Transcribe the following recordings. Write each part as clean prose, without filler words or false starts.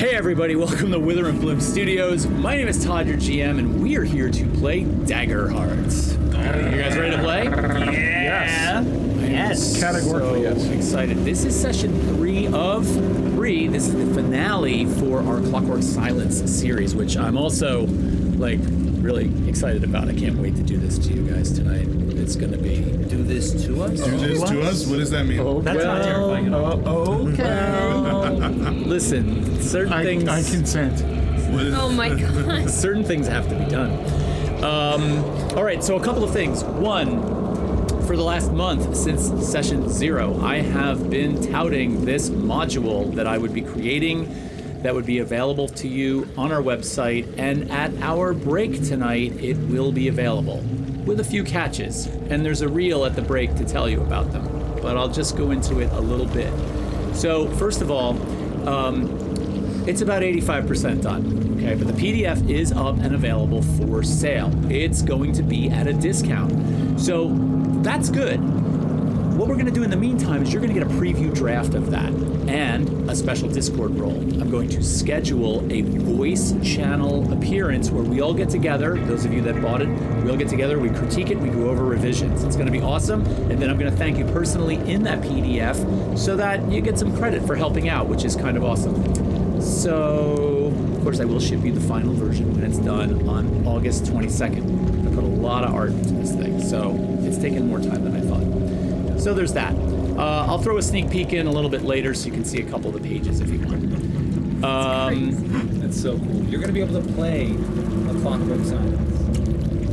Hey everybody, welcome to Wither and Bloom Studios. My name is Todd, your GM, and we are here to play Daggerheart. You guys ready to play? Yeah. Yes. Categorically, yes. Excited. This is session 3 of 3. This is the finale for our Clockwork Silence series, which I'm also, really excited about. I can't wait to do this to you guys tonight. It's going to be... Do this to us? Do this to us? What does that mean? Oh, That's not terrifying at all. Okay. Listen, certain things... I consent. Oh my god. Certain things have to be done. All right, so a couple of things. One, for the last month since session 0, I have been touting this module that I would be creating that would be available to you on our website, and at our break tonight, it will be available with a few catches. And there's a reel at the break to tell you about them, but I'll just go into it a little bit. So first of all, it's about 85% done, okay? But the PDF is up and available for sale. It's going to be at a discount. So that's good. What we're gonna do in the meantime is you're gonna get a preview draft of that and a special Discord role. I'm going to schedule a voice channel appearance where we all get together, those of you that bought it, we all get together, we critique it, we go over revisions. It's gonna be awesome, and then I'm gonna thank you personally in that PDF so that you get some credit for helping out, which is kind of awesome. So, of course, I will ship you the final version when it's done on August 22nd. I put a lot of art into this thing, so it's taken more time than I thought. So there's that. I'll throw a sneak peek in a little bit later so you can see a couple of the pages if you want. That's so cool. You're going to be able to play A Clockwork Silence.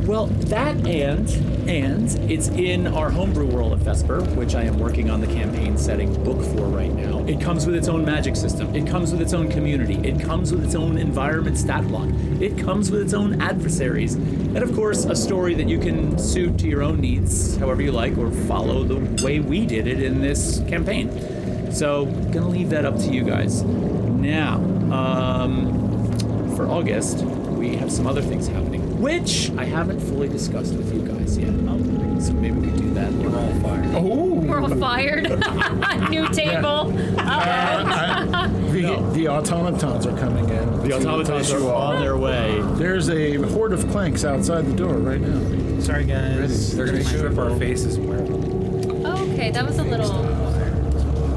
Well, that and it's in our homebrew world of Vesper, which I am working on the campaign setting book for right now. It comes with its own magic system. It comes with its own community. It comes with its own environment stat block. It comes with its own adversaries. And of course, a story that you can suit to your own needs, however you like, or follow the way we did it in this campaign. So, gonna leave that up to you guys. Now, for August, we have some other things happening, which I haven't fully discussed with you guys yet. So maybe we could do that. We're all fired. Oh! We're all fired. New table. The automatons are coming in. The automatons are on their way. There's a horde of clanks outside the door right now. Sorry, guys. They're going to strip our faces and wear them. Okay, that was a little...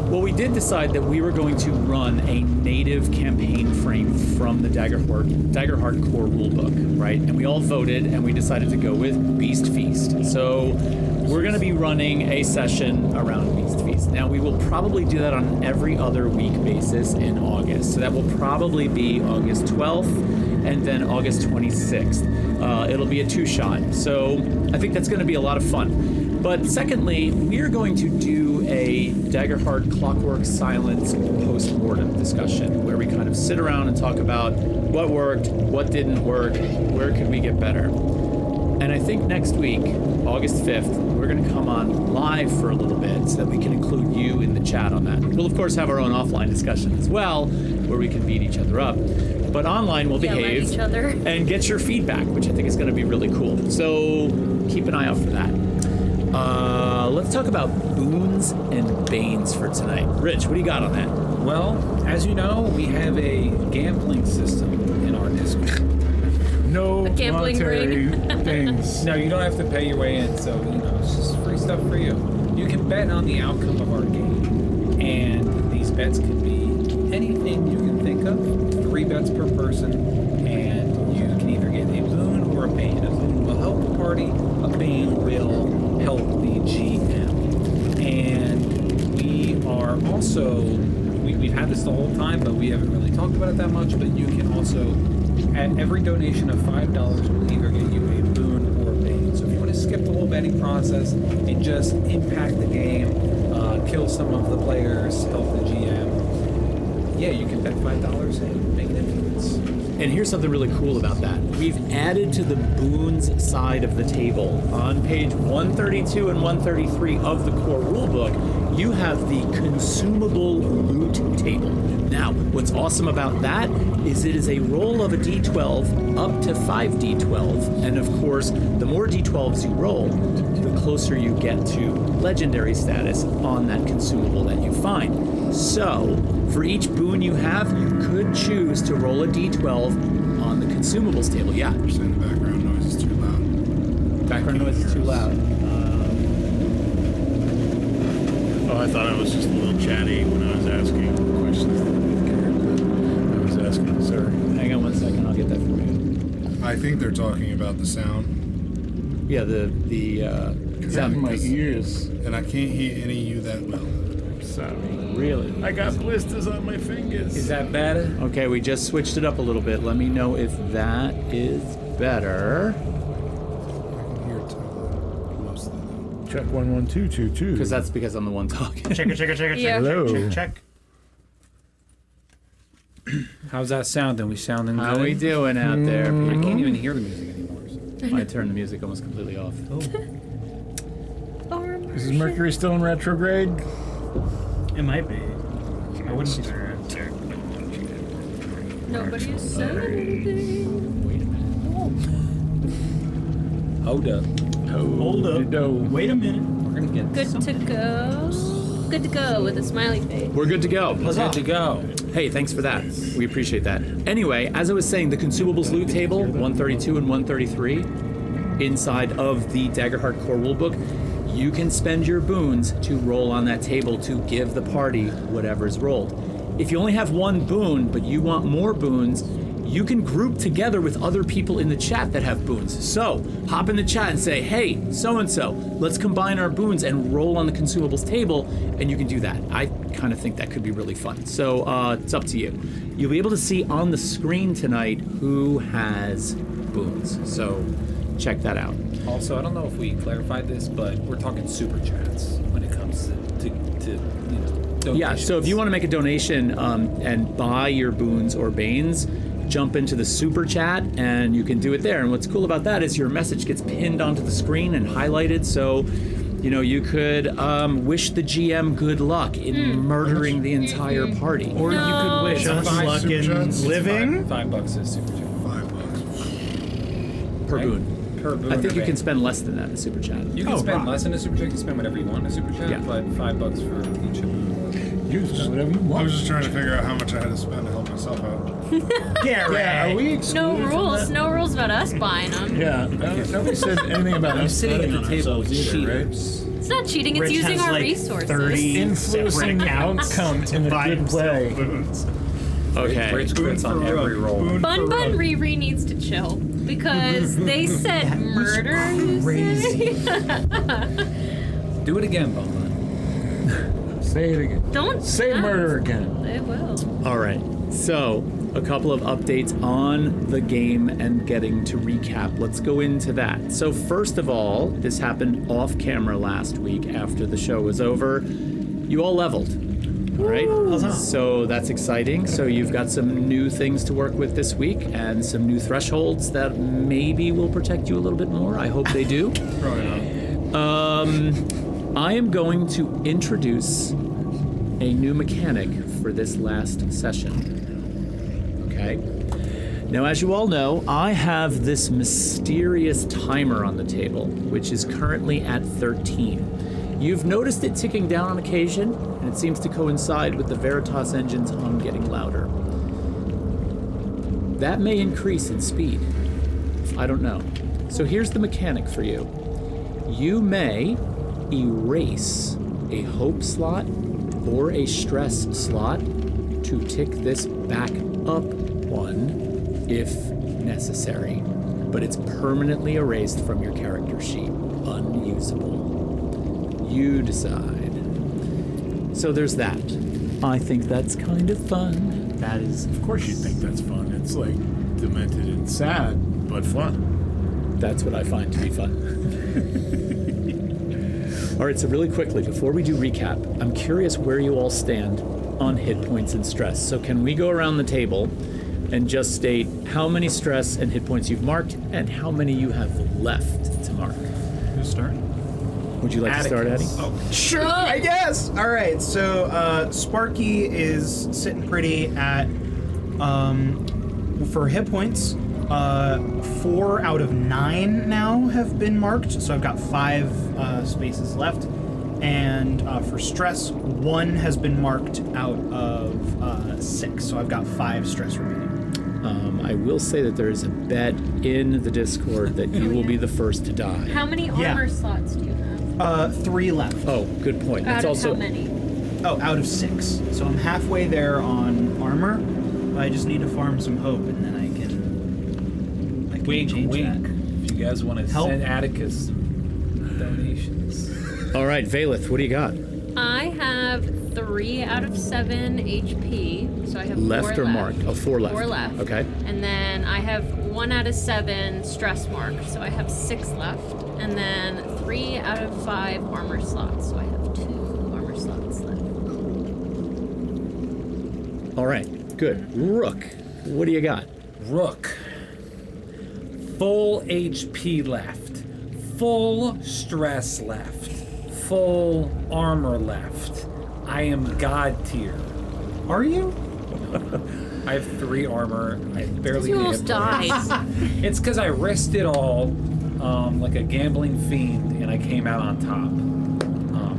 Well, we did decide that we were going to run a native campaign frame from the Daggerheart core rulebook, right? And we all voted, and we decided to go with Beast Feast. So we're going to be running a session around Beast Feast. Now, we will probably do that on every other week basis in August. So that will probably be August 12th and then August 26th. It'll be a 2-shot. So I think that's going to be a lot of fun. But secondly, we're going to do a Daggerheart Clockwork Silence postmortem discussion where we kind of sit around and talk about what worked, what didn't work, where could we get better. And I think next week, August 5th, we're going to come on live for a little bit so that we can include you in the chat on that. We'll, of course, have our own offline discussion as well, where we can beat each other up. But online, we'll behave each other. and get your feedback, which I think is going to be really cool. So keep an eye out for that. Let's talk about Boons and Banes for tonight. Rich, what do you got on that? Well, as you know, we have a gambling system in our Discord. No gambling monetary things. No, you don't have to pay your way in, so, it's just free stuff for you. You can bet on the outcome of our game, and these bets can be anything you can think of. 3 bets per person, and you can either get a boon or a bane. A boon will help the party, a bane will help the GM. And we are also, we've had this the whole time, but we haven't really talked about it that much, but you can also, at every donation of $5, we'll either get you a boon or a bane. So if you want to skip the whole betting process and just impact the game, kill some of the players, help the GM, yeah, you can bet $5 and make an influence. And here's something really cool about that. We've added to the Boons side of the table on page 132 and 133 of the core rulebook. you have the consumable loot table. Now, what's awesome about that is it is a roll of a d12 up to 5 d12, and of course, the more d12s you roll, the closer you get to legendary status on that consumable that you find. So, for each boon you have, you could choose to roll a d12 on the consumables table. Yeah. You're saying the background noise is too loud. Background noise is too loud. Oh, I thought I was just a little chatty when I was asking questions. I was asking, sorry. Hang on one second, I'll get that for you. I think they're talking about the sound, Yeah, the sound In my ears. and I can't hear any of you that well. Sorry. Really? I got blisters on my fingers. Is that better? Okay, we just switched it up a little bit. Let me know if that is better. I can hear Todd mostly though. Check 11222. Because that's because I'm the one talking. Check it. Yeah. Hello. Check. How's that sounding? We sounding good? How we doing out there, I people? can't even hear the music anymore. So. I turned the music almost completely off. Is Mercury still in retrograde? It might be. I wouldn't be there. Nobody said anything. Wait a minute. Hold up. Hold up. Wait a minute. We're gonna get Good to go. Good to go with a smiley face. We're good to go. good to go. Hey, thanks for that. We appreciate that. Anyway, as I was saying, the consumables loot table, 132 and 133, inside of the Daggerheart core rulebook, you can spend your boons to roll on that table to give the party whatever's rolled. If you only have one boon, but you want more boons, you can group together with other people in the chat that have boons. So, hop in the chat and say, hey, so-and-so, let's combine our boons and roll on the consumables table, and you can do that. I kind of think that could be really fun. So, it's up to you. You'll be able to see on the screen tonight who has boons. So, check that out. Also, I don't know if we clarified this, but we're talking super chats when it comes to donations. Yeah, so if you want to make a donation and buy your boons or banes, jump into the super chat and you can do it there. And what's cool about that is your message gets pinned onto the screen and highlighted, so you could wish the GM good luck in murdering the entire party. Or you could wish us luck Super in chats? living. $5 is super chat. $5. Per Right? boon. Per boon. I think you or can bane. spend less than that in the super chat. You can Oh, spend wow. less in a super chat. You can spend whatever you want in a super chat, Yeah. but $5 for each of them. Use whatever you I want. was just trying to figure out how much I had to spend to help myself out. Yeah, right. Yeah, are we No excluded from rules. that? No rules about us buying them. Yeah, nobody said anything about us sitting at betting the on table ourselves with either, right? cheaters. It's not cheating. It's Rich using has our like resources. 30 Influencing separate the accounts outcome to in a buy good himself way. boots. Okay. Rich crits on every roll. Bun Riri needs to chill because they said murder. You say? Do it again, Bowman. Say it again. Don't Say murder again. They will. All right. So, a couple of updates on the game and getting to recap. Let's go into that. So, first of all, this happened off camera last week after the show was over. You all leveled. All right. So that's exciting. So you've got some new things to work with this week and some new thresholds that maybe will protect you a little bit more. I hope they do. Probably not. I am going to introduce a new mechanic for this last session. Okay? Now, as you all know, I have this mysterious timer on the table, which is currently at 13. You've noticed it ticking down on occasion, and it seems to coincide with the Veritas engine's hum getting louder. That may increase in speed. I don't know. So here's the mechanic for you. You may erase a hope slot or a stress slot to tick this back up one if necessary, but it's permanently erased from your character sheet, unusable. You decide. So there's that. I think that's kind of fun. That is, Of course you'd think that's fun. It's like demented and sad, but fun. that's what I find to be fun. All right, so really quickly, before we do recap, I'm curious where you all stand on hit points and stress. So can we go around the table and just state how many stress and hit points you've marked and how many you have left to mark? Who's starting? Would you like to start, Eddie? Oh, Sure, I guess. All right, so Sparky is sitting pretty at, for hit points, 4 out of 9 now have been marked, so I've got 5 spaces left. And for stress, 1 has been marked out of 6, so I've got 5 stress remaining. I will say that there is a bet in the Discord that you will be the first to die. How many armor slots do you have? 3 left. Oh, good point. Out It's of also how many? Oh, out of 6. So I'm halfway there on armor. I just need to farm some hope, and then I can wink, change wink. that. If you guys want to Help. send Atticus some donations. All right, Valeth, what do you got? I have 3 out of 7 HP, so I have Left 4 or left. marked? Oh, 4 left. 4 left. Okay. And then I have 1 out of 7 stress marked, so I have 6 left. And then 3 out of 5 armor slots, so I have 2 armor slots left. All right, good. Rook, what do you got? Rook. Full HP left. Full stress left. Full armor left. I am God tier. Are you? I have 3 armor. I barely You need almost it. died. It's because I risked it all like a gambling fiend and I came out on top.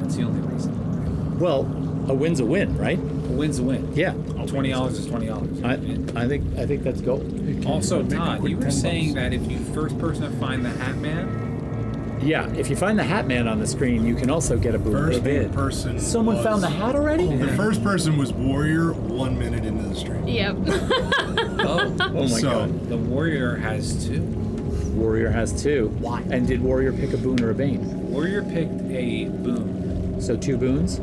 That's the only reason. Well, a win's a win, right? A win's a win. Yeah. $20 is $20. I think that's gold. Also, Make a Todd, quick you were 10 saying bucks. that if you first person to find the Hat Man, Yeah, if you find the Hat Man on the screen, you can also get a boon. First bid. person. Someone was- found the hat already? The first person was Warrior 1 minute into the stream. Yep. oh, Oh my So- god. the Warrior has 2. Warrior has 2. Why? And did Warrior pick a boon or a bane? Warrior picked a boon. So 2 boons?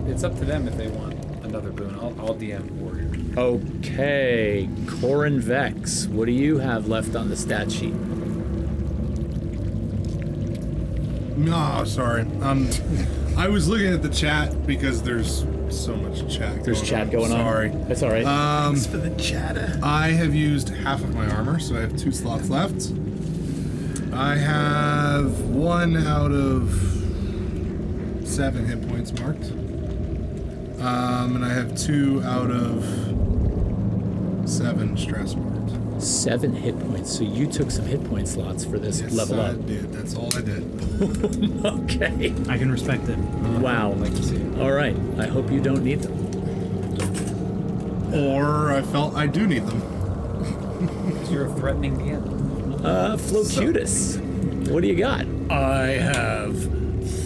It's up to them if they want another boon. I'll DM Warrior. Okay. Corin Vex, what do you have left on the stat sheet? No, sorry. I was looking at the chat because there's so much chat. There's chat going on. Sorry. That's all right. For the chatter. I have used half of my armor, so I have 2 slots left. I have 1 out of 7 hit points marked. And I have 2 out of 7 stress marked. 7 hit points. So you took some hit point slots for this Yes, level I up. did. That's all I did. Okay. I can respect it. Wow. I'd like to see it. All right. I hope you don't need them. Or I felt I do need them. Because you're threatening the end. Flocutus, what do you got? I have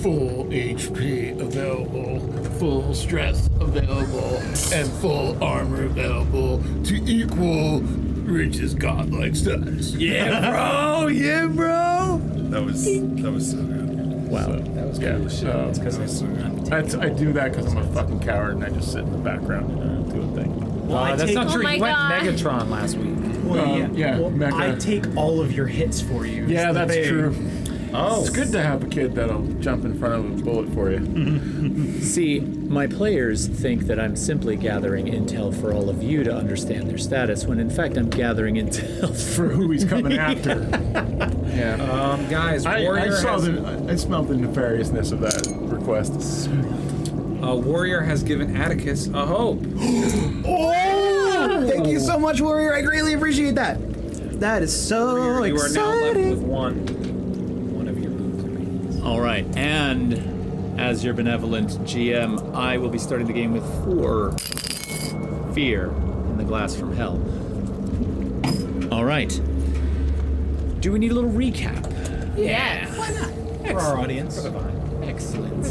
full HP available, full stress available, and full armor available to equal Rich's godlike status. Yeah, bro. Yeah, bro. That was so good. Wow. That was Yeah, cool as shit. so- That's because I So good. I do that because I'm a fucking coward and I just sit in the background and do a thing. Well, I that's take, not true. Oh my You went God. Megatron last week. well, yeah, Well, Mecha. I take all of your hits for you. Yeah, is the that's thing. true. Oh. It's good to have a kid that'll jump in front of a bullet for you. See, my players think that I'm simply gathering intel for all of you to understand their status, when in fact I'm gathering intel For who he's coming after. Yeah. Guys, I Warrior I smelled the nefariousness of that request. Warrior has given Atticus a hope. Oh! Thank you so much, Warrior. I greatly appreciate that. That is so You are now left exciting. with one of your boons remaining. All right, and as your benevolent GM, I will be starting the game with 4 fear in the glass from hell. All right. Do we need a little recap? Yes. For our audience. Excellent.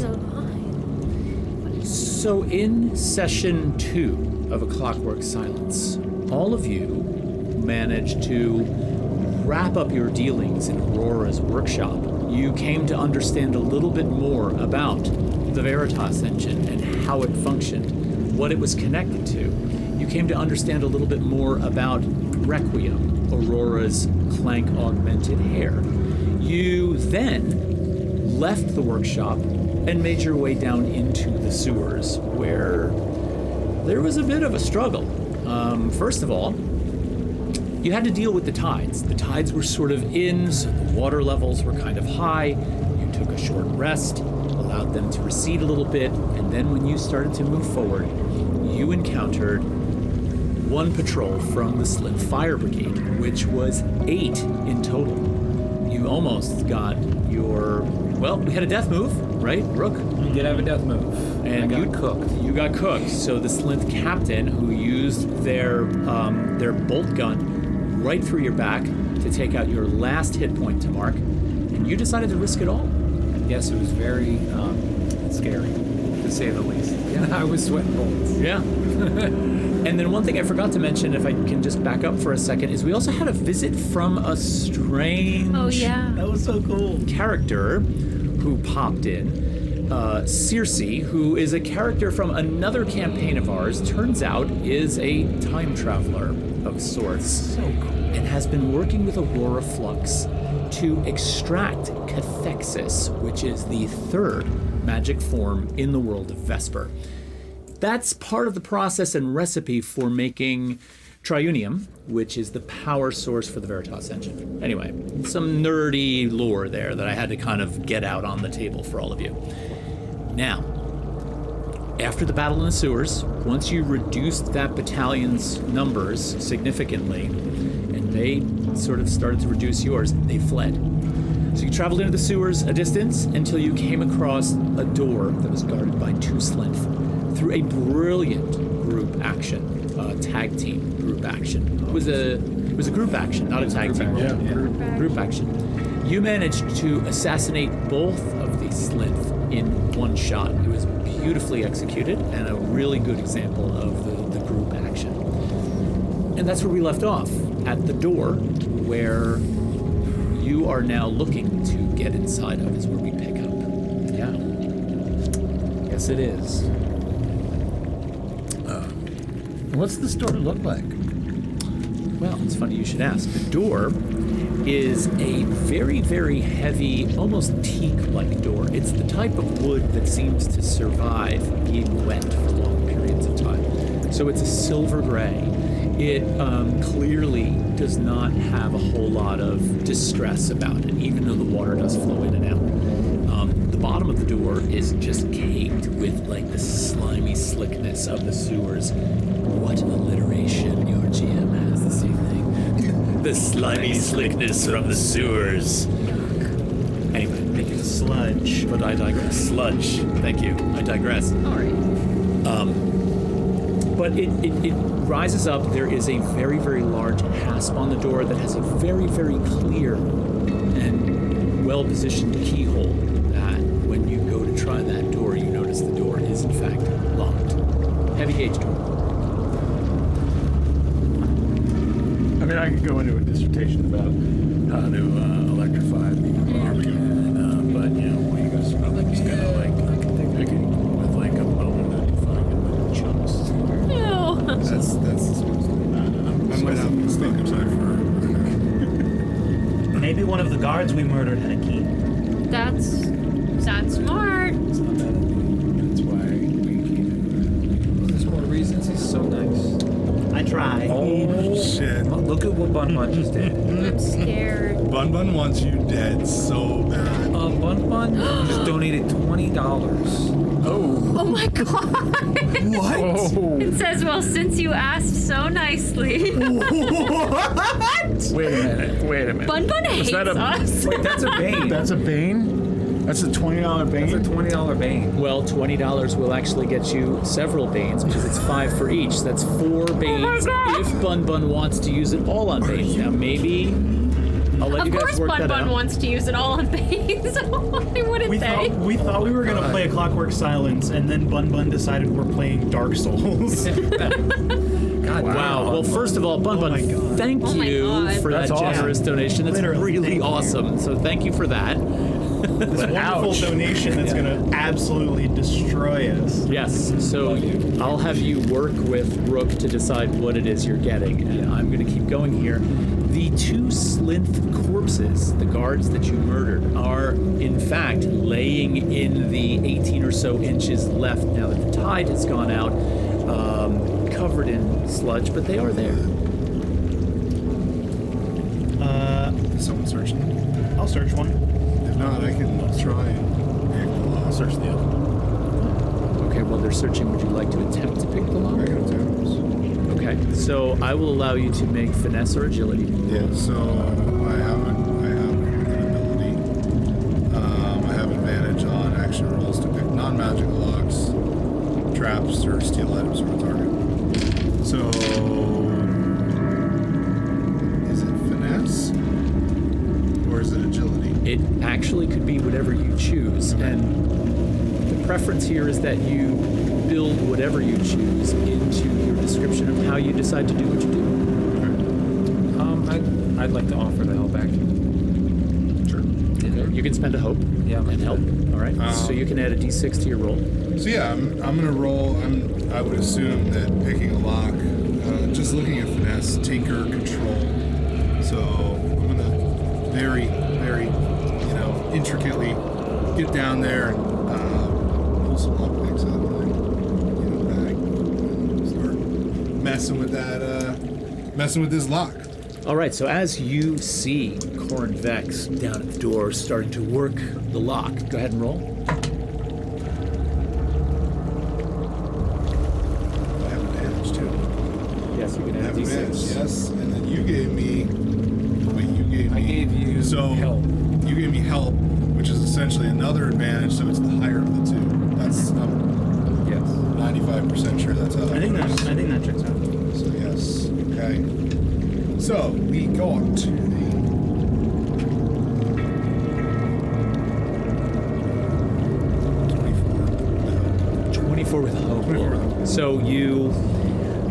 So in session 2 of A Clockwork Silence, all of you managed to wrap up your dealings in Aurora's workshop. You came to understand a little bit more about the Veritas engine and how it functioned, what it was connected to. You came to understand a little bit more about Requiem, Aurora's clank augmented hair. You then left the workshop and made your way down into the sewers, where there was a bit of a struggle. First of all, you had to deal with the tides. The tides were sort of in, so the water levels were kind of high. You took a short rest, allowed them to recede a little bit, and then when you started to move forward, you encountered one patrol from the Slip Fire Brigade, which was 8 in total. You almost got your... Well, we had a death move, right, Rook? We did have a death move. And I got cooked. You got cooked. So the Slint captain, who used their bolt gun right through your back to take out your last hit point to Mark, and you decided to risk it all. Yes, it was very scary, to say the least. Yeah, I was sweating bullets. Yeah. And then one thing I forgot to mention, if I can just back up for a second, is we also had a visit from a strange Oh yeah. That was so cool. character who popped in. Circe, who is a character from another campaign of ours, turns out is a time traveler of sorts. So cool. And has been working with Aurora Flux to extract cathexis, which is the 3rd magic form in the world of Vesper. That's part of the process and recipe for making Triunium, which is the power source for the Veritas engine. Anyway, some nerdy lore there that I had to kind of get out on the table for all of you. Now, after the battle in the sewers, once you reduced that battalion's numbers significantly, and they sort of started to reduce yours, they fled. So you traveled into the sewers a distance until you came across a door that was guarded by 2 Slinth. Through a brilliant group action, tag team group action. It was a group action, not a tag team. Yeah. Group action. You managed to assassinate both of these Slinth in one shot. It was beautifully executed and a really good example of the group action. And that's where we left off, at the door where you are now looking to get inside of, is where we pick up. Yeah. Yes, it is. What's the store look like? Well, it's funny you should ask. The door is a very, very heavy, almost teak-like door. It's the type of wood that seems to survive being wet for long periods of time. So it's a silver gray. It clearly does not have a whole lot of distress about it, even though the water does flow in and out. The bottom of the door is just caked with like the slimy slickness of the sewers. What alliteration your GM has this evening. The slimy slickness from the sewers. Anyway, thank you. Sludge. But I digress. Sludge. Thank you. I digress. All right. But it rises up. There is a very, very large hasp on the door that has a very, very clear and well-positioned keyhole that when you go to try that door, you notice the door is, in fact, locked. Heavy gauge door. I mean, I could go into a dissertation about how to electrify the army, but you know, you guys probably just gotta like, I could with like a bone that define it with chunks. Ew. That's I might have a mistake. I'm sorry for. Maybe one of the guards we murdered had a key. That's smart. It's not that That's why we keep. There's more reasons he's so nice. I tried. Oh shit! Look at what Bun Bun just did. I'm scared. Bun Bun wants you dead so bad. Bun Bun just donated $20. Oh my god. What? It says, well, since you asked so nicely. Wait a minute. Bun Bun hates that a- us. Wait, that's a Bane. That's a Bane? That's a $20 Bane? That's a $20 Bane. Well, $20 will actually get you several Banes because it's 5 for each. That's 4 Banes God. if Bun Bun wants to use it all on Banes. Now, maybe I'll let Of you guys course work Bun that Bun out. wants to use it all on base. Why wouldn't We they? thought we were gonna play A Clockwork Silence, and then Bun Bun decided we're playing Dark Souls. God, Wow. Well, first of all, Bun Bun, my God. thank Oh my you God. for that That's awesome. generous donation. That's Literally, really thank you. awesome. So thank you for that. This wonderful ouch. donation that's gonna absolutely destroy us. Yes. So I'll have you work with Rook to decide what it is you're getting, and I'm going to keep going here. The 2 Slinth corpses, the guards that you murdered, are in fact laying in the 18 or so inches left now that the tide has gone out, covered in sludge, but they are there. Is someone searching? I'll search one. If not, I can try and pick the lock. Search the other. Okay, while they're searching, would you like to attempt to pick the lock? I can attempt. Okay, so I will allow you to make finesse or agility. Yeah, so I have an ability. I have advantage on action rolls to pick non-magical locks, traps, or steal items from a target. So, is it finesse or is it agility? It actually could be whatever you choose, and the preference here is that you build whatever you choose into your description of how you decide to do what you do. I'd like to offer the help action. Sure. You can spend a hope Yeah, and help. All right, so you can add a d6 to your roll. So yeah, I'm gonna roll. I would assume that picking a lock, just looking at finesse, tinker, control. So I'm gonna very, intricately get down there and pull some lock picks out of my bag and start messing with this lock. All right, so as you see Corin Vex down at the door starting to work the lock, go ahead and roll. I have advantage too. Yes, you can I add have a advantage, d6. yes. And then you gave me. Wait, you gave me. I gave you help. You gave me help, which is essentially another advantage. So it's the higher of the two. That's I'm Yes. 95% sure that's how. I think that checks out. So yes. Okay. So we got the 24 with hope. 24 with hope. So you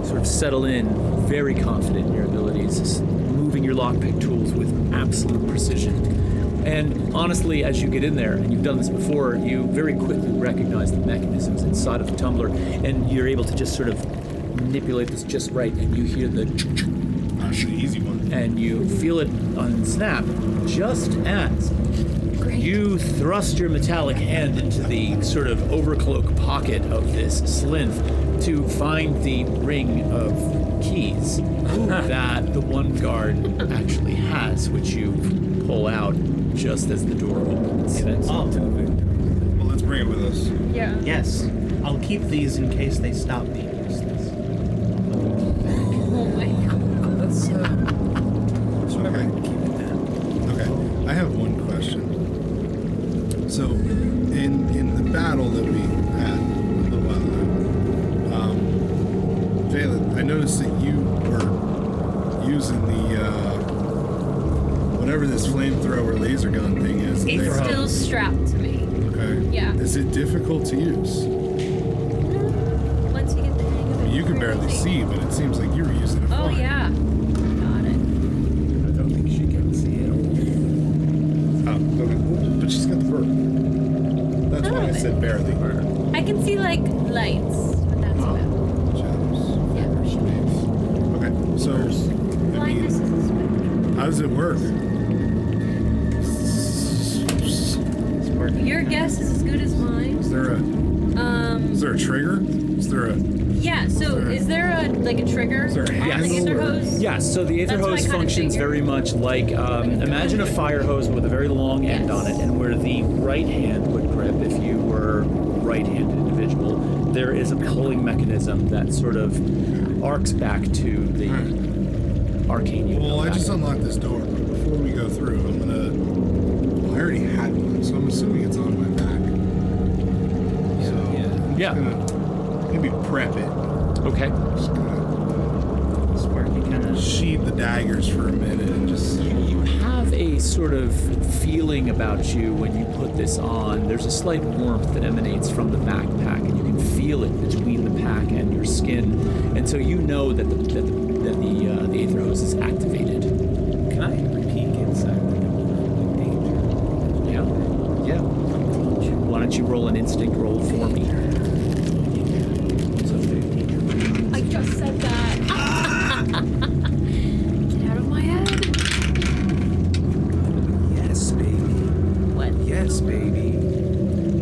sort of settle in, very confident in your abilities, moving your lockpick tools with absolute precision. And honestly, as you get in there, and you've done this before, you very quickly recognize the mechanisms inside of the tumbler, and you're able to just sort of manipulate this just right, and you hear the That's the easy one. and you feel it unsnap just as you thrust your metallic hand into the sort of overcloak pocket of this slinth to find the ring of keys that the one guard actually has, which you pull out just as the door opens. Oh, Well, let's bring it with us. Yeah. yes. I'll keep these in case they stop being useless. Oh my god. Let's remember Okay. to keep it down. Okay, I have one question. So, in the battle that we had a little while ago, Valen, I noticed that you were using the whatever this flamethrower laser gun thing is. Aether hose. Still strapped to me. Okay. Yeah. Is it difficult to use? Once you get the hang of I it. mean, you can barely see, but it seems like you were using it. Oh fine. yeah. Got it. I don't think she can see it. Oh, okay. But she's got the bird. That's why I Oh, said barely. I can see like lights, but that's about it. Shadows. Yeah. Okay, so I Blindness mean, is a spectrum. how does it work? Your guess is as good as mine. Is there a trigger? Is there a Yeah, so is there a trigger there a on the handle Aether or- hose? Yes, so the Aether That's what I hose kinda functions figured. very much like, imagine a fire hose with a very long end Yes. on it, and where the right hand would grip if you were a right-handed individual, there is a pulling mechanism that sort of arcs back to the arcane unit. Well, on I the just back. unlocked this door, but before we go through, I'm gonna. Well, I already had one, so I'm assuming it's on my back. So I'm Yeah. just gonna maybe prep it. Okay. Just gonna Sparky kind of. sheathe the daggers for a minute and just. You have a sort of feeling about you when you put this on. There's a slight warmth that emanates from the backpack, and you can feel it between the pack and your skin, and so you know that the Aether hose is activated. Can I peek inside the danger? Yeah. Why don't you roll an instinct roll for me? I just said that. Get out of my head. Yes, baby. What? Yes, baby.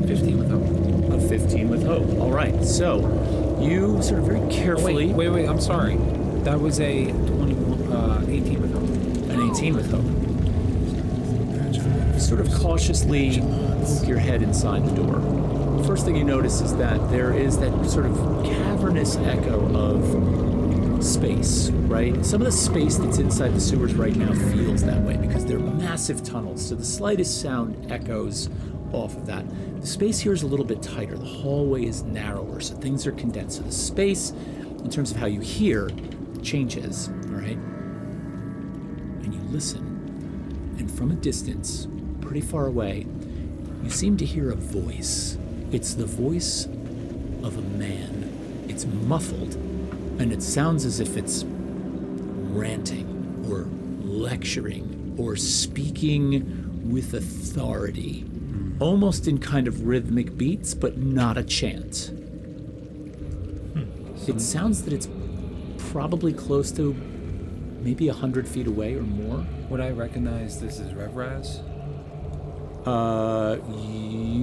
15 with hope. A 15 with hope. All right. So you sort of very carefully. Wait, I'm sorry. That was a 18 with hope. An 18 with hope. sort of cautiously poke your head inside the door. First thing you notice is that there is that sort of cavernous echo of space, right? Some of the space that's inside the sewers right now feels that way because they're massive tunnels, so the slightest sound echoes off of that. The space here is a little bit tighter. The hallway is narrower, so things are condensed. So the space, in terms of how you hear, changes, all right? And you listen, and from a distance, pretty far away, you seem to hear a voice. It's the voice of a man. It's muffled, and it sounds as if it's ranting or lecturing or speaking with authority, almost in kind of rhythmic beats, but not a chant. It sounds that it's probably close to maybe 100 feet away or more. Would I recognize this as Revrax?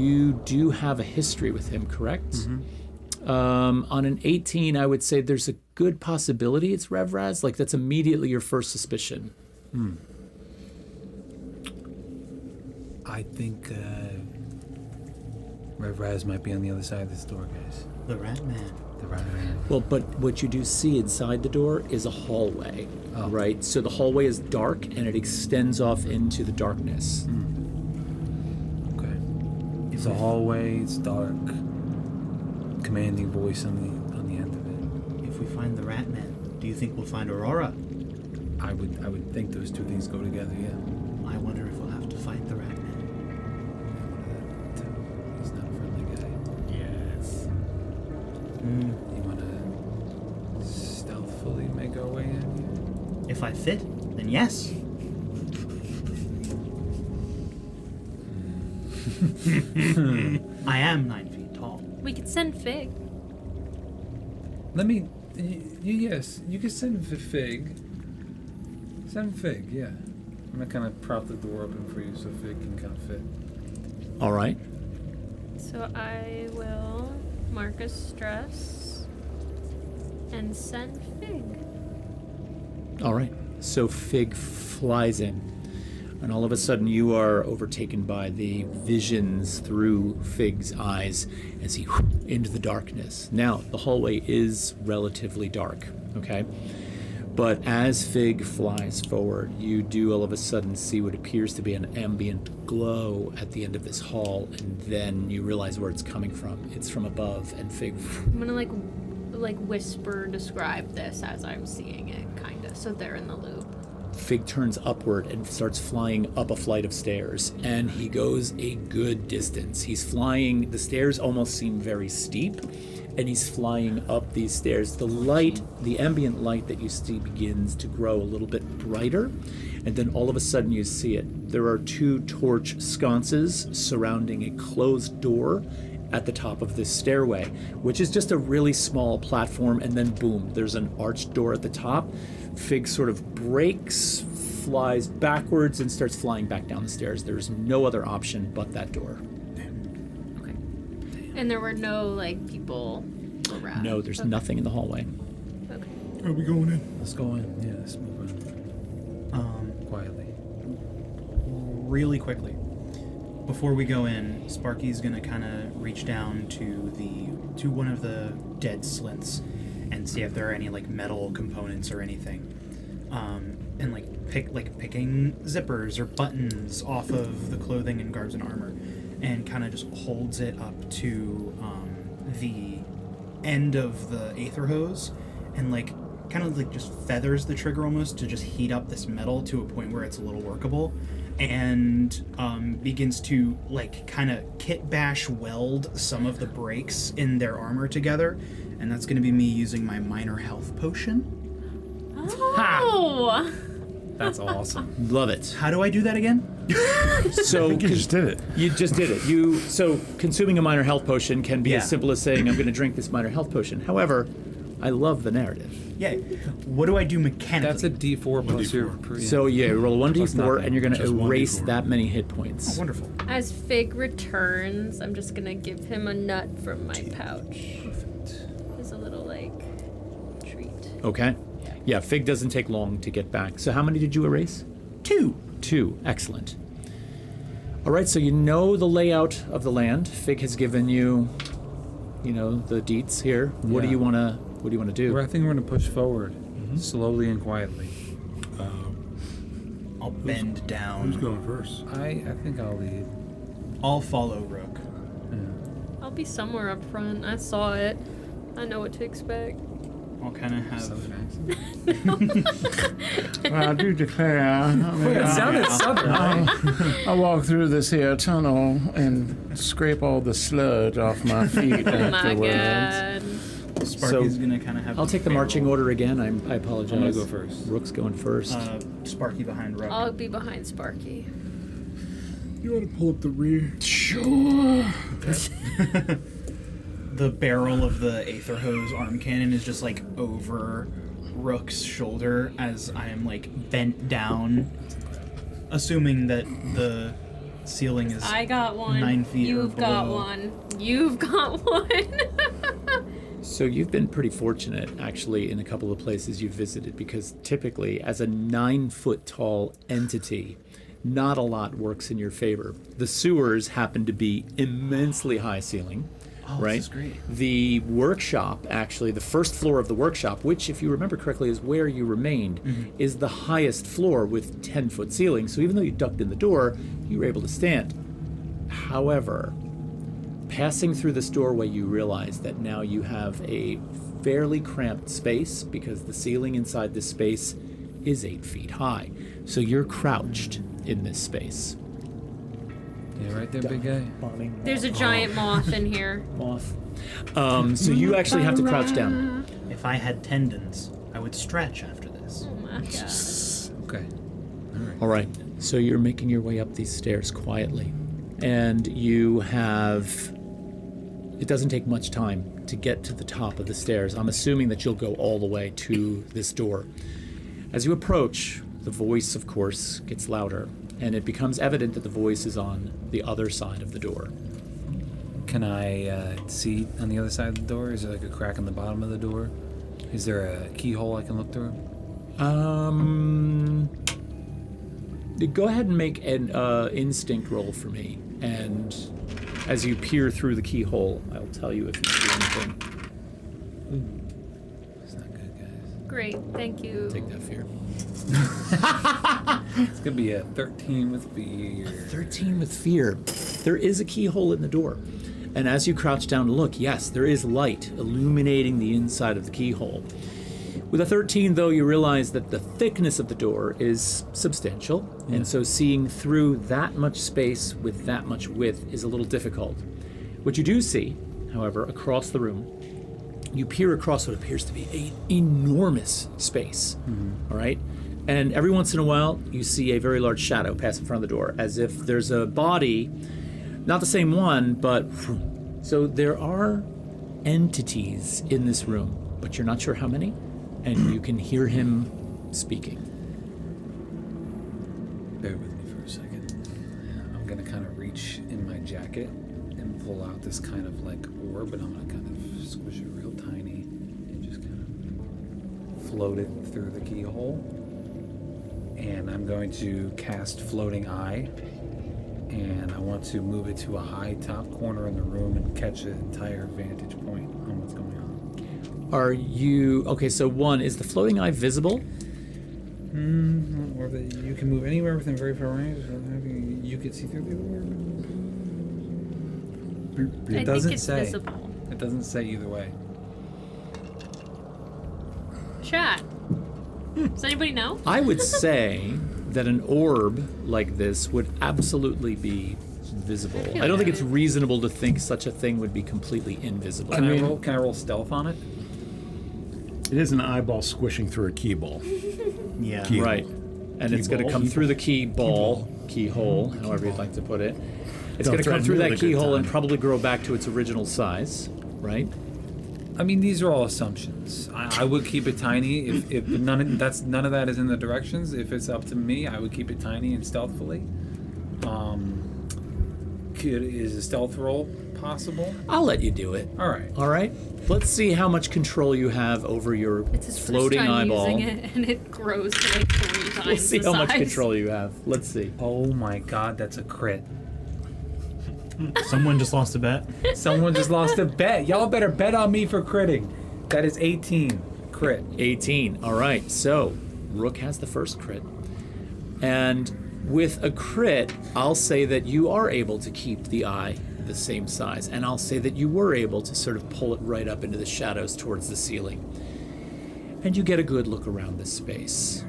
You do have a history with him, correct? On an 18, I would say there's a good possibility it's Revrax. Like, that's immediately your first suspicion. I think Revrax might be on the other side of this door, guys. The Rat Man. The Rat Man. Well, but what you do see inside the door is a hallway, right? So the hallway is dark, and it extends off into the darkness. Okay. It's a hallway. It's dark. Commanding voice on the end of it. If we find the Rat Man, do you think we'll find Aurora? I would think those two things go together. Yeah. I wonder if we'll have to fight the Rat Man. He's not a friendly guy. Yes. You want to stealthily make our way in? If I fit, then yes. I am 9 feet tall. We could send Fig. Let me. Yes, you can send Fig. Send Fig, yeah. I'm gonna kind of prop the door open for you so Fig can kind of fit. All right. So I will mark a stress and send Fig. All right. So Fig flies in, and all of a sudden you are overtaken by the visions through Fig's eyes as he into the darkness. Now, the hallway is relatively dark, okay? But as Fig flies forward, you do all of a sudden see what appears to be an ambient glow at the end of this hall, and then you realize where it's coming from. It's from above, and Fig... I'm gonna like whisper describe this as I'm seeing it, kinda, so they're in the loop. Fig turns upward and starts flying up a flight of stairs, and he goes a good distance. He's flying, the stairs almost seem very steep, and he's flying up these stairs. The light, the ambient light that you see begins to grow a little bit brighter, and then all of a sudden you see it. There are 2 torch sconces surrounding a closed door at the top of this stairway, which is just a really small platform, and then boom, there's an arched door at the top. Fig sort of breaks, flies backwards, and starts flying back down the stairs. There's no other option but that door. Okay. And there were no like people around. No, there's nothing in the hallway. Okay. Are we going in? Let's go in. Yeah, let's move on. Quietly. Really quickly, before we go in, Sparky's gonna kind of reach down to one of the dead slits and see if there are any like metal components or anything, and picking zippers or buttons off of the clothing and garbs and armor, and kind of just holds it up to the end of the aether hose, and kind of just feathers the trigger almost to just heat up this metal to a point where it's a little workable, and begins to kind of kit bash weld some of the breaks in their armor together, and that's going to be me using my minor health potion. Oh! That's awesome. Love it. How do I do that again? So You just did it. You just did it. So consuming a minor health potion can be as simple as saying, I'm going to drink this minor health potion. However, I love the narrative. Yeah. What do I do mechanically? That's a D4 plus your... So you roll a 1d4 nothing. and you're going to Just 1d4. erase that many hit points. Oh, wonderful. As Fig returns, I'm just gonna give him a nut from my pouch. Perfect. As a little treat. Okay. Yeah, Fig doesn't take long to get back. So how many did you erase? 2. 2. Excellent. All right, so you know the layout of the land. Fig has given you, the deets here. What do Yeah. you want to do? Well, I think we're going to push forward, slowly and quietly. I'll bend down. Who's going first? I think I'll lead. I'll follow Rook. I'll be somewhere up front. I saw it. I know what to expect. I'll kind of have. Southern accent. I do declare. It sounded southern, right? I walk through this here tunnel and scrape all the sludge off my feet Oh my afterwards. god. Sparky's gonna kind of have. I'll take the marching order again. I apologize. I'm gonna go first. Rook's going first. Sparky behind Rook. I'll be behind Sparky. You want to pull up the rear? Sure. The barrel of the Aether Hose arm cannon is just like over Rook's shoulder as I am like bent down, assuming that the ceiling is. I got one. 9 feet or You've got below. one. You've got one. So you've been pretty fortunate, actually, in a couple of places you've visited, because typically, as a 9-foot tall entity, not a lot works in your favor. The sewers happen to be immensely high ceiling. Right? This is great. The workshop, actually, the first floor of the workshop, which, if you remember correctly, is where you remained, is the highest floor with 10-foot ceiling. So even though you ducked in the door, you were able to stand. However, passing through this doorway, you realize that now you have a fairly cramped space because the ceiling inside this space is 8 feet high. So you're crouched in this space. Yeah, right there, big guy. There's a giant moth in here. Moth. So you actually have to crouch down. If I had tendons, I would stretch after this. Oh my god. Okay. All right. So you're making your way up these stairs quietly. And you have... It doesn't take much time to get to the top of the stairs. I'm assuming that you'll go all the way to this door. As you approach, the voice, of course, gets louder. And it becomes evident that the voice is on the other side of the door. Can I see on the other side of the door? Is there like a crack in the bottom of the door? Is there a keyhole I can look through? Go ahead and make an instinct roll for me. And as you peer through the keyhole, I'll tell you if you see anything. It's not good, guys. Great, thank you. Take that fear. It's gonna be a 13 with fear. 13 with fear. There is a keyhole in the door. And as you crouch down to look, yes, there is light illuminating the inside of the keyhole. With a 13, though, you realize that the thickness of the door is substantial, and so seeing through that much space with that much width is a little difficult. What you do see, however, across the room, you peer across what appears to be an enormous space, all right? And every once in a while, you see a very large shadow pass in front of the door, as if there's a body, not the same one, but... So there are entities in this room, but you're not sure how many, and you can hear him speaking. Bear with me for a second. I'm gonna kind of reach in my jacket and pull out this kind of like orb, and I'm gonna kind of squish it real tiny and just kind of float it through the keyhole. And I'm going to cast Floating Eye, and I want to move it to a high top corner in the room and catch an entire vantage point on what's going on. Are you... Okay, so one, is the floating eye visible? Or that you can move anywhere within very far range. You could see through the orb. I think it's visible. It doesn't say either way. Chat. Does anybody know? I would say that an orb like this would absolutely be visible. I don't think it's reasonable to think such a thing would be completely invisible. Can I roll stealth on it? It is an eyeball squishing through a key ball. Yeah. Key Right. And it's going to come through the keyhole, however you'd like to put it. It's going to come through that keyhole and probably grow back to its original size, right? I mean, these are all assumptions. I would keep it tiny if none of that is in the directions. If it's up to me, I would keep it tiny and stealthily. Is a stealth roll possible? I'll let you do it. All right. All right? Let's see how much control you have over your It's his floating first time eyeball. using it, and it grows to like 3 times We'll see the how much size. control you have. Let's see. Oh my God, that's a crit. Someone just lost a bet. Someone just lost a bet. Y'all better bet on me for critting. That is 18 crit. 18. All right. So Rook has the first crit. And with a crit, I'll say that you are able to keep the eye the same size. And I'll say that you were able to sort of pull it right up into the shadows towards the ceiling. And you get a good look around this space.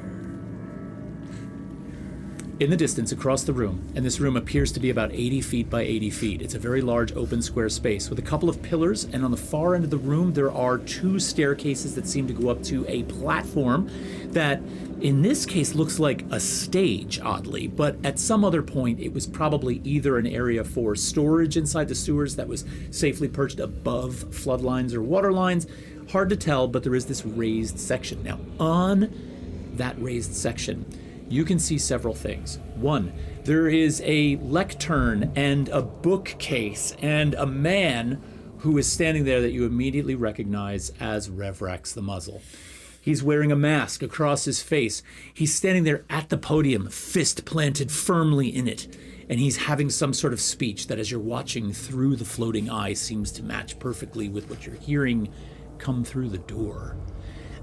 In the distance, across the room, and this room appears to be about 80 feet by 80 feet. It's a very large open square space with a couple of pillars, and on the far end of the room there are 2 staircases that seem to go up to a platform that, in this case, looks like a stage, oddly, but at some other point it was probably either an area for storage inside the sewers that was safely perched above flood lines or water lines. Hard to tell, but there is this raised section. Now, on that raised section, you can see several things. One, there is a lectern and a bookcase and a man who is standing there that you immediately recognize as Revrax the Muzzle. He's wearing a mask across his face. He's standing there at the podium, fist planted firmly in it, and he's having some sort of speech that, as you're watching through the floating eye, seems to match perfectly with what you're hearing come through the door.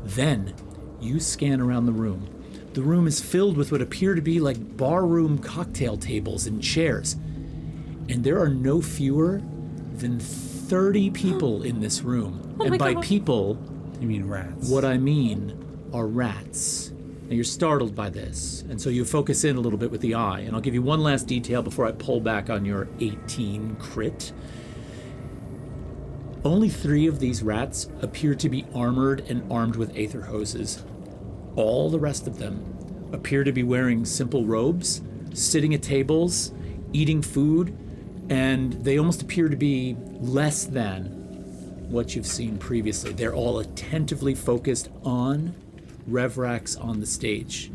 Then you scan around the room. The room is filled with what appear to be like barroom cocktail tables and chairs. And there are no fewer than 30 people in this room. Oh and my by God. people, You mean rats? what I mean are rats. Now you're startled by this, and so you focus in a little bit with the eye. And I'll give you one last detail before I pull back on your 18 crit. Only 3 of these rats appear to be armored and armed with aether hoses. All the rest of them appear to be wearing simple robes, sitting at tables, eating food, and they almost appear to be less than what you've seen previously. They're all attentively focused on Revrax on the stage.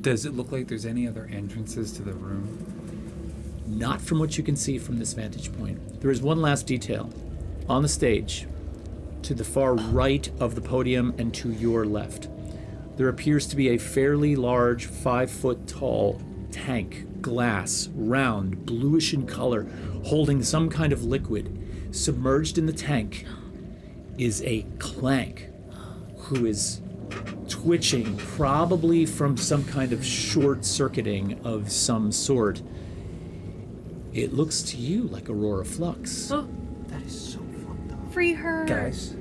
Does it look like there's any other entrances to the room? Not from what you can see from this vantage point. There is one last detail. On the stage, to the far right of the podium and to your left, there appears to be a fairly large 5-foot-tall tank, glass, round, bluish in color, holding some kind of liquid. Submerged in the tank is a clank who is twitching, probably from some kind of short-circuiting of some sort. It looks to you like Aurora Flux. Oh, That is so fucked up. free her. Guys,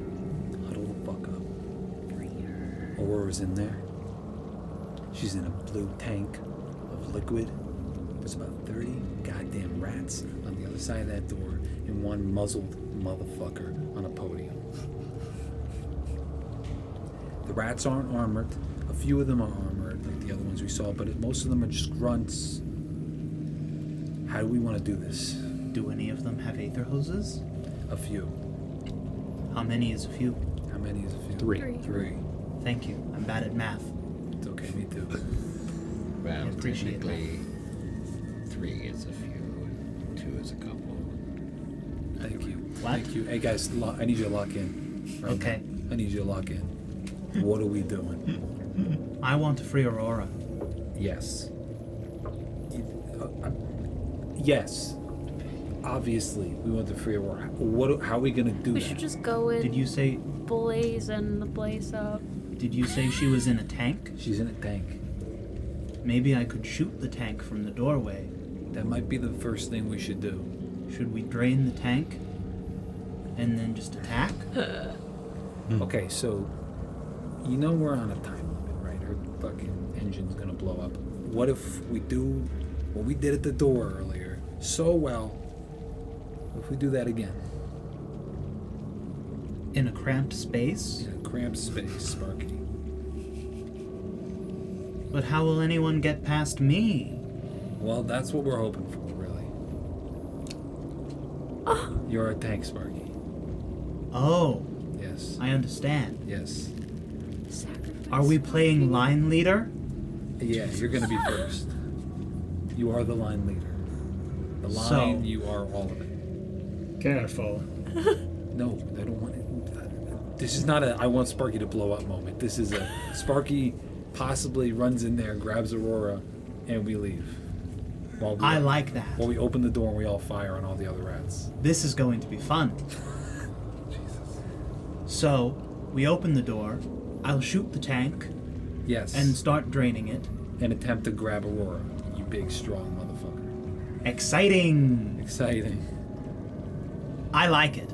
huddle the fuck up. Aurora's in there. She's in a blue tank of liquid. There's about 30 goddamn rats on the other side of that door and one muzzled motherfucker on a podium. The rats aren't armored. A few of them are armored, like the other ones we saw, but most of them are just grunts. How do we want to do this? Do any of them have aether hoses? A few. How many is a few? How many is a few? 3. 3. Thank you. I'm bad at math. It's okay, me too. Well, appreciate technically, 3 is a few, 2 is a couple. Thank you. What? Thank you. Hey guys, I need you to lock in. Right Okay. now. I need you to lock in. What are we doing? I want to free Aurora. Yes. Yes. Obviously, we want to free Aurora. How are we gonna do We that? should just go in, Did you say blazing the place up. she was in a tank? She's in a tank. Maybe I could shoot the tank from the doorway. That might be the first thing we should do. Should we drain the tank and then just attack? Okay, so you know we're on a time limit, right? Her fucking engine's gonna blow up. What if we do what we did at the door earlier so well? What if we do that again? In a cramped space? In a cramped space, Sparky. But how will anyone get past me? Well, that's what we're hoping for, really. You're a tank, Sparky. Oh, Yes. I understand. Yes. Sacrifice. Are we playing line leader? Yeah, you're gonna be first. You are the line leader. The line, So- you are all of it. Can I follow? No, I don't want it. This is not a I want Sparky to blow up moment. This is a Sparky possibly runs in there, grabs Aurora, and we leave. While we, I like that. While we open the door and we all fire on all the other rats. This is going to be fun. So, we open the door. I'll shoot the tank Yes. and start draining it. and attempt to grab Aurora. You big, strong motherfucker. Exciting. Exciting. I like it.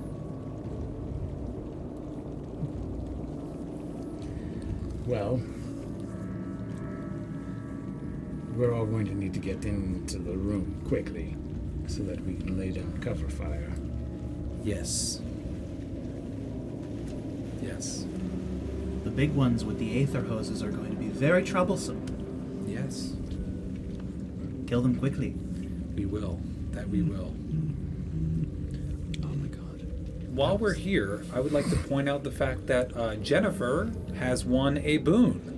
Well, we're all going to need to get into the room quickly so that we can lay down cover fire. Yes. Yes. The big ones with the aether hoses are going to be very troublesome. Yes. Kill them quickly. We will. That we will. Oh my god. While we're here, I would like to point out the fact that Jennifer has won a boon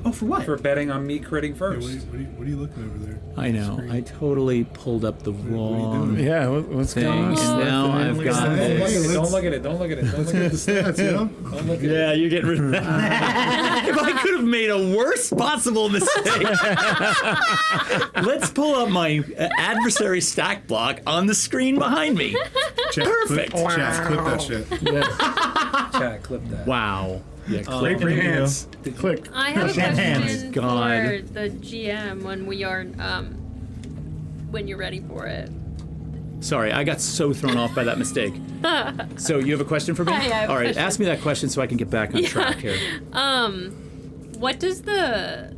Oh, for what? for betting on me critting Hey, first. what are you looking over there? I know. I totally pulled up the are you wrong doing? Yeah, what's thing. going And on? now I've got Don't look at this. it. Don't look at it. Don't look at it. Don't look at it. Let's get the stats, you know? Don't look at Yeah, it. you're getting rid of that. If I could have made a worse possible mistake. Let's pull up my adversary stack block on the screen behind me. Perfect. Chat, clip that shit. Chat, clip that. Wow. Yeah, Click click. Hands. Click. I have a Shake hands. question God. for the GM when we are, when you're ready for it. Sorry, I got so thrown off by that mistake. So you have a question for me? I have a All right, question. ask me that question so I can get back on track here. What does the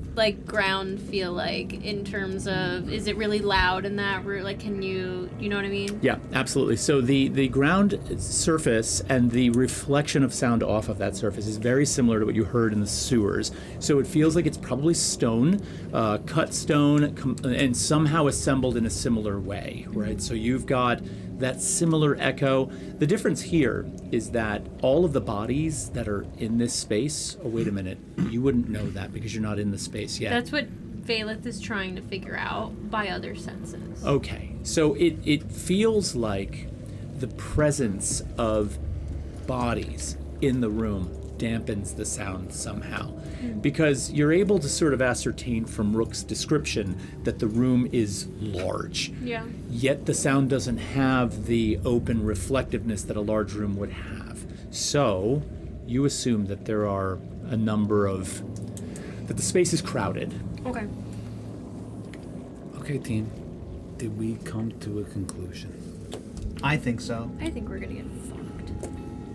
ground feel like in terms of, is it really loud in that room? Like, can you know what I mean? Yeah, absolutely. So the ground surface and the reflection of sound off of that surface is very similar to what you heard in the sewers. So it feels like it's probably stone, cut stone, and somehow assembled in a similar way, right? So you've got that similar echo. The difference here is that all of the bodies that are in this space, oh, wait a minute, you wouldn't know that because you're not in the space yet. That's what Valeth is trying to figure out by other senses. Okay, so it feels like the presence of bodies in the room dampens the sound somehow. Because you're able to sort of ascertain from Rook's description that the room is large. Yeah. Yet the sound doesn't have the open reflectiveness that a large room would have. So you assume that there are a number of... that the space is crowded. Okay. Okay, team. Did we come to a conclusion? I think so. I think we're gonna get fucked.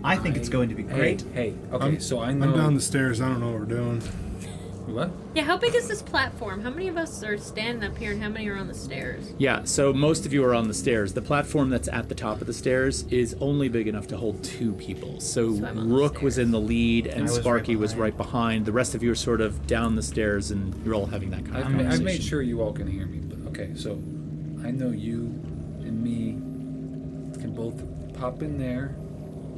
I think it's going to be great. Hey, okay, so I know... I'm down the stairs. I don't know what we're doing. What? Yeah, how big is this platform? How many of us are standing up here and how many are on the stairs? Yeah, so most of you are on the stairs. The platform that's at the top of the stairs is only big enough to hold 2 people. So I'm on the Rook was stairs. in the lead and was right Sparky was behind. right behind. The rest of you are sort of down the stairs and you're all having that kind of I've conversation. made sure you all can hear me, but okay, so I know you and me can both pop in there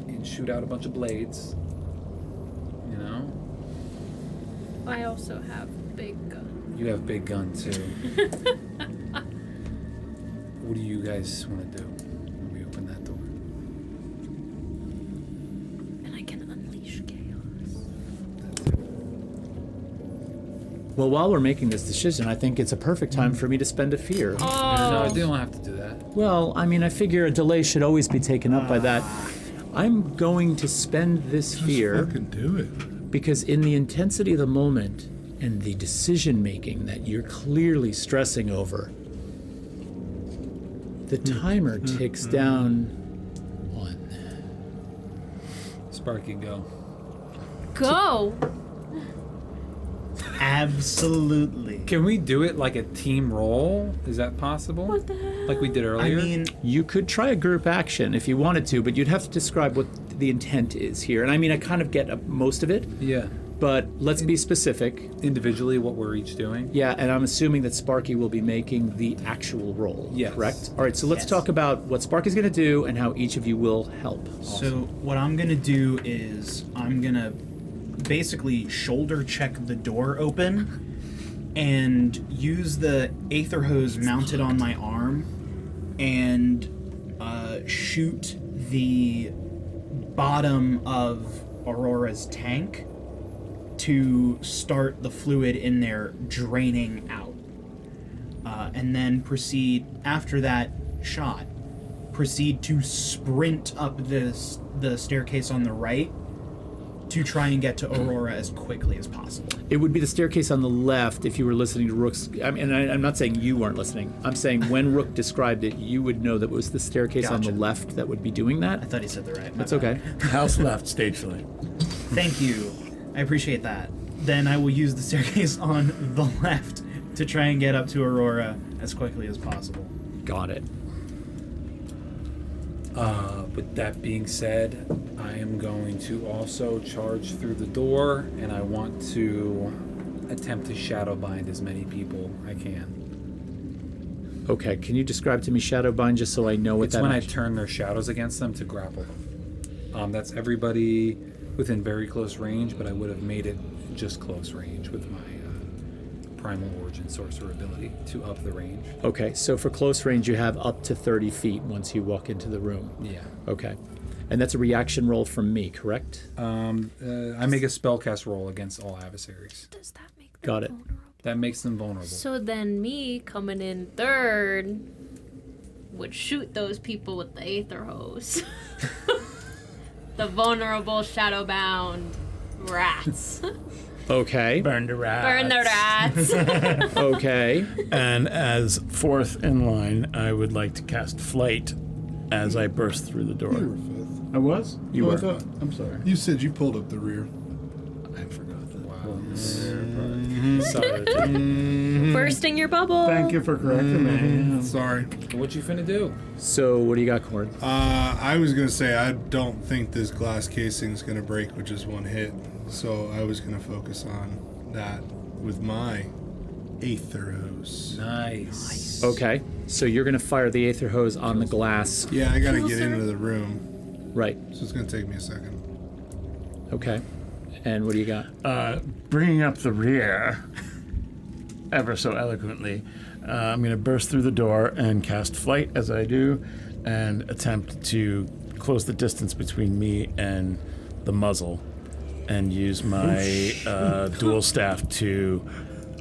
and shoot out a bunch of blades. You know? I also have big guns. You have big gun too. What do you guys want to do when we open that door? And I can unleash chaos. Well, while we're making this decision, I think it's a perfect time for me to spend a fear. No, Oh, they don't have to do that. Well, I mean, I figure a delay should always be taken up by that. I'm going to spend this fear Fucking do it. because in the intensity of the moment and the decision making that you're clearly stressing over, the timer ticks down 1. Sparky, go. go! Absolutely. Can we do it like a team roll? Is that possible? What the hell? Like we did I earlier? mean, You could try a group action if you wanted to, but you'd have to describe what the intent is here. And I mean, I kind of get most of it, yeah. but let's be specific. Individually, what we're each doing? Yeah, and I'm assuming that Sparky will be making the actual roll, Yes. correct? All right, so let's Yes. talk about what Sparky's going to do and how each of you will help. so what I'm gonna do is I'm gonna basically shoulder check the door open and use the aether hose mounted on my arm and shoot the bottom of Aurora's tank to start the fluid in there draining out. and then proceed after that shot. Proceed to sprint up the staircase on the right to try and get to Aurora as quickly as possible. It would be the staircase on the left if you were listening to Rook's. I'm not saying you weren't listening. I'm saying when Rook described it, you would know that it was the staircase on the Gotcha. left that would be doing that. I thought he said the right. That's okay. House left, stage right. Thank you. I appreciate that. Then I will use the staircase on the left to try and get up to Aurora as quickly as possible. Got it. With that being said, I am going to also charge through the door, and I want to attempt to shadow bind as many people I can. Okay, can you describe to me Shadowbind just so I know what It's that when I action- turn their shadows against them to grapple them. That's everybody within very close range, but I would have made it just close range with my Primal Origin Sorcerer ability to up the range. Okay, so for close range, you have up to 30 feet once you walk into the room. Yeah. Okay. And that's a reaction roll from me, correct? I make a spellcast roll against all adversaries. Does that make them Got it. vulnerable? That makes them vulnerable. So then me coming in third would shoot those people with the Aether Hose. The vulnerable, shadowbound rats. Okay. Burn the rat. Burn the rats. Okay. And as fourth in line, I would like to cast Flight as I burst through the door. You were fifth. I was? You Oh, I were. thought I'm sorry. you said you pulled up the rear. I forgot that. Sorry. Bursting your bubble. Thank you for correcting me. Sorry. What you finna do? So what do you got, Corn? I was gonna say I don't think this glass casing's gonna break with just one hit, so I was gonna focus on that with my Aether Hose. Nice. Okay. So you're going to fire the Aether Hose on the glass. Yeah, I gotta Cool, get sir. into the room, Right. so it's gonna take me a second. Okay. And what do you got? Bringing up the rear, ever so eloquently, I'm going to burst through the door and cast Flight as I do, and attempt to close the distance between me and the muzzle, and use my dual staff to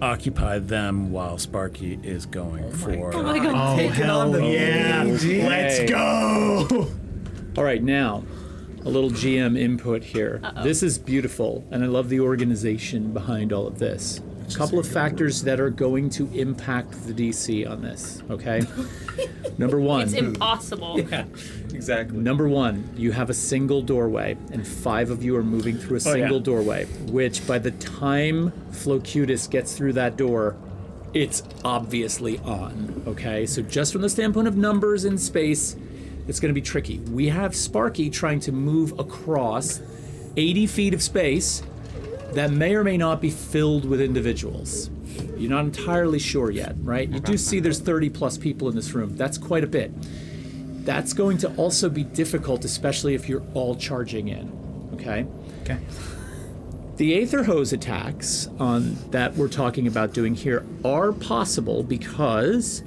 occupy them while Sparky is going for. Oh my god. Oh, hell yeah. Let's go. All right, now, a little GM input here. This is beautiful, and I love the organization behind all of this. A couple of factors that are going to impact the DC on this, okay? Number one. It's impossible. Yeah, exactly. Number one, you have a single doorway, and 5 of you are moving through a single doorway, which by the time Flocutus gets through that door, it's obviously on, okay? So just from the standpoint of numbers in space, it's going to be tricky. We have Sparky trying to move across 80 feet of space that may or may not be filled with individuals. You're not entirely sure yet, right? You do see there's 30 plus people in this room. That's quite a bit. That's going to also be difficult, especially if you're all charging in, okay? Okay. The Aether Hose attacks that we're talking about doing here are possible because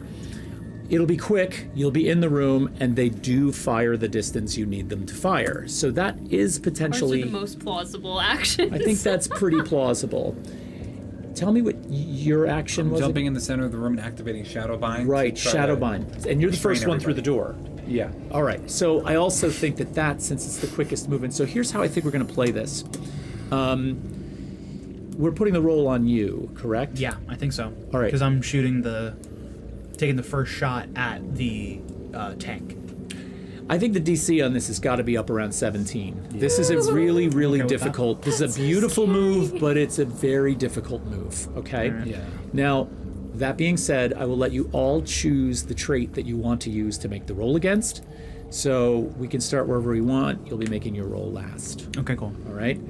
it'll be quick, you'll be in the room, and they do fire the distance you need them to fire. So that is Ours are potentially... the most plausible actions. I think that's pretty plausible. Tell me what your action was. Jumping in the center of the room and activating Shadowbind. Right, to try to Shadowbind. And you're the restrain first one through the door. Yeah. All right, so I also think that since it's the quickest movement, so here's how I think we're going to play this. We're putting the roll on you, correct? Yeah, I think so. All right. Because I'm taking the first shot at the tank. I think the DC on this has got to be up around 17. This is a really, really with that. difficult. This is a beautiful move, but it's a very difficult move, okay? Yeah. Now, that being said, I will let you all choose the trait that you want to use to make the roll against. So we can start wherever we want. You'll be making your roll last. Okay, cool. All right?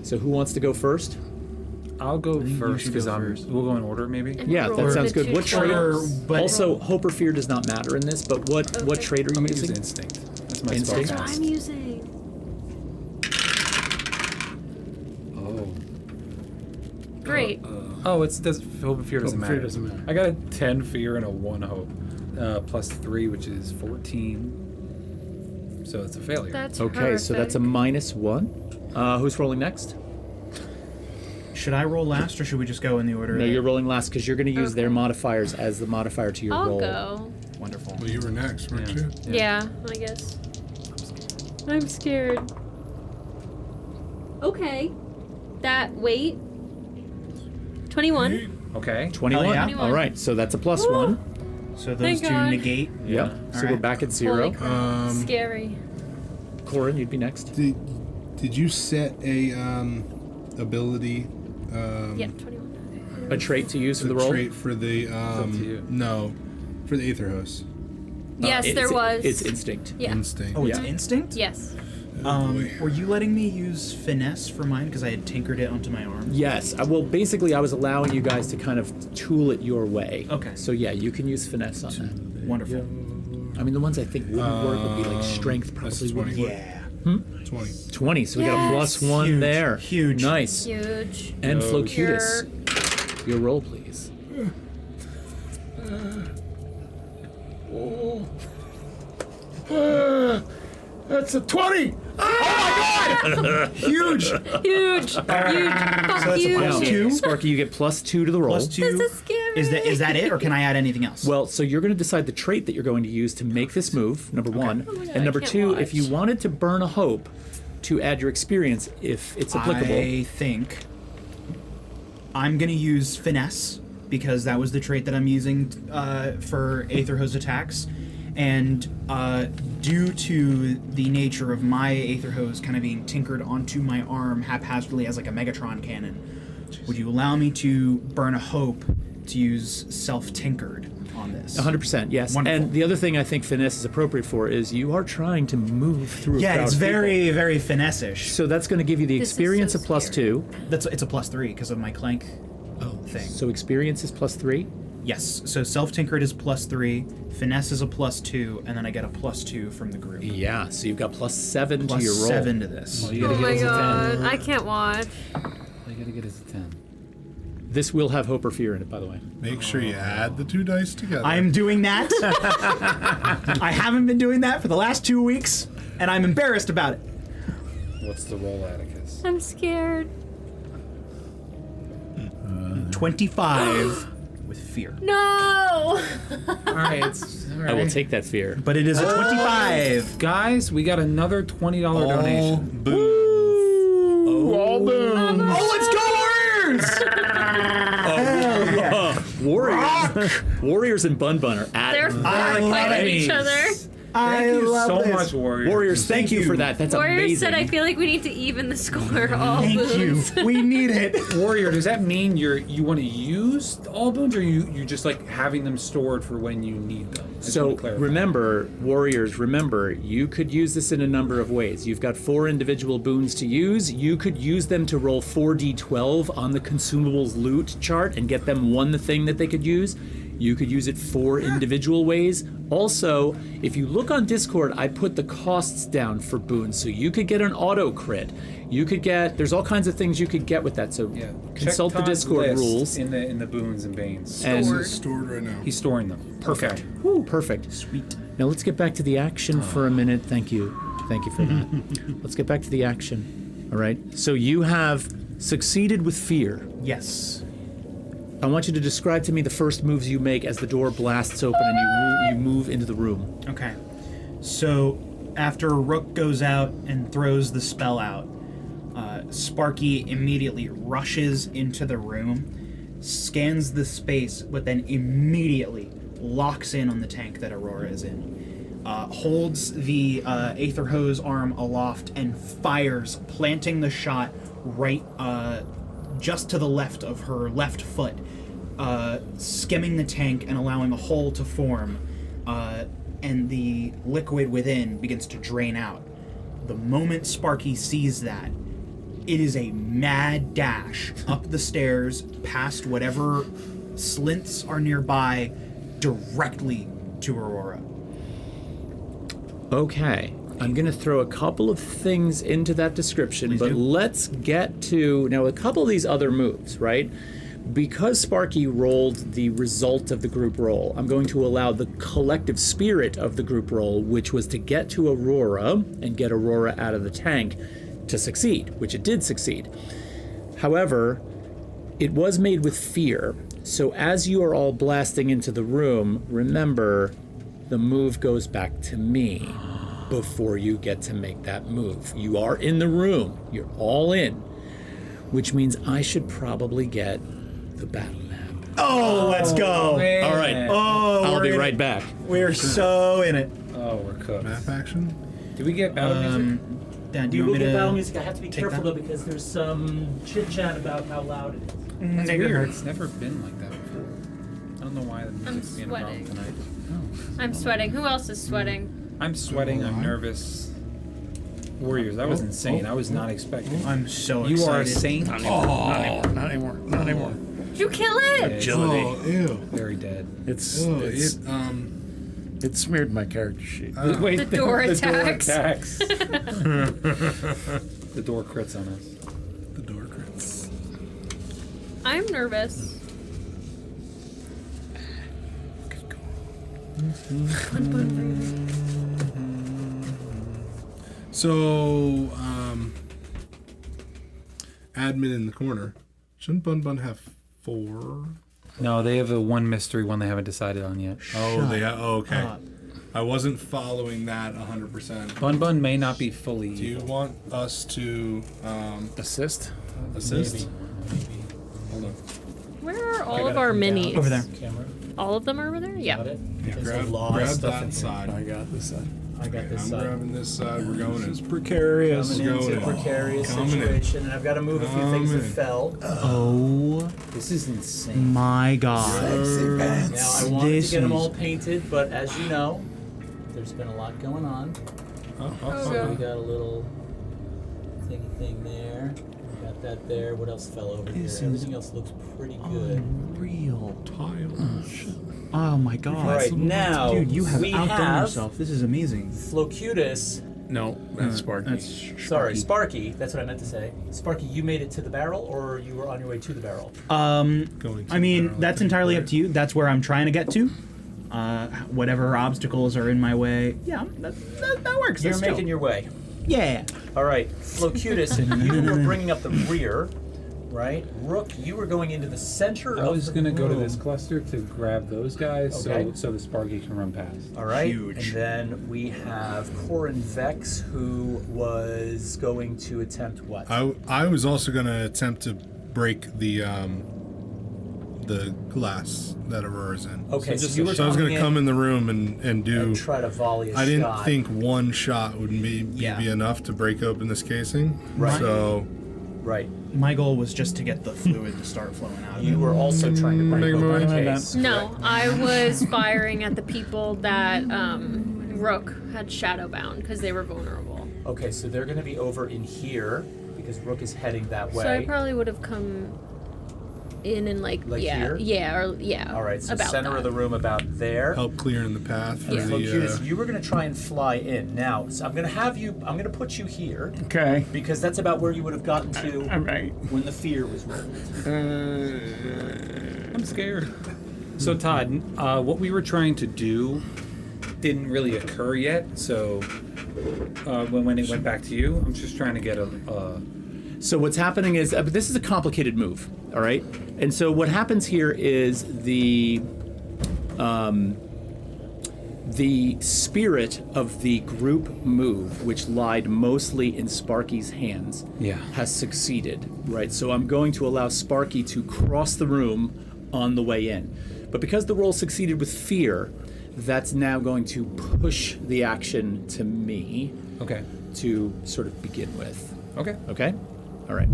So who wants to go first? I'll go first should because go first. we'll go in order maybe. And Yeah, roll that the sounds good. two What trait? traits. But- Also, hope or fear does not matter in this, but what trait are you I'm gonna use using? instinct. That's my Instinct? That's what spellcast. I'm using. Oh. Great. Oh, it does. Hope and fear doesn't Hope and fear matter. doesn't matter. I got a 10 fear and a 1 hope, plus 3, which is 14. So it's a failure. That's Okay, so that's a horrific. -1. Who's rolling next? Should I roll last, or should we just go in the order? No, that- you're rolling last because you're going to use their Okay. modifiers as the modifier to your I'll roll. go. Wonderful. Well, you were next, weren't you? Yeah, I guess. I'm scared. Okay. Wait. 21. Okay. 21. Oh, yeah. 21. All right, so that's a plus Woo! 1. So those Thank two God. negate. Yep. So we're right. back at Holy 0. crap. Scary. Corin, you'd be next. Did you set a ability? Yeah, 21. A trait to use for The the roll? trait for the up to you. no, for the Aether Host. Yes, there was. It's instinct. Yeah. Instinct. Oh, it's Yeah. instinct? Yes. Were you letting me use finesse for mine because I had tinkered it onto my arm? Yes. Well, basically, I was allowing you guys to kind of tool it your way. Okay. So, yeah, you can use finesse on that. Wonderful. I mean, the ones I think wouldn't work would be like strength, That's probably 20. wouldn't work. Yeah. 20. 20, so we got a Yes. plus 1 Huge, there. huge. Nice. Huge. And No. Flocutus, your roll, please. That's a 20! Huge! Huge. Huge. Fuck that's a you. plus Now, 2? Sparky, you get plus 2 to the roll. Plus 2. This is scary. Is that it, or can I add anything else? Well, so you're going to decide the trait that you're going to use to make this move, number 1. Oh my God, and number I can't 2, if you watch. wanted to burn a hope to add your experience, if it's applicable. I think I'm going to use finesse because that was the trait that I'm using for Aether Hose attacks. And due to the nature of my Aether Hose kind of being tinkered onto my arm haphazardly as like a Megatron cannon, would you allow me to burn a hope to use self-tinkered on this? 100%, yes. Wonderful. And the other thing I think finesse is appropriate for is you are trying to move through a Yeah, crowd it's of people. very, very finesse-ish. So that's going to give you the This is experience so of plus scary. 2. It's a plus 3 because of my clank thing. So experience is plus 3. Yes, so self-tinkered is plus 3, finesse is a plus 2, and then I get a plus 2 from the group. Yeah, so you've got plus 7 Plus to your roll. 7 to this. Well, you Oh gotta my get us a 10. god. I can't watch. All you gotta get is a 10. This will have hope or fear in it, by the way. Make sure you add the 2 dice together. I'm doing that. I haven't been doing that for the last 2 weeks, and I'm embarrassed about it. What's the roll, Atticus? I'm scared. 25 with fear. No! Alright, all right. I will take that fear. But it is a 25. Guys, we got another $20 all donation. boom. All boom! Oh, let's go Warriors! Warriors! Warriors and Bun Bun are at They're fighting enemies. each other. I Thank you love so this. much, Warriors. Warriors, thank you for that. That's Warriors amazing. said, I feel like we need to even the score. All Thank you. Boons. We need it. Warrior, does that mean you want to use all boons, or you just like having them stored for when you need them? I just So wanna clarify. remember, Warriors, remember, you could use this in a number of ways. You've got 4 individual boons to use. You could use them to roll 4d12 on the consumables loot chart and get them the thing that they could use. You could use it 4 individual ways. Also, if you look on Discord, I put the costs down for boons, so you could get an auto crit. You could get, there's all kinds of things you could get with that, so yeah, consult check the Todd's Discord list rules. in the boons and banes. And It's stored right now. He's storing them. perfect. Okay. Woo, perfect. Sweet. Now let's get back to the action for a minute. Thank you. Thank you for that. Let's get back to the action. All right. So you have succeeded with fear. Yes. I want you to describe to me the first moves you make as the door blasts open and you move into the room. Okay. So after Rook goes out and throws the spell out, Sparky immediately rushes into the room, scans the space, but then immediately locks in on the tank that Aurora is in. Holds the Aether Hose arm aloft and fires, planting the shot right just to the left of her left foot, skimming the tank and allowing a hole to form, and the liquid within begins to drain out. The moment Sparky sees that, it is a mad dash up the stairs, past whatever slints are nearby, directly to Aurora. Okay. I'm going to throw a couple of things into that description, Please but do. let's get to now a couple of these other moves, right? Because Sparky rolled the result of the group roll, I'm going to allow the collective spirit of the group roll, which was to get to Aurora and get Aurora out of the tank, to succeed, which it did succeed. However, it was made with fear. So as you are all blasting into the room, remember, the move goes back to me before you get to make that move. You are in the room. You're all in, which means I should probably get the battle map. Oh, let's go. Man. All right. Oh, I'll we're be in right it. back. We're so in it. Oh, we're cooked. Map action? Did we get battle music? Dan, do You you will want me get to battle music. I have to be take careful that? though because there's some chit chat about how loud it is. That's weird. Daggerheart. It's never been like that before. I don't know why the music's being a problem sweating. tonight. I'm sweating. Who else is sweating? I'm sweating. I'm nervous. Warriors, that was insane. I was not expecting. I'm so You excited. are a saint. Not anymore. Did you kill it? Agility. Oh, ew. Very dead. It's Oh, it smeared my character sheet. Wait, The door attacks. The door crits on us. the door crits. I'm nervous. So, admin in the corner. Shouldn't Bun Bun have 4? No, they have a one mystery one they haven't decided on yet. Okay. I wasn't following that 100%. Bun Bun may not be fully. Do you want us to Assist? assist? Hold on. Where are all of our minis? Over there. Camera. All of them are over there? Yeah. There's a lot of Grab stuff that in side. I got this side. I got this I'm side. grabbing this side. We're going in. Precarious. Coming into going a precarious Coming in. situation, and I've got to move a few things that Coming. fell. Oh This is insane. my god. Now I wanted This to get them is- all painted, but as you know, there's been a lot going on. Oh, So we God. got a little thingy thing there. We got that there. What else fell over here? Everything else looks pretty good. Real. Tile. Oh my god. All right, now Dude, you have we outdone have yourself. This is amazing. Flocutus. No, that's Sparky. Sorry, Sparky. That's what I meant to say. Sparky, you made it to the barrel, or you were on your way to the barrel? Going to I mean, the barrel, that's I think, entirely right? up to you. That's where I'm trying to get to. Whatever obstacles are in my way. Yeah, that works. You're That's making chill. your way. Yeah. All right, Flocutus, you were bringing up the rear, right? Rook, you were going into the center I of was the gonna go to room. this cluster to grab those guys, Okay. so the Sparky can run past. All right, Huge. and then we have Corin Vex, who was going to attempt what? I was also going to attempt to break the glass that Aurora's in. Okay, so So, you were I was going coming to come in the room and do. and try to volley a I didn't shot. think one shot would be Yeah. enough to break open this casing. Right. So Right. My goal was just to get the fluid to start flowing out of it. You were also trying to break Make open the more. case. No, I was firing at the people that Rook had shadowbound because they were vulnerable. Okay, so they're going to be over in here because Rook is heading that way. So I probably would have come in and Like yeah, here? yeah. All right, so about center that. of the room about there. help clearing the path for Yeah. the. Locutus, you were going to try and fly in. Now, so I'm going to put you here Okay. because that's about where you would have gotten to All right. when the fear was rolled. I'm scared. So Todd, what we were trying to do didn't really occur yet. So when it went back to you, I'm just trying to get a. So what's happening is, this is a complicated move, all right? And so what happens here is the spirit of the group move, which lied mostly in Sparky's hands, Yeah. has succeeded, right? So I'm going to allow Sparky to cross the room on the way in. But because the roll succeeded with fear, that's now going to push the action to me Okay. to sort of begin with. Okay. Okay? All right.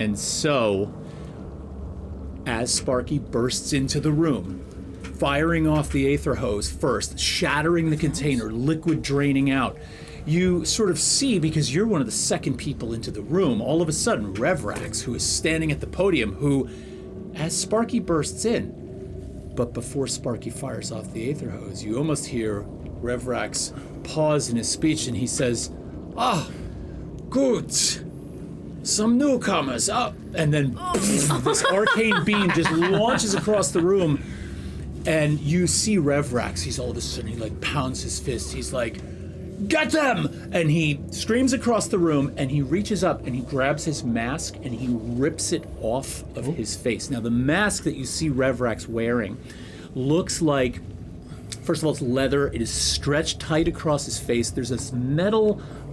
And so, as Sparky bursts into the room, firing off the aether hose first, shattering the container, liquid draining out, you sort of see, because you're one of the second people into the room, all of a sudden, Revrax, who is standing at the podium, who, as Sparky bursts in, but before Sparky fires off the aether hose, you almost hear Revrax pause in his speech, and he says, "Ah, good. Some newcomers up." And then this arcane beam just launches across the room, and you see Revrax. He's all of a sudden, he like pounds his fist. He's like, "Get them!" And he screams across the room, and he reaches up and he grabs his mask and he rips it off of his face. Now, the mask that you see Revrax wearing looks like, first of all, it's leather. It is stretched tight across his face. There's this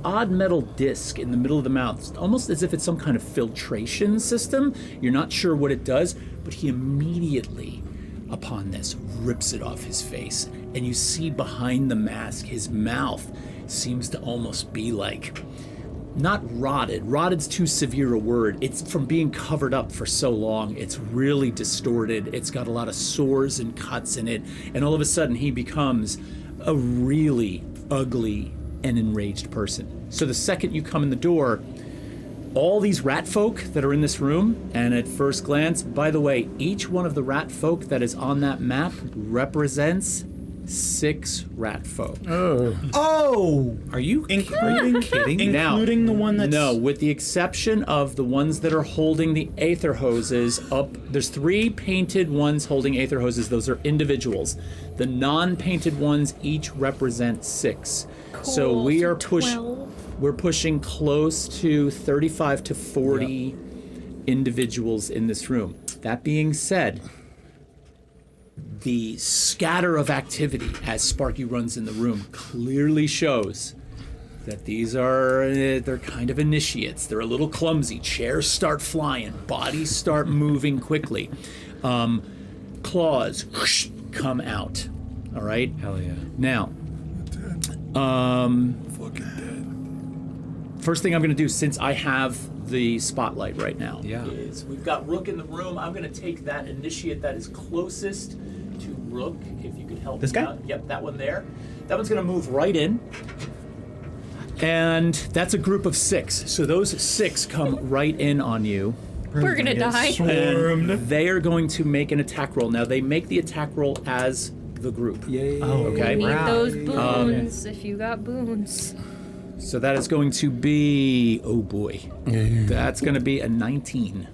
odd metal disc in the middle of the mouth. It's almost as if it's some kind of filtration system. You're not sure what it does, but he immediately, upon this, rips it off his face. And you see behind the mask, his mouth seems to almost be like, not rotted. Rotted's too severe a word. It's from being covered up for so long. It's really distorted. It's got a lot of sores and cuts in it. And all of a sudden, he becomes a really ugly and enraged person. So the second you come in the door, all these rat folk that are in this room, and at first glance, by the way, each one of the rat folk that is on that map represents 6 rat folk. Oh! Are you Including kidding? Now, including the one that's No, with the exception of the ones that are holding the aether hoses up. There's 3 painted ones holding aether hoses. Those are individuals. The non-painted ones each represent 6. So Cool, we so are 12. we're pushing close to 35 to 40 individuals in this room. That being said, the scatter of activity as Sparky runs in the room clearly shows that they're kind of initiates. They're a little clumsy. Chairs start flying. Bodies start moving quickly. Claws whoosh, come out. All right? Hell yeah. Now, first thing I'm going to do, since I have the spotlight right now, is we've got Rook in the room. I'm going to take that initiate that is closest to Rook, if you could help This me guy? out. Yep, that one there. That one's going to move right in. And that's a group of 6. So those 6 come right in on you. We're gonna die. And they are going to make an attack roll. Now, they make the attack roll as the group. Yay. Okay. Need those boons if you got boons. So that is going to be, oh boy, that's going to be a 19.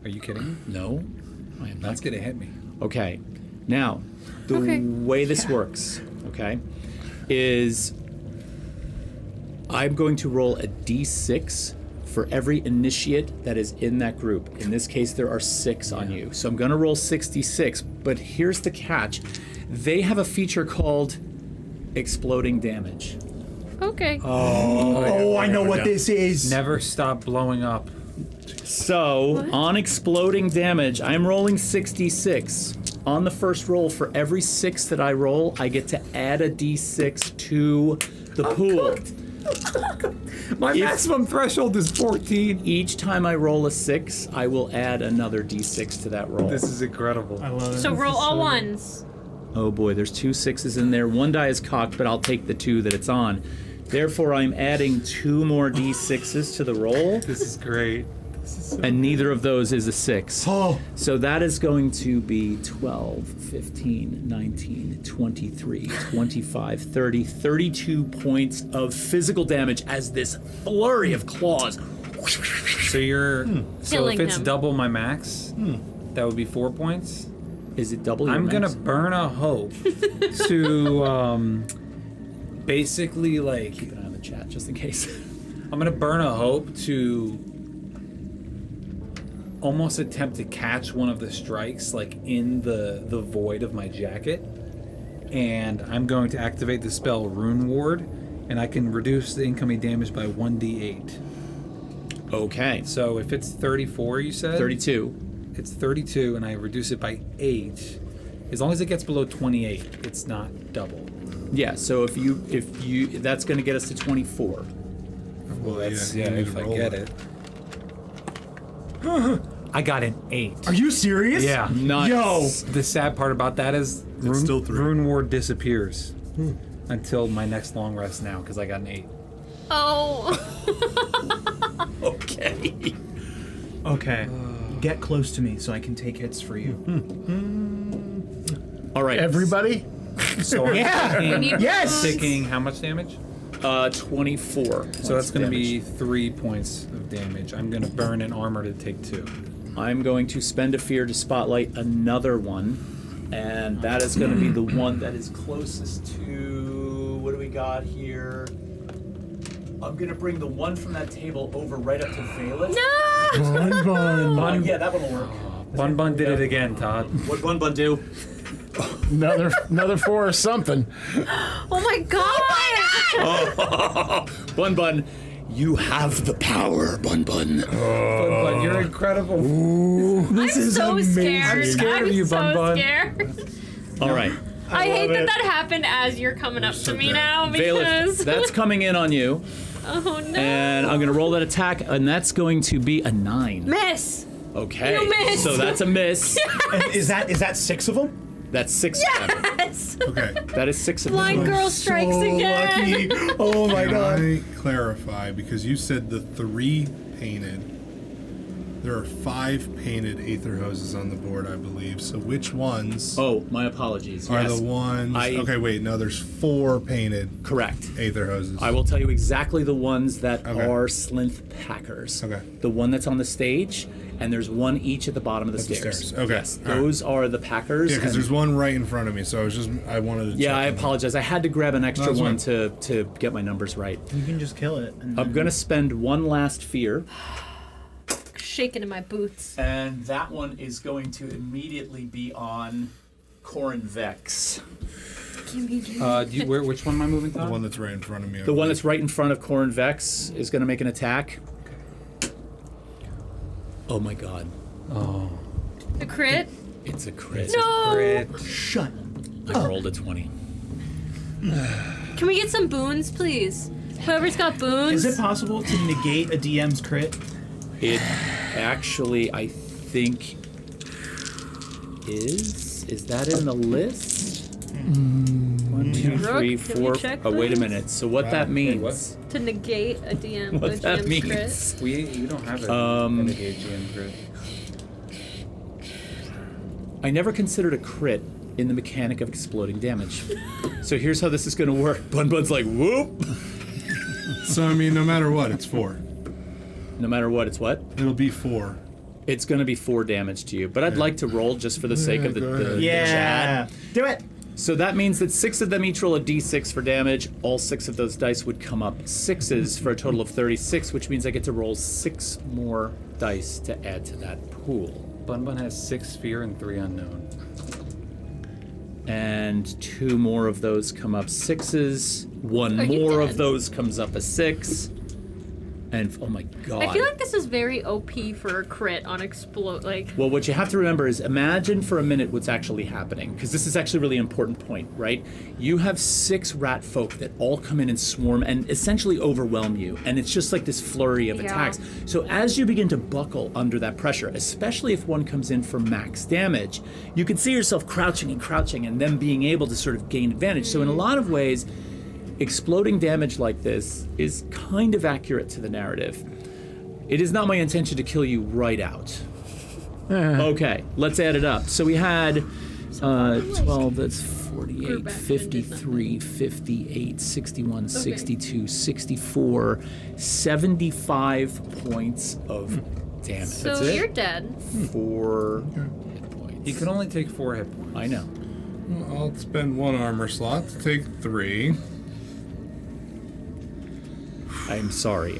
Are you kidding me? No, I am not. That's gonna hit me. Okay, now the Okay. way this works, okay, is I'm going to roll a d6 for every initiate that is in that group. In this case, there are 6 on you. So I'm going to roll 66, but here's the catch. They have a feature called exploding damage. Okay. Oh, I know what this is. Never stop blowing up. So, on exploding damage, I'm rolling 66. On the first roll, for every 6 that I roll, I get to add a d6 to the pool. My maximum threshold is 14. Each time I roll a 6, I will add another d6 to that roll. This is incredible. I love it. So roll all ones. Oh boy, there's 2 6s in there. One die is cocked, but I'll take the 2 that it's on. Therefore, I'm adding 2 more d6s to the roll, This is great. and neither of those is a 6. Oh. So that is going to be 12, 15, 19, 23, 25, 30, 32 points of physical damage as this flurry of claws. So you're so Killing if it's him. double my max, that would be 4 points. Is it double your I'm gonna max? burn a hope to basically like Keep an eye on the chat, just in case. I'm gonna burn a hope to almost attempt to catch one of the strikes like in the void of my jacket, and I'm going to activate the spell Rune Ward, and I can reduce the incoming damage by 1d8. Okay. So if it's 34, you said 32. It's 32, and I reduce it by 8. As long as it gets below 28, it's not double. Yeah, so if you that's going to get us to 24. Well, that's you need if to I roll get it. it. I got an 8. Are you serious? Yeah. Nice. Yo. The sad part about that is still 3. Rune Ward disappears until my next long rest now because I got an 8. Oh. Okay. Okay. Get close to me so I can take hits for you. All right. Everybody? So I'm taking, Yes. taking how much damage? 24. So that's going to be 3 points of damage. I'm going to burn an armor to take 2. I'm going to spend a fear to spotlight another one, and that is going to be the one that is closest to, what do we got here? I'm gonna bring the one from that table over right up to Valeth. No! Bun Yeah, that one will work. Bun Bun did it again, Todd. What Bun Bun do? Another 4 or something. Oh my god! Bun Bun, you have the power, Bun Bun. Bun Bun, you're incredible. I'm so scared. I'm scared of you, Bun Bun. Scared. All right. I hate love that it. happened as you're coming up to me dead. now Valeth, because. that's coming in on you. Oh no. And I'm gonna roll that attack, and that's going to be a 9. Miss! Okay. You missed. So that's a miss. And is that 6 of them? That's 6 damage. Yes! Okay. That is 6 of Blind them. girl strikes so again! lucky. Oh my Can god. I clarify, because you said the 3 painted. There are 5 painted Aether Hoses on the board, I believe. So which ones Oh, my apologies. are Yes. the ones? Okay, wait. No, there's 4 painted Correct. Aether Hoses. I will tell you exactly the ones that Okay. are Slinth Packers. Okay. The one that's on the stage, and there's one each at the bottom of the At the stairs. stairs. Okay. Yes, All right. those are the Packers. Yeah, because and- there's one right in front of me. So I wanted to. Yeah, check I on that. apologize. I had to grab an extra that's one fine. to get my numbers right. You can just kill it. And I'm gonna spend one last fear, Shaking in my boots. and that one is going to immediately be on Corin Vex. Which one am I moving, The Todd? one that's right in front of me. I The one believe. that's right in front of Corin Vex is gonna make an attack. Oh my god. The crit? It's a crit. No! shut. I rolled a 20. Can we get some boons, please? Whoever's got boons. Is it possible to negate a DM's crit? It actually, I think, is. Is that in the list? 1, 2, Rook, 3, can 4. we check, Oh, wait a please? minute. So what that means? what? To negate a DM. What a that DM's means? crit. We don't have a renegade GM crit. I never considered a crit in the mechanic of exploding damage. So here's how this is going to work. Bun Bun's like, whoop. So I mean, no matter what, it's 4. No matter what, it's what? It'll be 4. It's going to be 4 damage to you. But I'd like to roll just for the sake of the, go the, ahead. the Yeah. chat. Do it. So that means that 6 of them each roll a d6 for damage. All 6 of those dice would come up 6s for a total of 36, which means I get to roll 6 more dice to add to that pool. Bun Bun has 6 fear and 3 unknown. And 2 more of those come up 6s. 1 Are you more dead? of those comes up a 6. And oh my god. I feel like this is very OP for a crit on explode. Like, Well, what you have to remember is imagine for a minute what's actually happening, because this is actually a really important point, right? You have 6 rat folk that all come in and swarm and essentially overwhelm you, and it's just like this flurry of Yeah. attacks. So as you begin to buckle under that pressure, especially if one comes in for max damage, you can see yourself crouching and then being able to sort of gain advantage. So in a lot of ways, exploding damage like this is kind of accurate to the narrative. It is not my intention to kill you right out. Okay, let's add it up. So we had 12, that's 48, Group action did 53, 58, 61, 62, 64, 75 points of damage. so you're dead. 4 hit points. He can only take 4 hit points. I know. Well, I'll spend 1 armor slot to take 3. I'm sorry.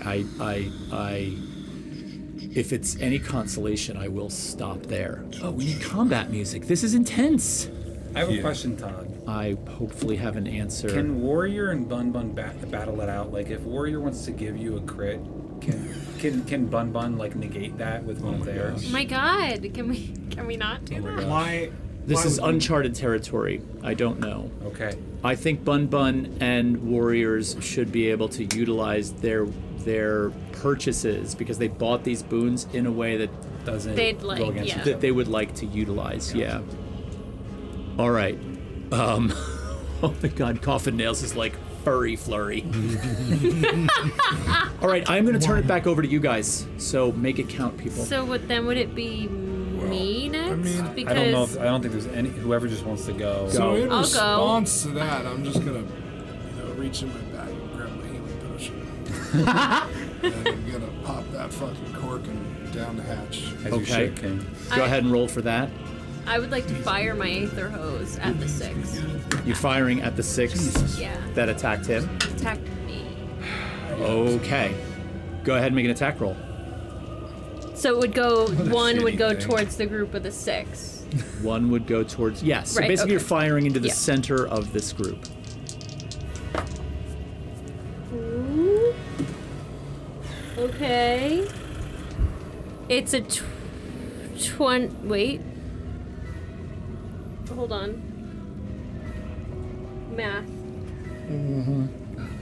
If it's any consolation, I will stop there. Oh, we need combat music. This is intense. I have a question, Todd. I hopefully have an answer. Can Warrior and Bun Bun battle it out? Like, if Warrior wants to give you a crit, can Bun Bun like negate that with one of theirs? Oh my god, can we not do that? Why? This why is would we- uncharted territory. I don't know. Okay. I think Bun Bun and Warriors should be able to utilize their purchases because they bought these boons in a way that Doesn't They'd like, go against yeah. each that other. they would like to utilize. Yeah. All right. Oh my God, Coffin Nails is like furry flurry. All right, I'm going to turn it back over to you guys. So make it count, people. So then would it be me next? mean, because I don't know. I don't think there's any. Whoever just wants to go. So in I'll go. response to that, I'm just gonna, reach in my bag and grab my healing potion. And I'm gonna pop that fucking cork and down the hatch. As you Okay. should, King. Go ahead and roll for that. I would like to fire my Aether Hose at the 6. You're firing at the 6 Yeah. that attacked him. Attack me. Okay. Go ahead and make an attack roll. So it would go. One would shitty go thing. towards the group of the 6. One would go towards... Yes. So Right, basically you're okay. firing into the Yeah. center of this group. Ooh. Okay. It's a 20. Wait. Hold on. Math.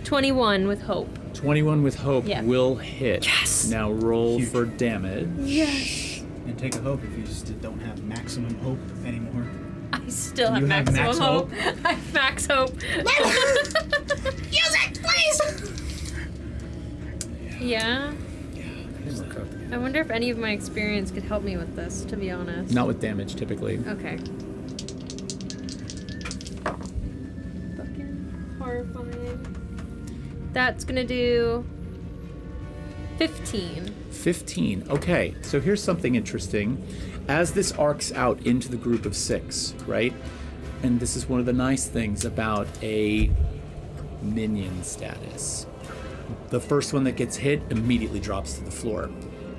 21 with hope. 21 with hope Yeah. will hit. Yes! Now roll for damage. Yes. And take a hope if you just don't have maximum hope anymore. I still have You have maximum max hope. hope? I have max hope. Use it, please. Yeah. I wonder if any of my experience could help me with this, to be honest. Not with damage, typically. Okay. Fucking horrifying. That's gonna do 15. 15. Okay, so here's something interesting. As this arcs out into the group of 6, right? And this is one of the nice things about a minion status. The first one that gets hit immediately drops to the floor.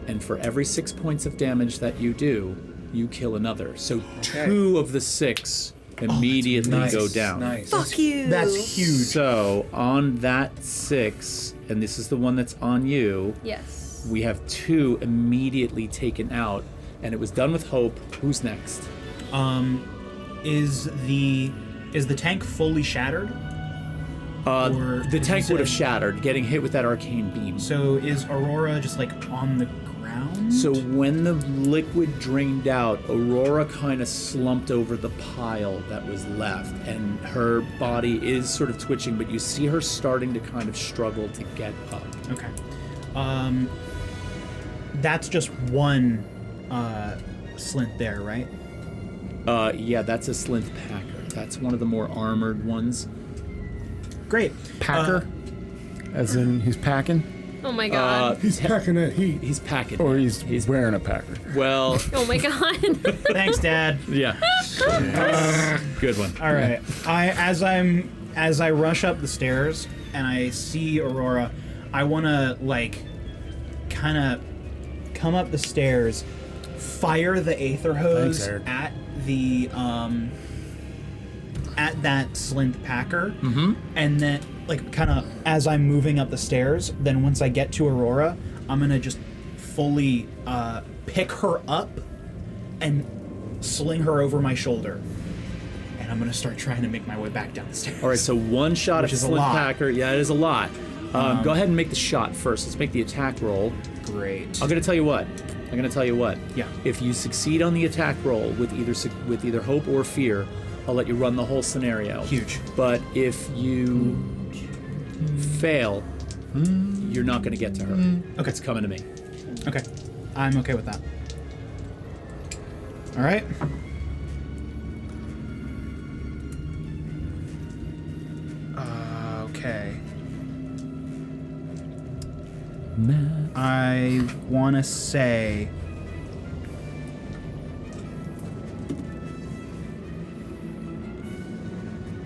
And for every 6 points of damage that you do, you kill another. So 2 of the 6 immediately go down. Nice. Fuck you. That's huge. So on that 6, and this is the one that's on you, Yes. we have 2 immediately taken out, and it was done with hope. Who's next? Is the tank fully shattered? Or The did tank you would have say- shattered, getting hit with that arcane beam. So is Aurora just like on the ground? So when the liquid drained out, Aurora kind of slumped over the pile that was left, and her body is sort of twitching, but you see her starting to kind of struggle to get up. Okay. That's just one slint there, right? Yeah, that's a Slint Packer. That's one of the more armored ones. Great. Packer? As in he's packing? Oh my god. He's packing that heat. He's packing. Or he's wearing a packer. Well, Oh my god. Thanks, Dad. yeah. Good one. All right. As I rush up the stairs and I see Aurora, I want to like kind of come up the stairs, fire the aether hose Thanks, Eric. at the at that Slint Packer, and then like kind of as I'm moving up the stairs, then once I get to Aurora, I'm gonna just fully pick her up and sling her over my shoulder, and I'm gonna start trying to make my way back down the stairs. All right, so one shot Which of is a Slint lot. Packer. Yeah, it is a lot. Go ahead and make the shot first. Let's make the attack roll. Great. I'm gonna tell you what. Yeah. If you succeed on the attack roll with either hope or fear, I'll let you run the whole scenario. Huge. But if you fail, you're not gonna get to her. Okay. It's coming to me. Okay. I'm okay with that. All right. Okay. I want to say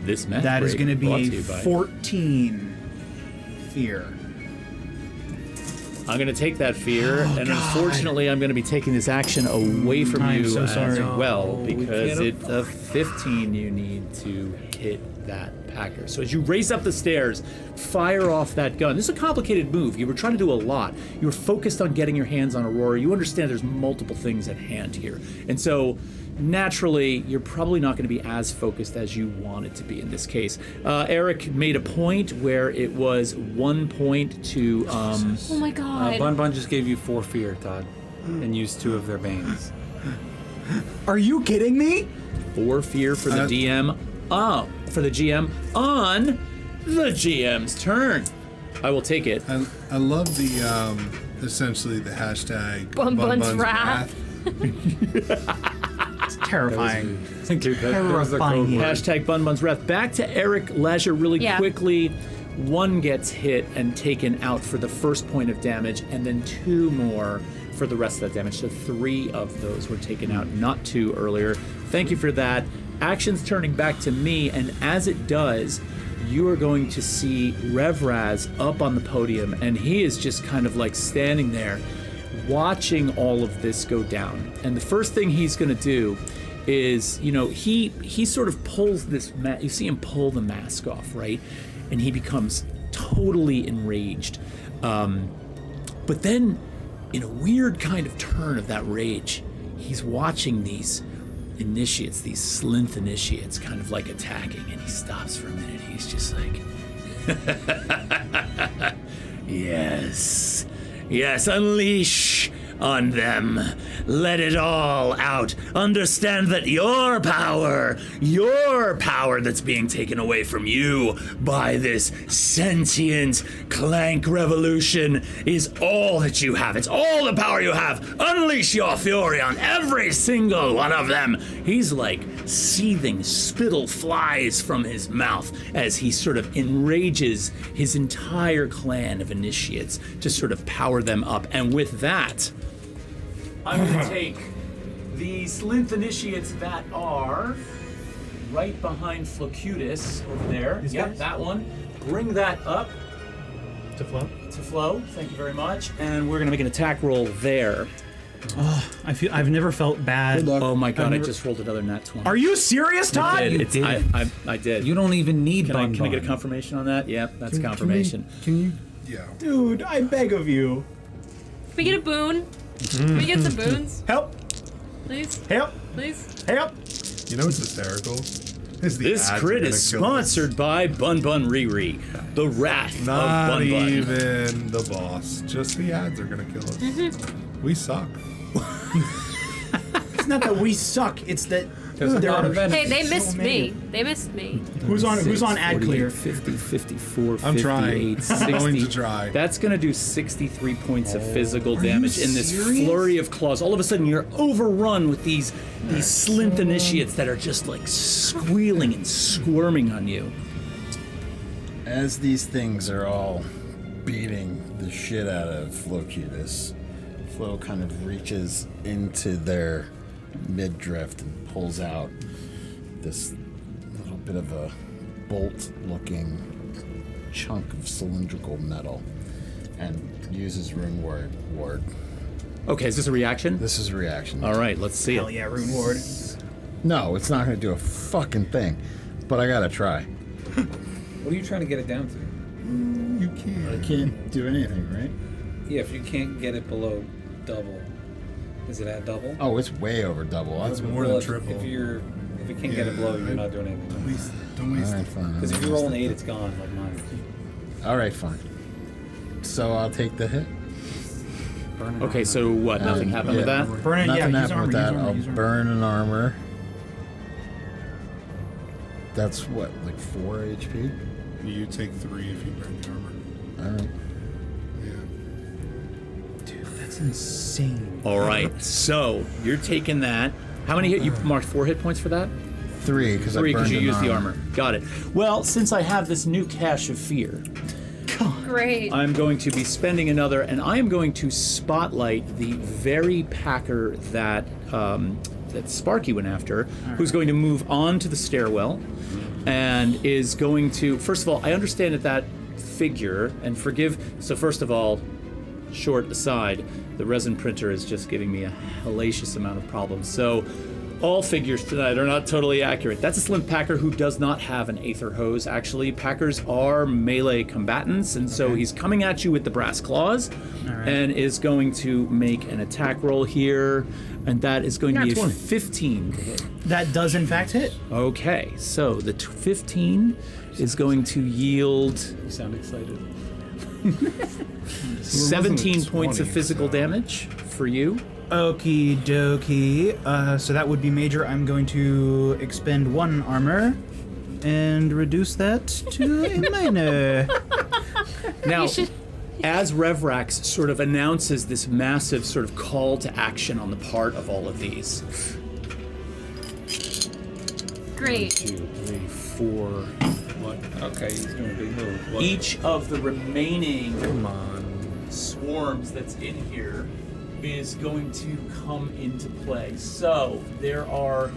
This math that is break going to brought be to you by- 14 fear. I'm gonna take that fear, and unfortunately, I'm gonna be taking this action away from I'm you so as sorry. well, we because can't it's a 15 you need to hit that Packer. So as you race up the stairs, fire off that gun. This is a complicated move. You were trying to do a lot. You were focused on getting your hands on Aurora. You understand there's multiple things at hand here. And so naturally, you're probably not going to be as focused as you want it to be in this case. Eric made a point where it was 1 point to... Oh my god. Bun Bun just gave you 4 fear, Todd, and used 2 of their banes. Are you kidding me? 4 fear for the DM. For the GM on the GM's turn. I will take it. I love the essentially the hashtag Bun Bun's wrath. It's terrifying. Dude, Terrifying. Hashtag Bun Bun's Wrath. Back to Eric Leisure really Yeah. quickly. 1 gets hit and taken out for the first point of damage, and then 2 more for the rest of that damage. So 3 of those were taken out, not 2 earlier. Thank you for that. action's turning back to me, and as it does, you are going to see Revrax up on the podium, and he is just kind of like standing there watching all of this go down. And the first thing he's going to do is, he sort of pulls this you see him pull the mask off, right? And he becomes totally enraged. But then, in a weird kind of turn of that rage, he's watching these initiates, these Slinth initiates, kind of like attacking, and he stops for a minute. He's just like, yes, unleash on them. Let it all out. Understand that your power that's being taken away from you by this sentient clank revolution is all that you have. It's all the power you have. Unleash your fury on every single one of them. He's like seething, spittle flies from his mouth as he sort of enrages his entire clan of initiates to sort of power them up. And with that, I'm going to take the Slinth initiates that are right behind Flacutus over there. Yep, that one. Bring that up To flow. to flow. Thank you very much. And we're going to make an attack roll there. Oh, I've never felt bad. Oh my god, I just rolled another nat 20. Are you serious, Todd? I did. You don't even need Can I Bun get a Bun. confirmation on that? Yep, that's confirmation. Can you? Yeah. Dude, I beg of you. Can we get a boon? Can we get some boons? Help! Please? Help! Please? Help! You know what's hysterical? Is the This ads crit are gonna is kill us. sponsored by Bun Bun Riri, the wrath of Not Bun Bun. even the boss. Just the ads are gonna kill us. We suck. It's not that we suck, it's that There's a there lot are of enemies. Hey, they missed many. me. They missed me. Who's on ad clear? 50, 54, I'm 58, trying. 60. I'm going to try. That's going to do 63 points of physical Are you damage in this serious? flurry of claws. All of a sudden, you're overrun with these Slinth initiates that are just like squealing and squirming on you. As these things are all beating the shit out of Flacutus, Flo kind of reaches into their midriff and pulls out this little bit of a bolt-looking chunk of cylindrical metal and uses Rune Ward. Okay, is this a reaction? This is a reaction. All right, let's see Hell it. yeah, Rune Ward. No, it's not going to do a fucking thing, but I gotta try. What are you trying to get it down to? You can't. I can't do anything, right? Yeah, if you can't get it below double, is it at double? Oh, it's way over double. That's more Well, than triple. If you can't get it below, you're not doing anything. Waste, don't waste All right, it. fine. Because if you roll an 8, it's gone, like mine. All right, fine. So I'll take the hit. Okay, so what? Nothing happened with yeah. that? Burn it, Nothing yeah, use happened armor, with that. use armor, I'll use armor. burn an armor. That's what, like 4 HP? You take 3 if you burn the armor. All right. Yeah. Dude, that's insane. All right, so you're taking that. How many hit? You marked 4 hit points for that? 3 because I 3 burned because you an used the armor. Got it. Well, since I have this new cache of fear, Great. I'm going to be spending another, and I am going to spotlight the very packer that that Sparky went after, who's going to move on to the stairwell, and is going to. First of all, I understand that figure, and forgive. So first of all, short aside, the resin printer is just giving me a hellacious amount of problems. So all figures tonight are not totally accurate. That's a Slim Packer who does not have an Aether Hose, actually. Packers are melee combatants, and so he's coming at you with the brass claws, and is going to make an attack roll here, and that is going to be a 15 to hit. That does in fact hit. Okay, so the 15 is going to yield You sound excited. 17 points of 20, physical so- damage for you. Okie dokie. So that would be major. I'm going to expend 1 armor and reduce that to a minor. Now, You should- as Revrax sort of announces this massive sort of call to action on the part of all of these. Great. 2, 3, 4. What? Okay, he's doing a big move. What? Each of the remaining Come on. swarms that's in here is going to come into play. So there are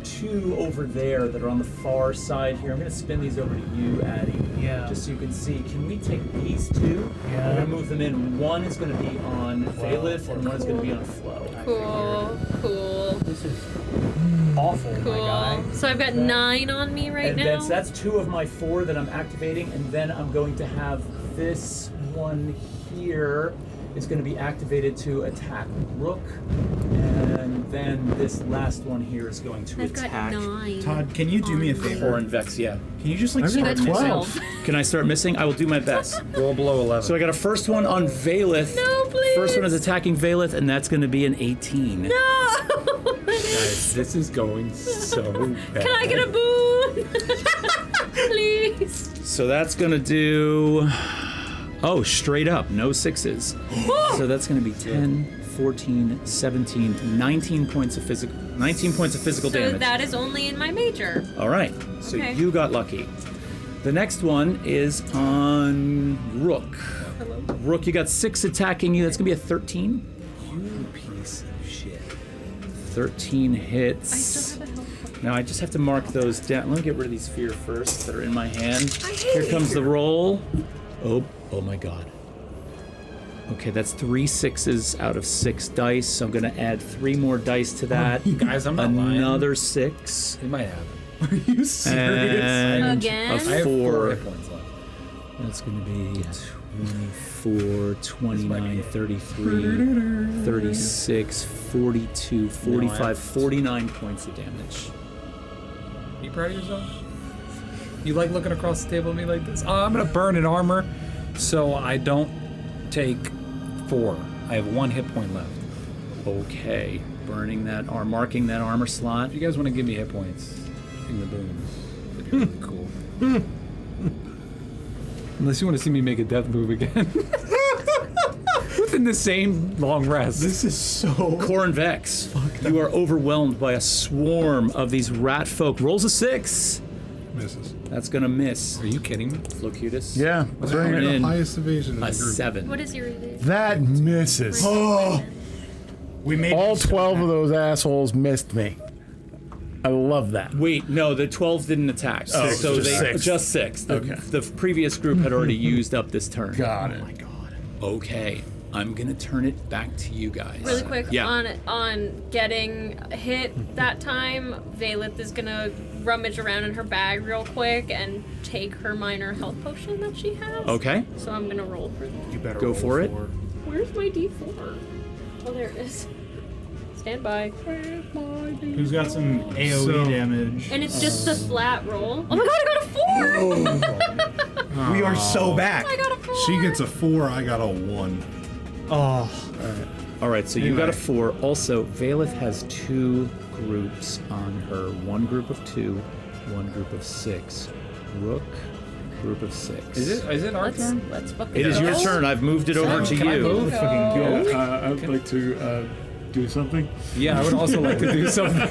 2 over there that are on the far side here. I'm going to spin these over to you, Addie. Yeah. Just so you can see. Can we take these 2? Yeah. I'm going to move them in. One is going to be on Valith, and one is going to be on Flo. Cool. This is awful, my guy. Cool. So I've got 9 on me right And now. then, so that's 2 of my 4 that I'm activating, and then I'm going to have this one here is going to be activated to attack Rook, and then this last one here is going to I've got attack 9. Todd, can you do me a favor? Corin Vex. Yeah. Can you just like I've start got missing? 12. Can I start missing? I will do my best. Roll below 11. So I got a first one on Valith. No, please. First one is attacking Valith, and that's going to be an 18. No! Guys, this is going so bad. Can I get a boon? Please. So that's going to do... Oh, straight up, no 6s. So that's going to be 10, 14, 17, 19 points of physical So damage. that is only in my major. All right, so Okay. you got lucky. The next one is on Rook. Hello. Rook, you got 6 attacking you. That's going to be a 13. You piece of shit. 13 I hits. still have a health point. Now I just have to mark those down. Let me get rid of these fear first that are in my hand. I hate Here comes fear. the roll. Oh my god. Okay, that's 3 6s out of 6 dice. So I'm gonna add 3 more dice to that. Guys, I'm not lying. Another 6. It might happen. Are you serious? And Again? a I have 4 4. hit points left. That's gonna be 24, 29, 33, 36, 42, 45, 49 points of damage. You proud of yourself? You like looking across the table at me like this? Oh, I'm gonna burn an armor, so I don't take 4. I have 1 hit point left. Okay, burning that or marking that armor slot. If you guys want to give me hit points in the boons, that'd be really cool. Unless you want to see me make a death move again. Within the same long rest. This is so. Corin Vex, you are overwhelmed by a swarm of these rat folk. Rolls a 6. Misses. That's gonna miss. Are you kidding me? Locutus. Yeah, What's bring Turn it. in the highest evasion in a the group? 7. What is your evasion? That misses. Oh. We made All it so 12 bad. of those assholes missed me. I love that. Wait, no, the 12 didn't attack. Oh, so just they 6. just 6. The, Okay. the previous group had already used up this turn. Got it. Oh my god. Okay, I'm gonna turn it back to you guys. Really quick, Yeah. on getting hit that time, Valith is gonna rummage around in her bag real quick and take her minor health potion that she has. Okay, So I'm gonna roll for that. You better Go roll for it. 4. Where's my D4? Oh, there it is. Stand by. Who's got some AoE So- damage? And it's just the flat roll. Oh my god, I got a 4! We are so back. I got a 4! She gets a 4, I got a 1. Oh, all right. So you got a Anyway. 4. Also, Valith has 2 groups on her. 1 group of 2, 1 group of 6. Rook, group of 6. Is it our turn? Let's fucking It is your go. turn. I've moved it over to Can I you. move? I would like to do something. Yeah, I would also like to do something.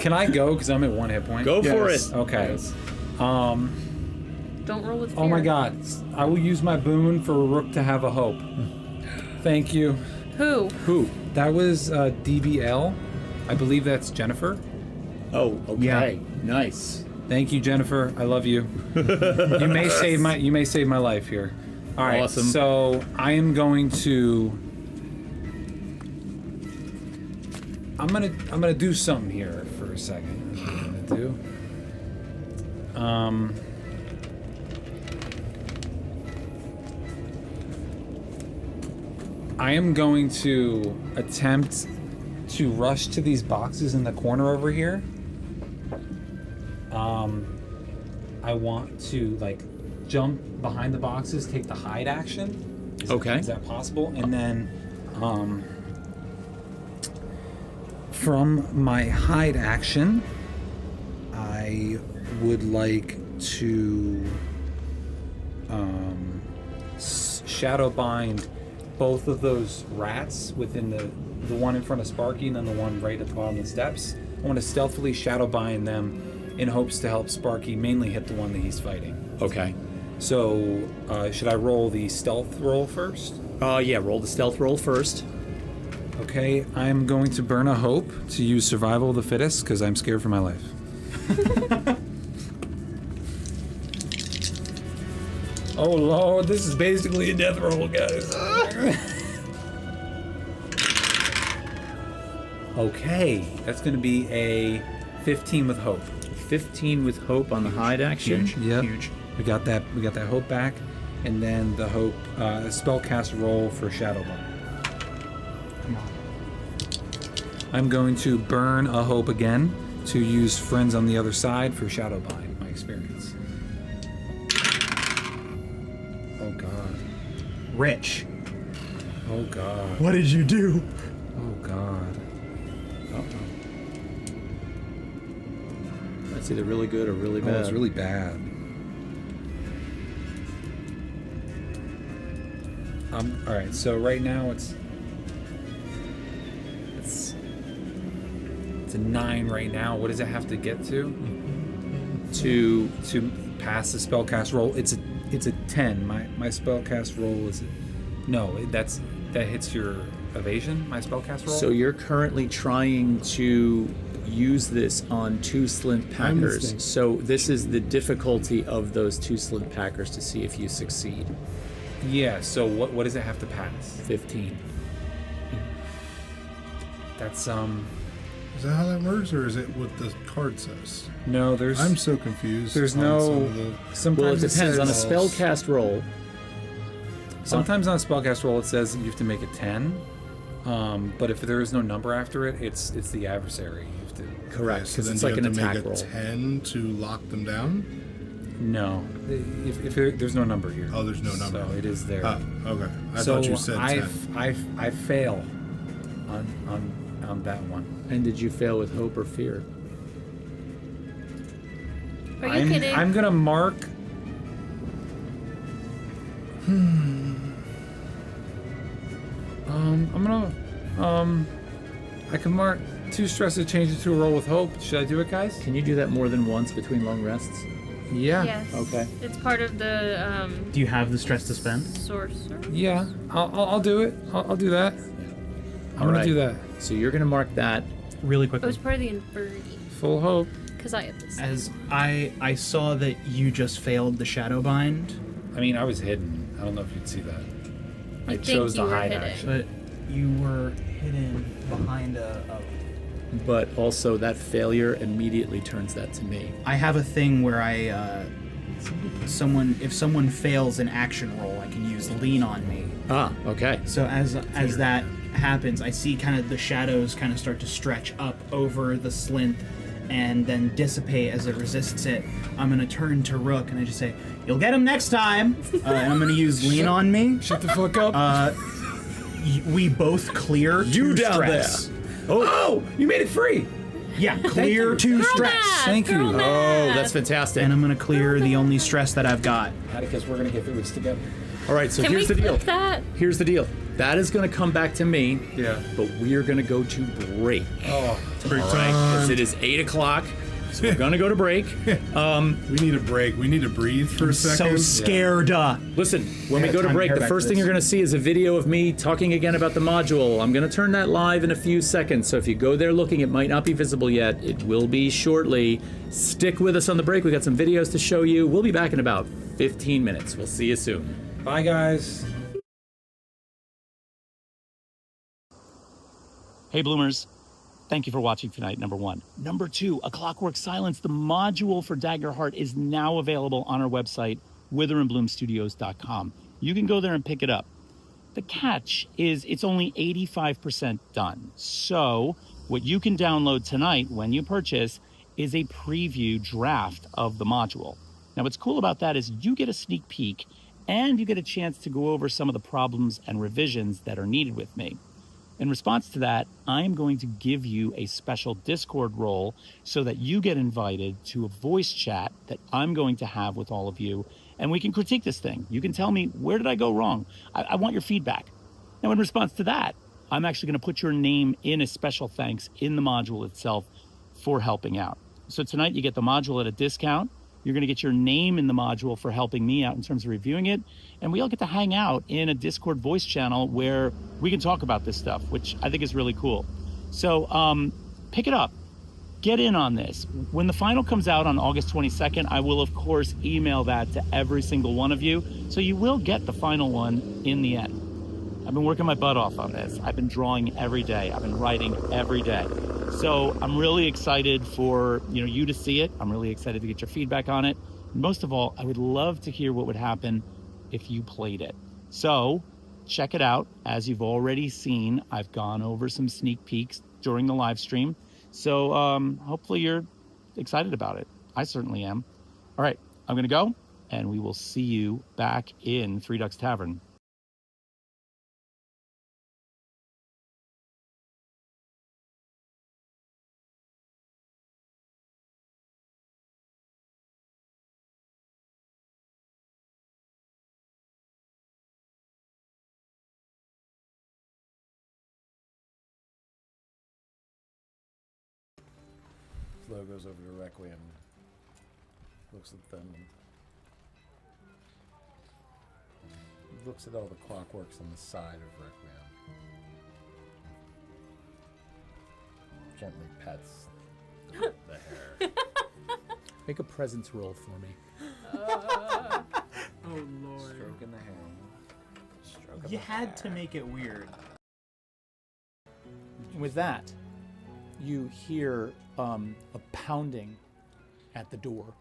Can I go? Because I'm at 1 hit point. Go for Yes. it. Okay. Yes. Don't roll with fear. Oh my god. I will use my boon for Rook to have a hope. Thank you. Who? Who? That was DBL. I believe that's Jennifer. Oh, okay. Yeah. Nice. Thank you, Jennifer. I love you. You may save my life here. All right. Awesome. So I am going to. I'm gonna do something here for a second. That's what I'm gonna do. I am going to attempt to rush to these boxes in the corner over here. I want to like jump behind the boxes, take the hide action. Okay. Is that possible? And then from my hide action, I would like to shadow bind both of those rats within the one in front of Sparky and then the one right at the bottom of the steps. I want to stealthily shadow bind them in hopes to help Sparky mainly hit the one that he's fighting. Okay. So, should I roll the stealth roll first? Yeah. Roll the stealth roll first. Okay, I'm going to burn a hope to use survival of the fittest because I'm scared for my life. Oh Lord, this is basically a death roll, guys. Okay, that's going to be a 15 with hope. 15 with hope on the hide action. Yep. Huge. We got that hope back, and then the hope spellcast roll for Shadowbone. Come on. I'm going to burn a hope again to use friends on the other side for Shadowbind, my experience. Oh god. Rich. Oh god. What did you do? Oh god. That's either really good or really bad. Oh, it's really bad. All right, so right now it's a 9 right now. What does it have to get to pass the spellcast roll? It's a 10. My spellcast roll is that hits your evasion. My spellcast roll. So you're currently trying to use this on 2 Slint Packers. So this is the difficulty of those 2 Slint Packers to see if you succeed. Yeah. So what does it have to pass? 15. That's Is that how that works, or is it what the card says? no. There's I'm so confused. there's on no. some of the- Sometimes Well, it depends. On a says- spellcast roll, Sometimes on a spellcast roll it says you have to make a 10, but if there is no number after it, it's the adversary. You have to. correct, So because then it's do like you an have to attack make a roll. 10 to lock them down? No, if there's no number here. Oh, there's no number. So it is there. Oh, okay. I so thought you said 10. I fail on that one. And did you fail with hope or fear? Are you kidding? I'm gonna mark. I can mark 2 stress to change it to a roll with hope. Should I do it, guys? Can you do that more than once between long rests? Yeah. Yes. Okay. It's part of the Do you have the stress to spend? sorcerer. Yeah. I'll do it. I'll do that. I'm gonna do that. So you're gonna mark that. Really It quickly. was part of the infirmity. Full hope. Because I have this. As I saw that you just failed the shadow bind, I mean, I was hidden. I don't know if you'd see that. I think chose you the were hide hidden. action. but you were hidden behind a But also that failure immediately turns that to me. I have a thing where if someone fails an action roll, I can use lean on me. Ah, okay. So as that happens, I see kind of the shadows kind of start to stretch up over the Slint and then dissipate as it resists it. I'm gonna turn to Rook and I just say, "You'll get him next time." And I'm gonna use lean on me. Shut the fuck up. We both clear You 2 down stress. there. Oh, you made it free. Yeah, clear 2 stress. Thank you. Oh, that's fantastic. And I'm gonna clear the only stress that I've got. Because we're gonna get through this together. All right, so Can we here's the deal. flip that? Here's the deal. That is going to come back to me. Yeah. But we are going to go to break. Oh. Break All right, time. because it is 8 o'clock. So we're going to go to break. We need a break. We need to breathe for a second. So scared. Listen, when we go to time to break, hear the back first to thing this. you're going to see is a video of me talking again about the module. I'm going to turn that live in a few seconds. So if you go there looking, it might not be visible yet. It will be shortly. Stick with us on the break. We got some videos to show you. We'll be back in about 15 minutes. We'll see you soon. Bye, guys. Hey Bloomers, thank you for watching tonight, number 1. Number 2, A Clockwork Silence, the module for Daggerheart is now available on our website, witherandbloomstudios.com. You can go there and pick it up. The catch is it's only 85% done. So what you can download tonight when you purchase is a preview draft of the module. Now what's cool about that is you get a sneak peek and you get a chance to go over some of the problems and revisions that are needed with me. In response to that, I'm going to give you a special Discord role so that you get invited to a voice chat that I'm going to have with all of you, and we can critique this thing. You can tell me, where did I go wrong? I want your feedback. Now, in response to that, I'm actually going to put your name in a special thanks in the module itself for helping out. So tonight you get the module at a discount. You're going to get your name in the module for helping me out in terms of reviewing it. And we all get to hang out in a Discord voice channel where we can talk about this stuff, which I think is really cool. So pick it up. Get in on this. When the final comes out on August 22nd, I will, of course, email that to every single one of you. So you will get the final one in the end. I've been working my butt off on this. I've been drawing every day. I've been writing every day. So I'm really excited for you to see it. I'm really excited to get your feedback on it. And most of all, I would love to hear what would happen if you played it. So check it out. As you've already seen, I've gone over some sneak peeks during the live stream. So hopefully you're excited about it. I certainly am. All right, I'm gonna go, and we will see you back in Three Ducks Tavern. Flo goes over to Requiem, looks at them, and looks at all the clockworks on the side of Requiem. Gently pets the hair. Make a presence roll for me. Oh Lord. Stroking the hair. Stroke You had to make it weird. With that, you hear a pounding at the door.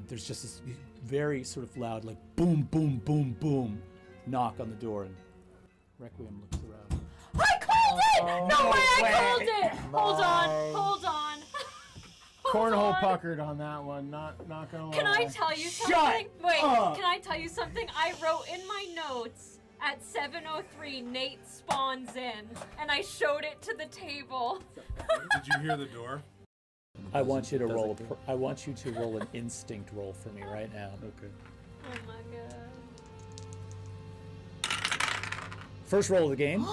There's just this very sort of loud, like boom, boom, boom, boom, knock on the door, and Requiem looks around. I called it! No way, I called it! Hold on. Cornhole puckered on that one. Not gonna lie. Can I tell you something? Wait, can I tell you something? I wrote in my notes at 7:03, Nate spawns in, and I showed it to the table. Did you hear the door? I want you to roll. I want you to roll an instinct roll for me right now. Okay. Oh my god. First roll of the game.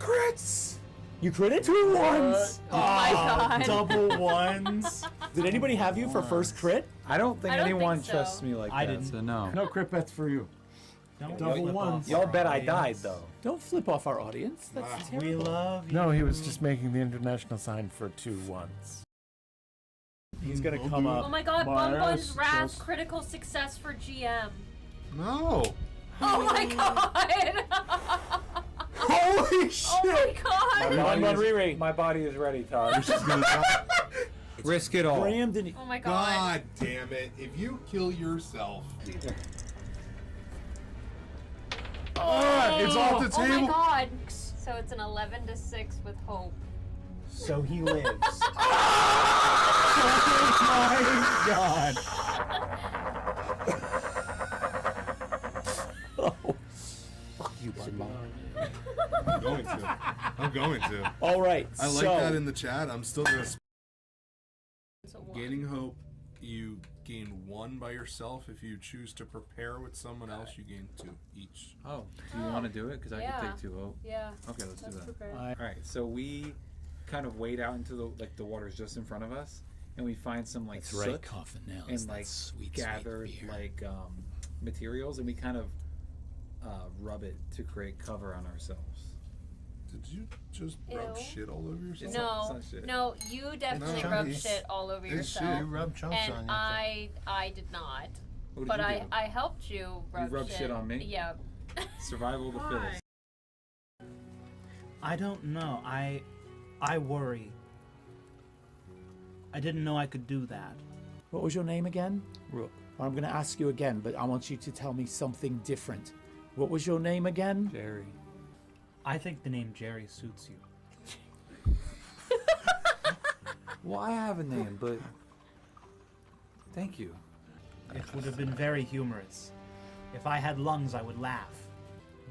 Crits! You critted? 2 ones! Oh my god. Double ones. Did anybody have you for first crit? I don't think I don't anyone think so. trusts me like I that, didn't. so no. No crit bets for you. Double ones. Y'all bet I died, though. Don't flip off our audience. That's terrible. We love you. No, he was just making the international sign for 2 ones. He's gonna come Oh up. my god, Bun Bun's Mars, Wrath, just- critical success for GM. No. Oh my god! Holy shit! Oh my god! My body is ready, Todd. Risk it all. Graham didn't. Oh my god. God damn it. If you kill yourself. It's off the Oh my table. god. So it's an 11-6 with hope. So he lives. Oh my god. You bun. I'm going to. All right. I like so, that in the chat. I'm still gonna. It's a 1. Gaining hope, you gain 1 by yourself. If you choose to prepare with someone else, you gain 2 each. Oh, do you want to do it? Because I Yeah. can take 2 hope. Yeah. Okay, let's do that. prepared. All right, so we kind of wade out into the water's just in front of us, and we find some like That's right, soot coffin nails. and That's like sweet, gathered sweet beer. like materials, and we kind of rub it to create cover on ourselves. Did you just rub Ew. shit all over yourself? It's not No, shit. no, you definitely No, rubbed it's- shit all over it's yourself. shit. You rub chunks And on you. I did not. What did But you I do? helped you rub rubbed shit on me? Yeah. Survival of the fittest. I don't know. I worry. I didn't know I could do that. What was your name again? Rook. I'm going to ask you again, but I want you to tell me something different. What was your name again? Jerry. I think the name Jerry suits you. Well, I have a name, but thank you. It would have been very humorous. If I had lungs, I would laugh.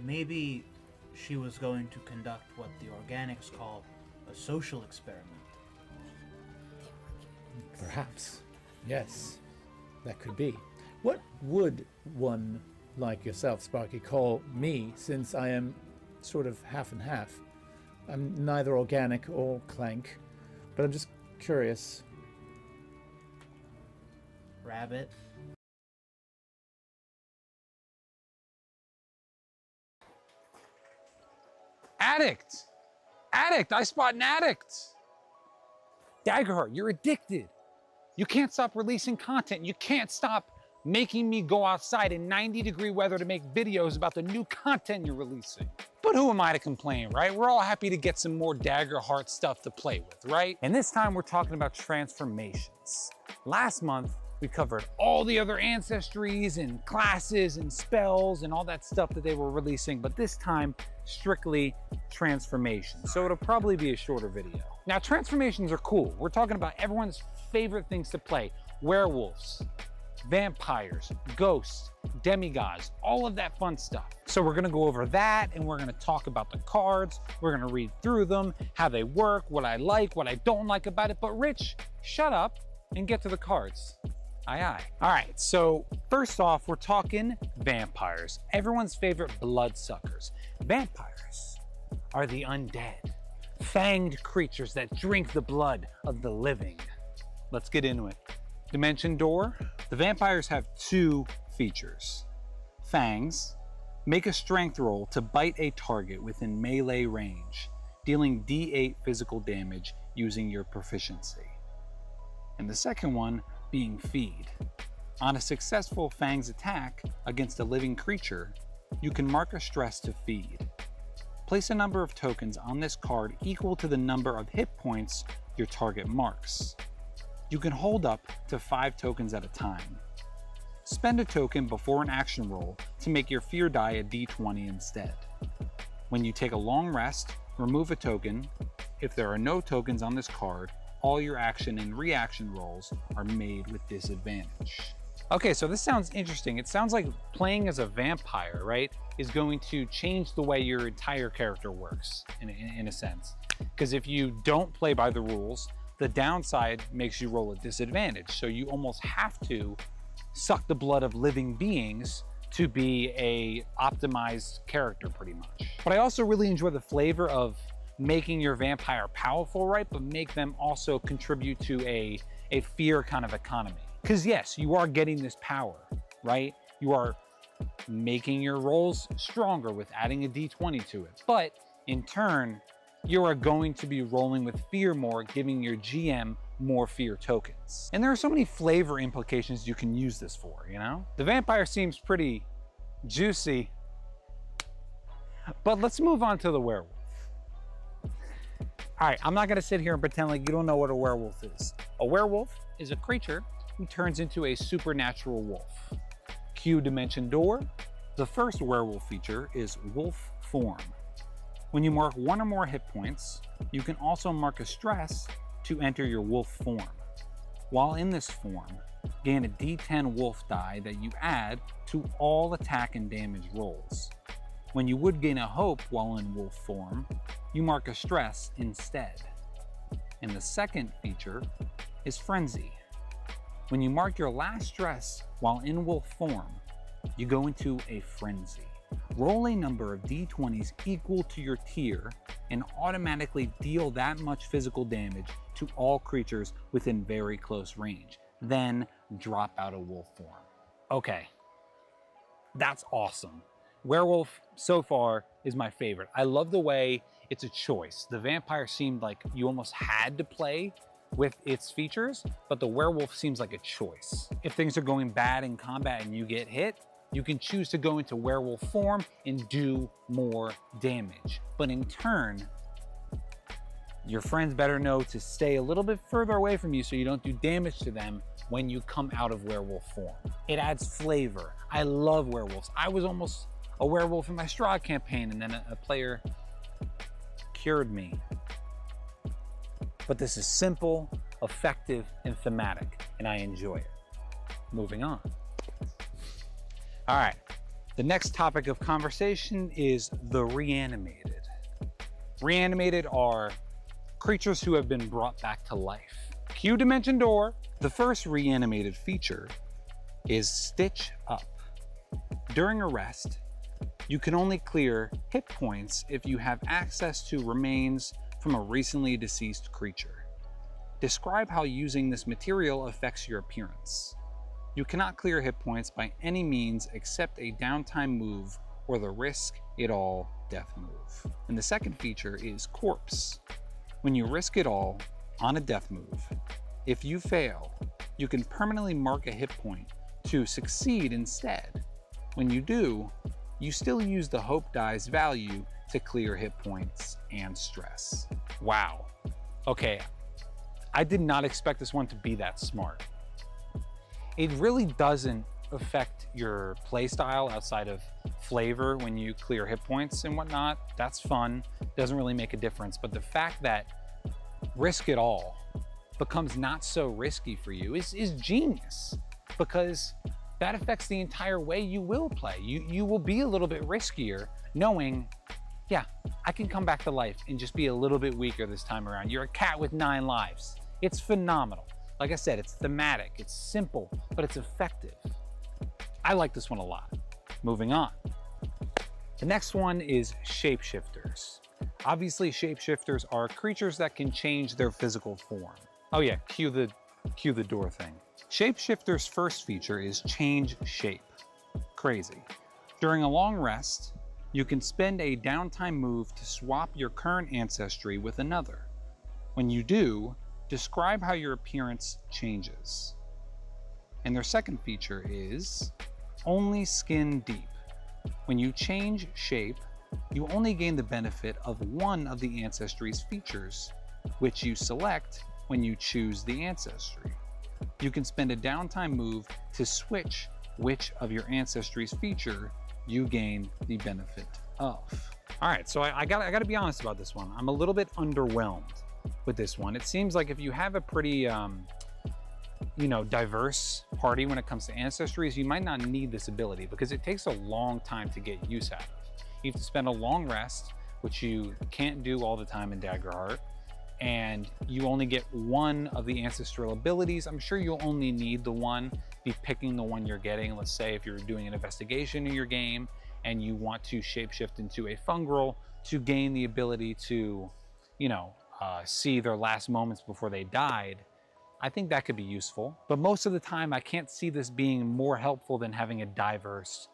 Maybe she was going to conduct what the organics call a social experiment. Perhaps. Yes, that could be. What would one like yourself, Sparky, call me, since I am sort of half and half? I'm neither organic or clank, but I'm just curious. Rabbit. Addict! Addict! I spot an addict! Daggerheart, you're addicted. You can't stop releasing content. You can't stop making me go outside in 90-degree weather to make videos about the new content you're releasing. But who am I to complain, right? We're all happy to get some more Daggerheart stuff to play with, right? And this time we're talking about transformations. Last month, we covered all the other ancestries and classes and spells and all that stuff that they were releasing, but this time, strictly transformations. So it'll probably be a shorter video. Now, transformations are cool. We're talking about everyone's favorite things to play. Werewolves, vampires, ghosts, demigods, all of that fun stuff. So we're gonna go over that, and we're gonna talk about the cards. We're gonna read through them, how they work, what I like, what I don't like about it. But Rich, shut up and get to the cards. Aye, aye. All right, so first off, we're talking vampires, everyone's favorite bloodsuckers. Vampires are the undead, fanged creatures that drink the blood of the living. Let's get into it. Dimension Door. The vampires have two features. Fangs. Make a strength roll to bite a target within melee range, dealing D8 physical damage using your proficiency. And the second one being Feed. On a successful Fangs attack against a living creature, you can mark a stress to feed. Place a number of tokens on this card equal to the number of hit points your target marks. You can hold up to 5 tokens at a time. Spend a token before an action roll to make your fear die a d20 instead. When you take a long rest, remove a token. If there are no tokens on this card, all your action and reaction rolls are made with disadvantage. Okay, so this sounds interesting. It sounds like playing as a vampire, right, is going to change the way your entire character works, in a sense. Because if you don't play by the rules, the downside makes you roll a disadvantage. So you almost have to suck the blood of living beings to be a optimized character, pretty much. But I also really enjoy the flavor of making your vampire powerful, right? But make them also contribute to a fear kind of economy. Because yes, you are getting this power, right? You are making your rolls stronger with adding a d20 to it. But in turn, you are going to be rolling with fear more, giving your GM more fear tokens. And there are so many flavor implications you can use this for, you know? The vampire seems pretty juicy, but let's move on to the werewolf. All right, I'm not gonna sit here and pretend like you don't know what a werewolf is. A werewolf is a creature who turns into a supernatural wolf. Cue Dimension Door. The first werewolf feature is wolf form. When you mark 1 or more hit points, you can also mark a stress to enter your wolf form. While in this form, gain a d10 wolf die that you add to all attack and damage rolls. When you would gain a hope while in wolf form, you mark a stress instead. And the second feature is Frenzy. When you mark your last stress while in wolf form, you go into a frenzy. Roll a number of d20s equal to your tier and automatically deal that much physical damage to all creatures within very close range. Then drop out of wolf form. Okay, that's awesome. Werewolf so far is my favorite. I love the way it's a choice. The vampire seemed like you almost had to play with its features, but the werewolf seems like a choice. If things are going bad in combat and you get hit, you can choose to go into werewolf form and do more damage. But in turn, your friends better know to stay a little bit further away from you so you don't do damage to them when you come out of werewolf form. It adds flavor. I love werewolves. I was almost a werewolf in my Strahd campaign, and then a player cured me. But this is simple, effective, and thematic, and I enjoy it. Moving on. All right, the next topic of conversation is the reanimated. Reanimated are creatures who have been brought back to life. Cue Dimension Door. The first reanimated feature is Stitch Up. During a rest, you can only clear hit points if you have access to remains from a recently deceased creature. Describe how using this material affects your appearance. You cannot clear hit points by any means except a downtime move or the risk it all death move. And the second feature is Corpse. When you risk it all on a death move, if you fail, you can permanently mark a hit point to succeed instead. When you do, you still use the hope die's value to clear hit points and stress. Wow. Okay, I did not expect this one to be that smart. It really doesn't affect your playstyle outside of flavor when you clear hit points and whatnot. That's fun, doesn't really make a difference. But the fact that risk it all becomes not so risky for you is genius, because that affects the entire way you will play. You will be a little bit riskier knowing, yeah, I can come back to life and just be a little bit weaker this time around. You're a cat with 9 lives. It's phenomenal. Like I said, it's thematic, it's simple, but it's effective. I like this one a lot. Moving on. The next one is shapeshifters. Obviously, shapeshifters are creatures that can change their physical form. Oh yeah, cue the door thing. Shapeshifters' first feature is change shape. Crazy. During a long rest, you can spend a downtime move to swap your current ancestry with another. When you do, describe how your appearance changes. And their second feature is only skin deep. When you change shape, you only gain the benefit of one of the ancestry's features, which you select when you choose the ancestry. You can spend a downtime move to switch which of your ancestry's feature you gain the benefit of. All right, so I gotta be honest about this one. I'm a little bit underwhelmed with this one. It seems like if you have a pretty, diverse party when it comes to ancestries, you might not need this ability because it takes a long time to get use out of. You have to spend a long rest, which you can't do all the time in Daggerheart, and you only get one of the ancestral abilities. I'm sure you'll only need the one, be picking the one you're getting. Let's say if you're doing an investigation in your game and you want to shapeshift into a fungal to gain the ability to, see their last moments before they died, I think that could be useful. But most of the time, I can't see this being more helpful than having a diverse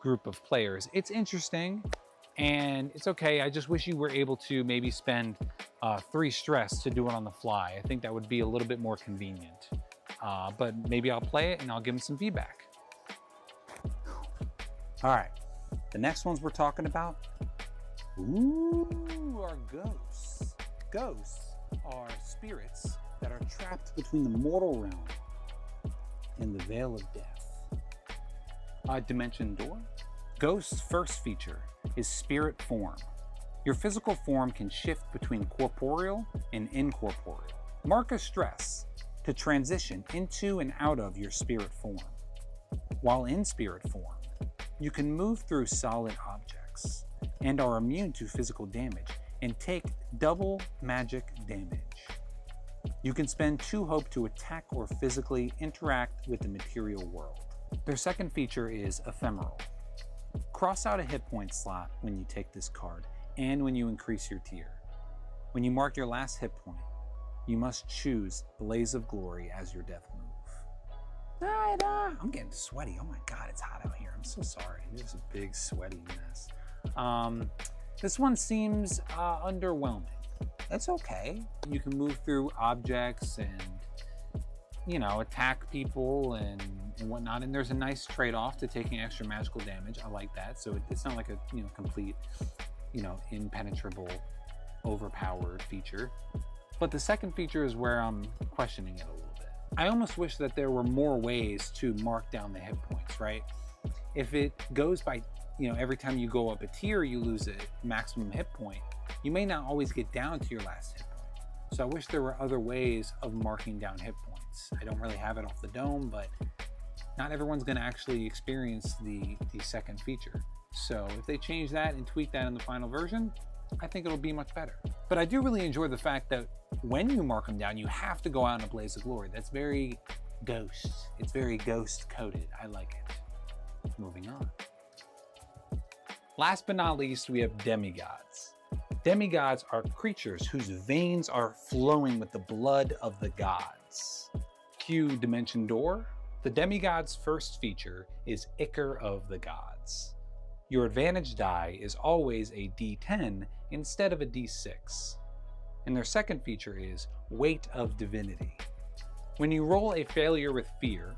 group of players. It's interesting and it's okay. I just wish you were able to maybe spend 3 stress to do it on the fly. I think that would be a little bit more convenient. But maybe I'll play it and I'll give them some feedback. All right, the next ones we're talking about, are ghosts. Ghosts are spirits that are trapped between the mortal realm and the veil of death. Dimension door. Ghost's first feature is spirit form. Your physical form can shift between corporeal and incorporeal. Mark a stress to transition into and out of your spirit form. While in spirit form, you can move through solid objects and are immune to physical damage and take double magic damage. You can spend 2 hope to attack or physically interact with the material world. Their second feature is ephemeral. Cross out a hit point slot when you take this card and when you increase your tier. When you mark your last hit point, you must choose Blaze of Glory as your death move. I'm getting sweaty. Oh my God, it's hot out here. I'm so sorry. It's a big sweaty mess. This one seems underwhelming. That's okay. You can move through objects and, attack people and whatnot. And there's a nice trade-off to taking extra magical damage. I like that. So it's not like a, complete, impenetrable, overpowered feature. But the second feature is where I'm questioning it a little bit. I almost wish that there were more ways to mark down the hit points, right? If it goes by, every time you go up a tier, you lose a maximum hit point, you may not always get down to your last hit point. So I wish there were other ways of marking down hit points. I don't really have it off the dome, but not everyone's going to actually experience the second feature. So if they change that and tweak that in the final version, I think it'll be much better. But I do really enjoy the fact that when you mark them down, you have to go out in a blaze of glory. That's very ghost. It's very ghost coded. I like it. Moving on. Last but not least, we have demigods. Demigods are creatures whose veins are flowing with the blood of the gods. Cue Dimension Door. The demigod's first feature is Ichor of the Gods. Your advantage die is always a D10 instead of a D6. And their second feature is Weight of Divinity. When you roll a failure with fear,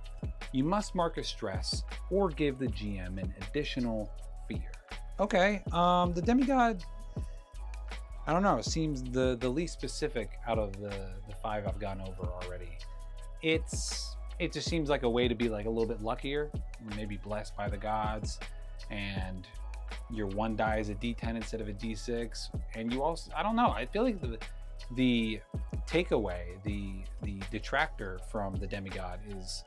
you must mark a stress or give the GM an additional fear. Okay, the demigod, I don't know, it seems the least specific out of the 5 I've gone over already. It just seems like a way to be like a little bit luckier, maybe blessed by the gods, and your one die is a D10 instead of a D6. And you also, I don't know, I feel like the takeaway, the detractor from the demigod is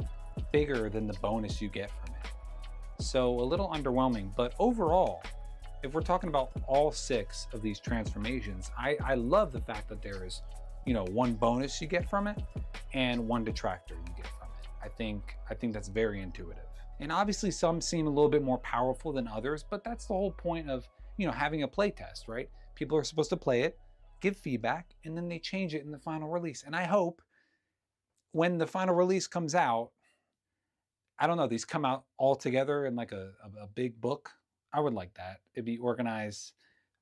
bigger than the bonus you get from it. So a little underwhelming, but overall, if we're talking about all 6 of these transformations, I love the fact that there is, you know, one bonus you get from it and one detractor you get from it. I think that's very intuitive. And obviously some seem a little bit more powerful than others, but that's the whole point of, you know, having a play test, right? People are supposed to play it, give feedback, and then they change it in the final release. And I hope when the final release comes out, I don't know, these come out all together in like a big book. I would like that. It'd be organized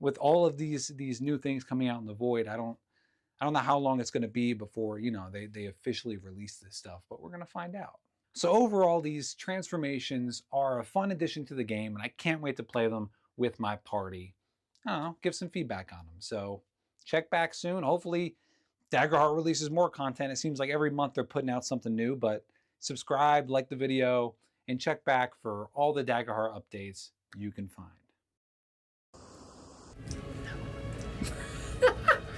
with all of these new things coming out in the void. I don't know how long it's going to be before, you know, they officially release this stuff, but we're going to find out. So overall, these transformations are a fun addition to the game, and I can't wait to play them with my party. I don't know, give some feedback on them. So check back soon. Hopefully Daggerheart releases more content. It seems like every month they're putting out something new, but subscribe, like the video, and check back for all the Daggerheart updates you can find.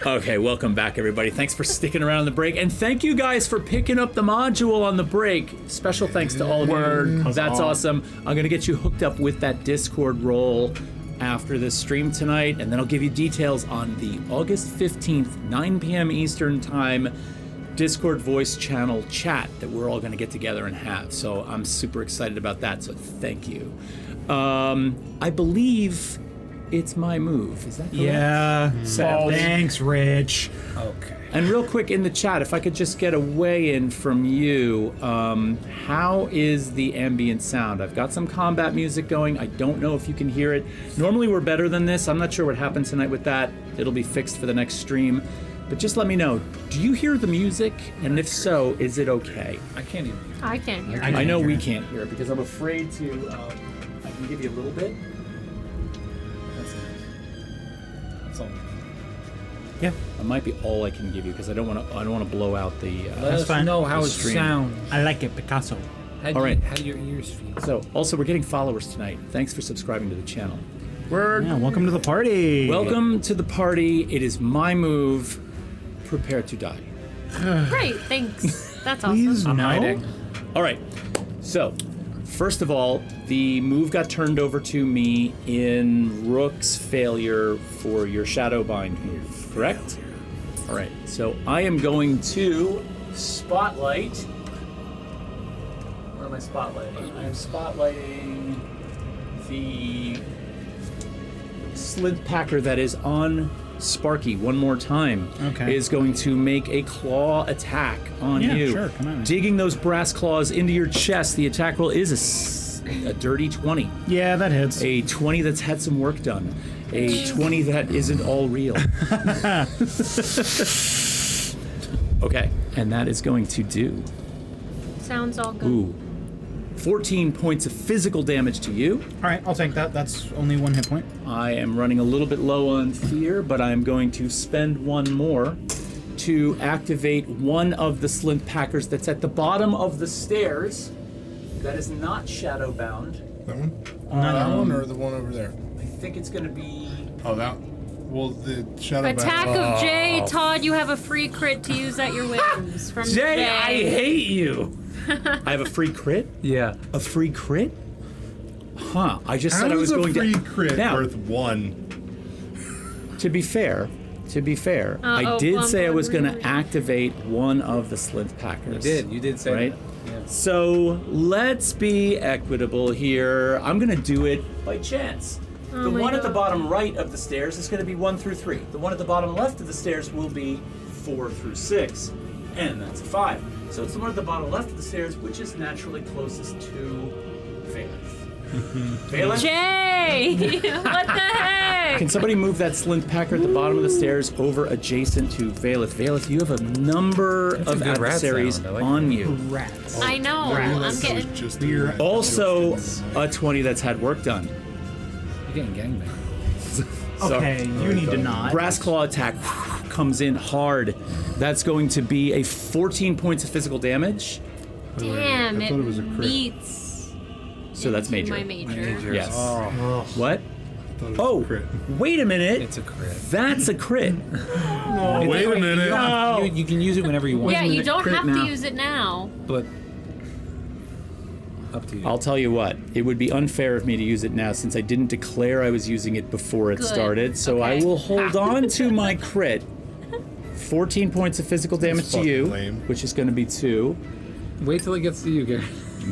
Okay, welcome back, everybody. Thanks for sticking around on the break, and thank you guys for picking up the module on the break. Special thanks to all of you. That's awesome. I'm gonna get you hooked up with that Discord role after this stream tonight, and then I'll give you details on the August 15th, 9 p.m. Eastern Time Discord voice channel chat that we're all gonna get together and have. So I'm super excited about that, so thank you. I believe it's my move. Is that correct? Yeah. Thanks, Rich. Okay. And real quick in the chat, if I could just get a weigh-in from you, how is the ambient sound? I've got some combat music going. I don't know if you can hear it. Normally we're better than this. I'm not sure what happened tonight with that. It'll be fixed for the next stream. But just let me know, do you hear the music? And if so, is it okay? I can't even hear it. I can't hear it. I know we can't hear it because I'm afraid to, I can give you a little bit. That's all. Yeah, that might be all I can give you because I don't want to blow out the. Let us know how it stream. sounds. I like it, Picasso. All right. How do your ears feel? So, also, we're getting followers tonight. Thanks for subscribing to the channel. Yeah, welcome to the party. Welcome to the party. It is my move. Prepare to die. Great, thanks. That's Please awesome. no. All right. So, first of all, the move got turned over to me in Rook's failure for your Shadowbind move, correct? All right. So I am going to spotlight. Where am I spotlighting? I am spotlighting the Slint Packer that is on Sparky one more time. Okay. Is going to make a claw attack on Yeah, you. sure, come on. Digging those brass claws into your chest. The attack roll is a dirty 20. Yeah, that hits. A 20 that's had some work done. A 20 that isn't all real. Okay, and that is going to do, Sounds all good. ooh, 14 points of physical damage to you. All right, I'll take that. That's only 1 hit point. I am running a little bit low on fear, but I am going to spend one more to activate one of the Slint Packers that's at the bottom of the stairs. That is not shadowbound. That one? That one or the one over there? I think it's going to be... Oh, that. Well, the shadow. Attack of Jay, Todd, you have a free crit to use at your whims. From Jay, I hate you! I have a free crit? Yeah. A free crit? Huh, I just How said I was is going a free to... crit Now, worth 1? to be fair, I did say I was going to activate one of the Slint Packers. You did say right? that. Yeah. So let's be equitable here. I'm going to do it by chance. Oh The my one at the God. bottom right of the stairs is going to be 1 through 3. The one at the bottom left of the stairs will be 4 through 6. And that's a 5. So it's the one at the bottom left of the stairs, which is naturally closest to Valeth. Valeth? Jay! What the heck? Can somebody move that Slint Packer at the bottom of the stairs over adjacent to Valeth? Valeth, you have a number That's a of good rat adversaries sound. I like on that. you. Rats. I know. I'm getting. Just Also, a 20 that's had work done. You're getting gangbanged. Okay, you need to not. Brass Claw attack comes in hard. That's going to be a 14 points of physical damage. Damn, I it thought it was a crit. meets. So that's major. My major. Yes. Oh, What? I thought it was Oh, a crit. wait a minute. it's a crit. That's a crit. Oh, wait a minute. No. You can use it whenever you want, Yeah, you don't crit have now. to use it now. but up to you. I'll tell you what, it would be unfair of me to use it now since I didn't declare I was using it before it Good. started. So I Okay. will hold on to my crit. 14 points of physical damage to fucking you, lame. which is going to be 2. Wait till it gets to you, Gary.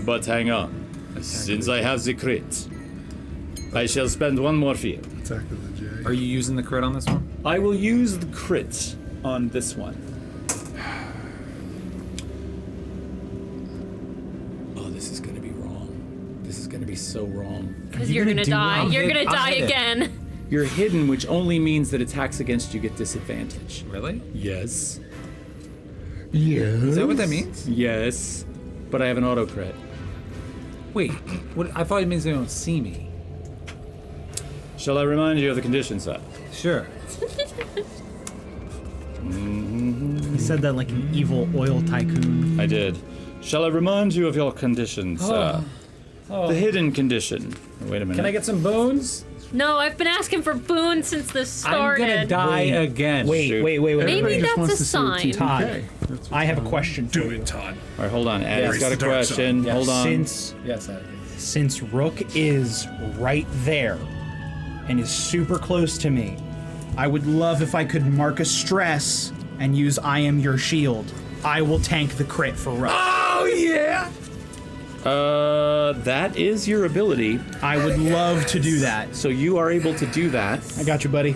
But hang on. Since I have the crit, I shall spend one more fear. Attack of the J. Are you using the crit on this one? I will use the crit on this one. Oh, this is going to be wrong. This is going to be so wrong. Because you're gonna die. You're gonna die hit it. again. You're hidden, which only means that attacks against you get disadvantage. Really? Yes. Is that what that means? Yes. But I have an auto crit. Wait, what? I thought it means they don't see me. Shall I remind you of the conditions, sir? Sure. He said that like an evil oil tycoon. I did. Shall I remind you of your conditions, sir? The hidden condition. Wait a minute. Can I get some boons? No, I've been asking for Boons since this started. I'm gonna die again. Wait. Maybe that's a sign. Todd, I have a question for you. Todd. All right, hold on. Addie's Yes. got a The dark side. question. Yes. Hold on. Yes, Since Rook is right there and is super close to me, I would love if I could mark a stress and use I am your shield. I will tank the crit for Rook. Oh, yeah! That is your ability. I would love to do that. So you are able to do that. I got you, buddy.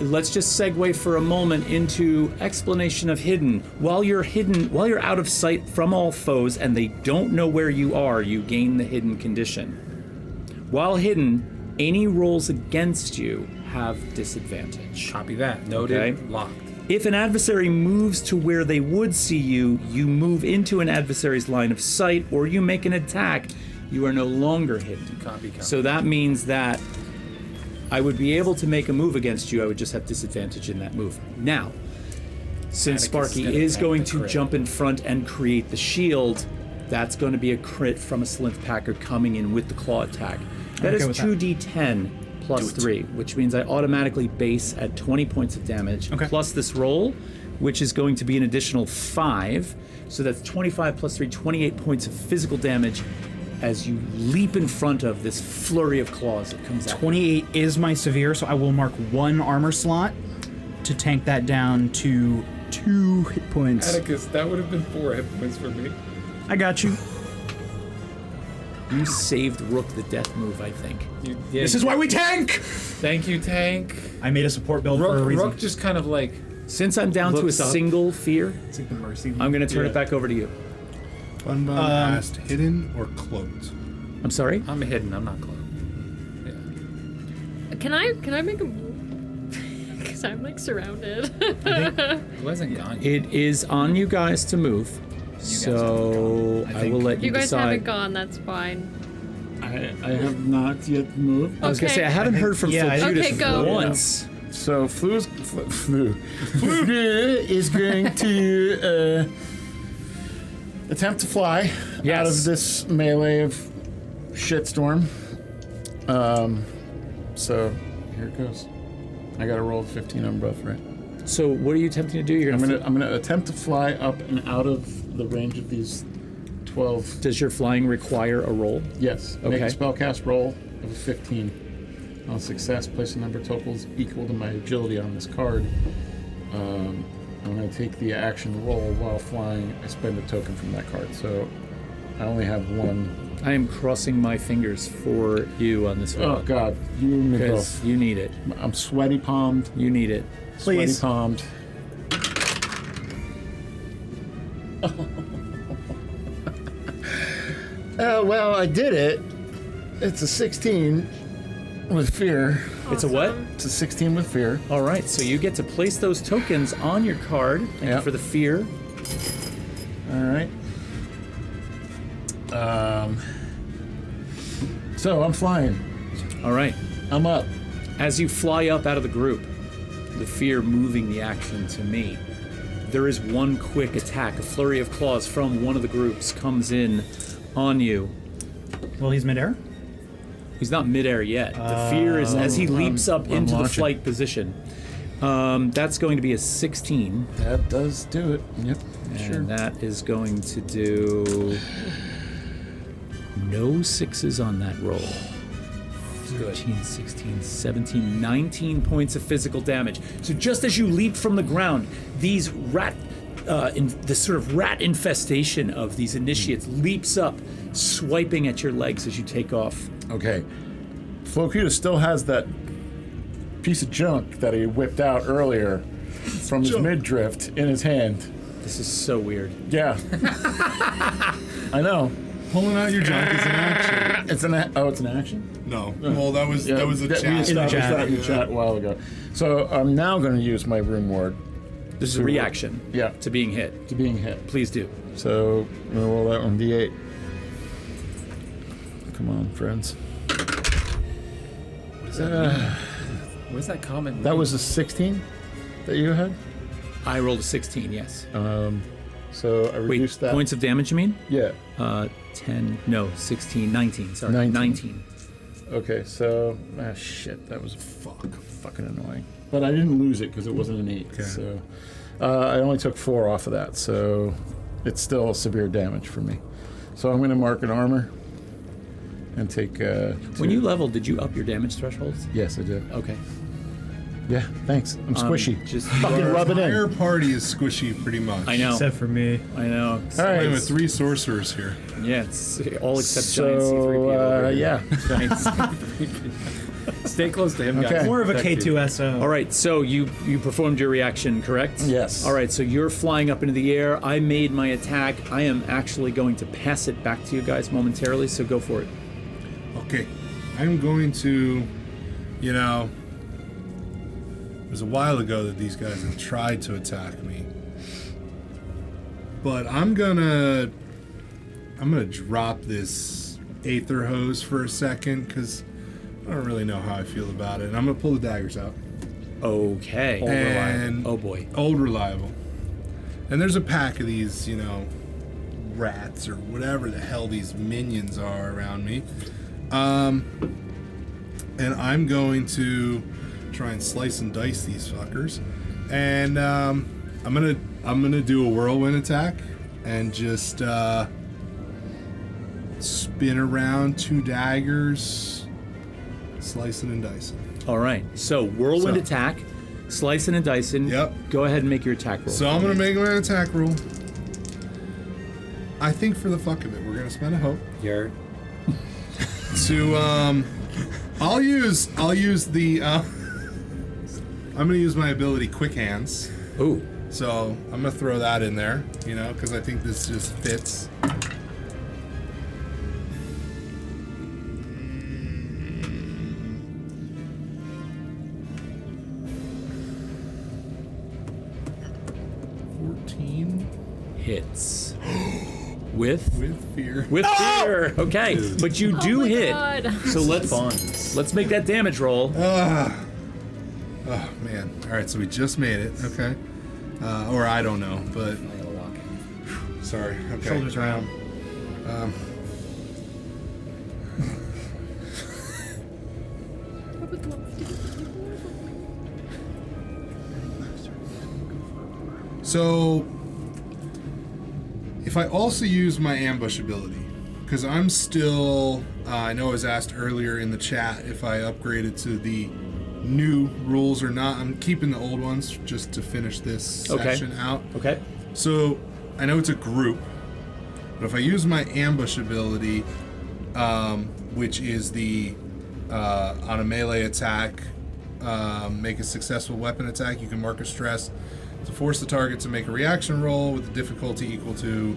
Let's just segue for a moment into explanation of hidden. While you're hidden, while you're out of sight from all foes and they don't know where you are, you gain the hidden condition. While hidden, any rolls against you have disadvantage. Copy that. Noted. Okay. Locked. If an adversary moves to where they would see you, you move into an adversary's line of sight, or you make an attack, you are no longer hidden. Copy. So that means that I would be able to make a move against you, I would just have disadvantage in that move. Now, since Atticus Sparky gonna is tank going the to crit. jump in front and create the shield, that's going to be a crit from a Slint Packer coming in with the claw attack. That is Okay with that. 2d10 plus 3, which means I automatically base at 20 points of damage, Okay. plus this roll, which is going to be an additional 5. So that's 25 plus 3, 28 points of physical damage as you leap in front of this flurry of claws that comes out. 28 is my severe, so I will mark 1 armor slot to tank that down to 2 hit points. Atticus, that would have been 4 hit points for me. I got you. You saved Rook the death move, I think. You did. This is why we tank! Thank you, Tank. I made a support build for a reason. Rook just kind of like. Since I'm down to a Looks up. single fear, It's like the mercy. I'm going to turn it back over to you. Bun asked hidden or cloaked. I'm sorry? I'm hidden. I'm not close. Can I make a move? Because I'm like surrounded. It wasn't gone. It is on you guys to move. So I will let you You guys decide. haven't gone, that's fine. I have not yet moved. I was gonna Okay. say I haven't heard from yeah, Flux Okay, go. once. So Flu is going to attempt to fly out Yes. of this melee of shitstorm. So here it goes. I got to roll 15 on both, right? So what are you attempting to do? You're I'm gonna. gonna attempt to fly up and out of the range of these 12. Does your flying require a roll? Yes. Make Okay. a spellcast roll of a 15. On success, place a number of totals equal to my agility on this card. I'm going to take the action roll while flying. I spend a token from that card, so I only have one. I am crossing my fingers for you on this Oh one. God, you and me Because both. you need it. I'm sweaty palmed. You need it. Please. Sweaty palmed. Well, I did it. It's a 16 with fear. It's a what? It's a 16 with fear. All right, so you get to place those tokens on your card. Thank you for the fear. All right. So I'm flying. All right. I'm up. As you fly up out of the group, the fear moving the action to me, there is one quick attack. A flurry of claws from one of the groups comes in on you. Well, he's midair? He's not midair yet. The fear is as he leaps up into the flight position. That's going to be a 16. That does do it. Yep. And that is going to do no sixes on that roll. 13, 16, 17, 19 points of physical damage. So just as you leap from the ground, these this sort of rat infestation of these initiates leaps up, swiping at your legs as you take off. Okay. Flocuda still has that piece of junk that he whipped out earlier from his midriff in his hand. This is so weird. Yeah. I know. Pulling out your junk is an action. It's an action? No. Well, that was a chat. We established that in the chat a while ago. So I'm now going to use my room ward. This is a reaction. Yeah. To being hit. To being hit. Please do. So I'm going to roll that on D8. Come on, friends. What does that mean? What's that comment? That was a 16 that you had? I rolled a 16, yes. So I reduced that. Points of damage, you mean? Yeah. 10, no, 16, 19, sorry. 19. Okay, so, shit, that was fucking annoying. But I didn't lose it because it wasn't an 8. Okay. So I only took 4 off of that, so it's still severe damage for me. So I'm going to mark an armor and take... When you leveled, did you up your damage thresholds? Yes, I did. Okay. Yeah, thanks. I'm squishy. Just fucking rub it in. Our party is squishy pretty much. I know. Except for me. I know. All right. With 3 sorcerers here. Yeah, it's all except So, giant C3PO. over here. yeah. Giant C3PO. Stay close to him, guys. Okay. More of a Protect you. K2SO. All right, so you performed your reaction, correct? Yes. All right, so you're flying up into the air. I made my attack. I am actually going to pass it back to you guys momentarily, so go for it. Okay. I'm going to, it was a while ago that these guys have tried to attack me. But I'm gonna drop this Aether hose for a second because I don't really know how I feel about it. And I'm gonna pull the daggers out. Okay. Old reliable. Oh boy. Old reliable. And there's a pack of these, rats or whatever the hell these minions are around me. And I'm going to try and slice and dice these fuckers. And I'm gonna do a whirlwind attack and just spin around 2 daggers, slicing and dicing. All right, so whirlwind attack, slicing and dicing. Yep. Go ahead and make your attack roll. So I'm gonna make my attack roll. I think for the fuck of it, we're gonna spend a hope. You're To I'll use the I'm gonna use my ability Quick Hands. Ooh. So I'm gonna throw that in there, because I think this just fits. Hits. With fear. With fear. Okay, but you do hit. God. So let's make that damage roll. Oh man. All right, so we just made it. Okay. Or I don't know, but sorry. Okay. Shoulders around. So if I also use my ambush ability, because I'm still, I know I was asked earlier in the chat if I upgraded to the new rules or not. I'm keeping the old ones just to finish this section out. Okay. So I know it's a group, but if I use my ambush ability, which is the on a melee attack, make a successful weapon attack, you can mark a stress to force the target to make a reaction roll with a difficulty equal to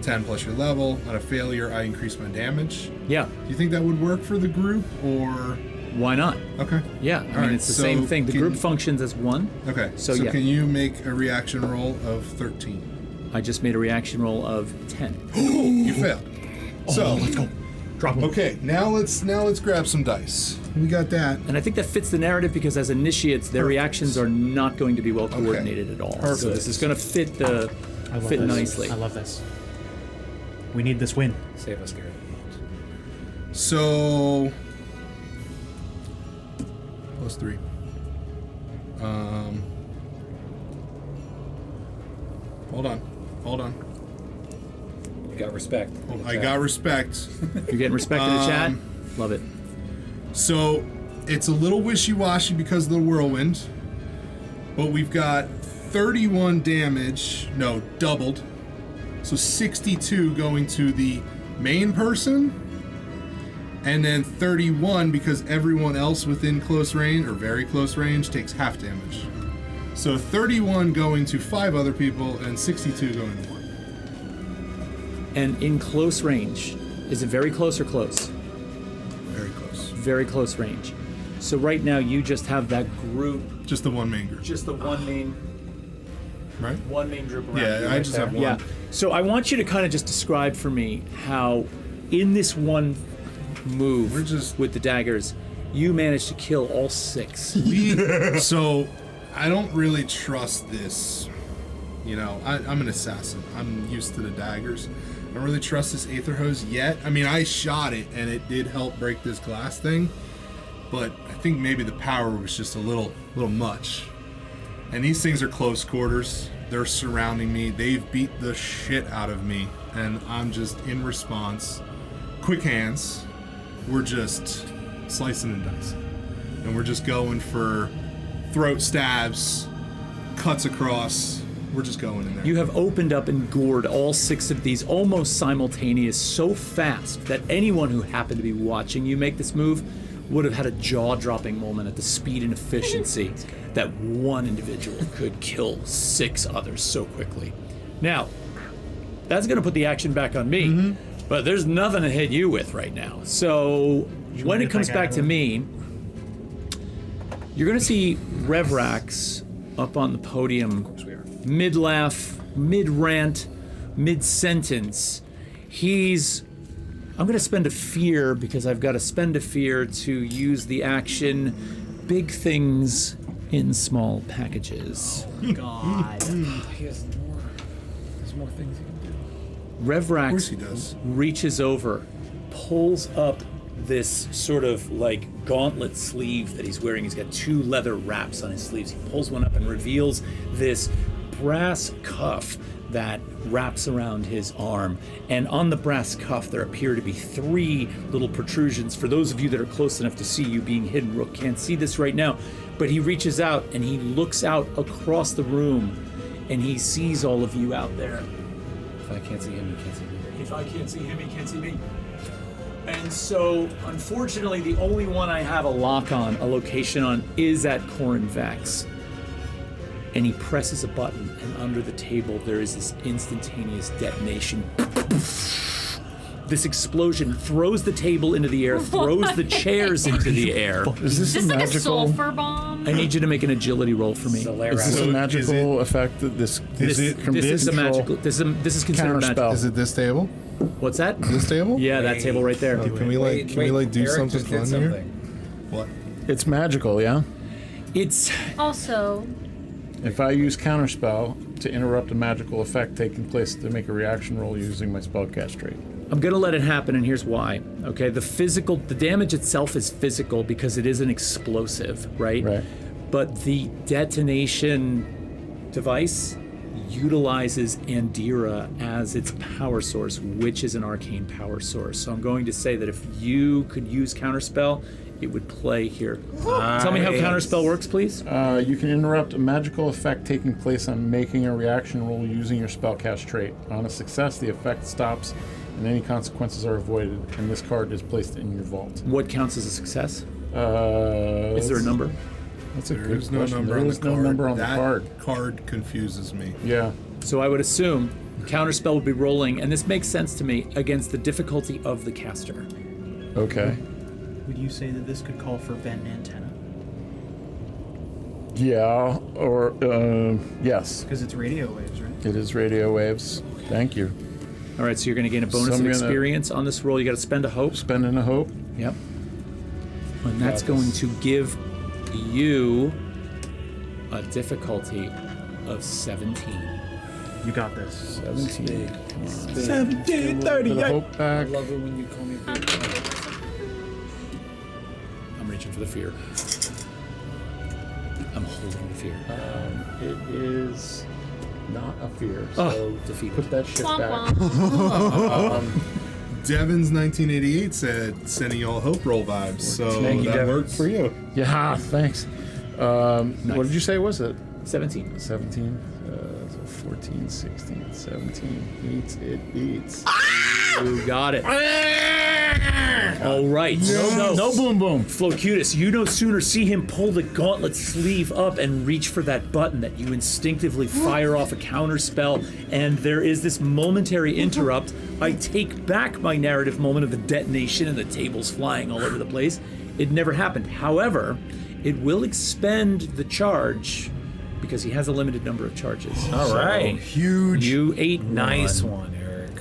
10 plus your level. On a failure, I increase my damage. Yeah. Do you think that would work for the group, or? Why not? Okay. Yeah, I mean, it's the same thing. The group functions as one. Okay. So So yeah. can you make a reaction roll of 13? I just made a reaction roll of 10. You failed. So let's go. Drop them. Okay, now let's grab some dice. We got that. And I think that fits the narrative because as initiates, their reactions are not going to be well coordinated at all. Perfect. So this is going to fit this. nicely. I love this. We need this win. Save us, Gary. So +3. Hold on. You got respect. I got respect. You're getting respect in the chat? Love it. So it's a little wishy-washy because of the whirlwind, but we've got 31 damage, no, doubled. So 62 going to the main person, and then 31 because everyone else within close range or very close range takes half damage. So 31 going to 5 other people and 62 going to 1. And in close range, is it very close or close? Very close. Very close range. So right now you just have that group. Just the one main group. Just the one main. Right? One main group around Yeah, you I right just there. have one. Yeah. So I want you to kind of just describe for me how in this one move with the daggers, you managed to kill all 6. So I don't really trust this. You know, I'm an assassin. I'm used to the daggers. I don't really trust this Aether Hose yet. I mean, I shot it and it did help break this glass thing, but I think maybe the power was just a little much. And these things are close quarters. They're surrounding me. They've beat the shit out of me, and I'm just in response. Quick hands. We're just slicing and dicing, and we're just going for throat stabs, cuts across. We're just going in there. You have opened up and gored all 6 of these almost simultaneous so fast that anyone who happened to be watching you make this move would have had a jaw-dropping moment at the speed and efficiency that one individual could kill 6 others so quickly. Now, that's going to put the action back on me, but there's nothing to hit you with right now. So when it comes back to me, you're going to see Revrax up on the podium. Mid-laugh, mid-rant, mid-sentence. I'm going to spend a fear because I've got to spend a fear to use the action big things in small packages. God. He has more. There's more things he can do. Revrax Of course he does. reaches over, pulls up this sort of like gauntlet sleeve that he's wearing. He's got 2 leather wraps on his sleeves. He pulls one up and reveals this brass cuff that wraps around his arm. And on the brass cuff, there appear to be 3 little protrusions. For those of you that are close enough to see, you being hidden, Rook can't see this right now, but he reaches out and he looks out across the room and he sees all of you out there. If I can't see him, he can't see me. If I can't see him, he can't see me. And so, unfortunately, the only one I have a lock on, a location on, is at Corin Vex. And he presses a button, and under the table there is this instantaneous detonation. This explosion throws the table into the air, throws the chairs into the air. Is this Is a this like a magical? sulfur bomb? I need you to make an agility roll for me. Is this a magical effect that this This is a magical. This is considered magical. Is it this table? What's that? This table? Yeah, that table right there. Can we do Eric something just did fun here? something. What? It's magical, yeah? It's Also, If I use counterspell to interrupt a magical effect taking place to make a reaction roll using my spellcast trait. I'm gonna let it happen, and here's why. Okay, the damage itself is physical because it is an explosive, right? Right. But the detonation device utilizes Andira as its power source, which is an arcane power source. So I'm going to say that if you could use counterspell, it would play here. Tell me how counterspell works, please. You can interrupt a magical effect taking place on making a reaction roll using your spellcast trait. On a success, the effect stops and any consequences are avoided, and this card is placed in your vault. What counts as a success? Is there a number? That's a There good is no question. number There on is the no card. number on the That card. card confuses me. Yeah. So I would assume Counterspell would be rolling, and this makes sense to me, against the difficulty of the caster. Okay. Would you say that this could call for vent antenna? Yeah, or, yes. Because it's radio waves, right? It is radio waves. Thank you. All right, so you're going to gain a bonus of experience on this roll. You got to spend a hope. Spending a hope. Yep. And that's going to give you a difficulty of 17. You got this. 17. 1738. Hope back. I love it when you call me big. I'm reaching for the fear. I'm holding the fear. It is not a fear, so defeated. Put that shit Womp back. Devin's 1988 said, sending y'all hope roll vibes. So Thank you, that Devin. worked for you. Yeah, thanks. What did you say was it? 17. 17. So 14, 16, 17. Beats. It beats. You got it. All right. No boom boom. Flocutus, you no sooner see him pull the gauntlet sleeve up and reach for that button that you instinctively fire off a counter spell, and there is this momentary interrupt. I take back my narrative moment of the detonation and the tables flying all over the place. It never happened. However, it will expend the charge because he has a limited number of charges. All right. Huge. You ate Nice one, Eric.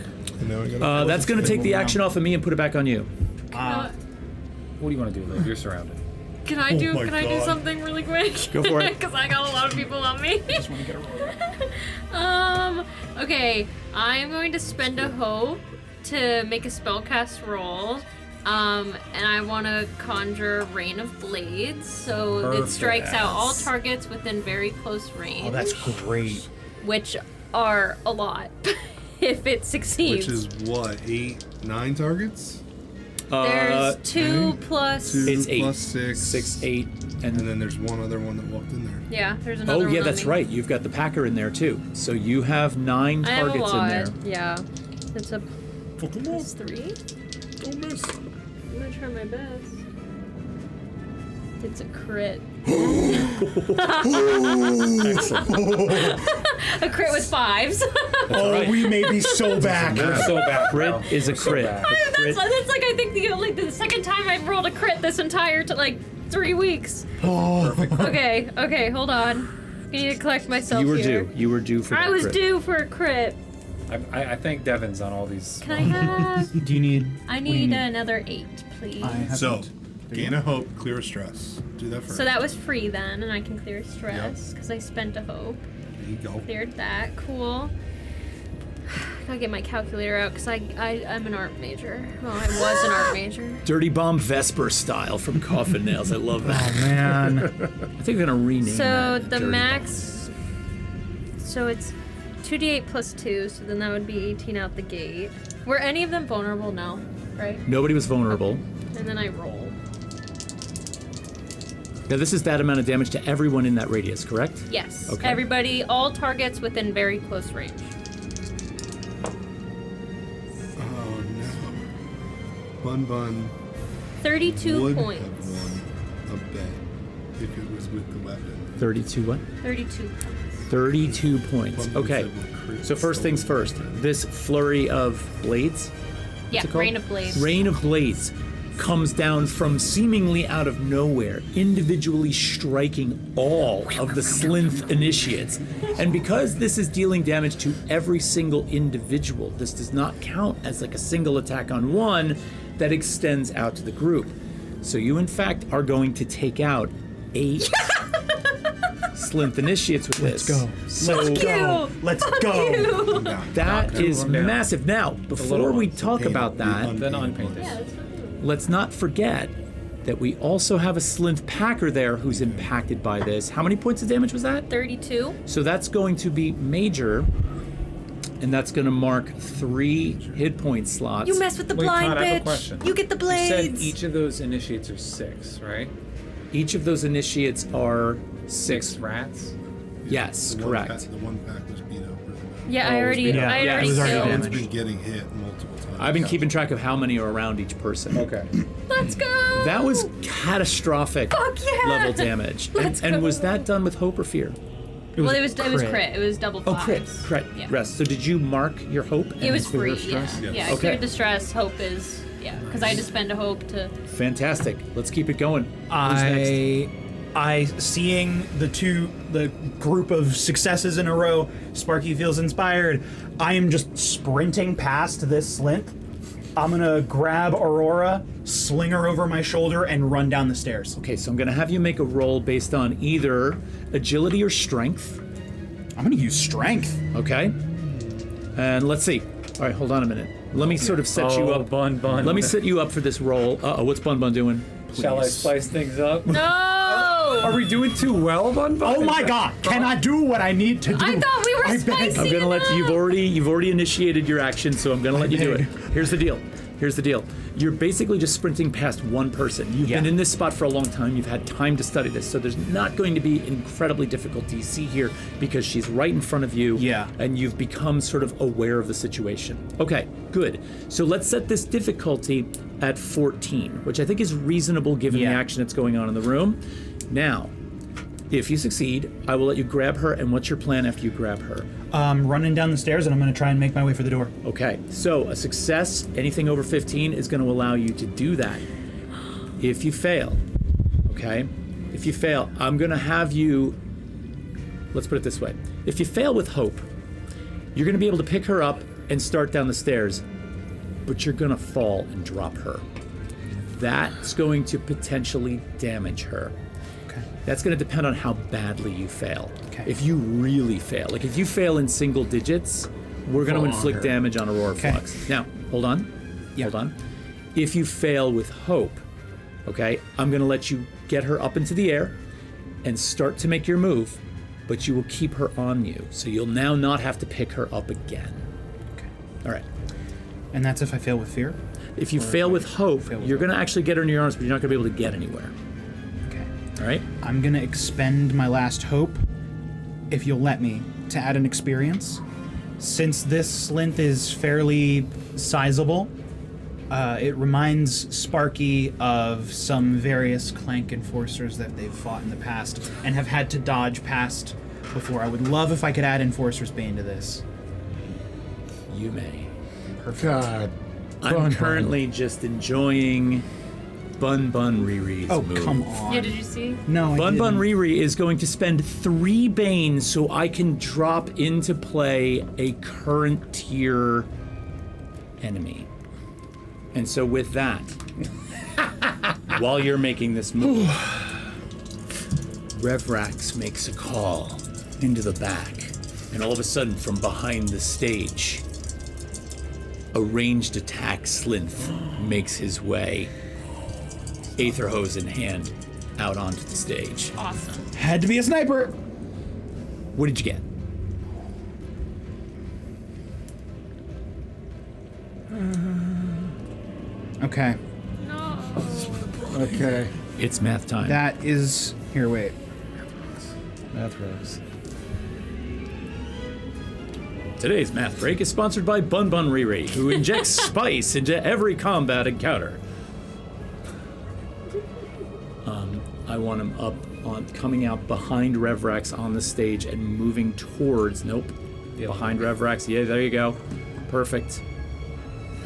that's going to take the action off of me and put it back on you. What do you want to do, Liv? You're surrounded. Can I do something really quick? Go for it. Because I got a lot of people on me. Just want to get a roll. Okay, I'm going to spend a hope to make a spellcast roll. And I want to conjure Rain of Blades, so it strikes out all targets within very close range. Oh, that's great. Which are a lot, if it succeeds. Which is what, 8, 9 targets? There's 2 plus... 2 It's 8. plus 6. 6, 8, And then there's one other one that walked in there. Yeah, there's another one. Oh, yeah, on that's me. right. You've got the Packer in there, too. So you have 9 I have a targets lot. in there. Yeah. It's a plus 3. Don't miss. I'm gonna try my best. It's a crit. A crit with 5s. Oh, we may be so back. We're so back. Crit is a crit. That's like I think the second time I've rolled a crit this entire 3 weeks. Perfect. Okay, hold on. I need to collect myself You were here. due. You were due for that I was crit. due for a crit. I think Devin's on all these. Can I have? Do you need? I need another 8, please. I have So, eight. gain a hope, clear a stress. Do that first. So that was free then, and I can clear stress because I spent a hope. There you go. Cleared that. Cool. Gotta get my calculator out because I'm an art major. Well, I was an art major. Dirty Bomb Vesper style from Coffin Nails. I love that. Oh man. I think we're going to rename So that the Dirty max. So it's 2d8 plus 2, so then that would be 18 out the gate. Were any of them vulnerable? No, right? Bomb. Nobody was vulnerable. And then I roll. Now, this is that amount of damage to everyone in that radius, correct? Yes. Okay. Everybody, all targets within very close range. Oh no. Bun 32 would points. have won a bet if it was with the weapon. 32 what? 32 points. 32 points. Bun Okay. said what crit So first things first. This flurry of blades. Yeah, it called? Rain of Blades. Rain of Blades comes down from seemingly out of nowhere, individually striking all of the Slinth initiates. And because this is dealing damage to every single individual, this does not count as like a single attack on one that extends out to the group. So you, in fact, are going to take out 8 Slinth initiates with this. Let's go. So Let's go. that is massive. Now, before we talk about that, Then unpainted. Yeah, that's what let's not forget that we also have a Slinth Packer there who's impacted by this. How many points of damage was that? 32. So that's going to be major, and that's going to mark 3 hit point slots. You mess with the Wait, blind Todd, I have a bitch. question. You get the You said blades. each of those initiates are 6, right? Each of those initiates are 6 rats? Yes, The correct. the one pack was beat up really bad. Yeah, I Oh, already yeah, I it already was already killed. It's been getting hit multiple times. I've been keeping track of how many are around each person. Okay. Let's go. That was catastrophic Fuck yeah. level damage. Let's and go. was that done with hope or fear? Well, it was crit. It was double Oh, fives. crit. Yeah. Rest. So did you mark your hope? It was and clear free. stress? Yeah. I Okay. cleared the stress. Hope is because I had to spend a hope to. Fantastic. Let's keep it going. Who's next? I seeing the group of successes in a row, Sparky feels inspired. I am just sprinting past this slint. I'm gonna grab Aurora, sling her over my shoulder, and run down the stairs. Okay, so I'm gonna have you make a roll based on either agility or strength. I'm gonna use strength. Okay. And let's see. All right, hold on a minute. Let me sort of set you up. Bun. Let me set you up for this roll. Uh-oh, what's Bun Bun doing? Shall I Please. spice things up? No. Are we doing too well, Bun? Oh my God! Can I do what I need to do? I thought we were spicy. I'm gonna let you. You've already initiated your action, so I'm gonna let you do it. Here's the deal. You're basically just sprinting past one person. You've been in this spot for a long time. You've had time to study this, so there's not going to be incredibly difficult to see here because she's right in front of you. Yeah. And you've become sort of aware of the situation. Okay, good. So let's set this difficulty at 14, which I think is reasonable given the action that's going on in the room. Now, if you succeed, I will let you grab her. And what's your plan after you grab her? Running down the stairs, and I'm gonna try and make my way for the door. Okay, so a success, anything over 15 is going to allow you to do that. If you fail, I'm going to have you, let's put it this way. If you fail with hope, you're going to be able to pick her up and start down the stairs, but you're going to fall and drop her. That's going to potentially damage her. That's going to depend on how badly you fail. Okay. If you really fail, like if you fail in single digits, we're going to inflict damage on Aurora Flux. Now, hold on. Hold on. If you fail with hope, I'm going to let you get her up into the air and start to make your move, but you will keep her on you. So you'll now not have to pick her up again. Okay. All right. And that's if I fail with fear? If you fail with hope, you're going to actually get her in your arms, but you're not going to be able to get anywhere. All right. I'm gonna expend my last hope, if you'll let me, to add an experience. Since this slint is fairly sizable, it reminds Sparky of some various clank enforcers that they've fought in the past and have had to dodge past before. I would love if I could add Enforcer's Bane to this. You may. Perfect. God. I'm currently just enjoying Bun Riri's move. Oh, come on. Yeah, did you see? No, I Bun didn't. Riri is going to spend 3 Bane so I can drop into play a current tier enemy. And so with that, while you're making this move, Revrax makes a call into the back, and all of a sudden from behind the stage, a ranged attack Slinth makes his way, Aether hose in hand, out onto the stage. Awesome. Had to be a sniper. What did you get? Okay. No. Okay. It's math time. That is... Here, wait. Math rose. Today's math break is sponsored by Bun Riri, who injects spice into every combat encounter. I want him up on, coming out behind Revrax on the stage and moving towards. Nope. Behind Revrax. Yeah, there you go. Perfect.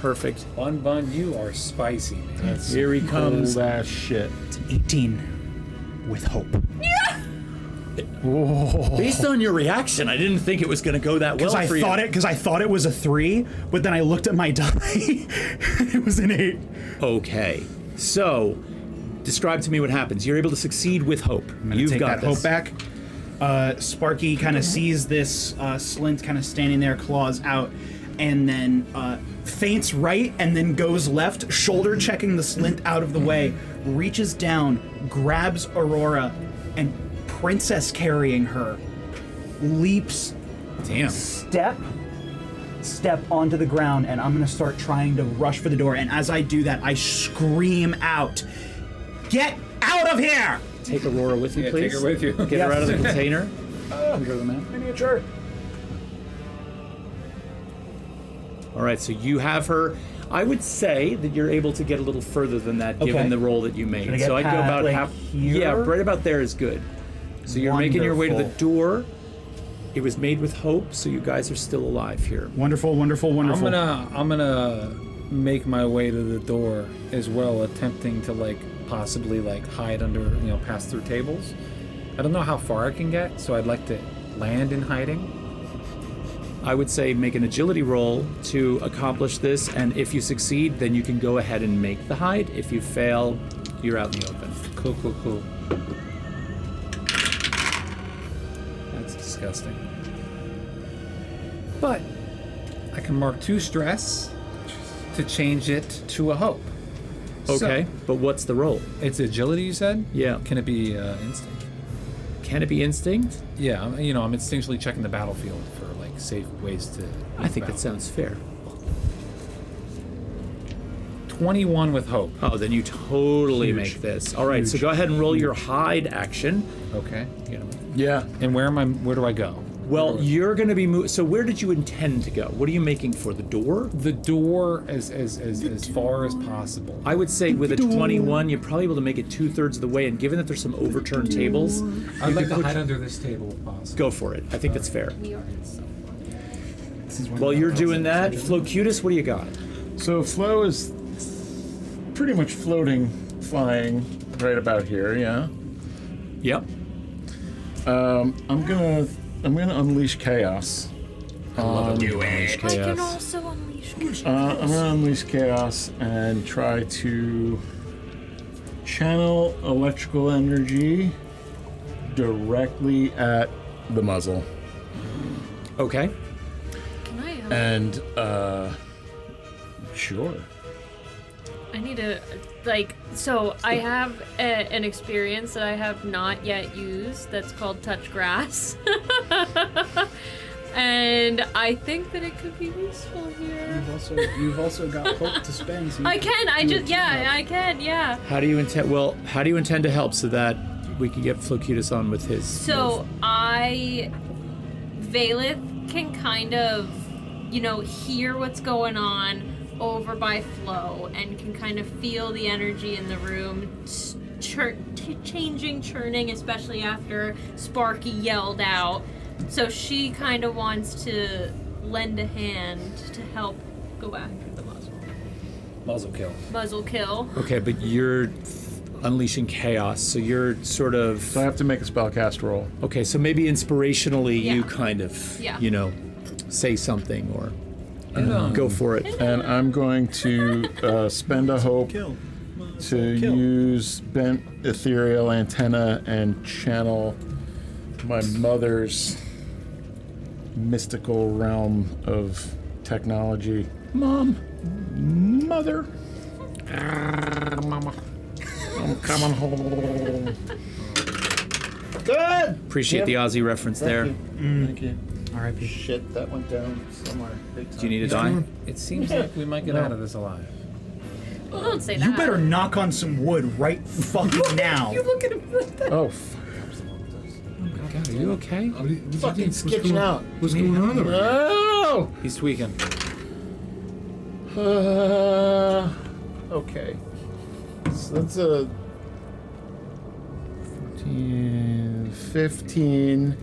Bun, you are spicy, man. Here he comes. Cold ass shit. It's an 18 with hope. Based on your reaction, I didn't think it was going to go that well for you. Because I thought it was a 3, but then I looked at my die. It was an 8. Okay. So, describe to me what happens. You're able to succeed with hope. You've Take got that this. hope back. Sparky kind of sees this Slint kind of standing there, claws out, and then feints right and then goes left, shoulder checking the Slint out of the way, reaches down, grabs Aurora, and princess carrying her, leaps, Damn. step onto the ground, and I'm gonna start trying to rush for the door. And as I do that, I scream out, "Get out of here!" Take Aurora with you, Yeah, please. take her with you. Get her out of the container. Miniature. All right, so you have her. I would say that you're able to get a little further than that, given Okay. the roll that you made. Should I get So I'd go about like half. here? Yeah, right about there is good. So you're making your way to the door. It was made with hope, so you guys are still alive here. Wonderful, wonderful, wonderful. I'm gonna make my way to the door as well, attempting to like possibly like hide under, you know, pass through tables. I don't know how far I can get, so I'd like to land in hiding. I would say make an agility roll to accomplish this, and if you succeed, then you can go ahead and make the hide. If you fail, you're out in the open. Cool. That's disgusting. But I can mark 2 stress to change it to a hope. Okay, So, but what's the roll? it's agility, you said? Yeah. Can it be instinct? Can it be instinct? Yeah, I'm instinctually checking the battlefield for like safe ways to. I think that sounds fair. 21 with hope. Oh, then you totally make this. All right, so go ahead and roll your hide action. Okay. Yeah. And where do I go? Well, you're going to be so where did you intend to go? What are you making for? The door? The door as far as possible. I would say with a 21, you're probably able to make it 2/3 of the way, and given that there's some overturned tables, I'd like to hide under this table if possible. go for it. I think that's fair. We are in so While you're doing that, Flocutus, what do you got? So Flo is pretty much floating, flying right about here. Yeah. Yep. I'm gonna unleash chaos. I love it. I can also unleash chaos. I'm gonna unleash chaos and try to channel electrical energy directly at the muzzle. Okay. Can I? And sure. I need to, so I have an experience that I have not yet used that's called Touch Grass. And I think that it could be useful here. You've also got hope to spend. So I can, I can, yeah. How do you intend to help so that we can get Flocutus on with his So Valeth can kind of, hear what's going on over by Flo and can kind of feel the energy in the room churning, especially after Sparky yelled out. So she kind of wants to lend a hand to help go after the muzzle. Muzzle kill. Okay, but you're unleashing chaos, so you're sort of... So I have to make a spellcast roll. Okay, so maybe inspirationally Yeah. you kind of, say something or go for it. And I'm going to spend a hope to use bent ethereal antenna and channel my mother's mystical realm of technology. Mother. Mama. I'm coming home. Good. Appreciate the Aussie reference there. Thank you. R.I.P. Shit, that went down somewhere. Big time. Do you need a die? It seems like we might get out of this alive. Well, don't say that. You better knock on some wood right fucking now. You look at him like that. Oh, fuck. God, are you okay? Fucking sketching out. What's going on over here? Oh! He's tweaking. Okay. So that's a 14, 15.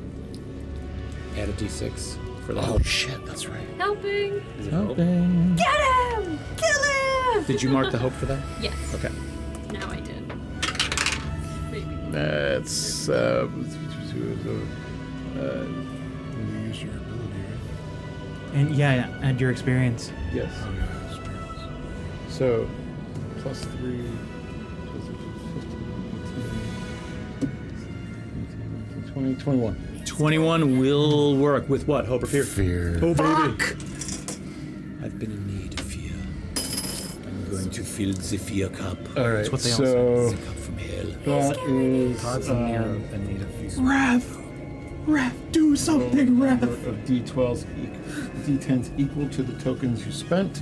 Add a d6 for the Oh help. shit, that's right. Helping. Helping. Get him! Kill him! Did you mark the hope for that? Yes. Okay. Now I did. Maybe. That's You use your ability, right? And and your experience. yes. Oh yeah, experience. So plus 3, 15, 20, 21. 21 will work with what? Hope or fear? Fear. Oh, baby. I've been in need of fear. I'm going to fill the fear cup. All right. what they all So The cup from hell. that is Todd's in need of fear. Rev, do something, of D12s, D10s equal to the tokens you spent.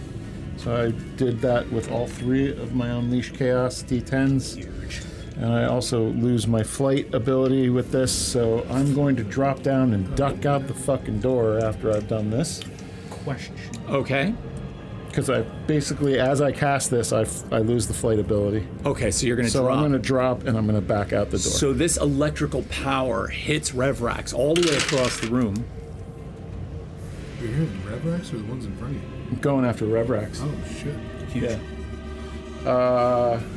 So I did that with all 3 of my Unleash Chaos D10s. And I also lose my flight ability with this, so I'm going to drop down and duck out the fucking door after I've done this. Question. Okay. Because I basically, as I cast this, I lose the flight ability. Okay, so you're going to So drop. I'm going to drop and I'm going to back out the door. So this electrical power hits Revrax all the way across the room. You're here, the Revrax or the ones in front of you? I'm going after Revrax. Oh, shit. Yeah.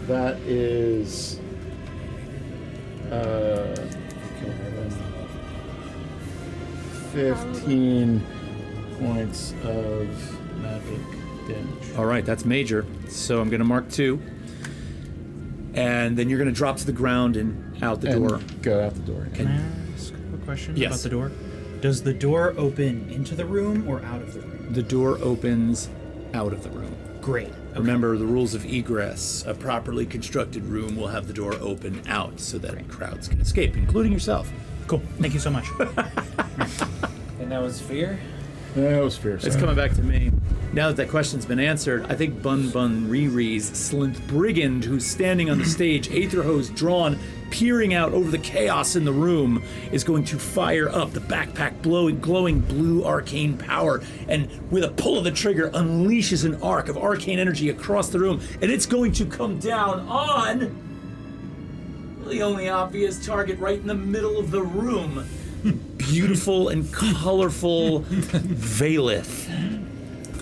That is. 15 points of magic damage. All right, that's major. So I'm going to mark 2. And then you're going to drop to the ground and out the door. Go out the door. Can I ask a question Yes. about the door? Does the door open into the room or out of the room? The door opens out of the room. Great. Remember the rules of egress. A properly constructed room will have the door open out so that crowds can escape, including yourself. Cool. Thank you so much. And that was fear? That was fear. It's coming back to me. Now that question's been answered, I think Bun Bun Riri's Slinth Brigand, who's standing on the stage, Aether Hose drawn, peering out over the chaos in the room, is going to fire up the backpack glowing blue arcane power, and with a pull of the trigger, unleashes an arc of arcane energy across the room, and it's going to come down on the only obvious target right in the middle of the room. Beautiful and colorful Valeth.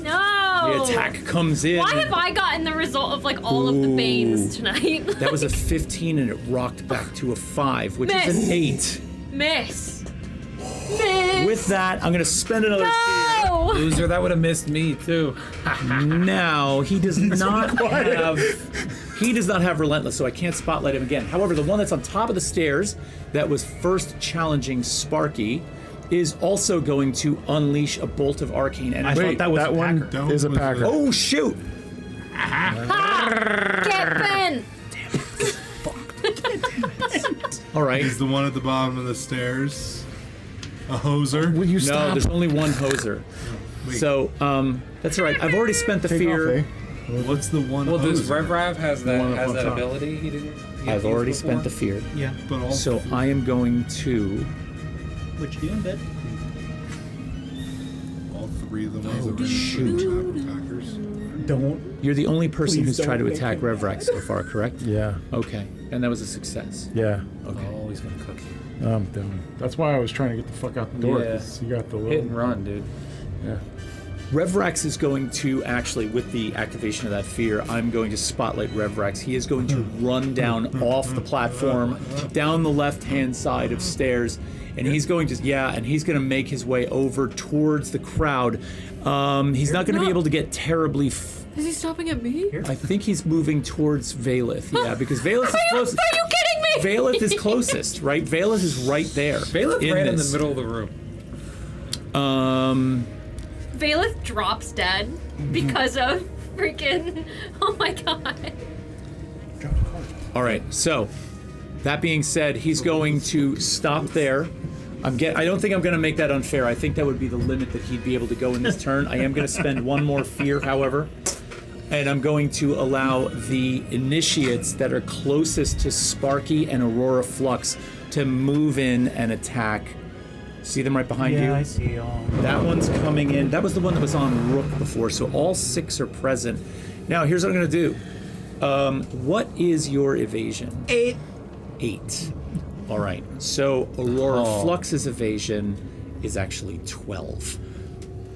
No! The attack comes in. Why have I gotten the result of like all of the Banes tonight? That was a 15 and it rocked back to a 5, which Miss. is an 8. Miss. Miss. With that, I'm going to spend another No! Loser, that would have missed me too. Now, he does not have Relentless, so I can't spotlight him again. However, the one that's on top of the stairs that was first challenging Sparky is also going to unleash a bolt of arcane energy. I thought that was a one packer. is a packer. Oh, shoot! Get Ben! All right. He's the one at the bottom of the stairs. A hoser. Will you No, stop? there's only one hoser. Wait. So, that's all right. I've already spent the Take fear. off, eh? What's the one Well, does hoser? Revrav has The one that up top. ability? He didn't. I've already spent the fear. Yeah. But all So I am going to... What you doing, Ben? all 3 of the ones that were shoot. packers. Don't. You're the only person Please who's tried to don't make attack him Revrax so far, correct? Yeah. Okay. And that was a success. Yeah. Okay. Oh, he's gonna cook you. I'm done. That's why I was trying to get the fuck out the door. Yeah. 'Cause you got the Hit little. and run, dude. Yeah. Revrax is going to actually, with the activation of that fear, I'm going to spotlight Revrax. He is going to run down off the platform, down the left-hand side of stairs, and he's going to, and he's going to make his way over towards the crowd. He's not going to be able to get terribly... Is he stopping at me? I think he's moving towards Valeth, because Valeth is closest. Are you kidding me? Valeth is closest, right? Valeth is right there. Valeth ran in the middle of the room. Valeth drops dead because of freaking. Oh my god. All right, so that being said, he's going to stop there. I don't think I'm going to make that unfair. I think that would be the limit that he'd be able to go in this turn. I am going to spend one more fear, however, and I'm going to allow the initiates that are closest to Sparky and Aurora Flux to move in and attack. See them right behind you? Yeah, I see all. That one's coming in. That was the one that was on Rook before, so all 6 are present. Now, here's what I'm going to do. What is your evasion? 8. 8. All right. So Aurora Flux's evasion is actually 12.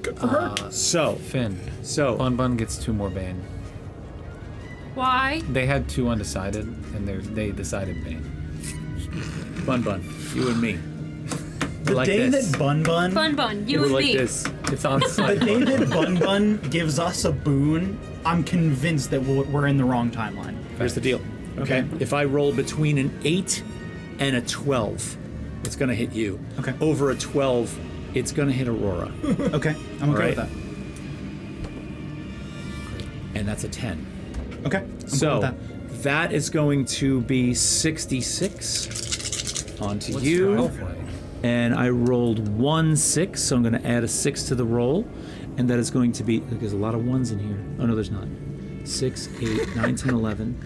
Good for her. So Finn. So Bun Bun gets 2 more Bane. Why? They had 2 undecided, and they decided Bane. Bun Bun, you and me. The like day this. that Bun Bun. Bun Bun, you We're and like me. this. It's on The site. day that Bun Bun gives us a boon, I'm convinced that we're in the wrong timeline. Here's the deal. Okay. If I roll between an 8 and a 12, it's going to hit you. Okay. Over a 12, it's going to hit Aurora. Okay, I'm okay with that. And that's a 10. Okay, I'm cool So with that is going to be 66 onto What's you. 12 like? And I rolled 1 6, so I'm going to add a 6 to the roll. And that is going to be, there's a lot of 1s in here. Oh, no, there's not. 6, 8, 9, 10, 11.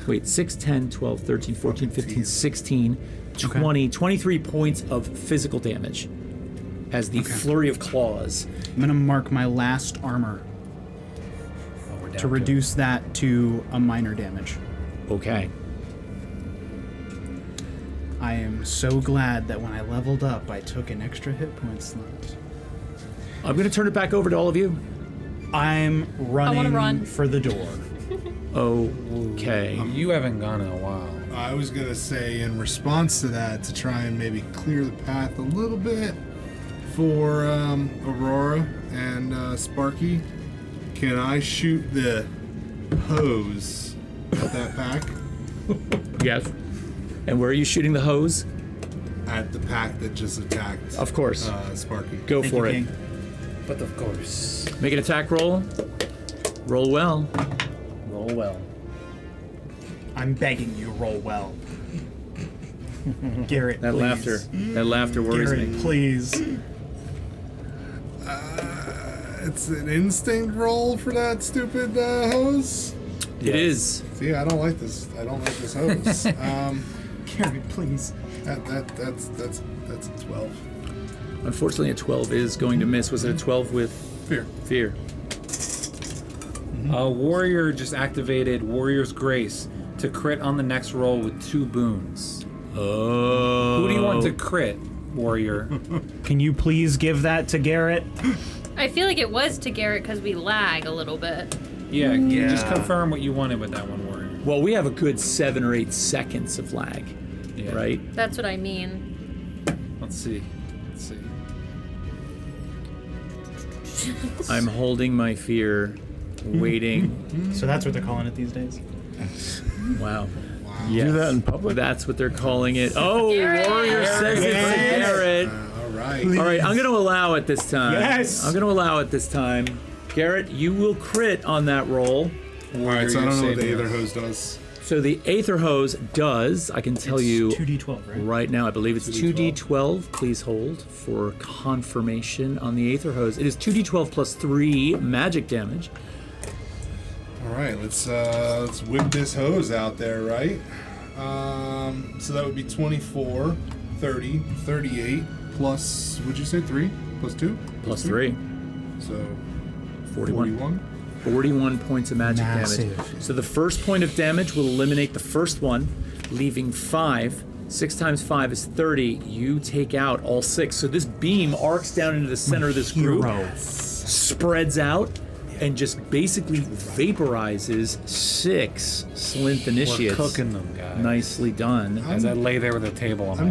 Wait, 6, 10, 12, 13, 14, 15, 16, 20, 23 points of physical damage as the flurry of claws. I'm gonna mark my last armor to reduce that to a minor damage. Okay. I am so glad that when I leveled up, I took an extra hit point slot. I'm going to turn it back over to all of you. I'm running run. for the door. Okay. You haven't gone in a while. I was gonna say in response to that, to try and maybe clear the path a little bit for Aurora and Sparky, can I shoot the hose at that pack? Yes. And where are you shooting the hose? At the pack that just attacked. Of course. Sparky. Go for it. But of course. Make an attack roll. Roll well. Roll well. I'm begging you, roll well. Garrett, That please. laughter worries Garrett, me. please. It's an instinct roll for that stupid hose. It is. See, I don't like this. I don't like this hose. Garrett, please. That's a 12. Unfortunately, a 12 is going to miss. Was it a 12 with Fear? fear? Warrior just activated Warrior's Grace to crit on the next roll with 2 boons. Oh. Who do you want to crit, Warrior? Can you please give that to Garrett? I feel like it was to Garrett because we lag a little bit. Yeah, just confirm what you wanted with that one, Warrior. Well, we have a good 7 or 8 seconds of lag, right? That's what I mean. Let's see. I'm holding my fear, waiting. So that's what they're calling it these days? Wow. Do that in public? That's what they're calling it. Oh, Garrett. Warrior says it's a Garrett. All right. All right, I'm going to allow it this time. Yes. I'm going to allow it this time. Garrett, you will crit on that roll. All right, so I don't know what the Aether Hose does. So the Aether Hose does, I can tell you 2d12, right? right now, I believe it's 2d12. Please hold for confirmation on the Aether Hose. It is 2d12 plus 3 magic damage. All right, let's whip this hose out there, right? So that would be 24, 30, 38, plus, would you say 3? Plus 2? Plus 3. So 41. 41 points of magic Massive. damage. So the first point of damage will eliminate the first one, leaving 5. 6 times 5 is 30. You take out all 6. So this beam arcs down into the center of this group, spreads out, and just basically vaporizes 6 Slynth initiates. We're cooking them, guys. Nicely done. As I lay there with a table on my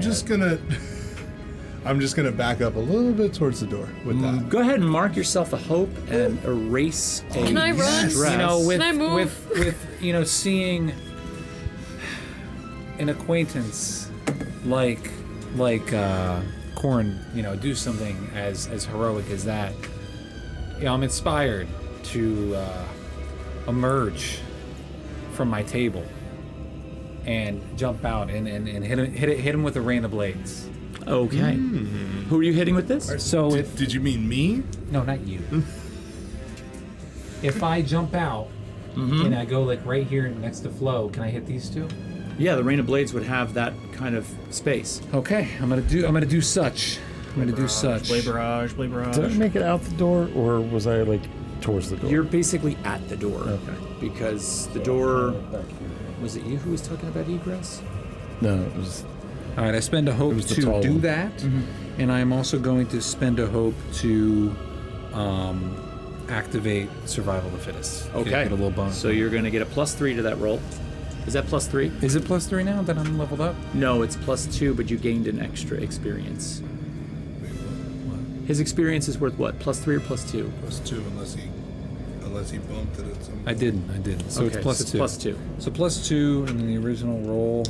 I'm just gonna back up a little bit towards the door with that. Go ahead and mark yourself a hope and erase a Can I run? stress. You know, Can I move? with seeing an acquaintance like Corn, do something as heroic as that. I'm inspired to emerge from my table and jump out and hit him with a rain of blades. Okay. Who are you hitting with this? So Did you mean me? no, not you. If I jump out and I go like right here next to Flo, can I hit these 2? Yeah, the Rain of Blades would have that kind of space. Okay, I'm gonna do such. Blade barrage. Did I make it out the door, or was I like towards the door? You're basically at the door. Okay. Because the door... Was it you who was talking about egress? No, it was. All right, I spend a hope was the to tall do one. that, and I'm also going to spend a hope to activate Survival of the Fittest. Okay. Get a little bonus. So you're going to get a +3 to that roll. Is that +3? Is it +3 now that I'm leveled up? No, it's +2, but you gained an extra experience. His experience is worth what? +3 or +2? +2 unless he bumped it at some point. I didn't. So Okay, it's +2. +2. So +2, and then the original roll.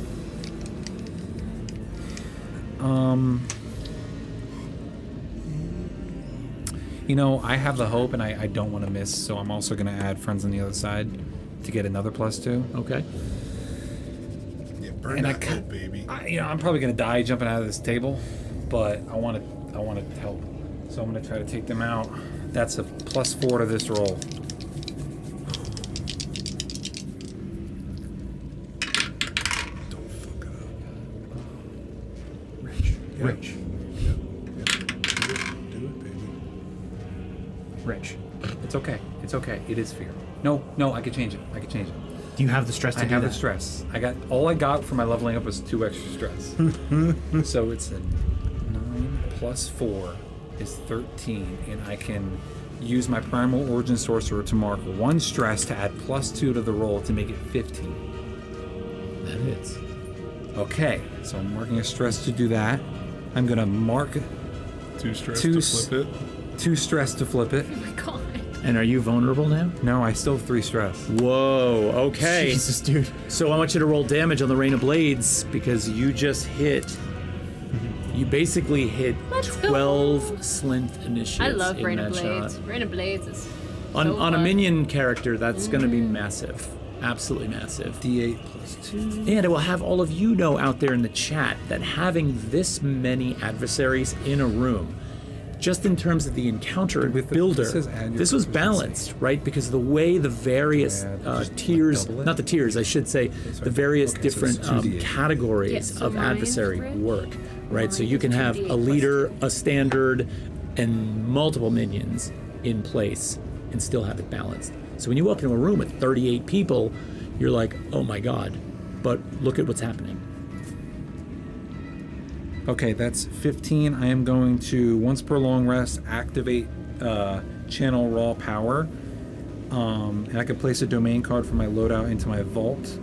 I have the hope, and I don't want to miss, so I'm also going to add Friends on the Other Side to get another +2. Okay. Yeah, burn And that hope, baby. I'm probably going to die jumping out of this table, but I want to help. So I'm going to try to take them out. That's a +4 to this roll. Don't fuck it up. Rich. Do it, baby. Rich. It's okay. It is fear. No, I can change it. Do you have the stress to I do have that? the stress. All I got for my leveling up was 2 extra stress. So it's a 9 plus 4 is 13, and I can use my Primal Origin Sorcerer to mark 1 stress to add +2 to the roll to make it 15. That hits. Okay, so I'm marking a stress to do that. I'm gonna mark 2 stress to flip it. 2 stress to flip it. Oh my god. And are you vulnerable now? No, I still have 3 stress. Whoa, okay. Jesus, dude. So I want you to roll damage on the Rain of Blades because you just hit. You basically hit Let's 12 go. Slint initiatives. I love in Rain of that Blades. shot. Rain of Blades is On, so on a fun. minion character, that's going to be massive. Absolutely massive. D8 +2. And I will have all of you know out there in the chat that having this many adversaries in a room, just in terms of the encounter With the- builder, this says add your this was proficiency. balanced, right? Because the way the various Just tiers, double it? not the tiers, I should say, the various Okay, so it's different 2d8. categories Yes, so of mine, adversary Rich? work, right? So Mine you is can have 2d8 a leader, a standard, and multiple minions in place and still have it balanced. So when you walk into a room with 38 people, you're like, oh my god, but look at what's happening. Okay, that's 15. I am going to, once per long rest, activate Channel Raw Power. And I can place a domain card from my loadout into my vault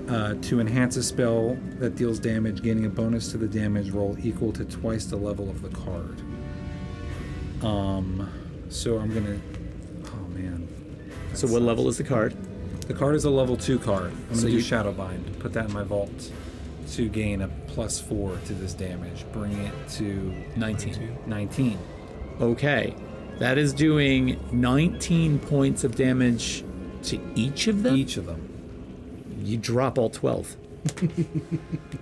to enhance a spell that deals damage, gaining a bonus to the damage roll equal to twice the level of the card. So I'm gonna, oh man. So what level is the card? The card is a level 2 card. I'm So gonna do you- Shadowbind, put that in my vault to gain a +4 to this damage, bring it to 19. Okay, that is doing 19 points of damage to each of them? Each of them. You drop all 12.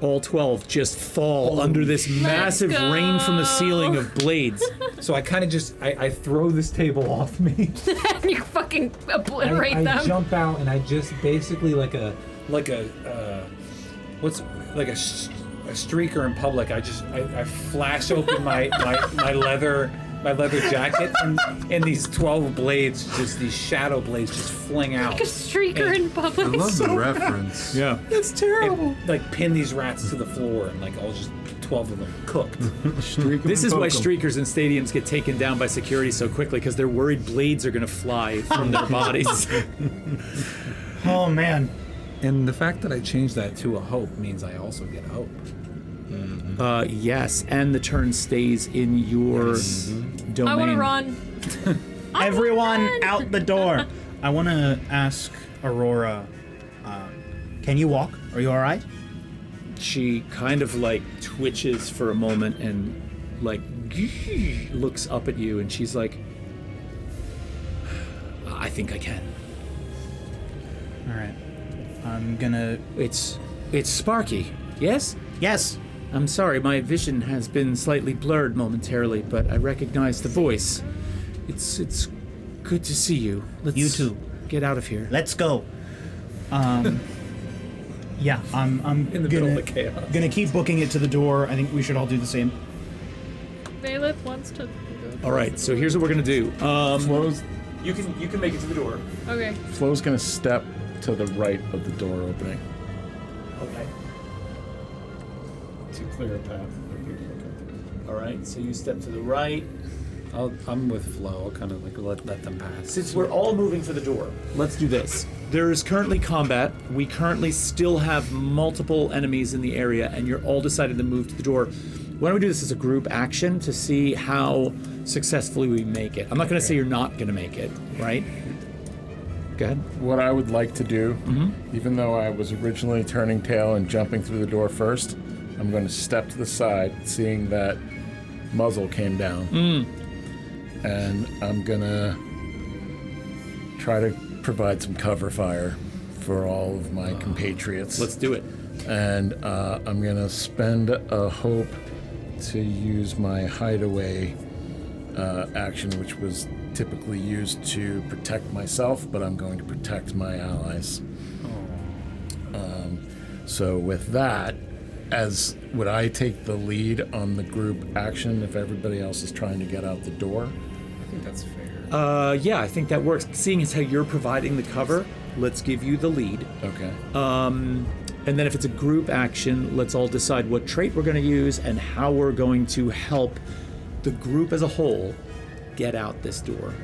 All 12 just fall under this massive go. rain from the ceiling of blades. So I kind of just, I throw this table off me. And you fucking obliterate I them. jump out and I just basically like a streaker in public. I flash open my leather jacket and these 12 blades, just these shadow blades, just fling out. Like a streaker in public. I love the reference. Yeah. That's terrible. And, like pin these rats to the floor and like all just 12 of them cooked. This is why streakers in stadiums get taken down by security so quickly, because they're worried blades are going to fly from their bodies. Oh man. And the fact that I changed that to a hope means I also get hope. Yes, and the turn stays in your domain. I want to run. Everyone out the door. I want to ask Aurora, can you walk? Are you all right? She kind of like twitches for a moment and like looks up at you, and she's like, I think I can. All right. I'm gonna. It's Sparky, yes? Yes. I'm sorry, my vision has been slightly blurred momentarily, but I recognize the voice. It's good to see you. Let's You too. get out of here. Let's go. Yeah, I'm In the middle of the chaos. gonna keep booking it to the door. I think we should all do the same. Bailiff wants to. All right, so here's what we're gonna do. Flo's You can make it to the door. Okay. Flo's gonna step to the right of the door opening Okay. to clear a path. All right, so you step to the right. I'm with Flo. I'll kind of like let them pass. Since we're all moving for the door, let's do this. There is currently combat. We currently still have multiple enemies in the area, and you're all decided to move to the door. Why don't we do this as a group action to see how successfully we make it? I'm not going to say you're not going to make it, right? Go ahead. What I would like to do, even though I was originally turning tail and jumping through the door first, I'm going to step to the side, seeing that muzzle came down. And I'm going to try to provide some cover fire for all of my compatriots. Let's do it. And I'm going to spend a hope to use my hideaway action, which was typically used to protect myself, but I'm going to protect my allies. So with that, would I take the lead on the group action if everybody else is trying to get out the door? I think that's fair. Yeah, I think that works. Seeing as how you're providing the cover, let's give you the lead. Okay. And then if it's a group action, let's all decide what trait we're going to use and how we're going to help the group as a whole get out this door?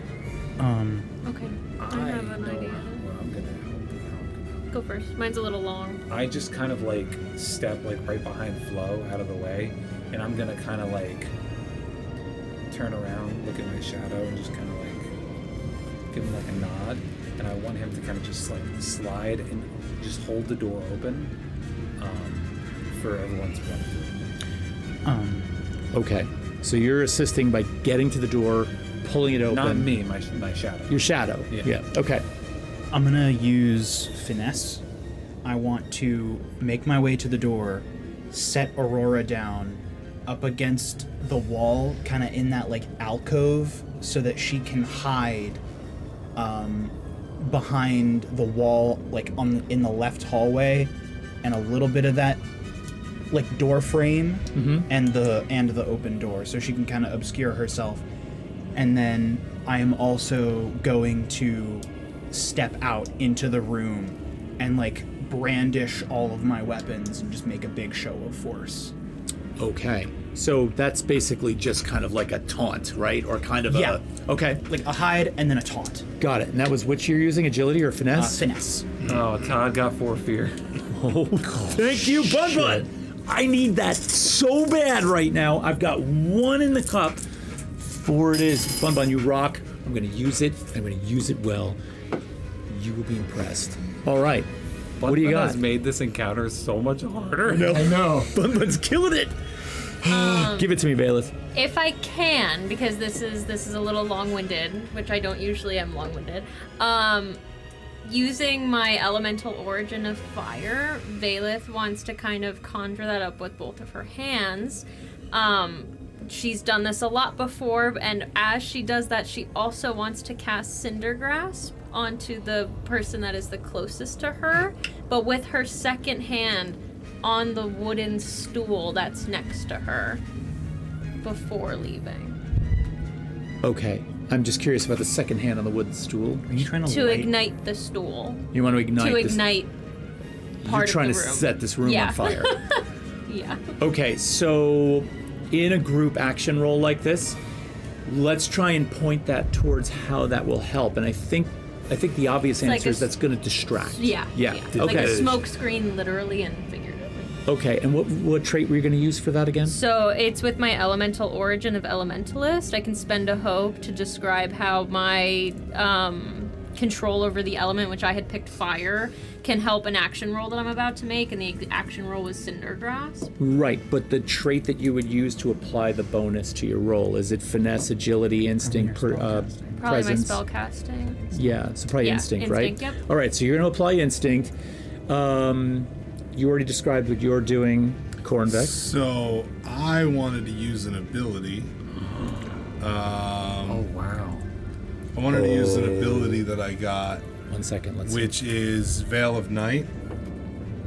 Okay. I have an idea. Well, I'm gonna help you. Go first. Mine's a little long. I just kind of like step like right behind Flo out of the way, and I'm gonna kind of like turn around, look at my shadow, and just kind of like give him like a nod. And I want him to kind of just like slide and just hold the door open for everyone to run through. Okay. So you're assisting by getting to the door, pulling it open. Not me, my shadow. Your shadow. Yeah. Okay. I'm gonna use finesse. I want to make my way to the door, set Aurora down up against the wall, kind of in that like alcove, so that she can hide behind the wall, like in the left hallway, and a little bit of that like door frame and the open door, so she can kind of obscure herself. And then I am also going to step out into the room and like brandish all of my weapons and just make a big show of force. Okay. So that's basically just kind of like a taunt, right? Or kind of Yeah. Okay. Like a hide and then a taunt. Got it. And that was which you're using, agility or finesse? Finesse. Oh, Todd got 4 fear. Oh, thank you, Bun Bun. I need that so bad right now. I've got 1 in the cup. 4 it is. Bun Bun, you rock. I'm going to use it. I'm going to use it well. You will be impressed. All right. What do you got? Has made this encounter so much harder. I know. I know. Bun Bun's killing it. Give it to me, Bailiff. If I can, because this is a little long-winded, which I don't usually am long-winded. Using my elemental origin of fire, Bailiff wants to kind of conjure that up with both of her hands. She's done this a lot before, and as she does that, she also wants to cast Cinder Grasp onto the person that is the closest to her, but with her second hand on the wooden stool that's next to her before leaving. Okay. I'm just curious about the second hand on the wooden stool. Are you trying To ignite the stool. You want to ignite To this? ignite part You're trying of to the room. set this room Yeah. on fire. Yeah. Okay, so in a group action roll like this, let's try and point that towards how that will help. And I think the obvious It's like answer a is that's going to distract. Yeah. Yeah. Like Okay. a smoke screen, literally and figuratively. Okay, and what trait were you going to use for that again? So it's with my elemental origin of elementalist. I can spend a hope to describe how my control over the element, which I had picked fire, can help an action roll that I'm about to make, and the action roll was Cinder Grasp. Right, but the trait that you would use to apply the bonus to your roll, is it finesse, agility, instinct, Probably presence? my spell casting. Yeah, so probably Yeah, instinct, right? instinct, yep. All right, so you're going to apply instinct. You already described what you're doing, Cornvex. So I wanted to use an ability. Oh, wow. I wanted to use an ability that I got. 1 second, let's Which is Veil of Night,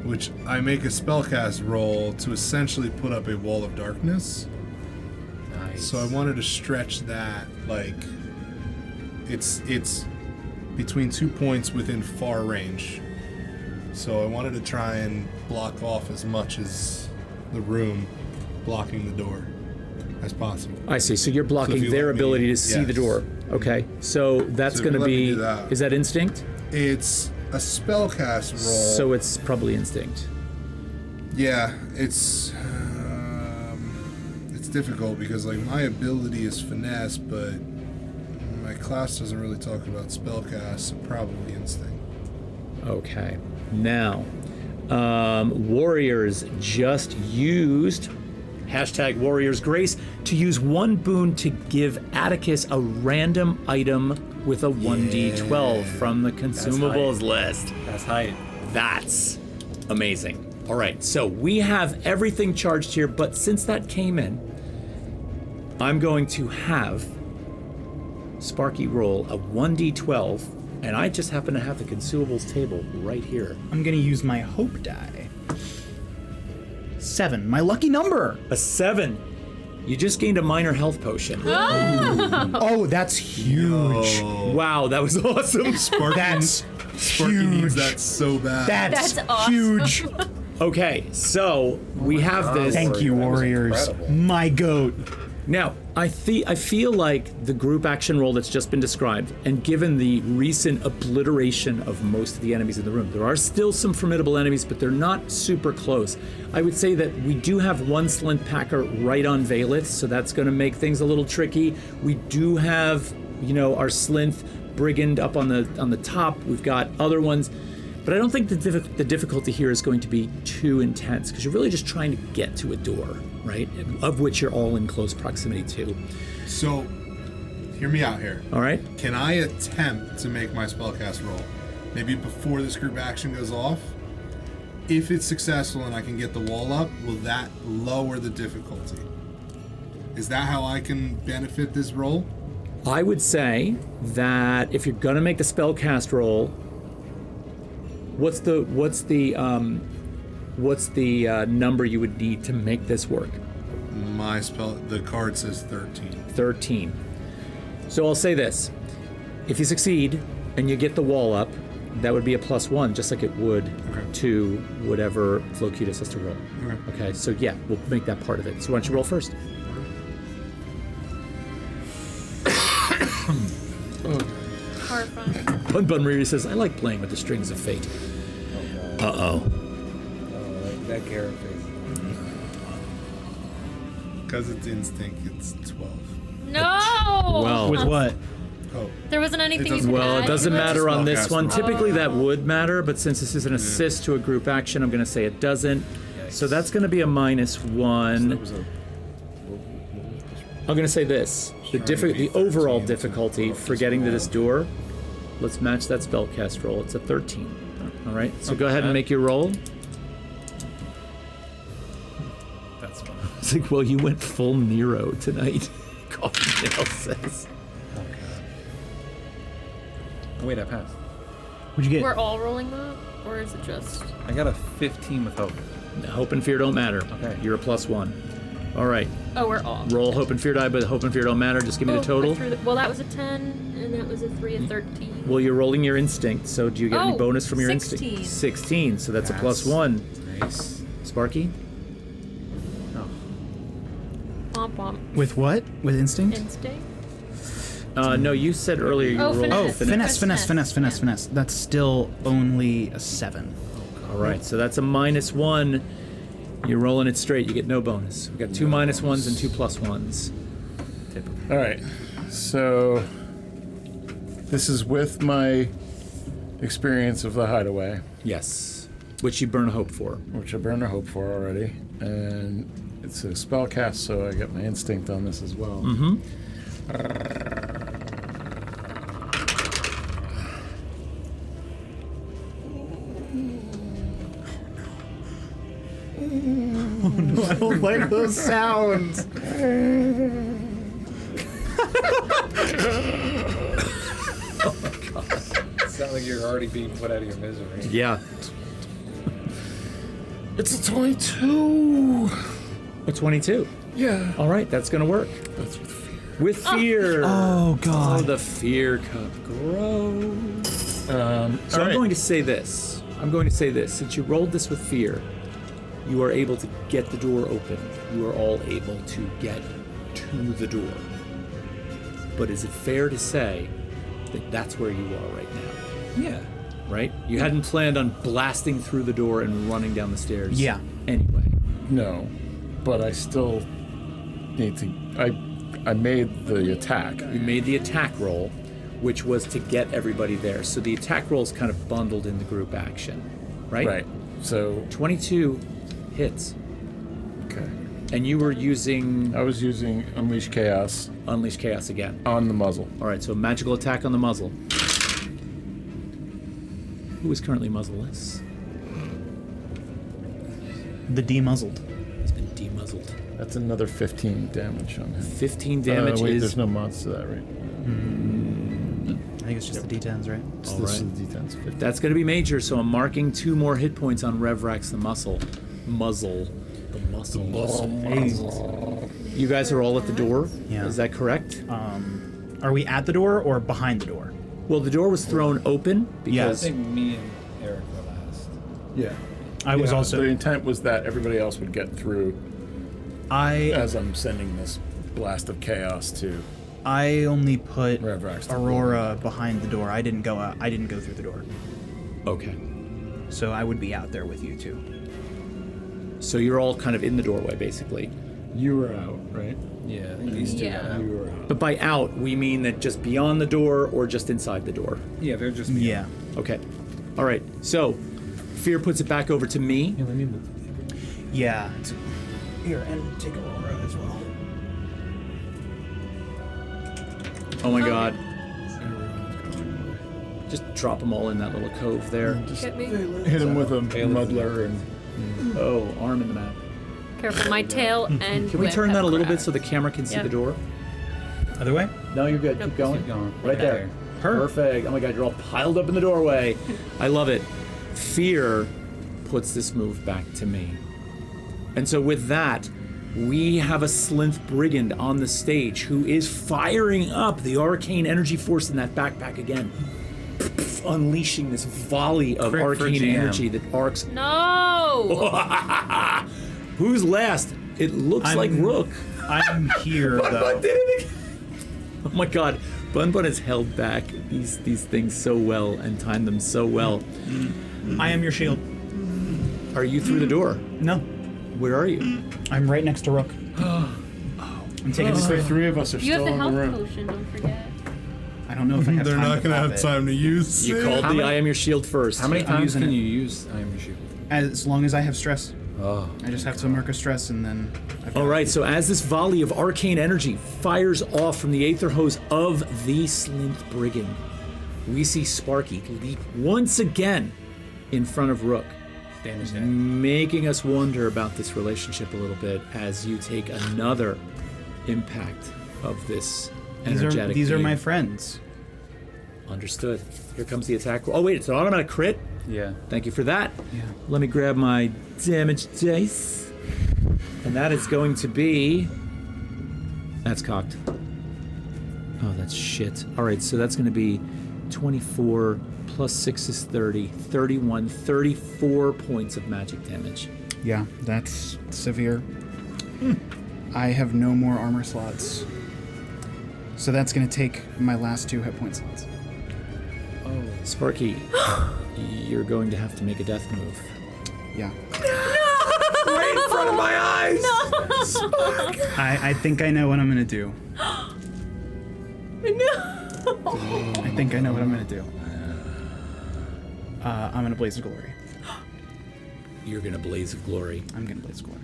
which I make a spellcast roll to essentially put up a wall of darkness. Nice. So I wanted to stretch that, like, it's between 2 points within far range. So I wanted to try and block off as much as the room blocking the door as possible. I see. So you're So blocking if you their let me- ability to see the yes. door. Okay. So that's So if going you to let me be. do that. Is that instinct? It's a spellcast roll. So it's probably instinct. Yeah, it's difficult because like my ability is finesse, but my class doesn't really talk about spellcast, so probably instinct. Okay. Now, warriors just used #Warriors Grace to use 1 boon to give Atticus a random item with a 1d12 from the consumables list. That's height. That's amazing. All right, so we have everything charged here, but since that came in, I'm going to have Sparky roll a 1d12, and I just happen to have the consumables table right here. I'm gonna use my hope die. 7, my lucky number. A 7. You just gained a minor health potion. Oh, that's huge. Wow, that was awesome. That's Sparky needs that so bad. That's awesome. huge. Okay, so we have this. Thank you, That was warriors. incredible. My goat. Now, I feel like the group action roll that's just been described, and given the recent obliteration of most of the enemies in the room, there are still some formidable enemies, but they're not super close. I would say that we do have one Slint Packer right on Valith, so that's going to make things a little tricky. We do have, our Slinth Brigand up on the top. We've got other ones. But I don't think the difficulty here is going to be too intense, because you're really just trying to get to a door, right? Of which you're all in close proximity to. So, hear me out here. All right. Can I attempt to make my spellcast roll? Maybe before this group action goes off? If it's successful and I can get the wall up, will that lower the difficulty? Is that how I can benefit this roll? I would say that if you're going to make the spellcast roll, what's the number you would need to make this work? The card says 13. 13. So I'll say this. If you succeed and you get the wall up, that would be a +1, just like it would to whatever Flocutus has to roll. Okay, so yeah, we'll make that part of it. So why don't you roll first? Horrifying. Bun Marie says, I like playing with the strings of fate. Uh-oh. That carrot face. Because it's instinct, it's 12. No! Well, with what? Oh. There wasn't anything you could add it doesn't to matter on this one. Oh. Typically that would matter, but since this is an assist to a group action, I'm going to say it doesn't. So that's going to be a -1. I'm going to say this. The overall difficulty for getting to this door, let's match that spellcast roll. It's a 13. All right, so go ahead and make your roll. That's fine. It's like, well, you went full Nero tonight, Coffee Nail says. Oh, wait, I passed. What'd you get? We're all rolling that? Or is it just... I got a 15 with hope. Hope and fear don't matter. Okay. You're a +1. All right. Oh, we're all. Roll hope and fear die, but hope and fear don't matter. Just give me the total. Well, that was a 10, and that was a 3 and 13. Well, you're rolling your instinct, so do you get any bonus from your 16. instinct? 16, so that's a +1. Nice. Sparky? Womp womp. With what? With instinct? Instinct? No, you said earlier you rolled. Finesse. That's still only a 7. All right, so that's a -1. You're rolling it straight. You get no bonus. We got 2 -1s and 2 +1s. All right, so this is with my experience of the hideaway. Yes, which you burn a hope for. Which I burned a hope for already, and it's a spell cast, so I get my instinct on this as well. Mm-hmm. Oh no, I don't like those sounds. Oh my god. It sounds like you're already being put out of your misery. Yeah. It's a 22. A 22? Yeah. All right, that's going to work. That's with fear. With fear. Oh god. Oh, the fear cup grows. So I'm going to say this. Since you rolled this with fear, you are able to get the door open. You are all able to get to the door. But is it fair to say that that's where you are right now? Yeah. Right? You hadn't planned on blasting through the door and running down the stairs. Yeah. Anyway. No, but I still need to. I made the attack. You made the attack roll, which was to get everybody there. So the attack roll is kind of bundled in the group action, right? Right. So 22 hits. Okay. And you were using... I was using Unleash Chaos. Unleash Chaos again. On the muzzle. All right, so magical attack on the muzzle. Who is currently muzzleless? The demuzzled. He's been demuzzled. That's another 15 damage on him. 15 damage wait, is... there's no mods to that, right? I think it's just the D10s, right? This All right. is the D10s. 15. That's going to be major, so I'm marking 2 more hit points on Revrax the muzzle. The muscle. You guys are all at the door? Yeah. Is that correct? Are we at the door or behind the door? Well, the door was thrown open because... I think me and Eric were last. Yeah. I was also... The intent was that everybody else would get through as I'm sending this blast of chaos to I only put Revrax. Aurora behind the door. I didn't go out. I didn't go through the door. Okay. So I would be out there with you two. So you're all kind of in the doorway, basically. You were out, right? Yeah, I think these two got out. You were out. But by out, we mean that just beyond the door or just inside the door? Yeah, they're just... Yeah. Okay. All right. So, Fear puts it back over to me. Yeah, let me move. Yeah. Here, and take Aurora as well. Oh my god. Just drop them all in that little cove there. Get me. Hit him with a muddler and... Oh, arm in the map. Careful, my tail and Can we whip turn have that a little bit cracked. so the camera can see Yeah. the door? Other way? No, you're good. Nope. Keep going. Keep going. Right there. Perfect. Oh my god, you're all piled up in the doorway. I love it. Fear puts this move back to me. And so with that, we have a Slinth Brigand on the stage who is firing up the arcane energy force in that backpack again. Unleashing this volley of Crit for arcane GM. energy that arcs. No! Who's last? It looks like Rook. I'm here, though. Did it again. Oh my god. Bun Bun has held back these things so well and timed them so well. I am your shield. Are you through the door? No. Where are you? I'm right next to Rook. I'm taking this. The three of us are You have still the in the health room. potion, don't forget. I don't know if I have They're time not to gonna pop have it. time to use You it. called How the many- I am your shield first. How many I'm times using can it. you use I am your shield? As long as I have stress. Oh. I just have to mark a stress and then... I've got All it. right, so as this volley of arcane energy fires off from the aether hose of the Slinth Brigand, we see Sparky leap once again in front of Rook, Damage that. making us wonder about this relationship a little bit as you take another impact of this energetic These are beam. my friends. Understood. Here comes the attack. Oh wait, it's an automatic crit? Yeah. Thank you for that. Yeah. Let me grab my damage dice. And that is going to be... That's cocked. Oh, that's shit. All right, so that's going to be 24 plus 6 is 30. 31, 34 points of magic damage. Yeah, that's severe. I have no more armor slots. So that's going to take my last 2 hit point slots. Oh. Sparky, you're going to have to make a death move. Yeah. Right in front of my eyes! I think I know what I'm going to do. No! I think I know what I'm going to do. I'm going to Blaze of Glory. You're going to Blaze of Glory. I'm going to Blaze of Glory.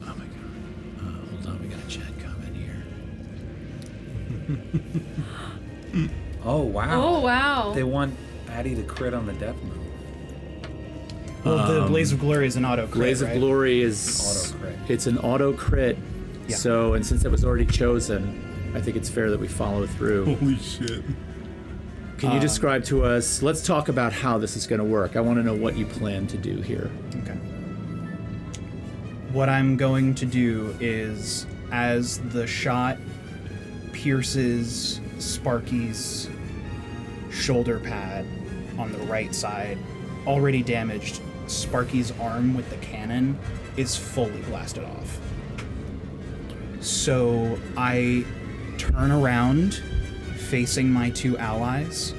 Oh my god. Hold on, we got a chat comment here. Oh, wow. Oh, wow. They want Addy to crit on the death move. Well, the Blaze of Glory is an auto crit, Blaze of right? Glory is... Auto crit. It's an auto crit. Yeah. So, and since it was already chosen, I think it's fair that we follow through. Holy shit. Can you describe to us, let's talk about how this is going to work. I want to know what you plan to do here. Okay. What I'm going to do is, as the shot pierces Sparky's shoulder pad on the right side, already damaged, Sparky's arm with the cannon is fully blasted off. So I turn around, facing my 2 allies,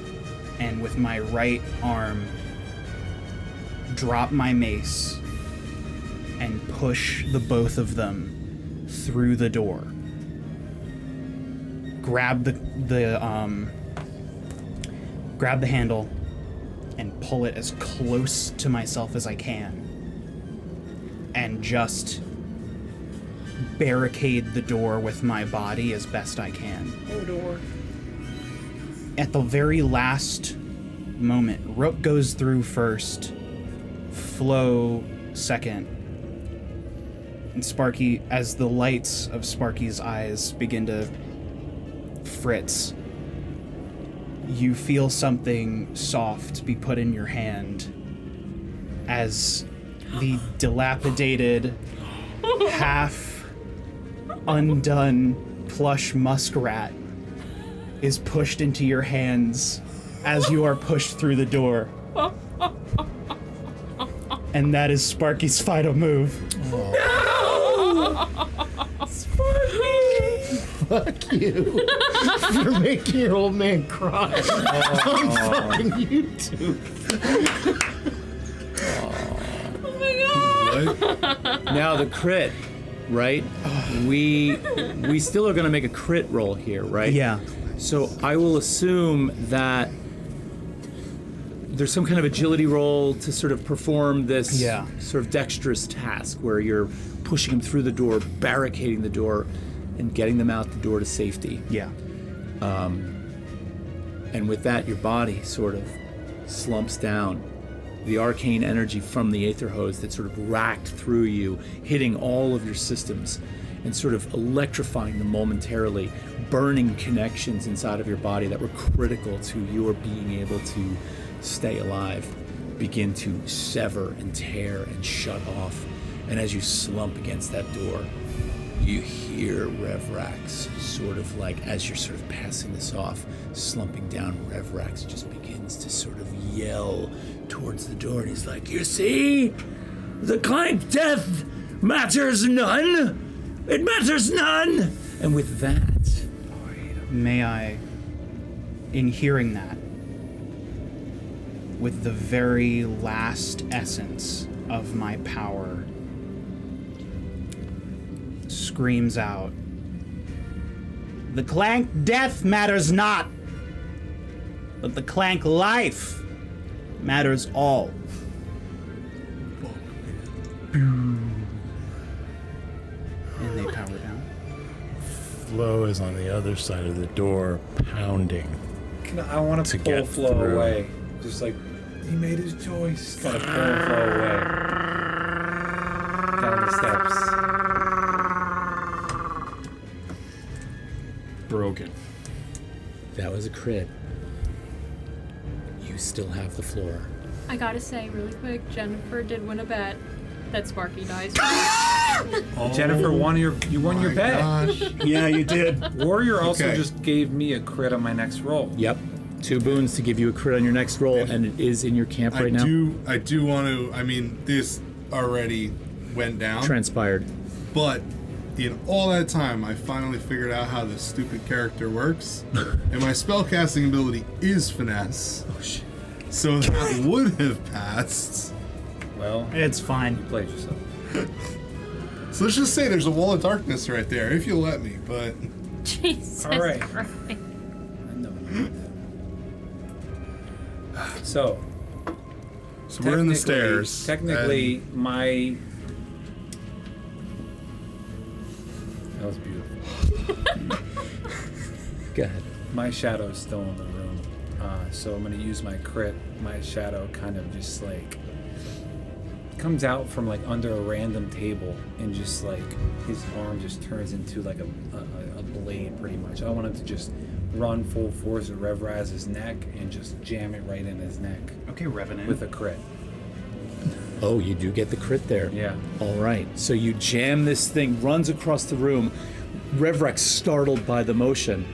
and with my right arm, drop my mace and push the both of them through the door. Grab grab the handle and pull it as close to myself as I can, and just barricade the door with my body as best I can. Oh, door. At the very last moment, Rook goes through first, Flo second, and Sparky, as the lights of Sparky's eyes begin to fritz, you feel something soft be put in your hand as the dilapidated, half undone plush muskrat is pushed into your hands as you are pushed through the door. And that is Sparky's final move. Sparky! Fuck you for making your old man cry on fucking YouTube. Now the crit, right? We still are going to make a crit roll here, right? Yeah. So I will assume that there's some kind of agility roll to sort of perform this sort of dexterous task where you're pushing them through the door, barricading the door, and getting them out the door to safety. Yeah. And with that, your body sort of slumps down. The arcane energy from the aether hose that sort of racked through you, hitting all of your systems and sort of electrifying them momentarily, burning connections inside of your body that were critical to your being able to stay alive, begin to sever and tear and shut off. And as you slump against that door, you hear Revrax sort of like, as you're sort of passing this off, slumping down, Revrax just begins to sort of yell towards the door, and he's like, you see? The clank death matters none! It matters none! And with that... May I, in hearing that, with the very last essence of my power, screams out, the clank death matters not, but the clank life matters all. And they power down. Flo is on the other side of the door, pounding. I want to pull get Flo through. away. Just like, he made his choice. Kind of pull Flo away. Down the steps. Broken. That was a crit. You still have the floor. I gotta say, really quick, Jennifer did win a bet that Sparky dies. Jennifer won your bet. Gosh. Yeah, you did. Warrior also Okay. just gave me a crit on my next roll. Yep. 2 boons to give you a crit on your next roll, and it is in your camp right now. I do want to. I mean, this already went down. Transpired. But in all that time, I finally figured out how this stupid character works, and my spellcasting ability is finesse. Oh shit. So that would have passed. Well, It's fine. you played yourself. So let's just say there's a wall of darkness right there, if you'll let me. But Jesus All right. Christ. So we're in the stairs. Technically, my... That was beautiful. Go ahead. My shadow's still in the room. So I'm going to use my crit. My shadow kind of just like comes out from like under a random table, and just like his arm just turns into like a blade pretty much. I want him to just run full force at Revraz's neck and just jam it right in his neck. Okay, Revenant. With a crit. Oh, you do get the crit there. Yeah. All right. So you jam this thing, runs across the room. Revrax startled by the motion.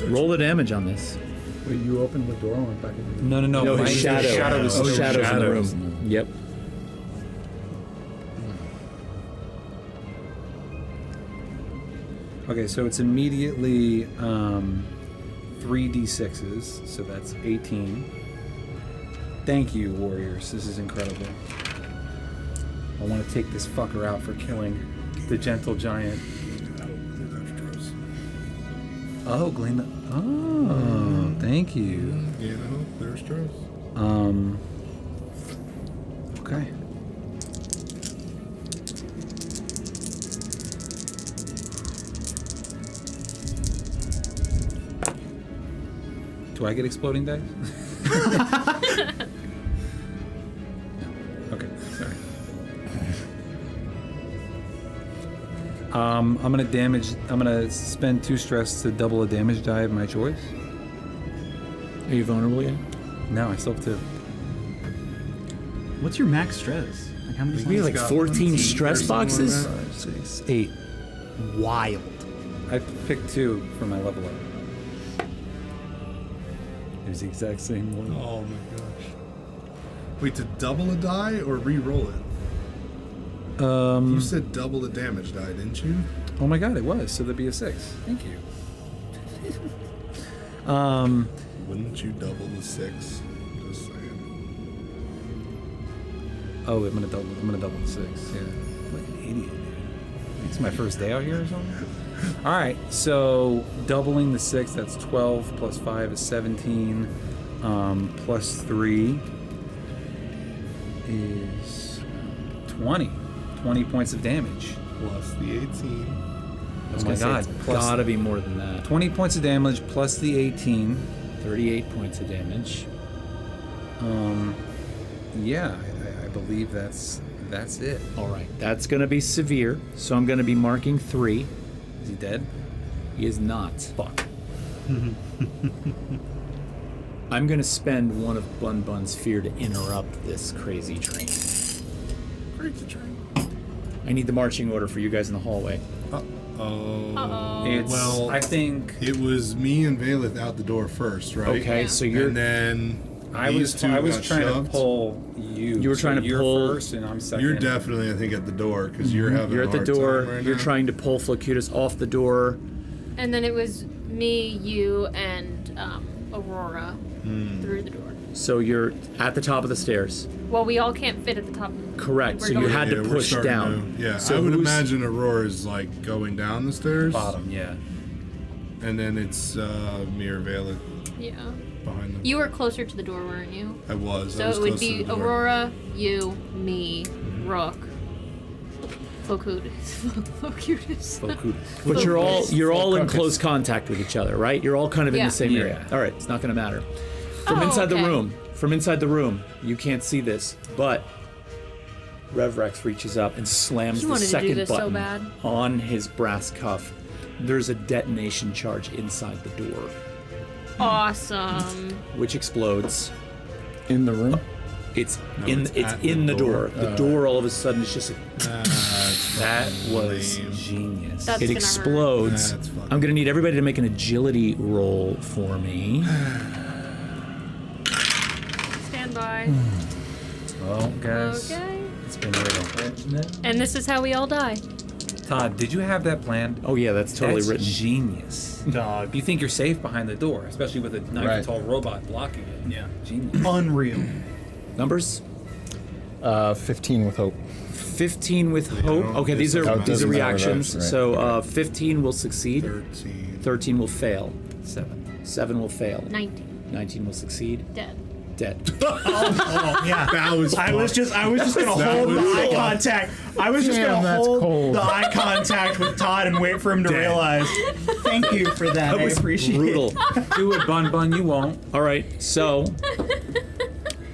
Roll the damage on this. Wait, you opened the door and went back in the room? No. No, his shadow. Shadow's His shadow's in the shadows. room. Yep. Okay, so it's immediately 3d6s, so that's 18. Thank you, warriors. This is incredible. I want to take this fucker out for killing the gentle giant. Oh, Glenda. Oh, thank you. you know, there's Trost. Okay. Do I get exploding dice? Okay, sorry. I'm gonna spend 2 stress to double a damage die of my choice. Are you vulnerable yet? No, I still have 2. What's your max stress? Like how many? We have like 14 stress boxes? 5, 6, 8. Wild. I picked 2 for my level up. It was the exact same one. Oh my gosh. Wait, to double a die or re-roll it? You said double the damage die, didn't you? Oh my god, it was. So there'd be a 6. Thank you. Wouldn't you double the 6? Just saying. Oh, I'm gonna double the 6. Yeah, Like an idiot, dude. It's my first day out here or something? All right, so doubling the 6, that's 12 plus 5 is 17. Plus 3 is 20. 20 points of damage. Plus the 18. Oh my god. It's gotta be more than that. 20 points of damage plus the 18. 38 points of damage. Yeah, I believe that's it. All right, that's gonna be severe. So I'm gonna be marking 3. Is he dead? He is not. Fuck. I'm gonna spend one of Bun Bun's fear to interrupt this crazy train. Crazy train. I need the marching order for you guys in the hallway. It's, Well, I think it was me and Valeth out the door first, right? Okay, so you're. And then I was these two trying got shoved. to pull you. You were trying to you're pull- first, and I'm second. You're definitely, I think, at the door because you're having You're a at the hard door. time right You're now. trying to pull Flocutus off the door. And then it was me, you, and Aurora through the door. So you're at the top of the stairs. Well, we all can't fit at the top. Correct. We're So you going- had to we're push starting down. to- yeah, So I would who's- imagine Aurora's like going down the stairs. bottom, yeah. And then it's me or Valeth Yeah. behind them. You were closer to the door, weren't you? I was. So I was it would close to be the door. Aurora, you, me, Rook, Flocutus. But you're all in Focus. close contact with each other, right? You're all kind of in Yeah. the same Yeah. area. All right, it's not going to matter. From Oh, inside okay. the room, you can't see this, but Revrax reaches up and slams He the wanted to do second this so button bad. on his brass cuff. There's a detonation charge inside the door, Awesome. which explodes. in the room. It's No, in it's it's at in the the door. door. The door all of a sudden is just like, That was lame. genius. That's it gonna explodes. That's fucking- I'm gonna need everybody to make an agility roll for me. hurt. Stand by. Well, guys, Okay. it's been real. And this is how we all die. Todd, did you have that planned? Oh yeah, that's totally That's written. genius. Dog. You think you're safe behind the door, especially with a 9-foot-tall robot blocking it. Yeah. Genius. Unreal. Numbers? 15 with hope. 15 with hope. don't- Okay, it these are doesn't these are matter, reactions. right. So 15 will succeed. 13. 13 will fail. 7. 7 will fail. 19. 19 will succeed. Dead. Dead. Oh yeah. That was I was just gonna That hold the was eye fun. contact. I was just Damn, gonna that's hold cold. the eye contact with Todd and wait for him to realize. Thank you for that. That I was appreciate brutal. it. Do it, Bun Bun, you won't. All right, so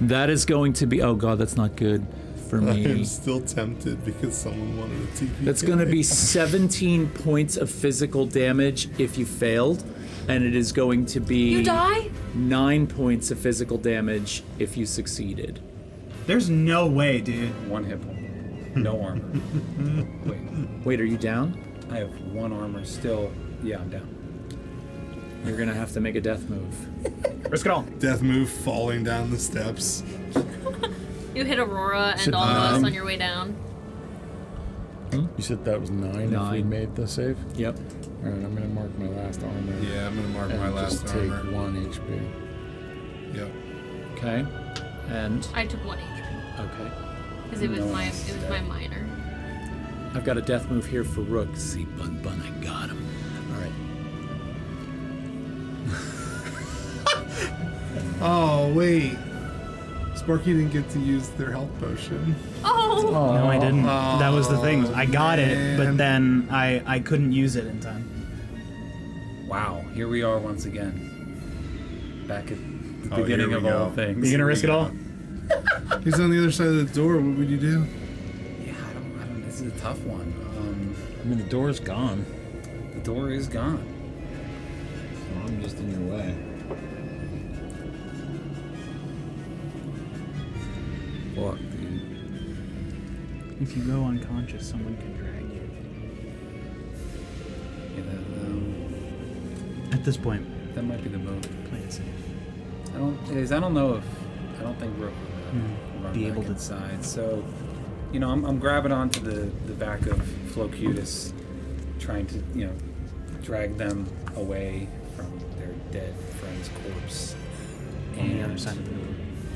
that is going to be. Oh god, that's not good for I'm me. still tempted because someone wanted a TP. That's going to be 17 points of physical damage if you failed, and it is going to be You die? 9 points of physical damage if you succeeded. There's no way, dude. 1 hit point. No armor. Wait, Wait, are you down? I have 1 armor still. Yeah, I'm down. You're gonna have to make a death move. Risk it all. Death move falling down the steps. You hit Aurora and all of us on your way down. You said that was 9 if we 9. made the save? Yep. All right, I'm going to mark my last armor. Yeah, I'm gonna mark and my last just armor. take 1 HP. Yep. Okay. And I took 1 HP okay. because it was my minor. I've got a death move here for Rook. See, Bun Bun, I got him. All right. Oh wait, Sparky didn't get to use their health potion. Oh! No, I didn't. That was the thing. I got it, but man. then I couldn't use it in time. Wow, here we are once again. Back at the Oh, beginning here of we all go. things. You gonna risk it all? He's on the other side of the door. What would you do? Yeah, I don't. This is a tough one. I mean, the door's gone. The door is gone. I'm just in your way. Fuck, dude. If you go unconscious, someone can drag you. Yeah, At this point, that might be the move. play it safe. I don't think Rook will run Be back able to- inside. So, I'm grabbing onto the back of Flocutus, trying to, drag them away from their dead friend's corpse. On the And, other side of the door.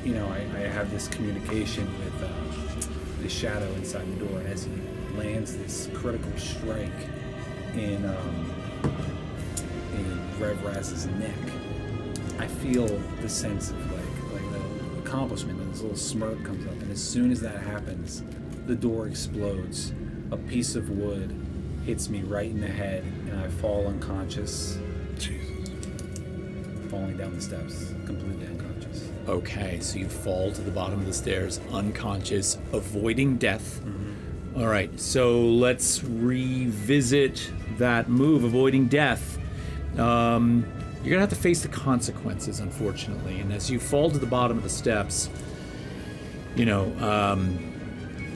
you know, I have this communication with the shadow inside the door, and as he lands this critical strike in Revrax's neck, I feel the sense of like the accomplishment, and this little smirk comes up, and as soon as that happens, the door explodes. A piece of wood hits me right in the head, and I fall unconscious. Jesus. Falling down the steps, completely unconscious. Okay, so you fall to the bottom of the stairs, unconscious, avoiding death. Mm-hmm. All right, so let's revisit that move, avoiding death. You're gonna have to face the consequences, unfortunately. And as you fall to the bottom of the steps, you know,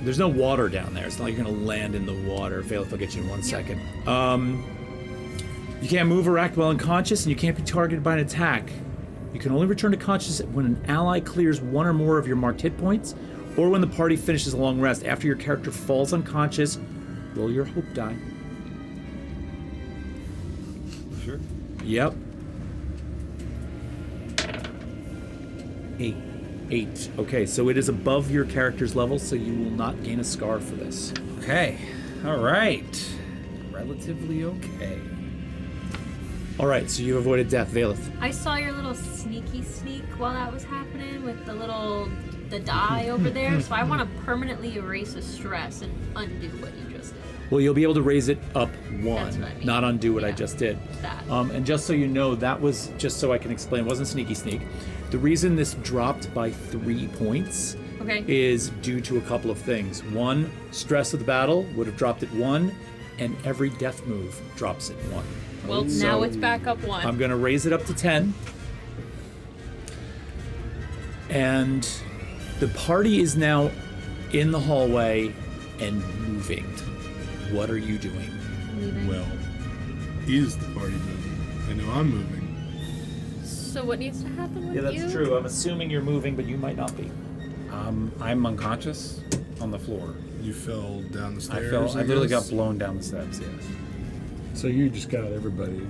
there's no water down there. It's not like you're gonna land in the water. Valeth will get you in 1 second. You can't move or act while unconscious, and you can't be targeted by an attack. You can only return to consciousness when an ally clears one or more of your marked hit points, or when the party finishes a long rest. After your character falls unconscious, roll your hope die. Sure. Yep. 8. 8. Okay, so it is above your character's level, so you will not gain a scar for this. Okay. All right. Relatively okay. All right, so you avoided death, Valeth. I saw your little sneak while that was happening with the die over there, so I want to permanently erase a stress and undo what you just did. Well, you'll be able to raise it up 1, That's what I mean. not undo what I Yeah, just did. that. And just so you know, that was, just so I can explain, it wasn't sneak. The reason this dropped by 3 points Okay. is due to a couple of things. 1, stress of the battle would have dropped it 1, and every death move drops it 1. Well, So now it's back up 1. I'm going to raise it up to 10. And the party is now in the hallway and moving. What are you doing? Leaving. Well, is the party moving? I know I'm moving. So what needs to happen with Yeah, that's you? true. I'm assuming you're moving, but you might not be. I'm unconscious on the floor. You fell down the stairs. I literally got guess? blown down the steps. Yeah. So you just got everybody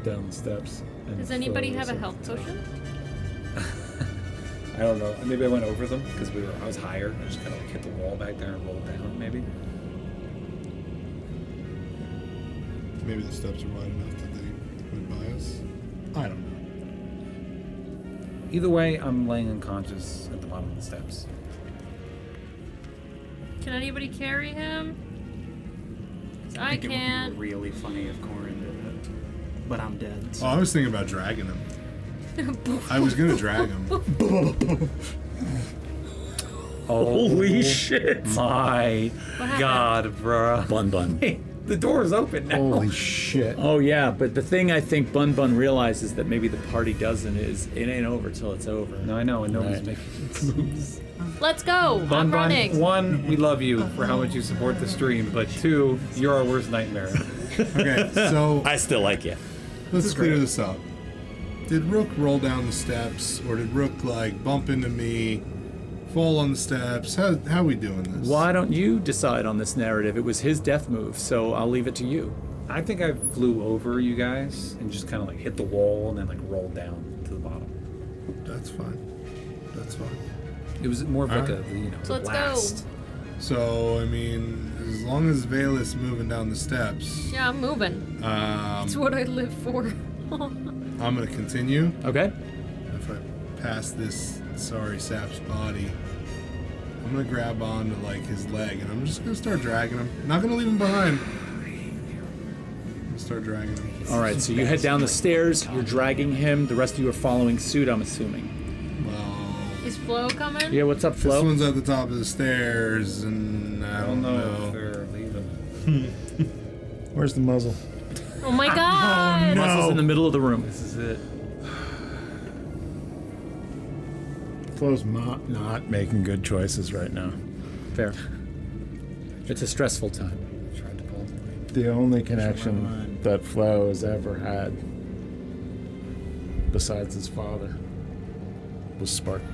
down the steps. And Does anybody froze have a at health the top. potion? I don't know. Maybe I went over them because I was higher. I just kind of like hit the wall back there and rolled down. Maybe. Maybe the steps are wide enough that they went by us. I don't know. Either way, I'm laying unconscious at the bottom of the steps. Can anybody carry him? 'Cause I think it can't. would be really funny if Corin did it. But I'm dead. Oh, So. I was thinking about dragging him. I was gonna drag him. Holy shit. My happened? God, bruh. Bun. Hey, the door is open now. Holy shit. Oh, yeah, but the thing I think Bun realizes that maybe the party doesn't is it ain't over till it's over. No, I know, and nobody's Right. making moves. Let's go. Bun, I'm running. 1, we love you for how much you support the stream, but 2, you're our worst nightmare. Okay, so I still like you. let's clear this up. Did Rook roll down the steps, or did Rook like bump into me, fall on the steps? How we doing this? Why don't you decide on this narrative? It was his death move, so I'll leave it to you. I think I flew over you guys and just kind of like hit the wall and then like rolled down to the bottom. That's fine. That's fine. It was more of like Alright. So let's blast. go. So I mean, as long as Vale is moving down the steps, Yeah, I'm moving. It's what I live for. I'm gonna continue. Okay. If I pass this sorry sap's body, I'm gonna grab onto like his leg and I'm just gonna start dragging him. Not gonna leave him behind. I'm gonna start dragging him. All right, so you head down the stairs. You're dragging him. The rest of you are following suit, I'm assuming. Well, Is Flo coming? Yeah, what's up, this Flo? one's at the top of the stairs, and I don't if know. they're leaving. Where's the muzzle? Oh my god! Muscle's in the middle of the room. This is it. Flo's not making good choices right now. Fair. It's a stressful time. Tried to pull. The only connection that Flo has ever had, besides his father, was Sparky.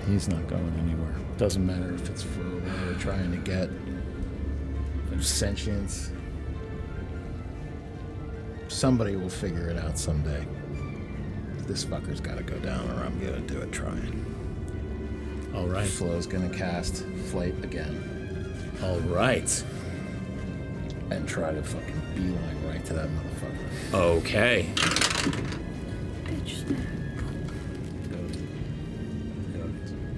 He's not going anywhere. Doesn't matter if it's for what we're trying to get. There's sentience. Somebody will figure it out someday. This fucker's got to go down, or I'm gonna do it trying. All right. Flo's gonna cast Flight again. All right. And try to fucking beeline right to that motherfucker. Okay.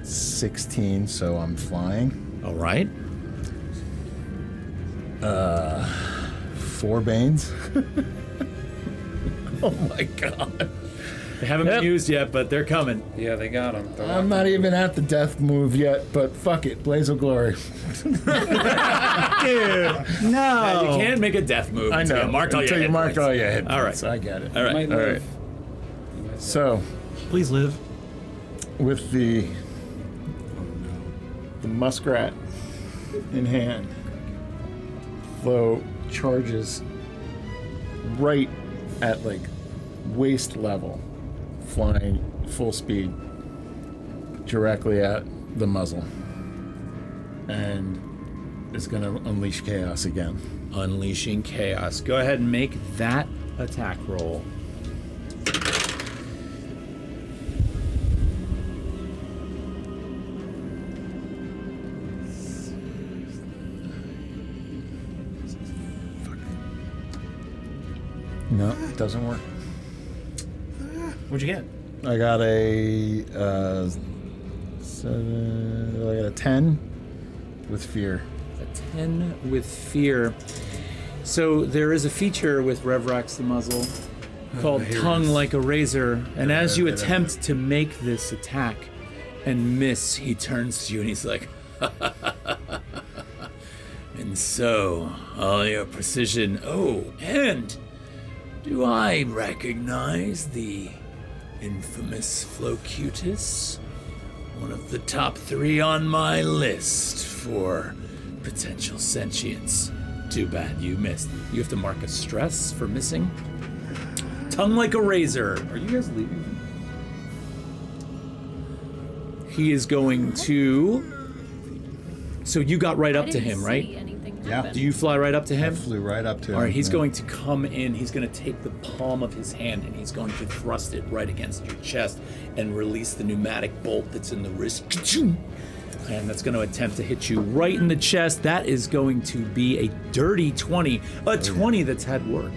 16, so I'm flying. All right. 4 Banes. Oh my god. They haven't been used yet, but they're coming. Yeah, they got him. I'm not even at the death move yet, but fuck it. Blaze of Glory. Dude, no. Yeah, you can't make a death move I know. until you marked all your Until you hit marked points. all your hit All right. points. I get it. All right. All right. So, Please live. with the muskrat in hand, Flo charges right at like waist level, flying full speed directly at the muzzle, and is going to unleash chaos again. Unleashing chaos. Go ahead and make that attack roll. No, it doesn't work. What'd you get? I got a 7. I got a 10 with fear. A 10 with fear. So there is a feature with Revrax the muzzle called Tongue Like a Razor, and as you attempt to make this attack and miss, he turns to you and he's like, and so, all your precision. Oh, and do I recognize the infamous Flocutus? One of the top 3 on my list for potential sentience. Too bad you missed. You have to mark a stress for missing. Tongue Like a Razor. Are you guys leaving? He is going to... So you got right up to him, right? Yeah. Do you fly right up to him? I flew right up to him. All right, he's yeah. going to come in. He's going to take the palm of his hand and he's going to thrust it right against your chest and release the pneumatic bolt that's in the wrist. And that's going to attempt to hit you right in the chest. That is going to be a dirty 20. A 20 that's had work.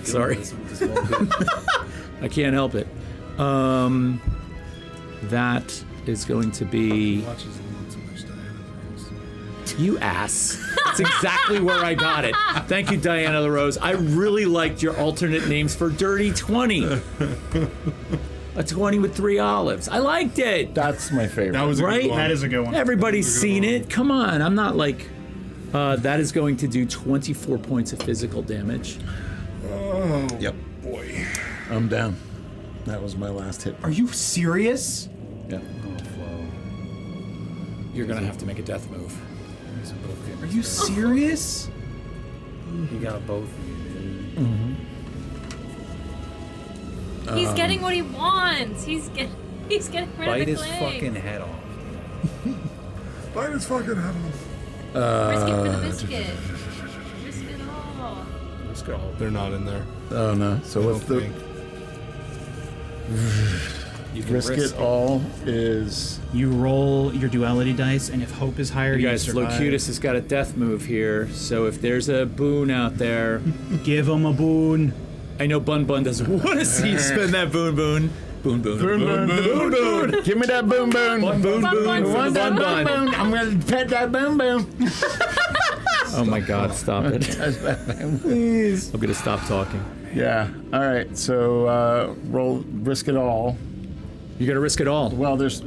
Sorry. I can't help it. That is going to be... You ass. That's exactly where I got it. Thank you, Diana LaRose. I really liked your alternate names for Dirty 20. A 20 with 3 olives. I liked it. That's my favorite. That was a Right? good one. That is a good one. Everybody's seen it. Come on. I'm not like... that is going to do 24 points of physical damage. Oh, yep. Boy. I'm down. That was my last hit. Are you serious? Yeah. You're going to have to make a death move. Are you serious? You got both of you, dude. Mm-hmm. He's getting what he wants. He's getting rid Bite of the his clank. fucking head off. Bite his fucking head off. Risk it for the biscuit. Risk it all. Let's go. They're not in there. Oh, no. So what's the... You can Risk it all is... You roll your duality dice, and if hope is higher, You you guys, survive. Flocutus has got a death move here, so if there's a boon out there... Give him a boon. I know Bun Bun doesn't want to see you spend that boon. Boon. Give me that boom boom. Boon Bun Bun for the says Bun Bun Bun. I'm gonna pet that boom boom. Oh my God! Stop it! Please. I'm gonna stop talking. Yeah. All right. So risk it all. You gotta risk it all. Well, there's.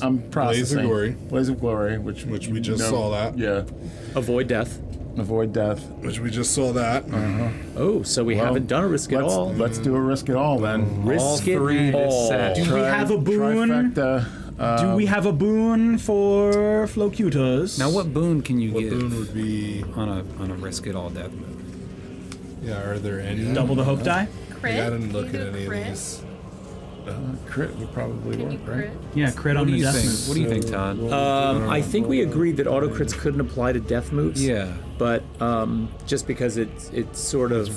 I'm processing. Blaze of Glory, which we just saw that. Yeah. Avoid death. Avoid death. Which we just saw that. Oh, so we haven't done a risk it all. Let's do a risk it all then. Risk it all. Do we have a boon? Trifecta. Do we have a boon for Flocutus? Now, what boon can you What give boon would be? on a risk it all death move? Yeah, are there any? Double the hope die? Crit? I didn't look You at do any crit? of these. Crit would probably Can work, you right? crit? Yeah, crit What on do the you death think? move. What do you think, Todd? I think we agreed that auto crits couldn't apply to death moves. Yeah. But just because it sort of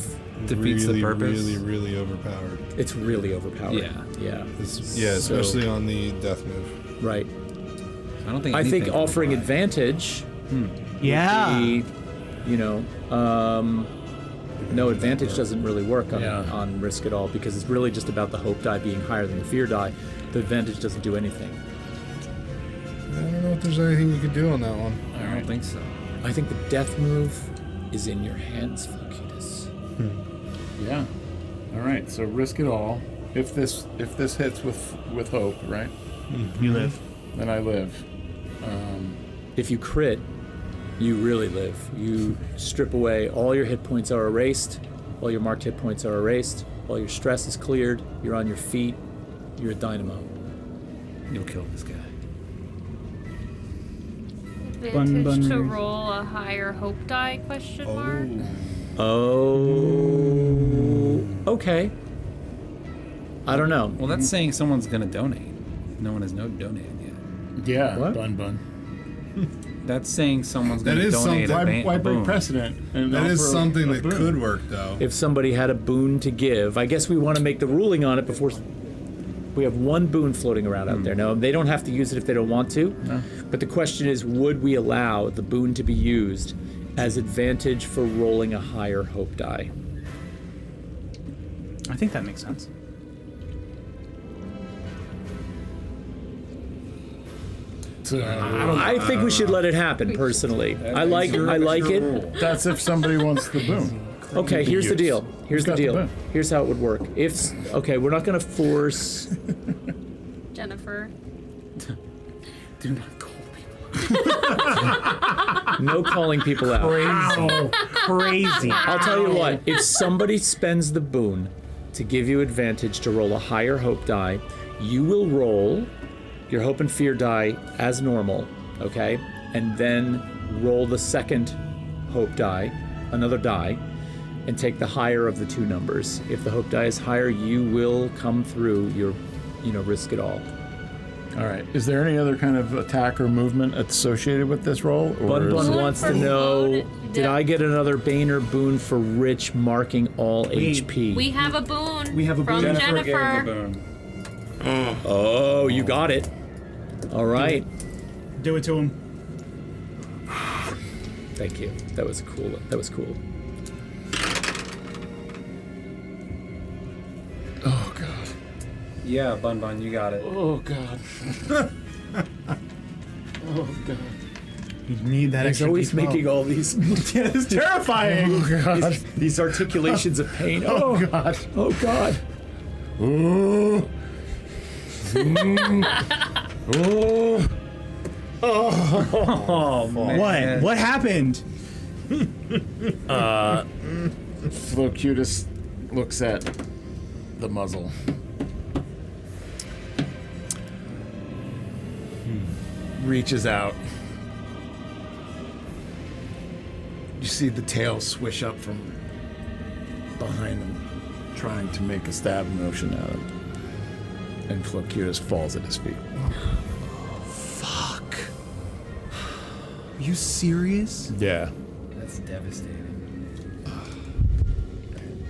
Defeats the purpose. Really overpowered. it's really overpowered. Yeah. Yeah, So- especially on the death move. Right. I don't think. I think anything can offering apply. advantage. Yeah. Be, no, advantage doesn't really work on risk at all because it's really just about the hope die being higher than the fear die. The advantage doesn't do anything. I don't know if there's anything you could do on that one. I don't think so. I think the death move is in your hands, Flucitus. Yeah. All right. So risk it all. If this hits with hope, right? You live. Then I live. If you crit, you really live. You strip away, all your hit points are erased, all your marked hit points are erased, all your stress is cleared, you're on your feet, you're a dynamo. You'll kill this guy. Advantage to roll a higher hope die, question mark? Oh, okay. I don't know. Well, that's saying someone's gonna donate. No one has donated yet. Yeah. What? Bun. That's saying someone's That gonna is donate something- a Why break boon. precedent? And That is offer something a that boon? could work, though. If somebody had a boon to give, I guess we want to make the ruling on it before. We have one boon floating around out there. Now, they don't have to use it if they don't want to. No. But the question is, would we allow the boon to be used as advantage for rolling a higher hope die? I think that makes sense. I think we should let it happen, personally. I like it. That's if somebody wants the boon. Okay, here's the deal. Here's the got the deal. boon? Here's how it would work. Okay, we're not going to force. Jennifer. Do not call people. No calling people out. Crazy. I'll tell you what, if somebody spends the boon to give you advantage to roll a higher hope die, you will roll your hope and fear die as normal, okay? And then roll the second hope die, another die, and take the higher of the two numbers. If the hope die is higher, you will come through your, risk it all. All right. Is there any other kind of attack or movement associated with this roll? Or Bun is Bun it- wants to know, did I get another Bane or boon for Rich marking all HP? We have a boon. We have a from boon. Jennifer. Oh, you got it. All right. Do it to him. Thank you. That was cool. Oh God. Yeah, Bun, you got it. Oh God. Oh God. You need that He's extra always D12. making all these Yeah, it's terrifying. Oh God. these articulations of pain. Oh God. Oh God. Oh. Oh. Oh man. What happened? Flocutus looks at the muzzle. Reaches out. You see the tail swish up from behind him, trying to make a stab motion at him. And Flocutus falls at his feet. Fuck. Are you serious? Yeah. That's devastating.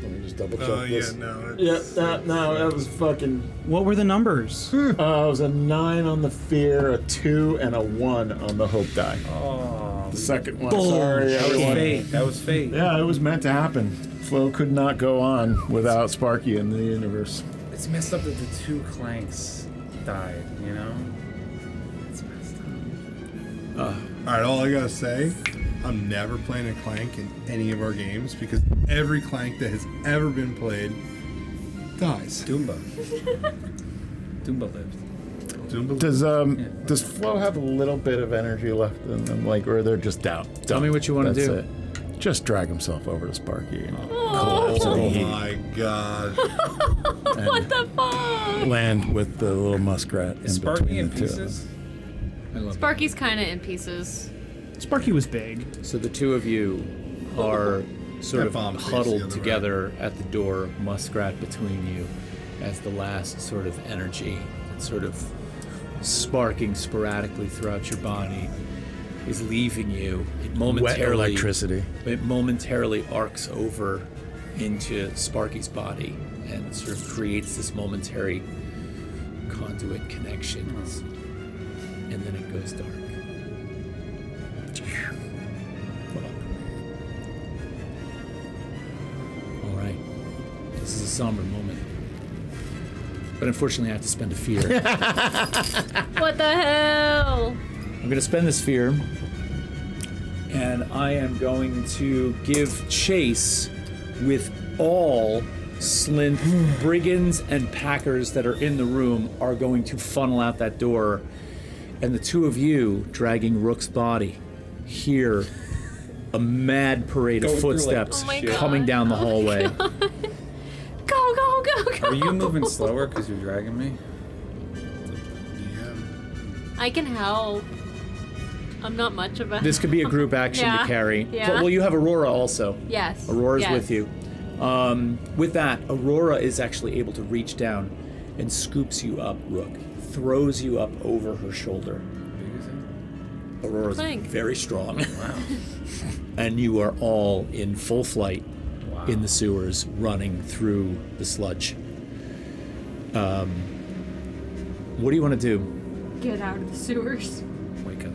Let me just double check Oh, this. yeah, no. Yeah, that was fucking. What were the numbers? It was a 9 on the fear, a 2, and a 1 on the hope die. Oh, The second one. Bull. Sorry, that was everyone. fate. That was fate. Yeah, it was meant to happen. Flo could not go on without Sparky in the universe. It's messed up that the 2 clanks died. You know. It's messed up. Alright, all I gotta say, I'm never playing a clank in any of our games because every clank that has ever been played dies. Doomba. Doomba lives. Does Flo have a little bit of energy left in them, like, or they're just out? Tell me what you want to That's do. it. Just drag himself over to Sparky and Oh, Oh my god. what the fuck? land with the little muskrat in Sparky between in the two of them. pieces. Sparky's kind of in pieces. Sparky was big. So the two of you are sort That of bomb's huddled facing the together at the door, Muskrat between you. as the last sort of energy that's sort of sparking sporadically throughout your body is leaving you. It momentarily, Wet electricity. It momentarily arcs over into Sparky's body and sort of creates this momentary conduit connection. And then it goes dark. All right. This is a somber moment. But unfortunately, I have to spend a fear. What the hell? I'm going to spend this fear, and I am going to give chase with all Slynth brigands and packers that are in the room are going to funnel out that door, and the two of you, dragging Rook's body, hear a mad parade of footsteps coming down the hallway. Go, go, go, go. Are you moving slower because you're dragging me? I can help. I'm not much of a... This could be a group action to carry. Yeah. Well, you have Aurora also. Yes. Aurora's yes. with you. With that, Aurora is actually able to reach down and scoops you up, Rook. Throws you up over her shoulder. Aurora's very strong. Wow. And you are all in full flight in the sewers, running through the sludge. What do you want to do? Get out of the sewers. Wake up.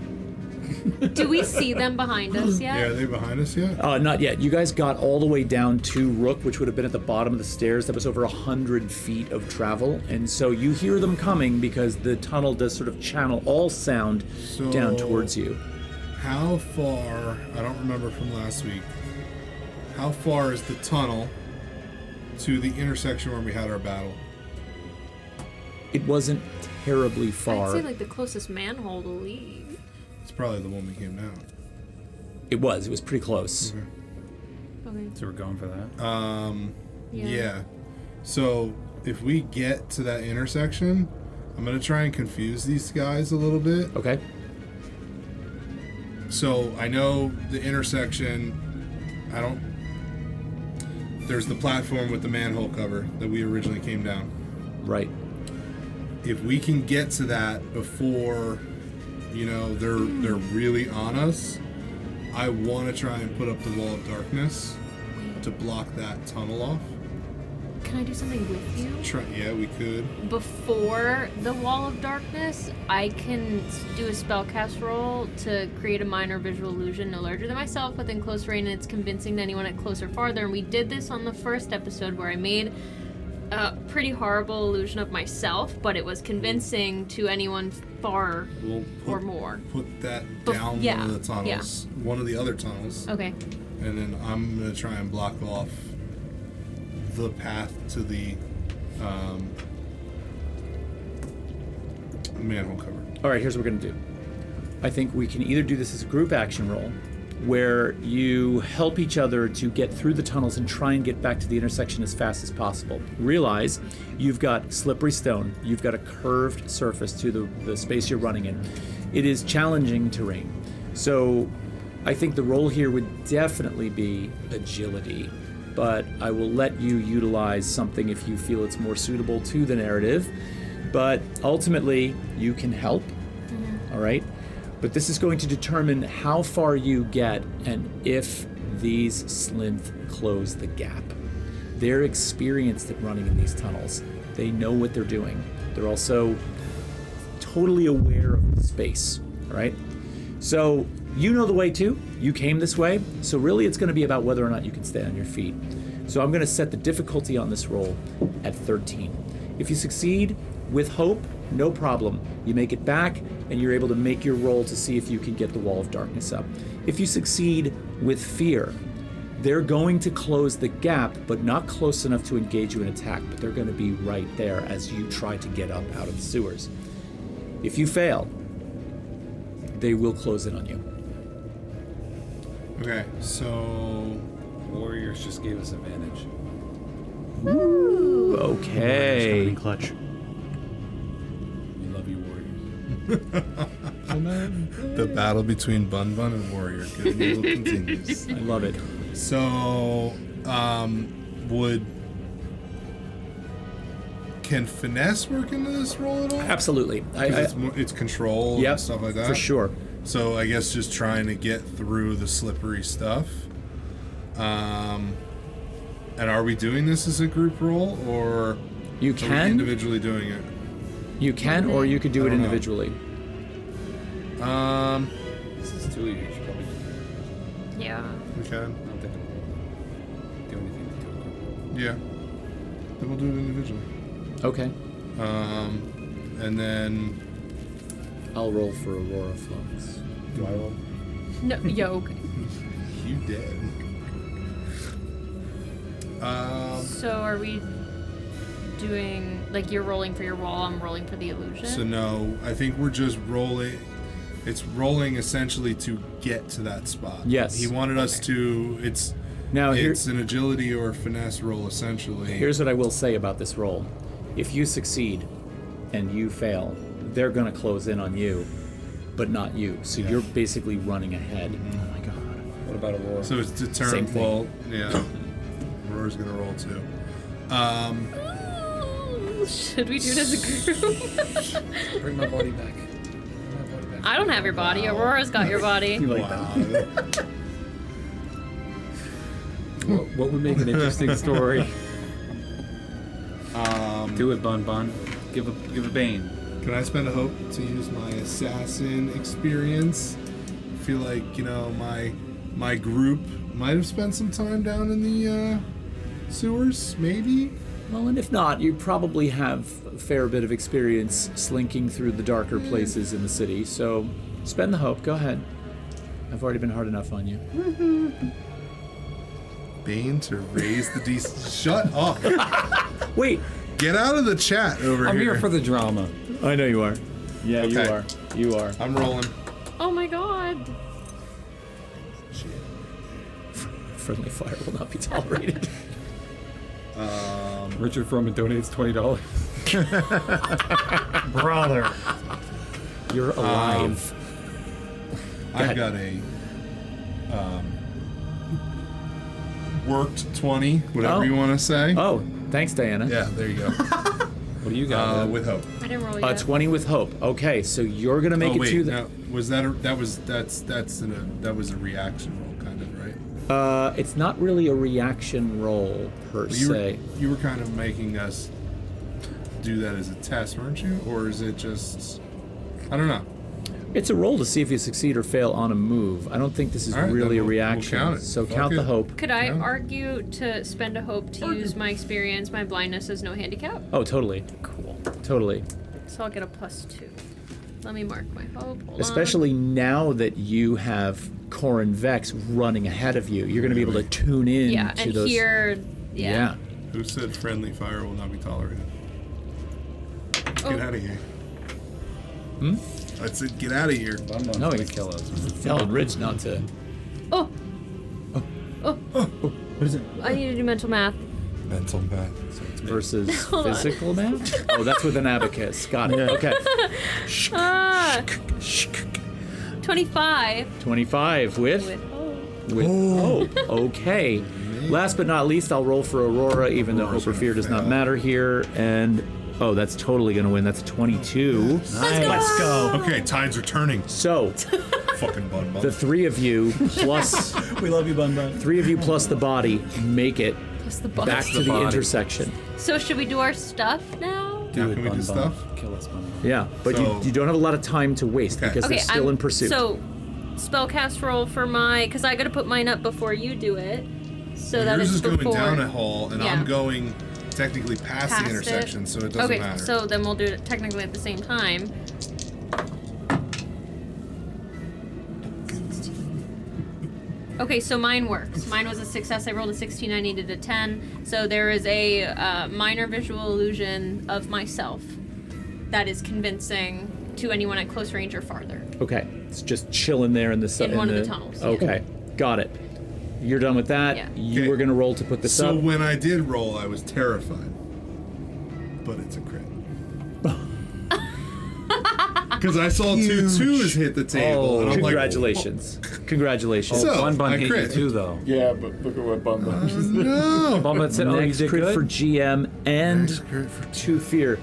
Do we see them behind us yet? Yeah, are they behind us yet? Not yet. You guys got all the way down to Rook, which would have been at the bottom of the stairs. That was over 100 feet of travel. And so you hear them coming because the tunnel does sort of channel all sound down towards you. How far, I don't remember from last week, how far is the tunnel to the intersection where we had our battle? It wasn't terribly far. I'd say like the closest manhole to leave. It's probably the one we came down. It was pretty close. Okay. So we're going for that? Yeah. So if we get to that intersection, I'm going to try and confuse these guys a little bit. Okay. So I know the intersection, there's the platform with the manhole cover that we originally came down. Right. If we can get to that before, they're really on us, I want to try and put up the wall of darkness to block that tunnel off. Can I do something with you? Yeah, we could. Before the wall of darkness, I can do a spellcast roll to create a minor visual illusion no larger than myself within close range, and it's convincing to anyone at close or farther. And we did this on the first episode where I made a pretty horrible illusion of myself, but it was convincing to anyone far or more. Put that down one of the tunnels, one of the other tunnels. Okay. And then I'm going to try and block off the path to the manhole cover. All right, here's what we're going to do. I think we can either do this as a group action roll, where you help each other to get through the tunnels and try and get back to the intersection as fast as possible. Realize you've got slippery stone, you've got a curved surface to the space you're running in. It is challenging terrain. So I think the roll here would definitely be agility, but I will let you utilize something if you feel it's more suitable to the narrative. But ultimately, you can help, all right? But this is going to determine how far you get and if these Slynth close the gap. They're experienced at running in these tunnels. They know what they're doing. They're also totally aware of the space, all right? So you know the way too. You came this way. So really it's going to be about whether or not you can stay on your feet. So I'm going to set the difficulty on this roll at 13. If you succeed with hope, no problem. You make it back and you're able to make your roll to see if you can get the wall of darkness up. If you succeed with fear, they're going to close the gap, but not close enough to engage you in attack, but they're going to be right there as you try to get up out of the sewers. If you fail, they will close in on you. Okay, so Warriors just gave us advantage. Ooh, okay. Clutch. We love you, Warriors. the battle between Bun Bun and Warrior Good and Evil continues. I love it. So, Can finesse work into this roll at all? Absolutely. 'Cause it's control and stuff like that. For sure. So I guess just trying to get through the slippery stuff. And are we doing this as a group roll, or you are we can individually doing it? You can, or you could do it individually. This is 2 of you. You should probably Yeah. We can. I don't think it'll do anything to do a group roll. Yeah. Then we'll do it individually. Okay. And then I'll roll for Aurora Flux. Do I roll? No, okay. You dead. So are we doing, like, you're rolling for your wall, I'm rolling for the illusion? So no, I think we're just rolling. It's rolling essentially to get to that spot. Yes. He wanted us to. It's an agility or finesse roll essentially. Here's what I will say about this roll: if you succeed and you fail, they're gonna close in on you, but not you. So you're basically running ahead. Oh my god. What about Aurora? So it's determined. Well, yeah. Aurora's gonna roll too. Should we do it as a group? Bring my body back. I don't have your body. Aurora's got your body. What would make an interesting story? Do it, Bun Bun. Give a Bane. Can I spend a hope to use my assassin experience? I feel like, my group might have spent some time down in the sewers, maybe? Well, and if not, you probably have a fair bit of experience slinking through the darker places in the city, so spend the hope. Go ahead. I've already been hard enough on you. Bane to raise the DC. Shut up. Wait. Get out of the chat over here. I'm here for the drama. I know you are. Yeah, Okay. you are. You are. I'm rolling. Oh my god. Friendly fire will not be tolerated. Richard Froman donates $20. Brother. You're alive. I've got a worked 20, whatever you want to say. Oh, thanks, Diana. Yeah, there you go. What do you got? With hope. I didn't roll yet. 20 with hope. Okay, so you're gonna make it wait, to the. now, was that that was a reaction roll, kind of, right? It's not really a reaction roll per se. You were kind of making us do that as a test, weren't you? Or is it just? I don't know. It's a roll to see if you succeed or fail on a move. I don't think this is All right, really a then we'll reaction. count it. So Fuck count it. the hope. Could I argue to spend a hope to use my experience, my blindness as no handicap? Oh, totally. Cool. Totally. So I'll get a +2. Let me mark my hope. Hold Especially now that you have Corin Vex running ahead of you, you're going to be able to tune in Yeah, to and those. here, yeah. Who said friendly fire will not be tolerated? Get out of here. I said get out of here. No, he's he's kill us. telling Rich not to. Oh! What is it? I need to do mental math. Mental math. Versus Hold on. physical math? Oh, that's with an abacus. Got it. Okay. 25. 25 with hope. hope. Okay. Last but not least, I'll roll for Aurora, even though hope or fear does not matter here. And that's totally gonna win. That's a 22. Let's go. Okay, tides are turning. So, Fucking bun. the three of you plus We love you, Bun Bun. 3 of you plus the body make it Plus the body. back to the body. intersection. So should we do our stuff now? Now can we do stuff? Kill us, Bun Bun. Yeah, but So- you don't have a lot of time to waste Okay. because they're still in pursuit. So, spellcast roll for because I gotta put mine up before you do it. So that Yours it's is going before. down a hole, and Yeah. I'm going technically past the Past intersection, it. so it doesn't okay, matter. so then we'll do it technically at the same time. Okay, so mine works. Mine was a success. I rolled a 16. I needed a 10. So there is a minor visual illusion of myself that is convincing to anyone at close range or farther. Okay, it's just chilling there in the sun. In one of the tunnels, yeah. Okay, got it. You're done with that. Yeah. You Okay. were gonna roll to put this So up. when I did roll, I was terrified. But it's a crit. Because I saw two twos hit the table, and I'm Congratulations. like, Congratulations. So, Bun Bun I hit you crit. too, though. Yeah, but look at what Bun Bun just did. No. Bun Bun said, "Oh, you Next did crit good." for GM and Next crit for 2 fear.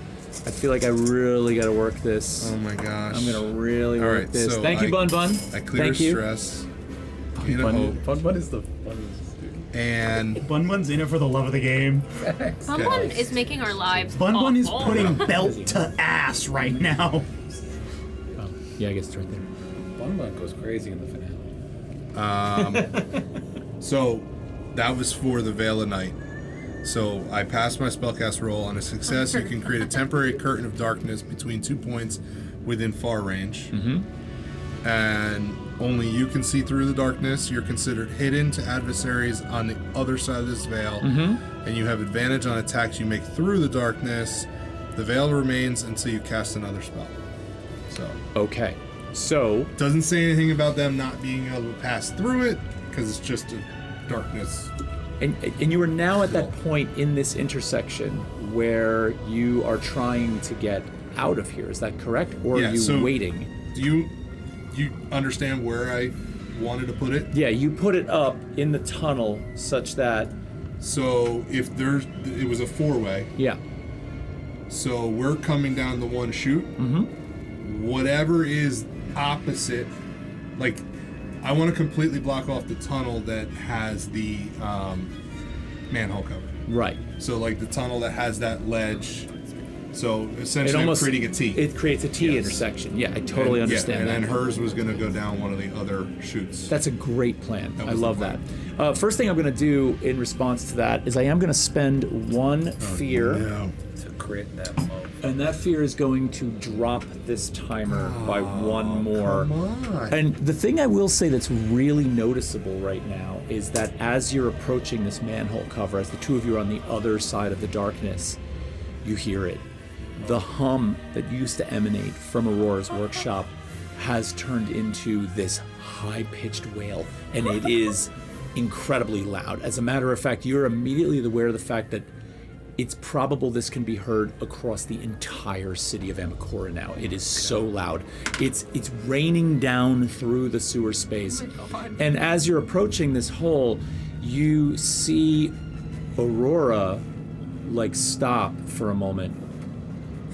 I feel like I really got to work this. Oh my gosh. I'm gonna really All work right, this. so Thank you, Bun Bun. I clear Thank you. stress. Gain a hope. Bun Bun is the funniest dude. And Bun Bun's in it for the love of the game. Someone is making our lives Bun Bun is awful. putting belt to ass right now. Oh, yeah, I guess it's right there. Bun Bun goes crazy in the finale. so that was for the Veil of Night. So I passed my spellcast roll. On a success, you can create a temporary curtain of darkness between 2 points within far range. And only you can see through the darkness. You're considered hidden to adversaries on the other side of this veil. And you have advantage on attacks you make through the darkness. The veil remains until you cast another spell. So Okay. So doesn't say anything about them not being able to pass through it, because it's just a darkness. And you are now at that point in this intersection where you are trying to get out of here. Is that correct? Or Yeah, are you so- waiting? Do you understand where I wanted to put it? Yeah, you put it up in the tunnel such that... So if it was a 4-way. Yeah. So we're coming down the one chute. Whatever is opposite, like, I want to completely block off the tunnel that has the manhole cover. Right. So like the tunnel that has that ledge. So essentially I'm creating a T. It creates a T intersection. Yeah, I totally understand and that. then hers was going to go down one of the other chutes. That's a great plan. I was the love plan. that. First thing I'm going to do in response to that is I am going to spend 1 fear. No. To crit that low. And that fear is going to drop this timer by 1 more. Come on. And the thing I will say that's really noticeable right now is that as you're approaching this manhole cover, as the two of you are on the other side of the darkness, you hear it. The hum that used to emanate from Aurora's workshop has turned into this high-pitched wail, and it is incredibly loud. As a matter of fact, you're immediately aware of the fact that it's probable this can be heard across the entire city of Amicora now. It is so loud. It's raining down through the sewer space. And as you're approaching this hole, you see Aurora like stop for a moment.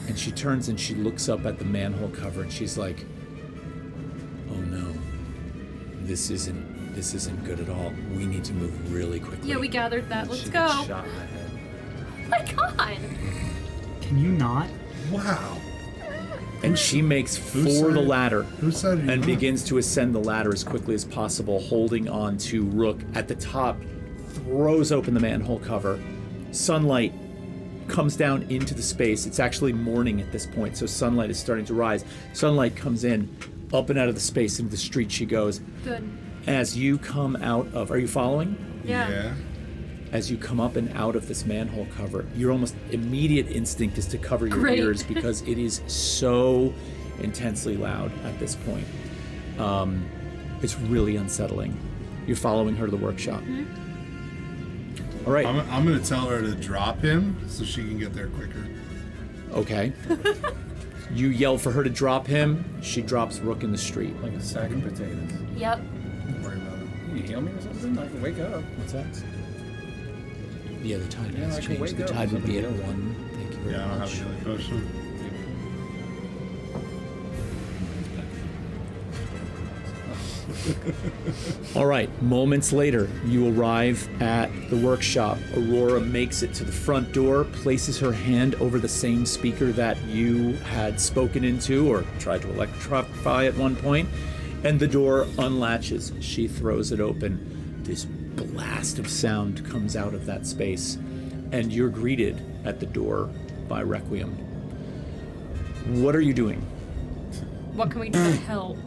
And she turns and she looks up at the manhole cover and she's like, "Oh no. This isn't good at all. We need to move really quickly." Yeah, we gathered that. Let's She go. gets shot in the head. Oh my god. Can you not? Wow. And she makes for side- the ladder Whose side are you and on? begins to ascend the ladder as quickly as possible, holding on to Rook at the top, throws open the manhole cover. Sunlight comes down into the space. It's actually morning at this point, so sunlight is starting to rise. Sunlight comes in, up and out of the space, into the street she goes. Good. As you come out of... Are you following? Yeah. As you come up and out of this manhole cover, your almost immediate instinct is to cover your Great. ears because it is so intensely loud at this point. It's really unsettling. You're following her to the workshop. All right. I'm going to tell her to drop him so she can get there quicker. Okay. You yell for her to drop him. She drops Rook in the street. Like a sack of potatoes. Yep. Don't worry about it. Can you heal me or something? I can wake up. What's that? Yeah, the tide Yeah, has I can changed. wake The up tide or would be at something. 1. Thank you very Yeah, I don't much. have a healing potion. All right, moments later, you arrive at the workshop. Aurora makes it to the front door, places her hand over the same speaker that you had spoken into or tried to electrify at one point, and the door unlatches. She throws it open. This blast of sound comes out of that space, and you're greeted at the door by Requiem. What are you doing? What can we do to help?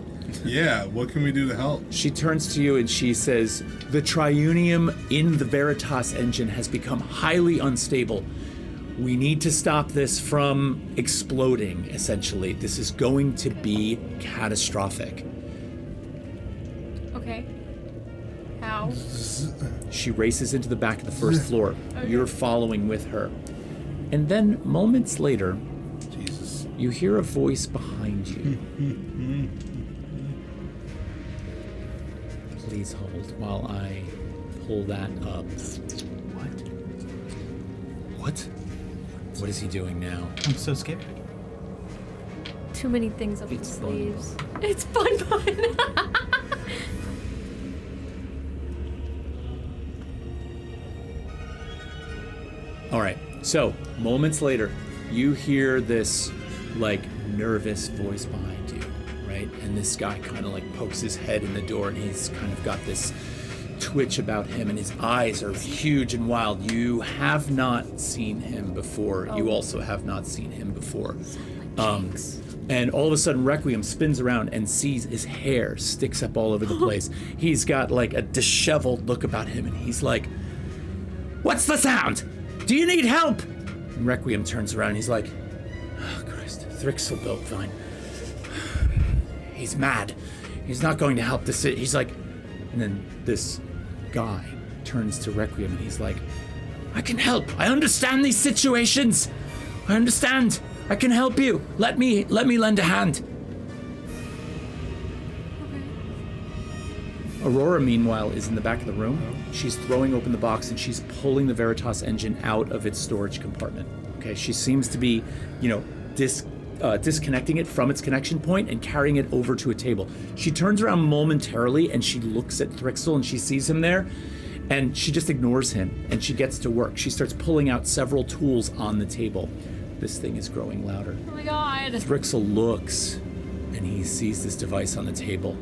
Yeah, what can we do to help? She turns to you and she says, "The triunium in the Veritas engine has become highly unstable. We need to stop this from exploding, essentially. This is going to be catastrophic." Okay. How? She races into the back of the first floor. Okay. You're following with her. And then moments later, Jesus. you hear a voice behind you. Please hold while I pull that up. What? What is he doing now? I'm so scared. Too many things up the It's sleeves. It's Bun. All right. So, moments later, you hear this, like, nervous voice behind you, right? And this guy kind of, like, pokes his head in the door, and he's kind of got this twitch about him, and his eyes are huge and wild. You have not seen him before. You also have not seen him before. And all of a sudden, Requiem spins around and sees his hair sticks up all over the place. He's got, like, a disheveled look about him, and he's like, "What's the sound? Do you need help?" And Requiem turns around and he's like, "Oh, Christ, Thrixel built Vine. He's mad. He's not going to help this." He's like, and then this guy turns to Requiem and he's like, "I can help. I understand these situations. I understand. I can help you. Let me lend a hand." Aurora, meanwhile, is in the back of the room. She's throwing open the box and she's pulling the Veritas engine out of its storage compartment. Okay, she seems to be, disconnecting it from its connection point and carrying it over to a table. She turns around momentarily and she looks at Thrixel and she sees him there, and she just ignores him and she gets to work. She starts pulling out several tools on the table. This thing is growing louder. Oh my god. Thrixel looks and he sees this device on the table.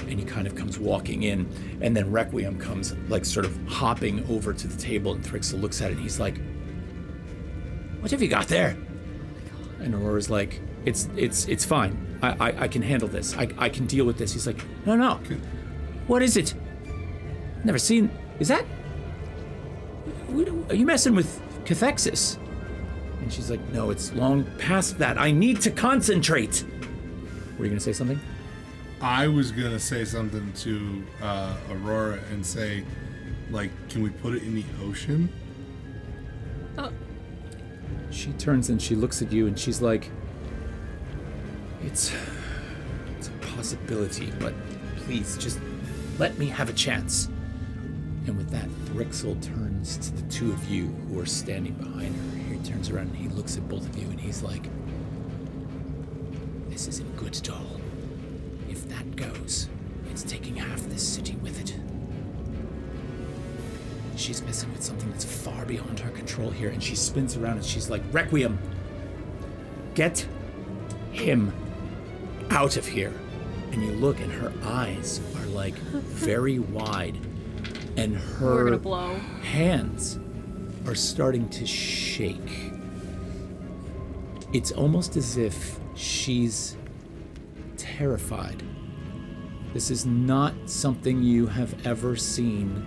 And he kind of comes walking in, and then Requiem comes, like, sort of hopping over to the table, and Thrixel looks at it, and he's like, "What have you got there?" And Aurora's like, It's fine. I can handle this. I can deal with this." He's like, No. What is it? Never seen... Is that... Are you messing with cathexis? And she's like, "No, it's long past that. I need to concentrate." Were you going to say something? I was going to say something to Aurora and say, like, can we put it in the ocean? She turns and she looks at you and she's like, It's a possibility, but please just let me have a chance." And with that, Thrixel turns to the two of you who are standing behind her. He turns around and he looks at both of you and he's like, "This isn't good at all. If that goes, it's taking half this city with it. She's messing with something that's far beyond her control here." And she spins around and she's like, "Requiem, get him out of here." And you look and her eyes are like very wide and We're gonna her blow. hands are starting to shake. It's almost as if she's terrified. This is not something you have ever seen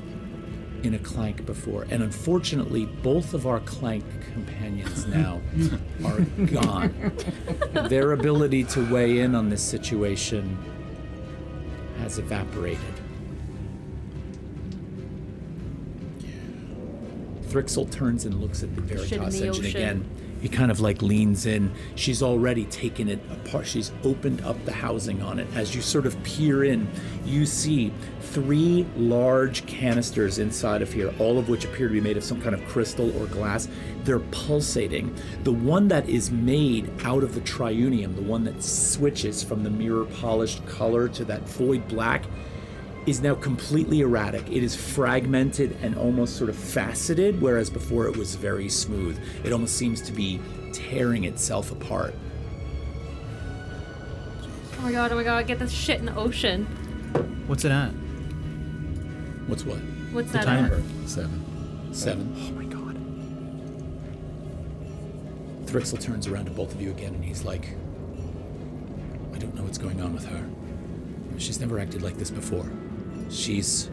in a clank before. And unfortunately, both of our clank companions now are gone. Their ability to weigh in on this situation has evaporated. Thrixel turns and looks at the Shit in Veritas the engine ocean. again. He kind of like leans in. She's already taken it apart. She's opened up the housing on it. As you sort of peer in, you see 3 large canisters inside of here, all of which appear to be made of some kind of crystal or glass. They're pulsating. The one that is made out of the triunium, the one that switches from the mirror polished color to that void black, is now completely erratic. It is fragmented and almost sort of faceted, whereas before it was very smooth. It almost seems to be tearing itself apart. Oh my god, get this shit in the ocean. What's it at? What's what? What's The that timer. at? 7. Oh my god. Thrixel turns around to both of you again and he's like, "I don't know what's going on with her. She's never acted like this before. She's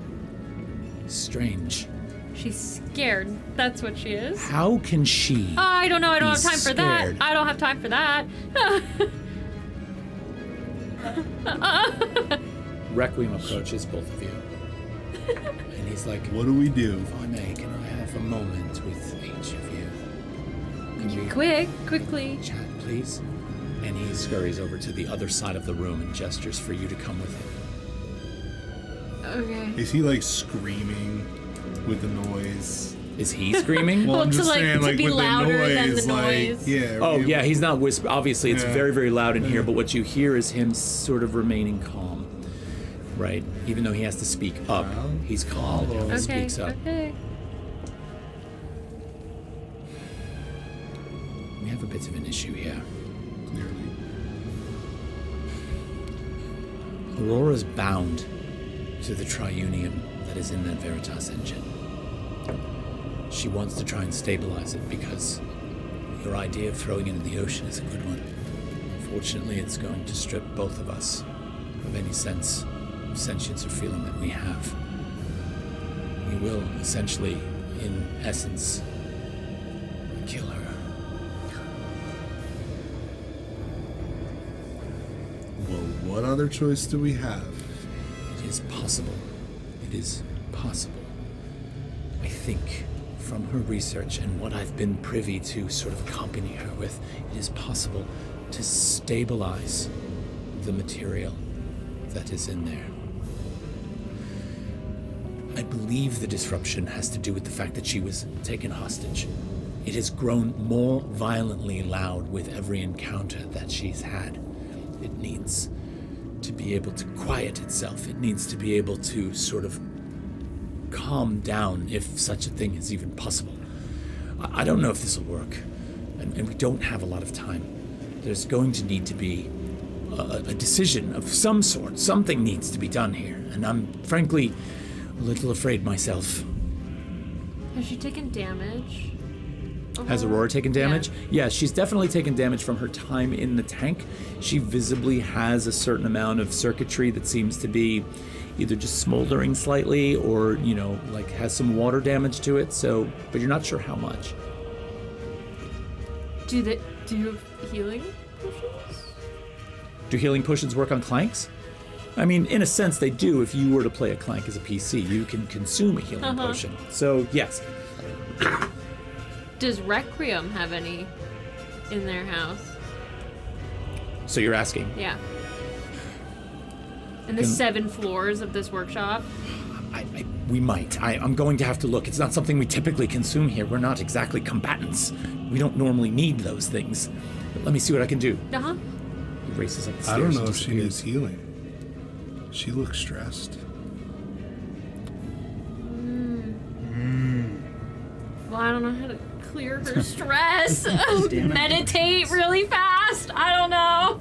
strange. She's scared. That's what she is. How can she I don't know. I don't be have time for that. scared? I don't have time for that. Requiem approaches both of you. And he's like, "What do we do?" "If I may, can I have a moment with each of you? Can we Quickly. chat, please?" And he scurries over to the other side of the room and gestures for you to come with him. Okay. Is he like screaming with the noise? Is he screaming? Well, I'm just saying, to be with louder the noise, than the noise. like, yeah. Oh, yeah, he's not obviously, it's Yeah. very, very loud in here, but what you hear is him sort of remaining calm, right? Even though he has to speak up, he's calm and he Okay. speaks up. Okay. We have a bit of an issue here. Clearly. Aurora's bound to the triunium that is in that Veritas engine. She wants to try and stabilize it because your idea of throwing it in the ocean is a good one. Unfortunately, it's going to strip both of us of any sense of sentience or feeling that we have. We will essentially, in essence, kill her. Well, what other choice do we have? It is possible. It is possible. I think from her research and what I've been privy to sort of accompany her with, it is possible to stabilize the material that is in there. I believe the disruption has to do with the fact that she was taken hostage. It has grown more violently loud with every encounter that she's had. It needs to be able to quiet itself. It needs to be able to sort of calm down, if such a thing is even possible. I don't know if this will work, and we don't have a lot of time. There's going to need to be a decision of some sort. Something needs to be done here, and I'm frankly a little afraid myself. Has she taken damage? Has Aurora taken damage? Yeah, she's definitely taken damage from her time in the tank. She visibly has a certain amount of circuitry that seems to be either just smoldering slightly or, you know, like has some water damage to it. So, but you're not sure how much. Do you have healing potions? Do healing potions work on clanks? I mean, in a sense, they do. If you were to play a clank as a PC, you can consume a healing potion. So, yes. Does Requiem have any in their house? So you're asking? Yeah. In the 7 floors of this workshop? We might. I'm going to have to look. It's not something we typically consume here. We're not exactly combatants. We don't normally need those things. But let me see what I can do. Uh-huh. He races up the stairs. I don't know and if she disappears. needs healing. She looks stressed. Well, I don't know how to clear her stress. Meditate really fast. I don't know.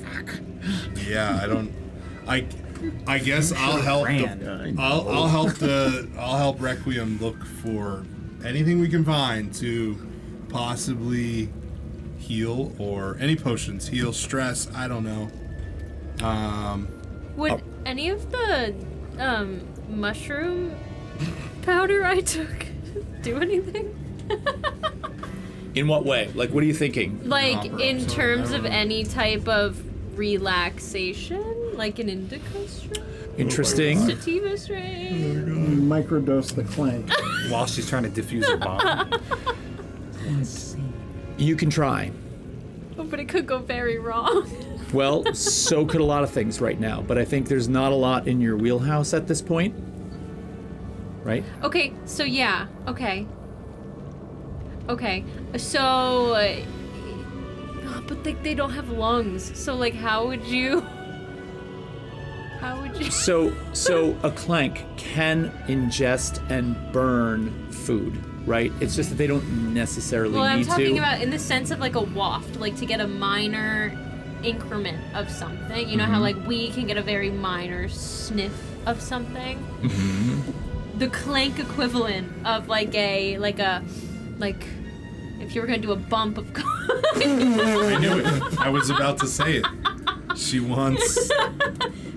Fuck. Yeah, I don't. I guess I'll help. I'll help Requiem look for anything we can find to possibly heal, or any potions heal stress. I don't know. Would any of the mushroom powder I took do anything? In what way? Like, what are you thinking? Like, in terms of any type of relaxation? Like an indica strain? Interesting. Sativa strain? Microdose the clank. While she's trying to defuse a bomb. You can try. Oh, but it could go very wrong. Well, so could a lot of things right now, but I think there's not a lot in your wheelhouse at this point. Right? Okay, so yeah, okay. Okay, so... but they don't have lungs, so like how would you... So a clank can ingest and burn food, right? It's just that they don't necessarily Well, I'm need talking to. about in the sense of like a waft, like to get a minor increment of something. You know how like we can get a very minor sniff of something? The clank equivalent of like if you were gonna do a bump of I knew it. I was about to say it. She wants.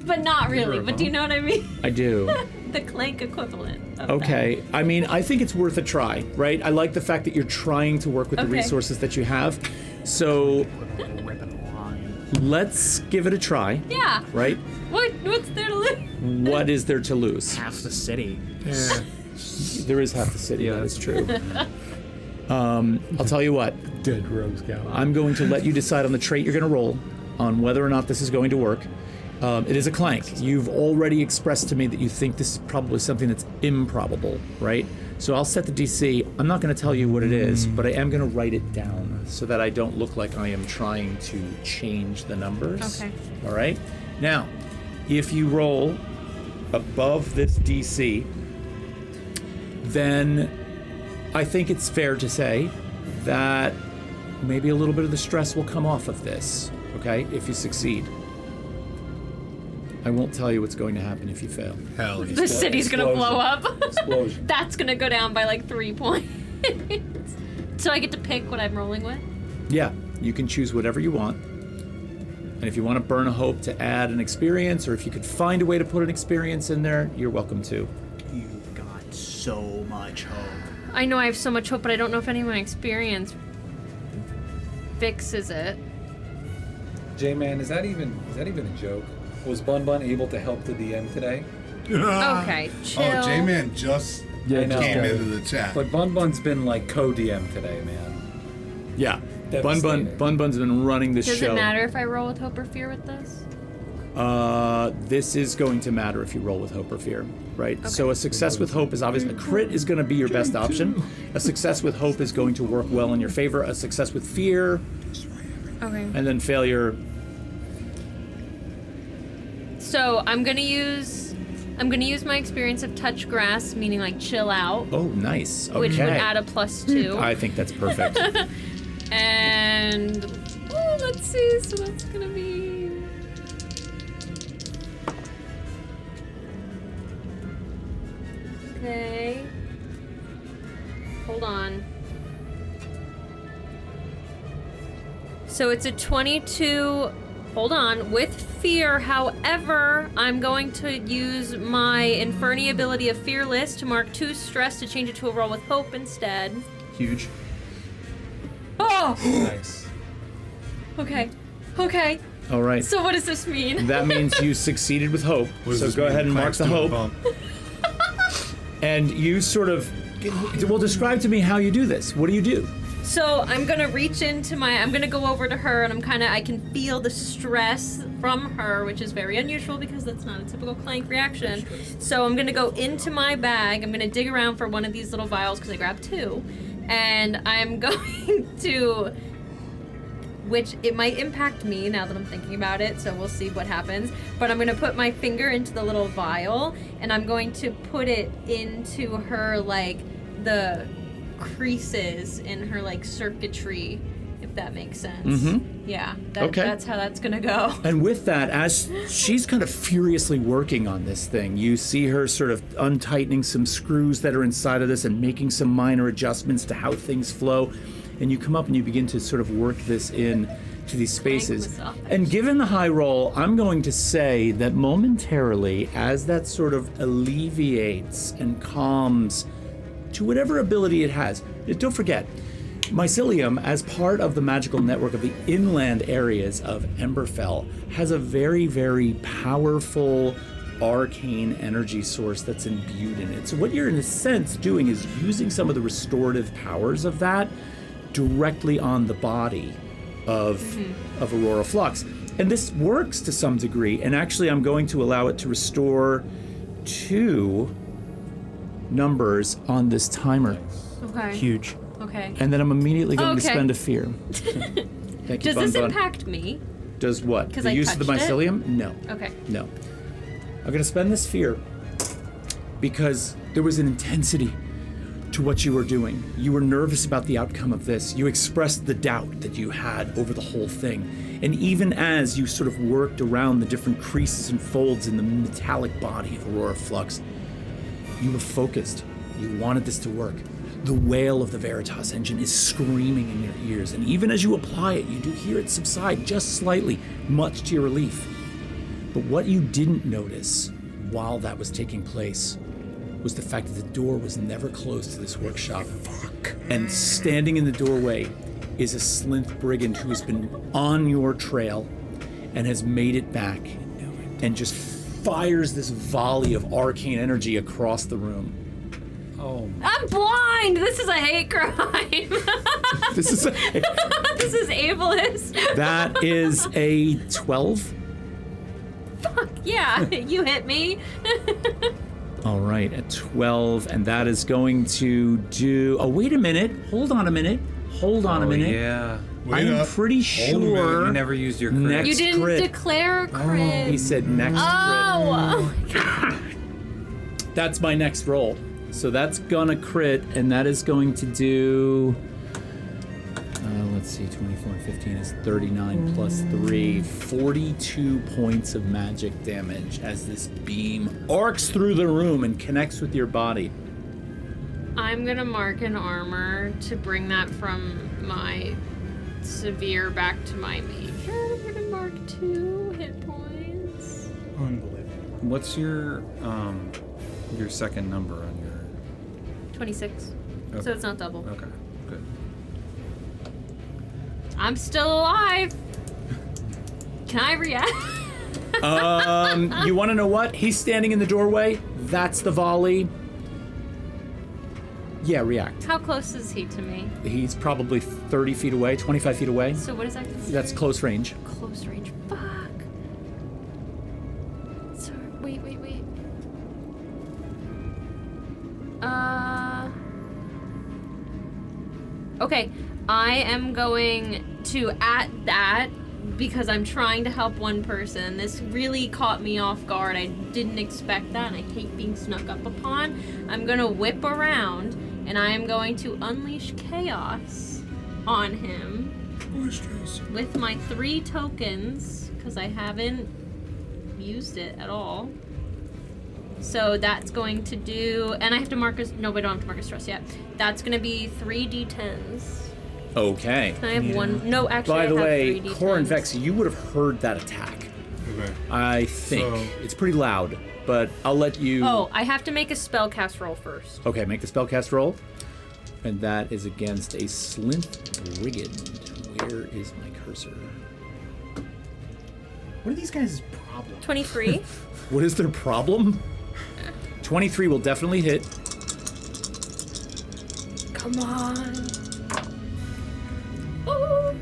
But not really, but do you know what I mean? I do. The clank equivalent of Okay. I mean, I think it's worth a try, right? I like the fact that you're trying to work with the Okay. resources that you have. So let's give it a try. that. Yeah. Right? What's there to lose? What is there to lose? Half the city. Yeah. There is half the city, that is true. I'll tell you what. Dead rogues gallery. I'm going to let you decide on the trait you're going to roll, on whether or not this is going to work. It is a clank. You've already expressed to me that you think this is probably something that's improbable, right? So I'll set the DC. I'm not going to tell you what it is, but I am going to write it down so that I don't look like I am trying to change the numbers. Okay. All right? Now, if you roll above this DC, then I think it's fair to say that maybe a little bit of the stress will come off of this, okay, if you succeed. I won't tell you what's going to happen if you fail. Hell yeah. The city's gonna blow up. Explosion. That's gonna go down by like 3 points. So I get to pick what I'm rolling with? Yeah, you can choose whatever you want. And if you want to burn a hope to add an experience, or if you could find a way to put an experience in there, you're welcome to. You've got so much hope. I know I have so much hope, but I don't know if any of my experience fixes it. J-Man, is that even a joke? Was Bun Bun able to help the DM today? Okay, chill. Oh, J-Man just came into the chat. But Bun Bun's been like co-DM today, man. Yeah, Devastating. Bun Bun's been running this Does show. it matter if I roll with hope or fear with this? This is going to matter if you roll with hope or fear, right? Okay. So a success with hope is obviously, a crit is going to be your best option. A success with hope is going to work well in your favor. A success with fear, Okay. and then failure. So I'm gonna use my experience of touch grass, meaning like chill out, Oh, nice. Okay. which would add a +2. I think that's perfect. And let's see. So that's gonna be. Okay. Hold on. So it's a 22. Hold on. With fear, however, I'm going to use my Inferni ability of Fearless to mark 2 stress to change it to a roll with hope instead. Huge. Oh! Nice. Okay. Okay. All right. So what does this mean? That means you succeeded with hope. What does So this go mean? ahead and mark Clanks the doing hope. bump. And you sort of, well, describe to me how you do this. What do you do? So I'm gonna reach into I'm gonna go over to her and I can feel the stress from her, which is very unusual because that's not a typical clank reaction. So I'm gonna go into my bag, I'm gonna dig around for one of these little vials because I grabbed 2. And I'm going to, which it might impact me now that I'm thinking about it, so we'll see what happens. But I'm gonna put my finger into the little vial and I'm going to put it into her, like, the creases in her, like, circuitry, if that makes sense. Mm-hmm. Yeah, Okay. that's how that's gonna go. And with that, as she's kind of furiously working on this thing, you see her sort of untightening some screws that are inside of this and making some minor adjustments to how things flow. And you come up and you begin to sort of work this in to these spaces. And given the high roll, I'm going to say that momentarily, as that sort of alleviates and calms to whatever ability it has, don't forget, Mycelium, as part of the magical network of the inland areas of Emberfell, has a very, very powerful arcane energy source that's imbued in it. So what you're in a sense doing is using some of the restorative powers of that directly on the body of Aurora Flux. And this works to some degree, and actually I'm going to allow it to restore 2 numbers on this timer. Okay. Huge. Okay. And then I'm immediately going to Okay. spend a fear. Thank you, Does Bun this Bun. impact me? Does what? 'Cause The I use of the touched it? mycelium? No. Okay. No. I'm going to spend this fear because there was an intensity to what you were doing. You were nervous about the outcome of this. You expressed the doubt that you had over the whole thing. And even as you sort of worked around the different creases and folds in the metallic body of Aurora Flux, you were focused. You wanted this to work. The wail of the Veritas engine is screaming in your ears, and even as you apply it, you do hear it subside just slightly, much to your relief. But what you didn't notice while that was taking place was the fact that the door was never closed to this workshop. And standing in the doorway is a Slinth brigand who has been on your trail and has made it back and just fires this volley of arcane energy across the room. Oh. I'm blind! This is a hate crime! This is This is ableist. That is a 12. Fuck, yeah, you hit me. All right, a 12, and that is going to do... Oh, wait a minute. Hold on a minute. Yeah. I'm pretty sure... You never used your crit. Next You didn't crit. declare a crit. He said next Oh! crit. That's my next roll. So that's gonna crit, and that is going to do... let's see, 24 and 15 is 39 plus 3. 42 points of magic damage as this beam arcs through the room and connects with your body. I'm gonna mark an armor to bring that from my severe back to my major. I'm gonna mark 2 hit points. Unbelievable. What's your second number on your... 26. Okay. So it's not double. Okay, good. I'm still alive. Can I react? You want to know what? He's standing in the doorway. That's the volley. Yeah, react. How close is he to me? He's probably 30 feet away, 25 feet away. So what is that considered? That's close range. Close range. Fuck. So, wait. Okay, I am going to, at that, because I'm trying to help one person. This really caught me off guard. I didn't expect that, and I hate being snuck up upon. I'm gonna whip around, and I am going to unleash chaos on him with my 3 tokens, because I haven't used it at all. So that's going to do, and I have to mark a, no, we don't have to mark a stress yet. That's gonna be 3 d10s. Okay. Can I have one? No, actually, By the I have way, 3 d10s. Cor and Vex, you would have heard that attack. Okay. I think. So- It's pretty loud, but I'll let you... Oh, I have to make a spellcast roll first. Okay, make the spellcast roll. And that is against a Slinth Brigand. Where is my cursor? What are these guys' problems? 23. What is their problem? 23 will definitely hit. Come on. Oh.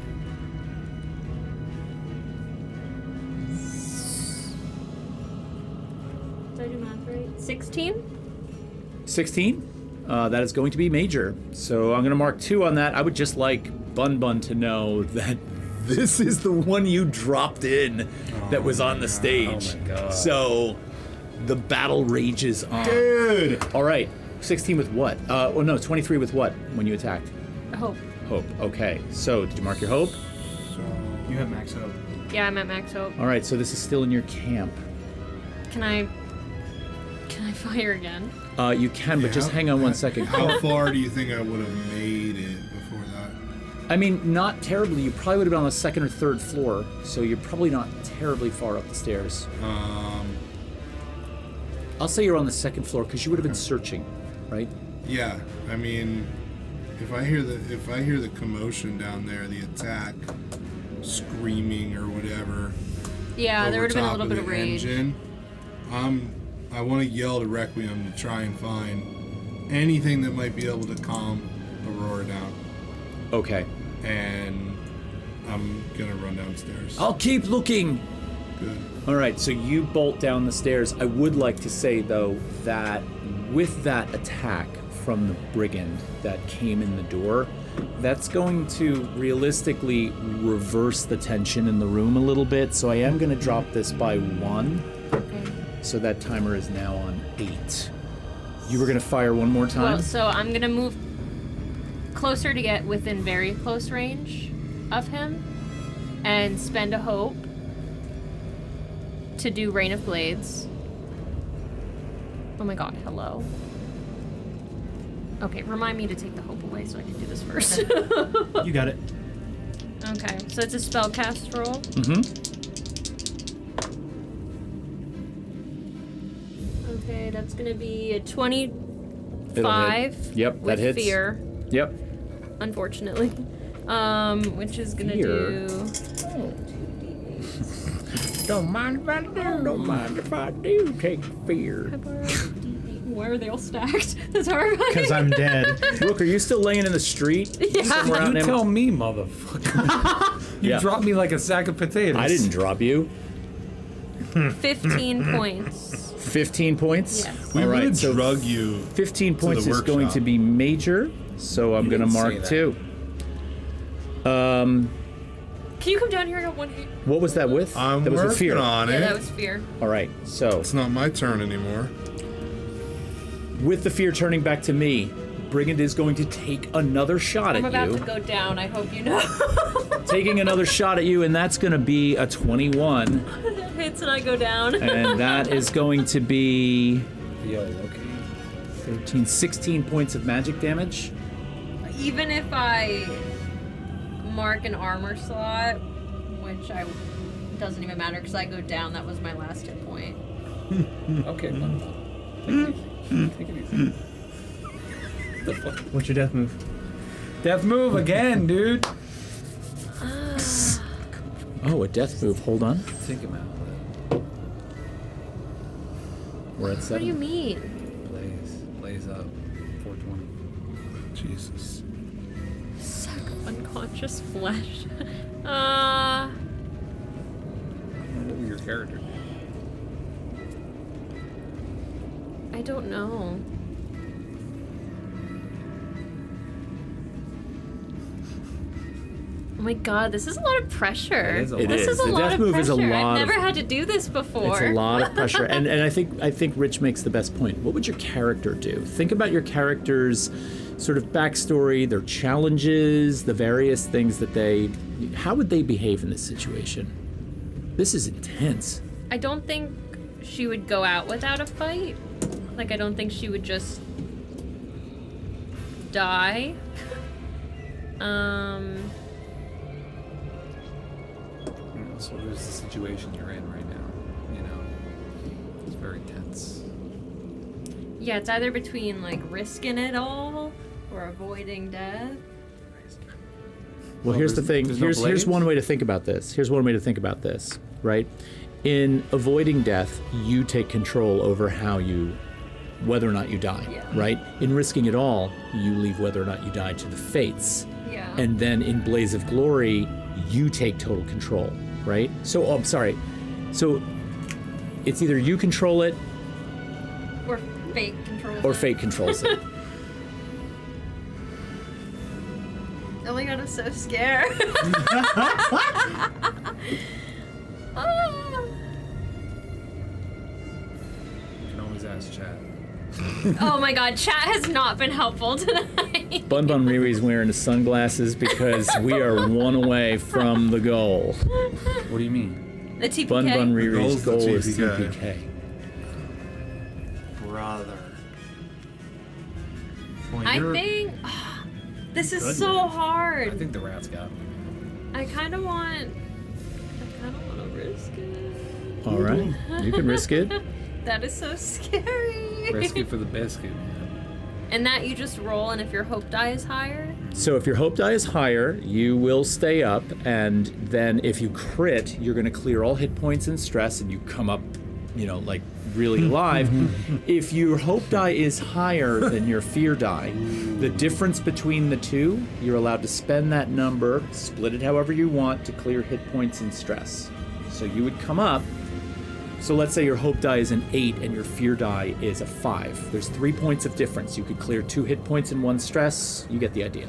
Did I do math right? 16? 16? That is going to be major. So I'm going to mark 2 on that. I would just like Bun Bun to know that this is the one you dropped in that was on the stage. Oh my god. So the battle rages on. Dude! All right. 16 with what? Oh no, 23 with what when you attacked? Hope. Hope. Okay. So did you mark your hope? You have max hope. Yeah, I'm at max hope. All right. So this is still in your camp. Can I fire again? You can, but just hang on 1 second. How far do you think I would have made it before that? I mean, not terribly. You probably would have been on the 2nd or 3rd floor, so you're probably not terribly far up the stairs. I'll say you're on the 2nd floor because you would have been searching, right? Yeah, I mean, if I hear the commotion down there, the attack, screaming or whatever. Yeah, there over would have been a top little bit of the rage. engine, I want to yell to Requiem to try and find anything that might be able to calm Aurora down. Okay. And I'm gonna run downstairs. I'll keep looking. Good. All right, so you bolt down the stairs. I would like to say, though, that with that attack from the brigand that came in the door, that's going to realistically reverse the tension in the room a little bit. So I am going to drop this by 1. Okay. So that timer is now on 8. You were going to fire one more time? Well, so I'm gonna move closer to get within very close range of him and spend a hope to do Rain of Blades. Oh my god, hello. Okay, remind me to take the hope away so I can do this first. You got it. Okay, so it's a spellcast roll. Okay, that's gonna be a 25. Yep, with that hits. fear. Yep. Unfortunately. Which is gonna Fear. do... Don't mind if I do. Don't mind if I do take fear. I borrowed D8 Why are they all stacked? That's horrifying. Because I'm dead. Rook, are you still laying in the street? Yeah. Somewhere out You in tell me, motherfucker. You Yeah. dropped me like a sack of potatoes. I didn't drop you. 15 points. 15 points? Yes. We All right, would so drug you 15 to points the is going workshop. to be major, so I'm going to didn't say mark that. 2. Can you come down here? I got one hit. What was that with? I'm that was working with fear. on Yeah, it. that was fear. All right, so It's not my turn anymore. with the fear turning back to me, Brigand is going to take another shot I'm at about you. to go down. I hope you know. Taking another shot at you, and that's going to be a 21. That hits and I go down. And that is going to be Yo, okay. 13, 16 points of magic damage. Even if I mark an armor slot, which doesn't even matter because I go down. That was my last hit point. Okay, fine. Take it easy. The fuck? What's your death move? Death move again, dude. Oh, a death move. Hold on. Take him out. We're at What 7. do you mean? Blaze up. 420. Jesus. Suck unconscious flesh. What was your character? I don't know. Oh my god, this is a lot of pressure. It is a It lot. This is. is a The lot death of move pressure. is a lot I've of- never had to do this before. It's a lot of pressure, and I think Rich makes the best point. What would your character do? Think about your character's sort of backstory, their challenges, the various things that they. How would they behave in this situation? This is intense. I don't think she would go out without a fight. Like, I don't think she would just die. So there's the situation you're in right now. You know, it's very tense. Yeah, it's either between, like, risking it all or avoiding death. Well, Well, here's the thing. there's no Here's blades? one way to think about this. Here's one way to think about this, right? In avoiding death, you take control over whether or not you die, Yeah. right? In risking it all, you leave whether or not you die to the fates. Yeah. And then in Blaze of Glory, you take total control, right? So, I'm sorry. So, it's either you control it Or fate controls or it. fate controls it. Oh my god, I'm so scared. Ah. You can always ask chat. Oh my god, chat has not been helpful tonight. Bun Bun Riri's wearing his sunglasses because we are one away from the goal. What do you mean? The TPK? Bun Bun Riri's Goal's the goal is TPK. TPK. Brother. I think this is Goodness. so I hard. think the rat's got him. I kind of want to risk it. All right, you can risk it. That is so scary. Risk it for the biscuit, man. And that you just roll, and if your hope die is higher, So if your hope die is higher, you will stay up, and then if you crit, you're going to clear all hit points and stress, and you come up, like really alive. If your hope die is higher than your fear die, the difference between the two, you're allowed to spend that number, split it however you want, to clear hit points and stress. So you would come up. So let's say your hope die is an 8 and your fear die is a 5. There's 3 points of difference. You could clear 2 hit points and 1 stress. You get the idea.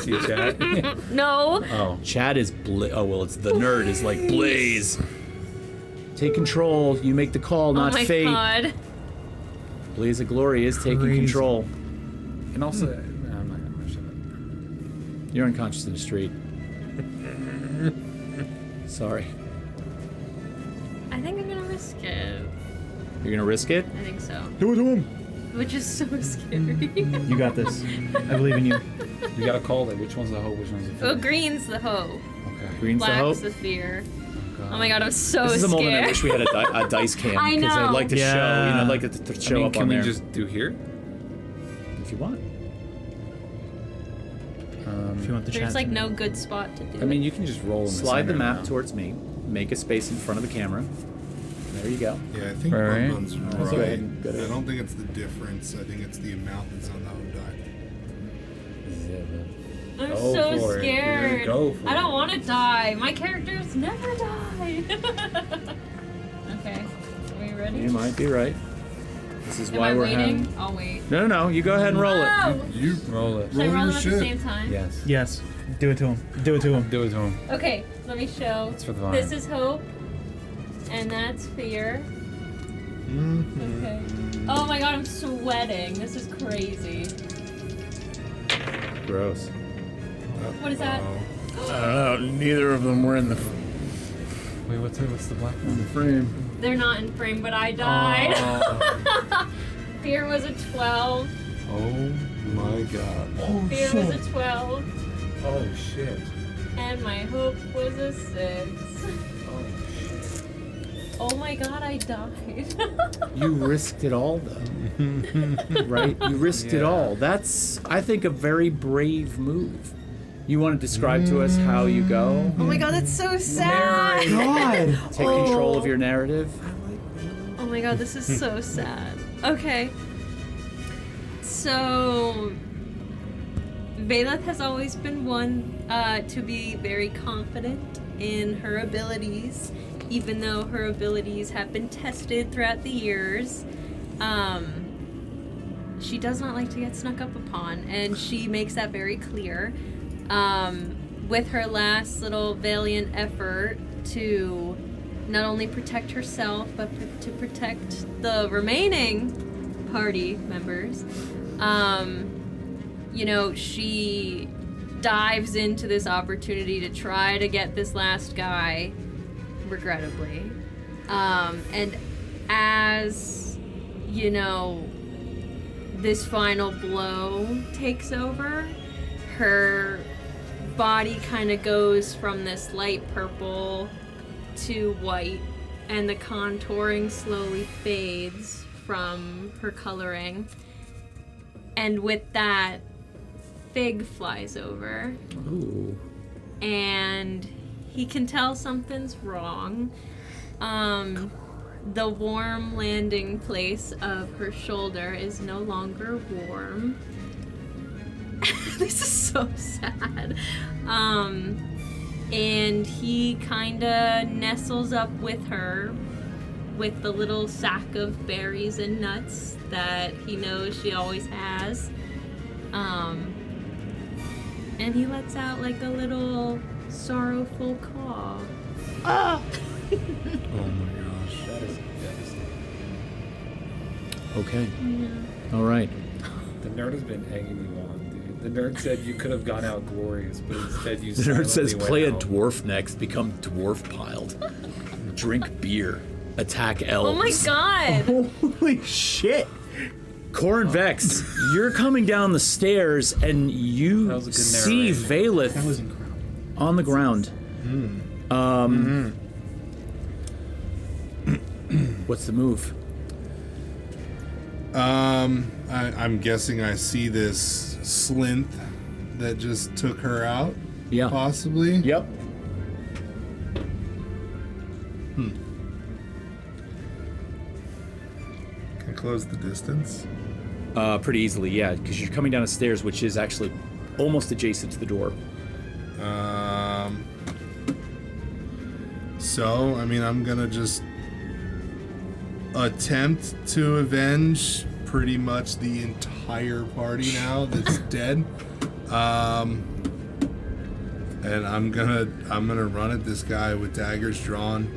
See chat? no. Oh. Chad is it's the nerd is like Blaze. Take control. You make the call, not oh my fate. god. Blaze of Glory is taking Crazy. control. And also, I'm not gonna shut up. You're unconscious in the street. Sorry. I think I'm gonna risk it. You're gonna risk it? I think so. Do it to him. Which is so scary. You got this. I believe in you. You gotta call it. Which one's the hope? Which one's the fear? Oh, green's the hope. Okay. Green's the hope. Black's the fear. Oh my god, I'm so This is a scared. moment I wish we had a dice cam. I Because I'd know. like to show, Yeah. I'd like to show up can on we there. just do here? If you want. If you want the There's chat. like no good spot to do I mean, it. you can just roll in the Slide the center map now. towards me. Make a space in front of the camera. There you go. Yeah, I think Right. Bun's Go right. ahead, go I ahead. don't think it's the difference. I think it's the amount that's on the home die. I'm Go so for it, dude. scared. Go for I don't it. want to die. My characters never die. Okay. Are we ready? You might be right. This is Am why I we're waiting? having. I'll wait. No. You go ahead and roll it. No! You Roll it. Should I roll roll your them at the shit. same time? Yes. Yes. Do it to him. Do it to him. Do it to him. Okay, let me show. It's for the vine. This is hope, and that's fear. Okay. Oh my god, I'm sweating. This is crazy. Gross. What is that? I don't know. Neither of them were in the Wait, what's the black one? frame. They're not in frame, but I died. Fear was a 12. Oh my god. Fear was a 12. Oh shit. And my hope was a 6. Oh my god, I died. You risked it all, though. Right? You risked it all. That's, I think, a very brave move. You want to describe to us how you go? Oh my god, that's so sad. God. Take control of your narrative. Oh my god, this is so sad. Okay. So, Valeth has always been one to be very confident in her abilities, even though her abilities have been tested throughout the years. She does not like to get snuck up upon, and she makes that very clear. With her last little valiant effort to not only protect herself, but to protect the remaining party members, you know, she dives into this opportunity to try to get this last guy, regrettably. And as, you know, this final blow takes over, her body kind of goes from this light purple to white, and the contouring slowly fades from her coloring. And with that, Fig flies over. Ooh. And he can tell something's wrong. The warm landing place of her shoulder is no longer warm. This is so sad. And he kinda nestles up with her with the little sack of berries and nuts that he knows she always has. And he lets out like a little sorrowful caw. Ah! Oh my gosh. That is devastating. Okay. Yeah. All right. The nerd has been egging you on, dude. The nerd said you could have gone out glorious, but instead you The nerd says, silently play a went out. dwarf next, become dwarf piled. Drink beer. Attack elves. Oh my god! Holy shit. Corin Vex, you're coming down the stairs and you That was a good see narration. Valeth That was incredible. on the ground. What's the move? I'm guessing I see this Slinth that just took her out. Yeah. Possibly. Yep. Can I close the distance? Pretty easily, yeah, because you're coming down the stairs, which is actually almost adjacent to the door. So, I mean, I'm gonna just attempt to avenge pretty much the entire party now that's dead. And I'm gonna run at this guy with daggers drawn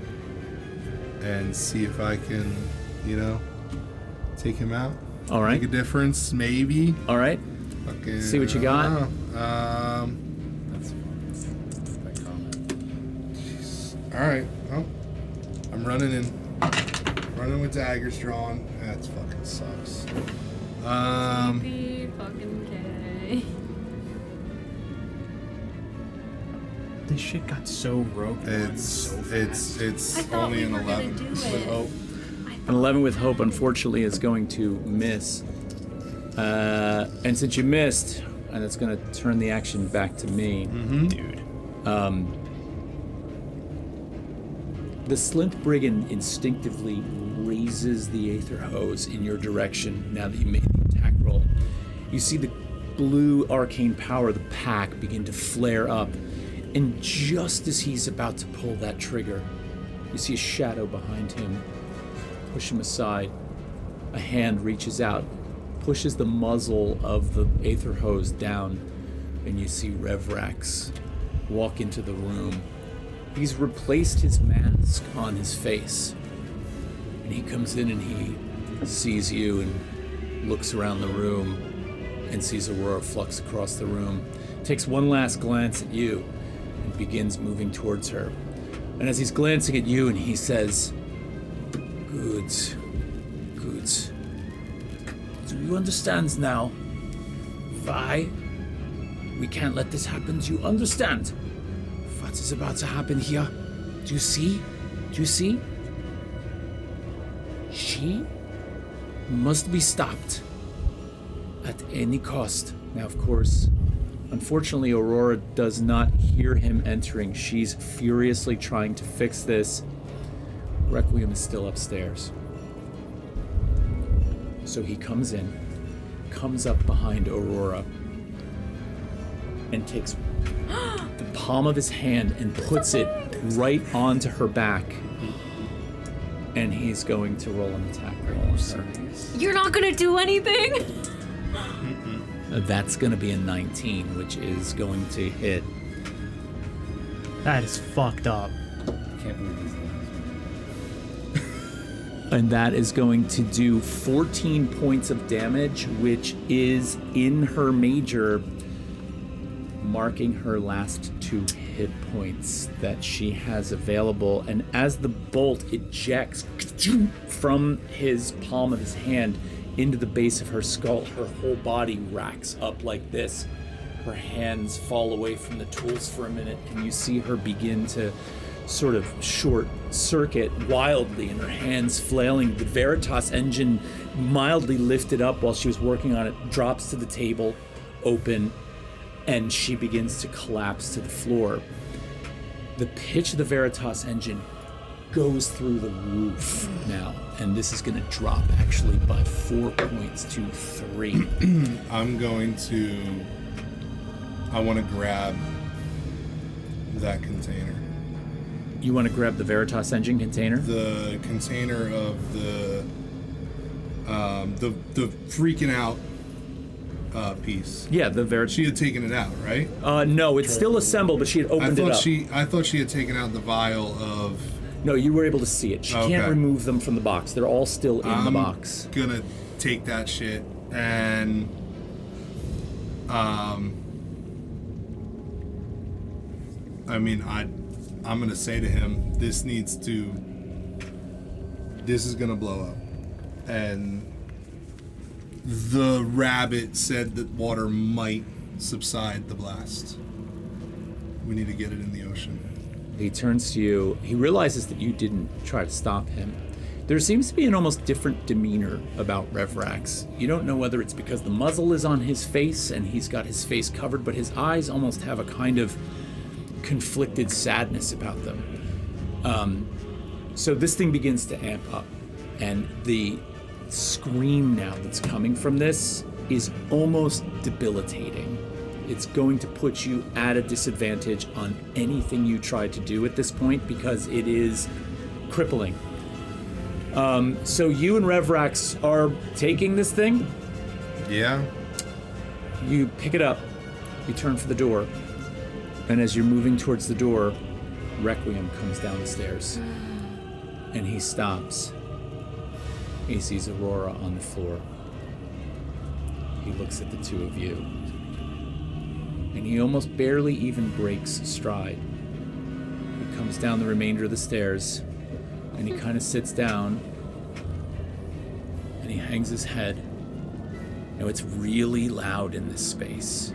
and see if I can, you know, take him out. All right. Make a difference, maybe. All right. Okay. See what you got. That's fun. That comment. All right. Well, I'm running in. Running with daggers drawn. That fucking sucks. Be fucking K. This shit got so rogue. It's I thought only we an were gonna 11 do with it. hope. An 11 with hope, unfortunately, is going to miss. And since you missed, and it's going to turn the action back to me, Dude. The Slint Brigand instinctively raises the Aether Hose in your direction now that you made the attack roll. You see the blue arcane power of the pack begin to flare up, and just as he's about to pull that trigger, you see a shadow behind him. Push him aside. A hand reaches out, pushes the muzzle of the Aether Hose down, and you see Revrax walk into the room. He's replaced his mask on his face, and he comes in and he sees you and looks around the room and sees Aurora Flux across the room, takes one last glance at you and begins moving towards her. And as he's glancing at you and he says, Good. Do you understand now? Why? We can't let this happen. Do you understand what is about to happen here? Do you see? She must be stopped at any cost. Now, of course, unfortunately, Aurora does not hear him entering. She's furiously trying to fix this. Requiem is still upstairs. So he comes in, comes up behind Aurora, and takes the palm of his hand and puts it right onto her back. And he's going to roll an attack roll on her. You're not gonna do anything? That's going to be a 19, which is going to hit. That is fucked up. I can't believe these things. And that is going to do 14 points of damage, which is in her major, marking her last 2 hit points that she has available. And as the bolt ejects from his palm of his hand into the base of her skull, her whole body racks up like this. Her hands fall away from the tools for a minute, and you see her begin to sort of short circuit wildly, and her hands flailing. The Veritas engine, mildly lifted up while she was working on it, drops to the table, open, and she begins to collapse to the floor. The pitch of the Veritas engine goes through the roof now, and this is going to drop actually by 4 points to 3. I want to grab that container. You want to grab the Veritas engine container? The container of the freaking out piece. Yeah, the Veritas. She had taken it out, right? No, it's still assembled, but she had opened it up. I thought she had taken out the vial of... No, you were able to see it. She can't remove them from the box. They're all still in the box. I'm gonna take that shit and I'm gonna say to him, this is gonna blow up. And the rabbit said that water might subside the blast. We need to get it in the ocean. He turns to you. He realizes that you didn't try to stop him. There seems to be an almost different demeanor about Revrax. You don't know whether it's because the muzzle is on his face and he's got his face covered, but his eyes almost have a kind of conflicted sadness about them. So this thing begins to amp up, and the scream now that's coming from this is almost debilitating. It's going to put you at a disadvantage on anything you try to do at this point because it is crippling. So you and Revrax are taking this thing? Yeah. You pick it up, you turn for the door, and as you're moving towards the door, Requiem comes down the stairs, and he stops. He sees Aurora on the floor. He looks at the two of you, and he almost barely even breaks stride. He comes down the remainder of the stairs, and he kind of sits down, and he hangs his head. Now, it's really loud in this space,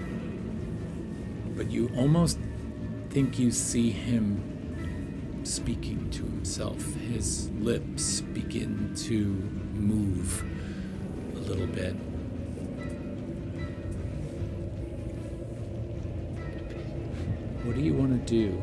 but you almost think you see him speaking to himself. His lips begin to move a little bit. What do you want to do?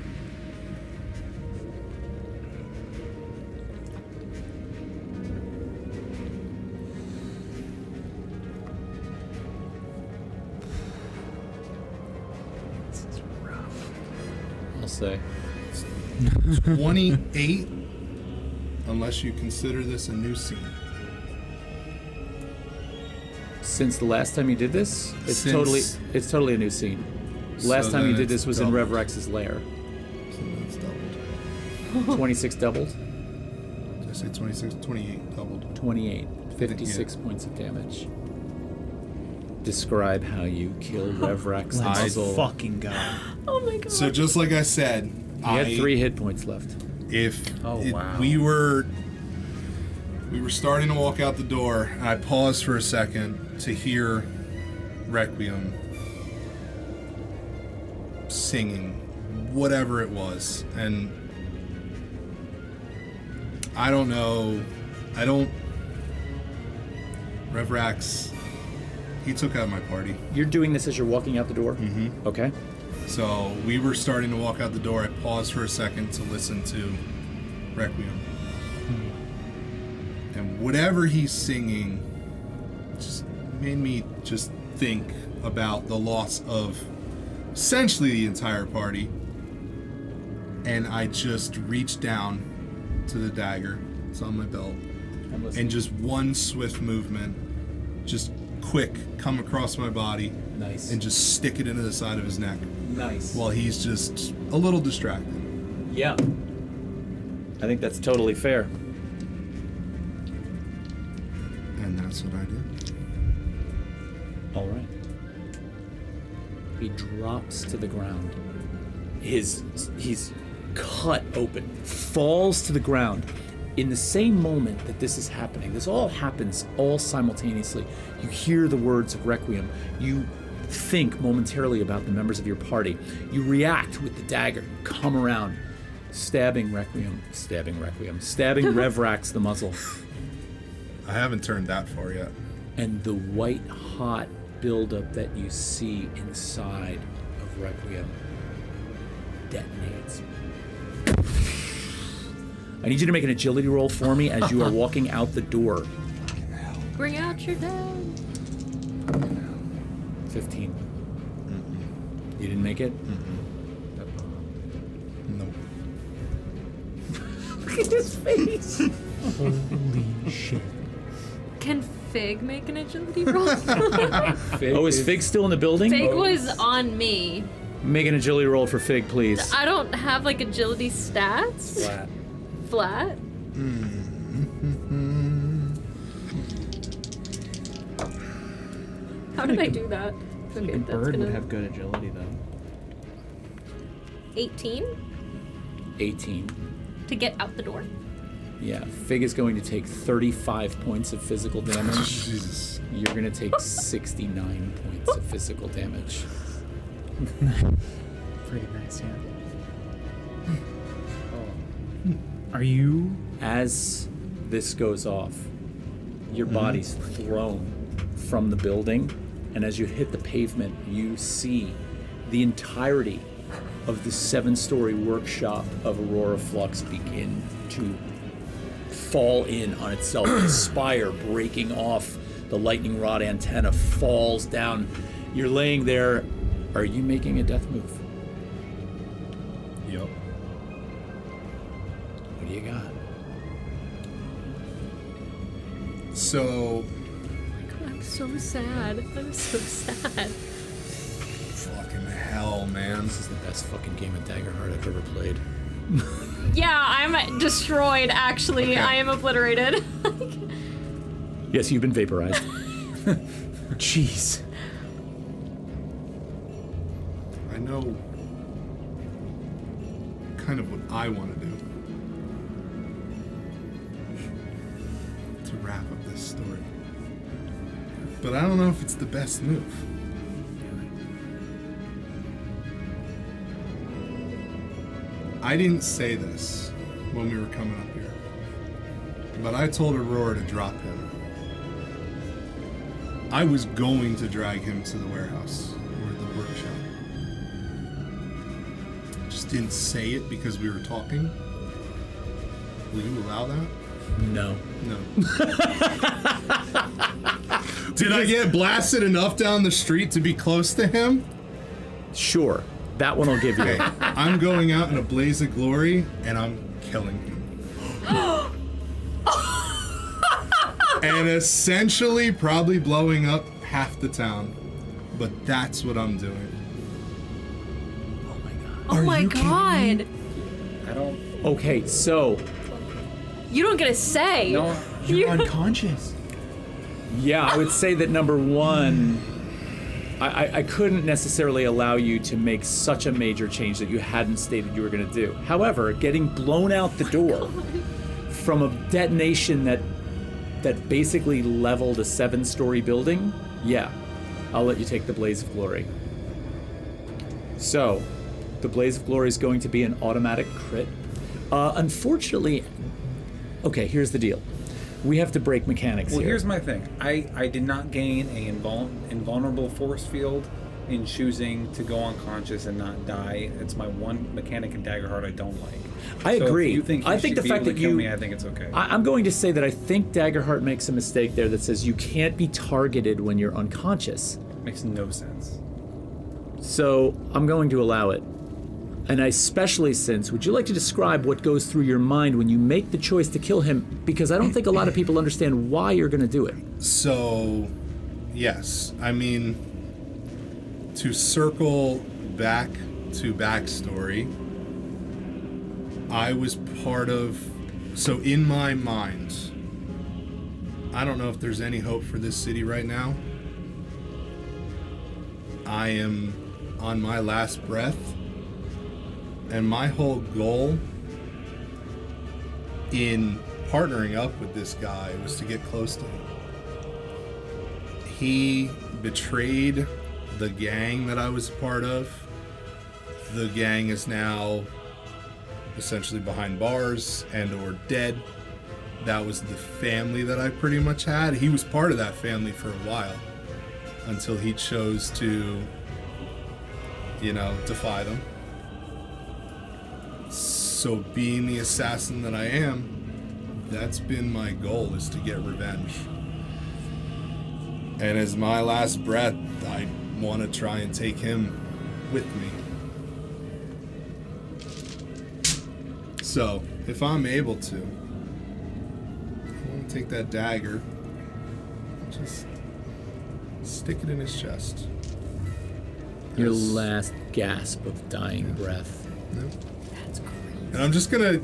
to say. 28, unless you consider this a new scene. Since the last time you did this, it's totally a new scene. Last So time you then did this it's was in doubled. Revrax's lair. So then it's doubled. 26 doubled? Did I say 26? 28 doubled. 28. 56 points of damage. Describe how you killed Revrax the Let's muzzle. fucking go. Oh my god. So just like I said, He had 3 hit points left. We were starting to walk out the door, and I paused for a second to hear Requiem singing whatever it was, and I don't know. Revrax, he took out my party. You're doing this as you're walking out the door? Mm-hmm. Okay. So we were starting to walk out the door. I paused for a second to listen to Requiem. And whatever he's singing just made me just think about the loss of essentially the entire party. And I just reached down to the dagger. It's on my belt. And just one swift movement, just quick, come across my body. Nice. And just stick it into the side of his neck. Nice. While he's just a little distracted. Yeah. I think that's totally fair. And that's what I did. All right. He drops to the ground. He's cut open, falls to the ground. In the same moment that this is happening, this all happens all simultaneously. You hear the words of Requiem. You think momentarily about the members of your party. You react with the dagger, come around, stabbing Revrax the muzzle. I haven't turned that far yet. And the white hot buildup that you see inside of Requiem detonates. I need you to make an agility roll for me as you are walking out the door. Bring out your dad. 15. You didn't make it? No. Look at his face. Holy shit. Can Fig make an agility roll? Is Fig still in the building? Fig was on me. Make an agility roll for Fig, please. I don't have like agility stats. Flat. How did I do that? Okay, that's Bird gonna... would have good agility though. 18 18. to get out the door. Yeah, Fig is going to take 35 points of physical damage. Jesus. You're going to take 69 points of physical damage. Pretty nice, yeah. Are you? As this goes off, your body's thrown from the building, and as you hit the pavement, you see the entirety of the 7-story workshop of Aurora Flux begin to fall in on itself. The spire breaking off, the lightning rod antenna falls down. You're laying there. Are you making a death move? Yep. What do you got? So, I'm so sad. I'm so sad. fucking hell, man. This is the best fucking game of Daggerheart I've ever played. Yeah, I'm destroyed, actually. Okay. I am obliterated. Yes, you've been vaporized. Jeez. I know kind of what I want to do to wrap up this story. But I don't know if it's the best move. I didn't say this when we were coming up here, but I told Aurora to drop him. I was going to drag him to the warehouse or the workshop. Just didn't say it because we were talking. Will you allow that? No. No. Did I get blasted enough down the street to be close to him? Sure. That one I'll give you. Okay, I'm going out in a blaze of glory, and I'm killing him. And essentially probably blowing up half the town. But that's what I'm doing. Oh my god. I don't. Okay, so You don't get a say. No, You're unconscious. yeah, I would say that number one, I couldn't necessarily allow you to make such a major change that you hadn't stated you were going to do. However, getting blown out the door from a detonation that basically leveled a 7-story building, yeah, I'll let you take the Blaze of Glory. So, the Blaze of Glory is going to be an automatic crit. Unfortunately, okay, here's the deal. We have to break mechanics Well, here. here's my thing. I did not gain a invulnerable force field in choosing to go unconscious and not die. It's my one mechanic in Daggerheart I don't like. I So agree. If you think I think the fact that kill you, me, I think it's okay. I'm going to say that I think Daggerheart makes a mistake there that says you can't be targeted when you're unconscious. Makes no sense. So I'm going to allow it. And especially since, would you like to describe what goes through your mind when you make the choice to kill him? Because I don't think a lot of people understand why you're going to do it. So, yes. I mean, to circle back to backstory, I was part of... So in my mind, I don't know if there's any hope for this city right now. I am on my last breath. And my whole goal in partnering up with this guy was to get close to him. He betrayed the gang that I was a part of. The gang is now essentially behind bars and or dead. That was the family that I pretty much had. He was part of that family for a while until he chose to, defy them. So being the assassin that I am, that's been my goal, is to get revenge. And as my last breath, I want to try and take him with me. So, if I'm able to, I want to take that dagger, just stick it in his chest. Your last gasp of dying breath. Nope. And I'm just gonna,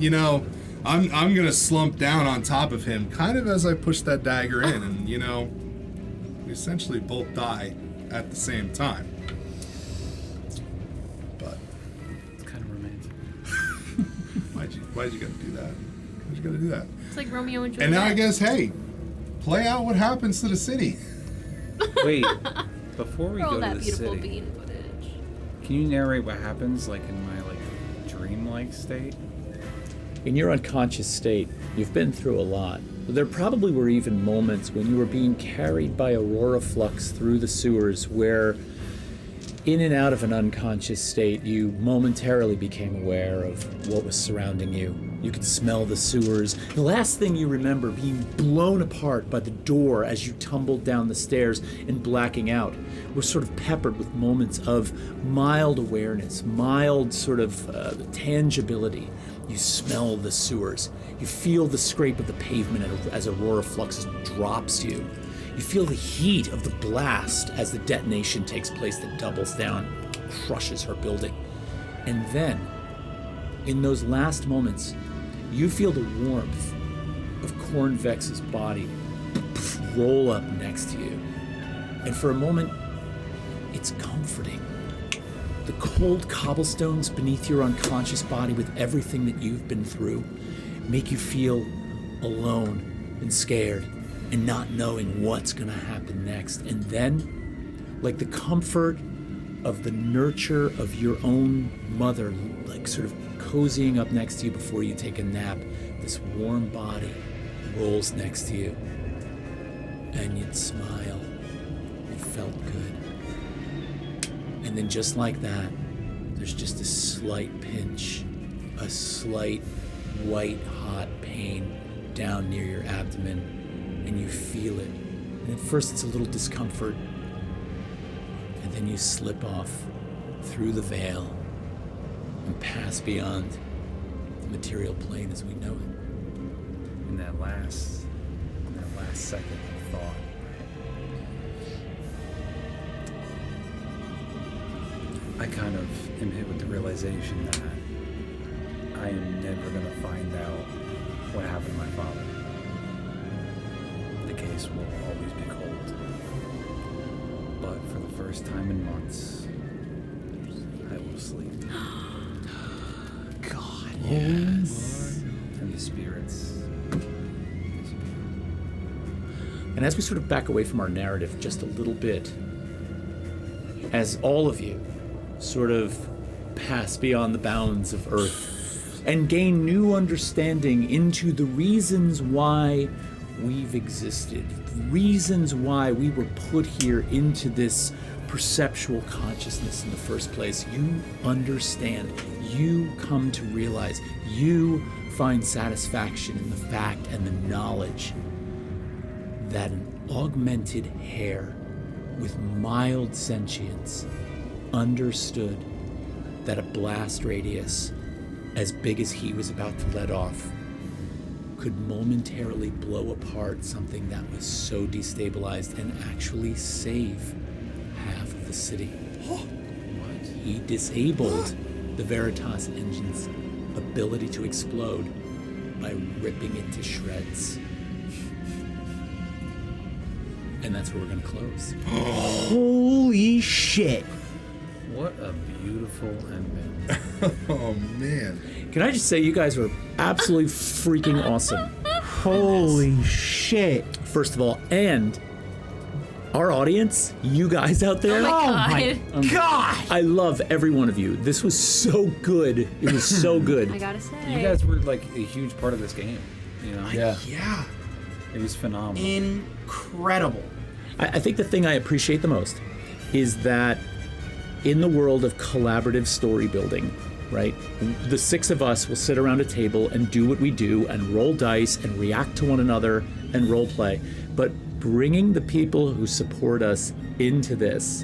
I'm gonna slump down on top of him, kind of as I push that dagger in, and we essentially both die at the same time. But It's kind of romantic. why'd you gotta do that? Why'd you gotta do that? It's like Romeo and Juliet. And now I guess, hey, play out what happens to the city. Wait, before we For all go to that the beautiful city, bean footage. can you narrate what happens, like in my dreamlike state? In your unconscious state, you've been through a lot. There probably were even moments when you were being carried by Aurora Flux through the sewers where, in and out of an unconscious state, you momentarily became aware of what was surrounding you. You could smell the sewers. The last thing you remember being blown apart by the door as you tumbled down the stairs and blacking out were sort of peppered with moments of mild awareness, mild sort of tangibility. You smell the sewers. You feel the scrape of the pavement as Aurora Flux drops you. You feel the heat of the blast as the detonation takes place that doubles down, crushes her building. And then, in those last moments, you feel the warmth of Cornvex's body roll up next to you. And for a moment, it's comforting. The cold cobblestones beneath your unconscious body with everything that you've been through make you feel alone and scared and not knowing what's gonna happen next. And then, like the comfort of the nurture of your own mother, like sort of cozying up next to you before you take a nap, this warm body rolls next to you, and you'd smile. It felt good. And then just like that, there's just a slight pinch, a slight white hot pain down near your abdomen, and you feel it. And at first it's a little discomfort, and then you slip off through the veil and pass beyond the material plane as we know it. In that last second of thought. I kind of am hit with the realization that I am never going to find out what happened to my father. The case will always be cold. But for the first time in months, I will sleep. God, yes. And the spirits. And as we sort of back away from our narrative just a little bit, as all of you sort of pass beyond the bounds of Earth and gain new understanding into the reasons why we've existed, the reasons why we were put here into this perceptual consciousness in the first place, you understand, you come to realize, you find satisfaction in the fact and the knowledge that an augmented hair with mild sentience understood that a blast radius as big as he was about to let off could momentarily blow apart something that was so destabilized and actually save half of the city. What? He disabled the Veritas engine's ability to explode by ripping it to shreds. And that's where we're going to close. Holy shit. What a beautiful ending. Oh, man. Can I just say, you guys were absolutely freaking awesome. Holy shit. First of all, and our audience, you guys out there. Oh my God. I love every one of you. This was so good. It was so good. I gotta say. You guys were like a huge part of this game. You know? Yeah. It was phenomenal. Incredible. I think the thing I appreciate the most is that in the world of collaborative story building, right, the six of us will sit around a table and do what we do and roll dice and react to one another and role play. But bringing the people who support us into this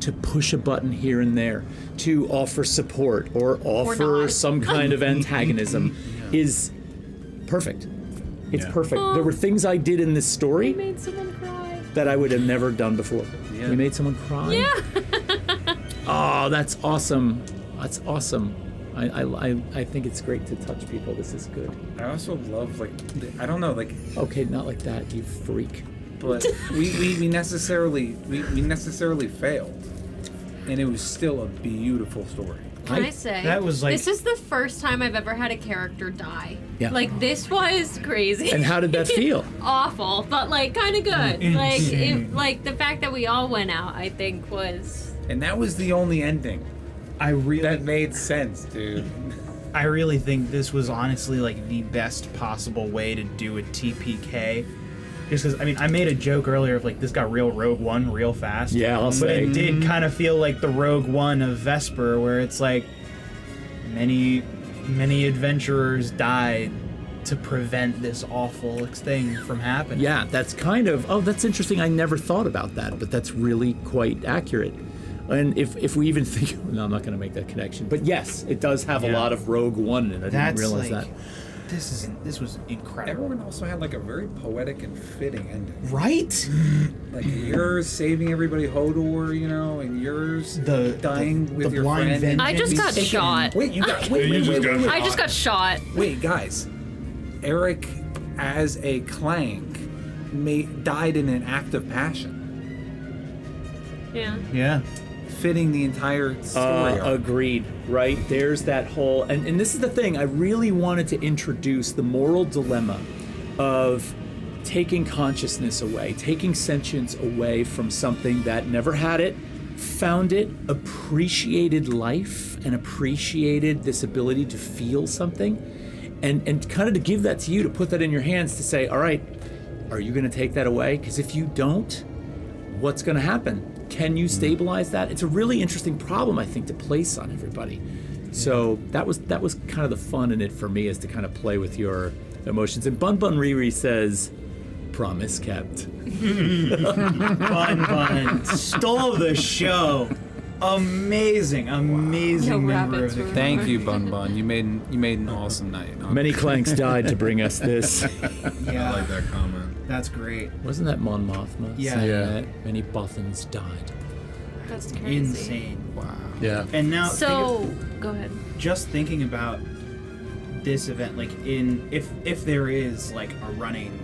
to push a button here and there, to offer support or offer some kind of antagonism is perfect. It's perfect. There were things I did in this story made someone cry. that I would have never done before. Yeah. We made someone cry? Yeah. Oh, that's awesome. That's awesome. I think it's great to touch people. This is good. I also love, like, I don't know, like... Okay, not like that, you freak. But we necessarily failed. And it was still a beautiful story. Can I say, that was like- this is the first time I've ever had a character die. Yeah. Like, this was crazy. And how did that feel? Awful, but like kind of good. Like the fact that we all went out, I think, was. And that was the only ending. That made sense, dude. I really think this was honestly like the best possible way to do a TPK. Just because, I mean, I made a joke earlier of like this got real Rogue One real fast. Yeah, I'll say. But it did kind of feel like the Rogue One of Vesper, where it's like many adventurers died to prevent this awful thing from happening. Yeah, that's kind of, that's interesting. I never thought about that, but that's really quite accurate. And if we even think, no, I'm not going to make that connection. But yes, it does have a lot of Rogue One in it. I didn't realize that. This was incredible. Everyone also had like a very poetic and fitting ending. Right? Like yours saving everybody Hodor, you know, and yours dying with the your blind friend. vengeance. I just got shot. Wait, you got wait. I just got shot. Wait, guys. Eric, as a clank, died in an act of passion. Yeah. Yeah. Fitting the entire story. Agreed, right? There's that whole, and this is the thing, I really wanted to introduce the moral dilemma of taking consciousness away, taking sentience away from something that never had it, found it, appreciated life, and appreciated this ability to feel something, and kind of to give that to you, to put that in your hands, to say, all right, are you going to take that away? Because if you don't, what's going to happen? Can you stabilize that? It's a really interesting problem, I think, to place on everybody. So that was kind of the fun in it for me, is to kind of play with your emotions. And Bun Bun Riri says, promise kept. Bun Bun stole the show. Amazing No member rabbits of the were- Thank you, Bun Bun. You made an awesome night. Many clanks died to bring us this. Yeah. I like that comment. That's great. Wasn't that Mon Mothma Yeah. saying Yeah. that many Bothans died? That's crazy. Insane. Wow. Yeah. And now So, go ahead. just thinking about this event, like if there is like a running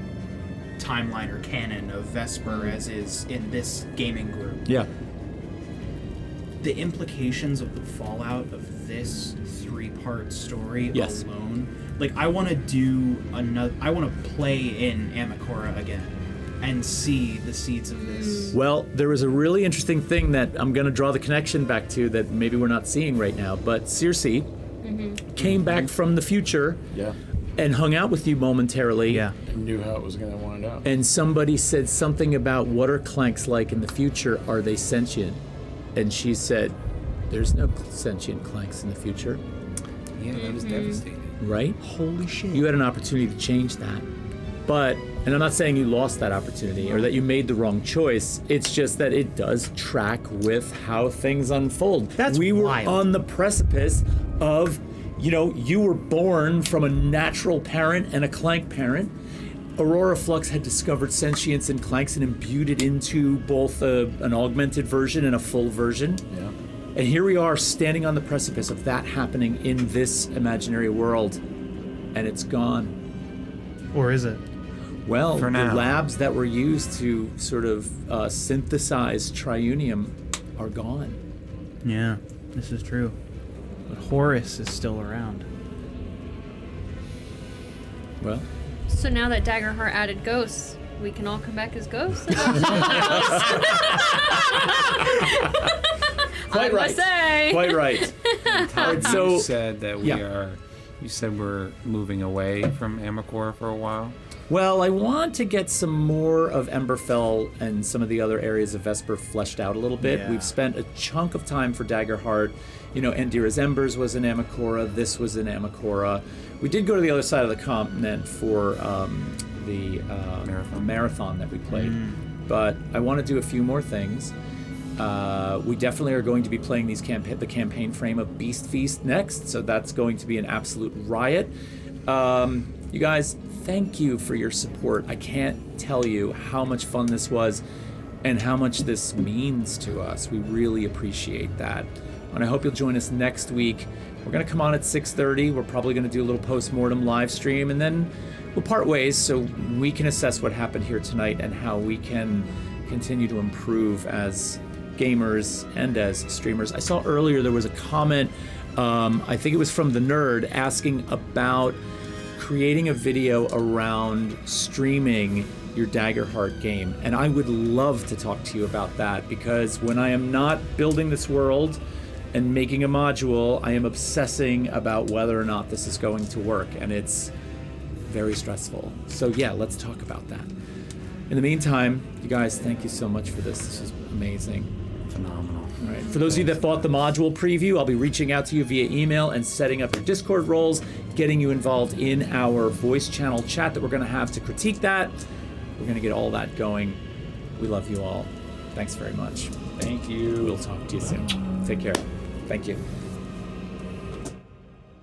timeline or canon of Vesper as is in this gaming group, Yeah. the implications of the fallout of this 3-part story Yes. alone, like I want to do another. I want to play in Amicora again and see the seeds of this. Well, there was a really interesting thing that I'm going to draw the connection back to that maybe we're not seeing right now, but Circe came back from the future Yeah. and hung out with you momentarily. Yeah. I knew how it was going to wind up. And somebody said something about what are clanks like in the future? Are they sentient? And she said, there's no sentient clanks in the future, Yeah, that was devastating. right? Holy shit. You had an opportunity to change that. But, and I'm not saying you lost that opportunity or that you made the wrong choice. It's just that it does track with how things unfold. That's we were wild. on the precipice of, you were born from a natural parent and a clank parent. Aurora Flux had discovered sentience in clanks and imbued it into both an augmented version and a full version. Yeah. And here we are standing on the precipice of that happening in this imaginary world, and it's gone. Or is it? Well, For the now. labs that were used to sort of synthesize triunium are gone. Yeah, this is true. But Horus is still around. Well, So now that Daggerheart added ghosts, we can all come back as ghosts? quite I right. must say. Quite right. All right, so You said that yeah. You said we're moving away from Amicora for a while. Well, I want to get some more of Emberfell and some of the other areas of Vesper fleshed out a little bit. Yeah. We've spent a chunk of time for Daggerheart. Andira's Embers was in Amicora. This was in Amicora. We did go to the other side of the continent for the marathon that we played. But I want to do a few more things. We definitely are going to be playing the campaign frame of Beast Feast next, so that's going to be an absolute riot. You guys, thank you for your support. I can't tell you how much fun this was and how much this means to us. We really appreciate that. And I hope you'll join us next week. We're going to come on at 6:30. We're probably going to do a little postmortem live stream, and then we'll part ways so we can assess what happened here tonight and how we can continue to improve as gamers and as streamers. I saw earlier there was a comment, I think it was from the nerd, asking about creating a video around streaming your Daggerheart game. And I would love to talk to you about that, because when I am not building this world and making a module, I am obsessing about whether or not this is going to work, and it's very stressful. So yeah, let's talk about that. In the meantime, you guys, thank you so much for this. This is amazing. Phenomenal. All right. For those of you that bought the module preview, I'll be reaching out to you via email and setting up your Discord roles, getting you involved in our voice channel chat that we're going to have to critique that. We're going to get all that going. We love you all. Thanks very much. Thank you. We'll talk to you soon. Take care. Thank you.